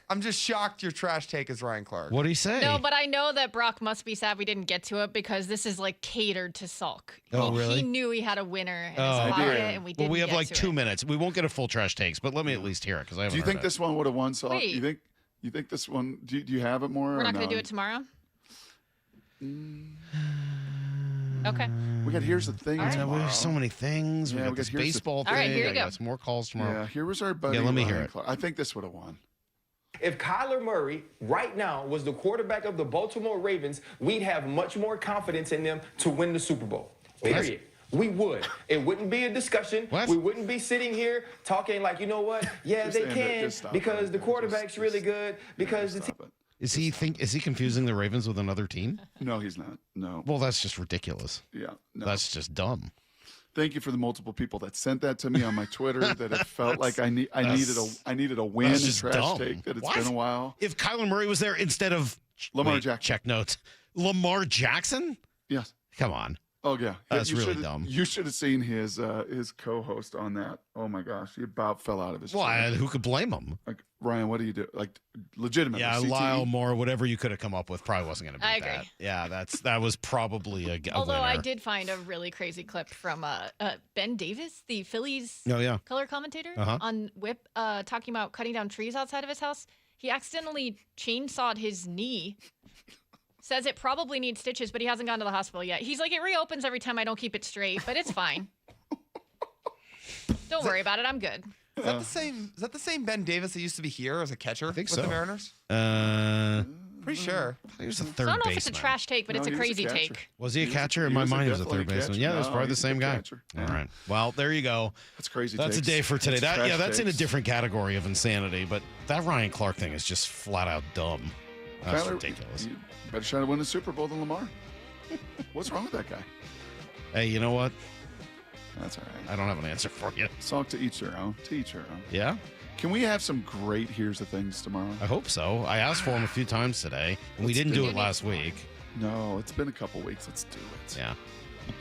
I'm just shocked your trash take is Ryan Clark. What did he say? No, but I know that Brock must be sad we didn't get to it because this is like catered to Salk. Oh, really? He knew he had a winner in his pocket, and we didn't. Well, we have get like to 2 it. minutes. We won't get a full trash takes, but let me at least hear it because I haven't. Do you heard think it. this one would have won, Salk? Wait. You think this one? Do you have it more? We're or not going no? to do it tomorrow. Okay. We got Here's the Thing. We have so many things. We got this baseball thing. All right, here you go. I got some more calls tomorrow. Yeah, here was our buddy. Yeah, let me Ryan hear it. Clark. I think this would have won. If Kyler Murray right now was the quarterback of the Baltimore Ravens, we'd have much more confidence in them to win the Super Bowl. Period. We would. It wouldn't be a discussion. We wouldn't be sitting here talking like, you know what? Yeah, they can because the quarterback's really good because the team. Is he confusing the Ravens with another team? No, he's not. No. Well, that's just ridiculous. Yeah. No. That's just dumb. Thank you for the multiple people that sent that to me on my Twitter. That it felt like I needed a win in trash dumb. take. That it's What? been a while. If Kyler Murray was there instead of Lamar Jackson. Check notes. Lamar Jackson? Yes. Come on. Oh yeah, That's really dumb. You should have seen his co-host on that. Oh my gosh, he about fell out of his chair. Well, who could blame him? Like, Ryan, what do you do? Like, legitimately. Yeah, CTE? Lyle Moore, whatever you could have come up with, probably wasn't going to I beat agree. that. Yeah, that was probably a Although winner. I did find a really crazy clip from Ben Davis, the Phillies color commentator on Whip, talking about cutting down trees outside of his house. He accidentally chainsawed his knee. Says it probably needs stitches, but he hasn't gone to the hospital yet. He's like, it reopens every time I don't keep it straight, but it's fine. Don't worry about it. I'm good. Is that the same Ben Davis that used to be here as a catcher with the Mariners? Pretty sure. He was a So third I don't know baseman. if it's a trash take, but it's a crazy take. Was he a catcher? In my mind, he was a third baseman. Yeah, that was probably the same guy. All right. Well, there you go. That's crazy. That's a day for today. That's That's in a different category of insanity. But that Ryan Clark thing is just flat out dumb. That's Tyler, ridiculous. You better try to win the Super Bowl than Lamar. What's wrong with that guy? Hey, you know what? That's all right. I don't have an answer for you. Salk, to each their own. To each their own. Yeah? Can we have some great Here's the Things tomorrow? I hope so. I asked for them a few times today, and we didn't do it last week. No, it's been a couple weeks. Let's do it. Yeah.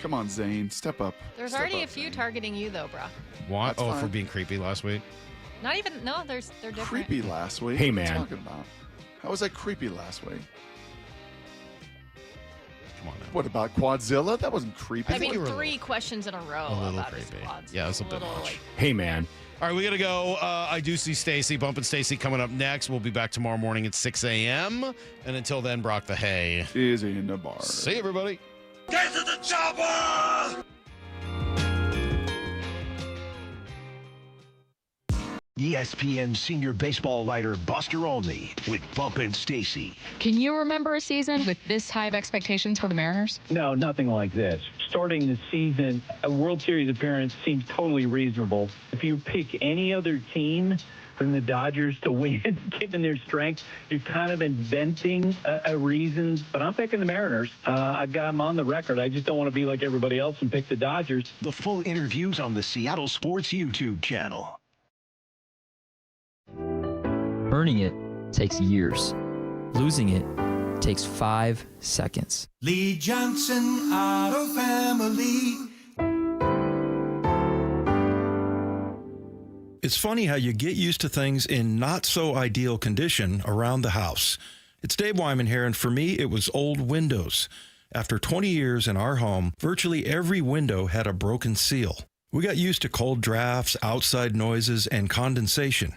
Come on, Zane. Step up. There's Step already up, a few Zane. targeting you, though, Brock. What? That's For fine. being creepy last week? Not even, no, they're different. Creepy last week? Hey, What are you man. talking about? How was I creepy last week? Come on now. What about Quadzilla? That wasn't creepy. I mean, 3 questions in a row A little about his creepy. quads. Yeah, that's a bit little, much. like, Hey, man. All right, we got to go. I do see Stacy, Bumpin' Stacy coming up next. We'll be back tomorrow morning at 6 a.m. And until then, Brock the Hay is in the bar. See you, everybody. Get to the chopper! ESPN senior baseball writer Buster Olney with Bumpin' Stacy. Can you remember a season with this high of expectations for the Mariners? No, nothing like this. Starting the season, a World Series appearance seems totally reasonable. If you pick any other team from the Dodgers to win, given their strength. You're kind of inventing a reasons, but I'm picking the Mariners. I've got them on the record. I just don't want to be like everybody else and pick the Dodgers. The full interviews on the Seattle Sports YouTube channel. Earning it takes years. Losing it takes 5 seconds. Lee Johnson Auto Family. It's funny how you get used to things in not so ideal condition around the house. It's Dave Wyman here, and for me, it was old windows. After 20 years in our home, virtually every window had a broken seal. We got used to cold drafts, outside noises, and condensation.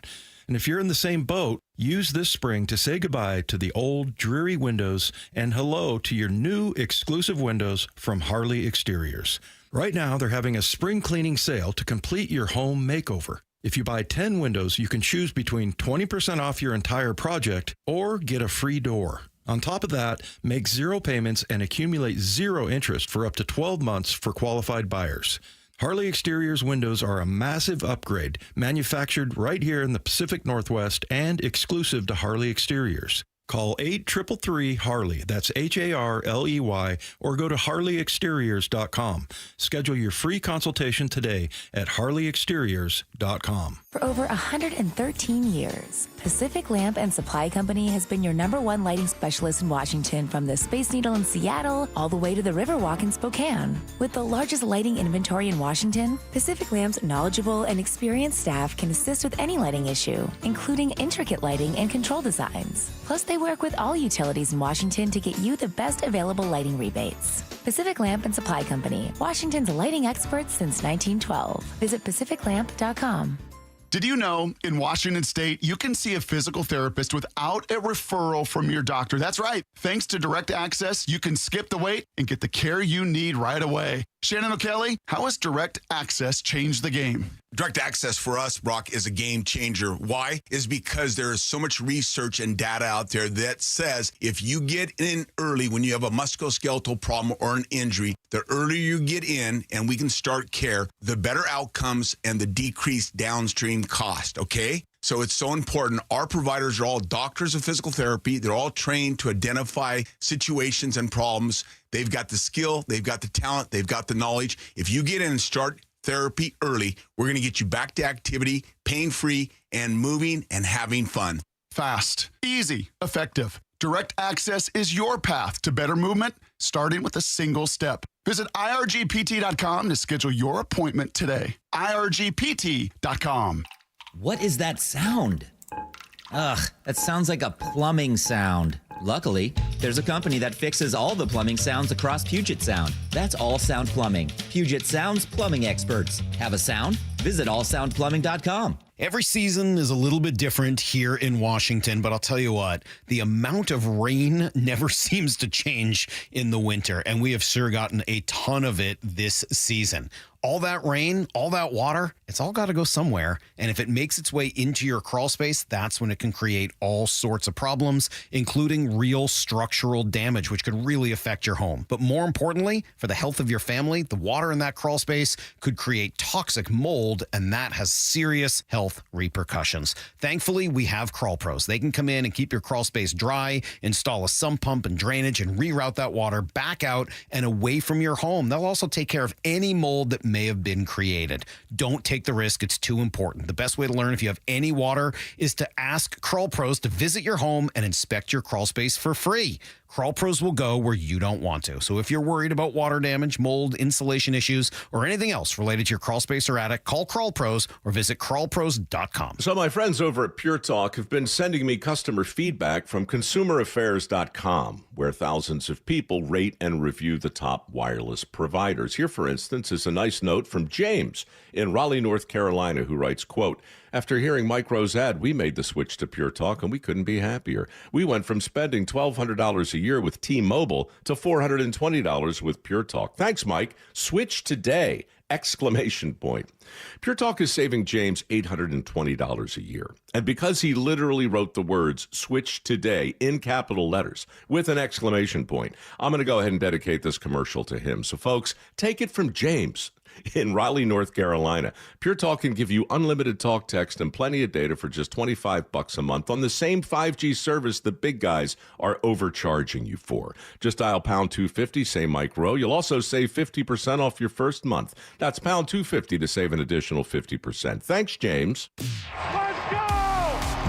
And if you're in the same boat, use this spring to say goodbye to the old, dreary windows and hello to your new exclusive windows from Harley Exteriors. Right now, they're having a spring cleaning sale to complete your home makeover. If you buy 10 windows, you can choose between 20% off your entire project or get a free door. On top of that, make 0 payments and accumulate 0 interest for up to 12 months for qualified buyers. Harley Exteriors windows are a massive upgrade, manufactured right here in the Pacific Northwest and exclusive to Harley Exteriors. Call 833-HARLEY, that's HARLEY, or go to harleyexteriors.com. Schedule your free consultation today at harleyexteriors.com. For over 113 years, Pacific Lamp and Supply Company has been your #1 lighting specialist in Washington, from the Space Needle in Seattle all the way to the Riverwalk in Spokane. With the largest lighting inventory in Washington, Pacific Lamp's knowledgeable and experienced staff can assist with any lighting issue, including intricate lighting and control designs. Plus, they work with all utilities in Washington to get you the best available lighting rebates. Pacific Lamp and Supply Company, Washington's lighting experts since 1912. Visit pacificlamp.com. Did you know in Washington State, you can see a physical therapist without a referral from your doctor? That's right. Thanks to Direct Access, you can skip the wait and get the care you need right away. Shannon O'Kelly, how has Direct Access changed the game? Direct Access for us, Brock, is a game changer. Why? Is because there is so much research and data out there that says if you get in early when you have a musculoskeletal problem or an injury, the earlier you get in and we can start care, the better outcomes and the decreased downstream cost, okay? So it's so important. Our providers are all doctors of physical therapy. They're all trained to identify situations and problems. They've got the skill, they've got the talent, they've got the knowledge. If you get in and start therapy early, we're going to get you back to activity, pain-free, and moving and having fun. Fast, easy, effective. Direct Access is your path to better movement, starting with a single step. Visit irgpt.com to schedule your appointment today. irgpt.com. What is that sound? Ugh, that sounds like a plumbing sound. Luckily, there's a company that fixes all the plumbing sounds across Puget Sound. That's All Sound Plumbing. Puget Sound's plumbing experts. Have a sound? Visit allsoundplumbing.com. Every season is a little bit different here in Washington, but I'll tell you what, the amount of rain never seems to change in the winter, and we have sure gotten a ton of it this season. All that rain, all that water, it's all got to go somewhere. And if it makes its way into your crawl space, that's when it can create all sorts of problems, including real structural damage, which could really affect your home. But more importantly, for the health of your family, the water in that crawl space could create toxic mold, and that has serious health repercussions. Thankfully, we have Crawl Pros. They can come in and keep your crawl space dry, install a sump pump and drainage, and reroute that water back out and away from your home. They'll also take care of any mold that may have been created. Don't take the risk. It's too important. The best way to learn if you have any water is to ask Crawl Pros to visit your home and inspect your crawl space for free. Crawl Pros will go where you don't want to. So if you're worried about water damage, mold, insulation issues, or anything else related to your crawl space or attic, call Crawl Pros or visit crawlpros.com. So my friends over at Pure Talk have been sending me customer feedback from consumeraffairs.com, where thousands of people rate and review the top wireless providers. Here, for instance, is a nice note from James in Raleigh, North Carolina, who writes, quote, "After hearing Micro's ad, we made the switch to Pure Talk, and we couldn't be happier. We went from spending $1,200 a year with T-Mobile to $420 with Pure Talk. Thanks, Mike. Switch today!" Exclamation point. Pure Talk is saving James $820 a year. And because he literally wrote the words "switch today" in capital letters with an exclamation point, I'm going to go ahead and dedicate this commercial to him. So folks, take it from James. in Raleigh, North Carolina. Pure Talk can give you unlimited talk, text, and plenty of data for just $25 a month on the same 5G service the big guys are overcharging you for. Just dial pound 250, say Mike Rowe. You'll also save 50% off your first month. That's pound 250 to save an additional 50%. Thanks, James. Let's go!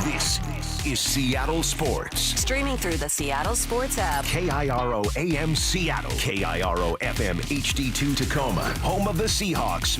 This is Seattle Sports. Streaming through the Seattle Sports app. KIRO AM Seattle. KIRO FM HD2 Tacoma. Home of the Seahawks.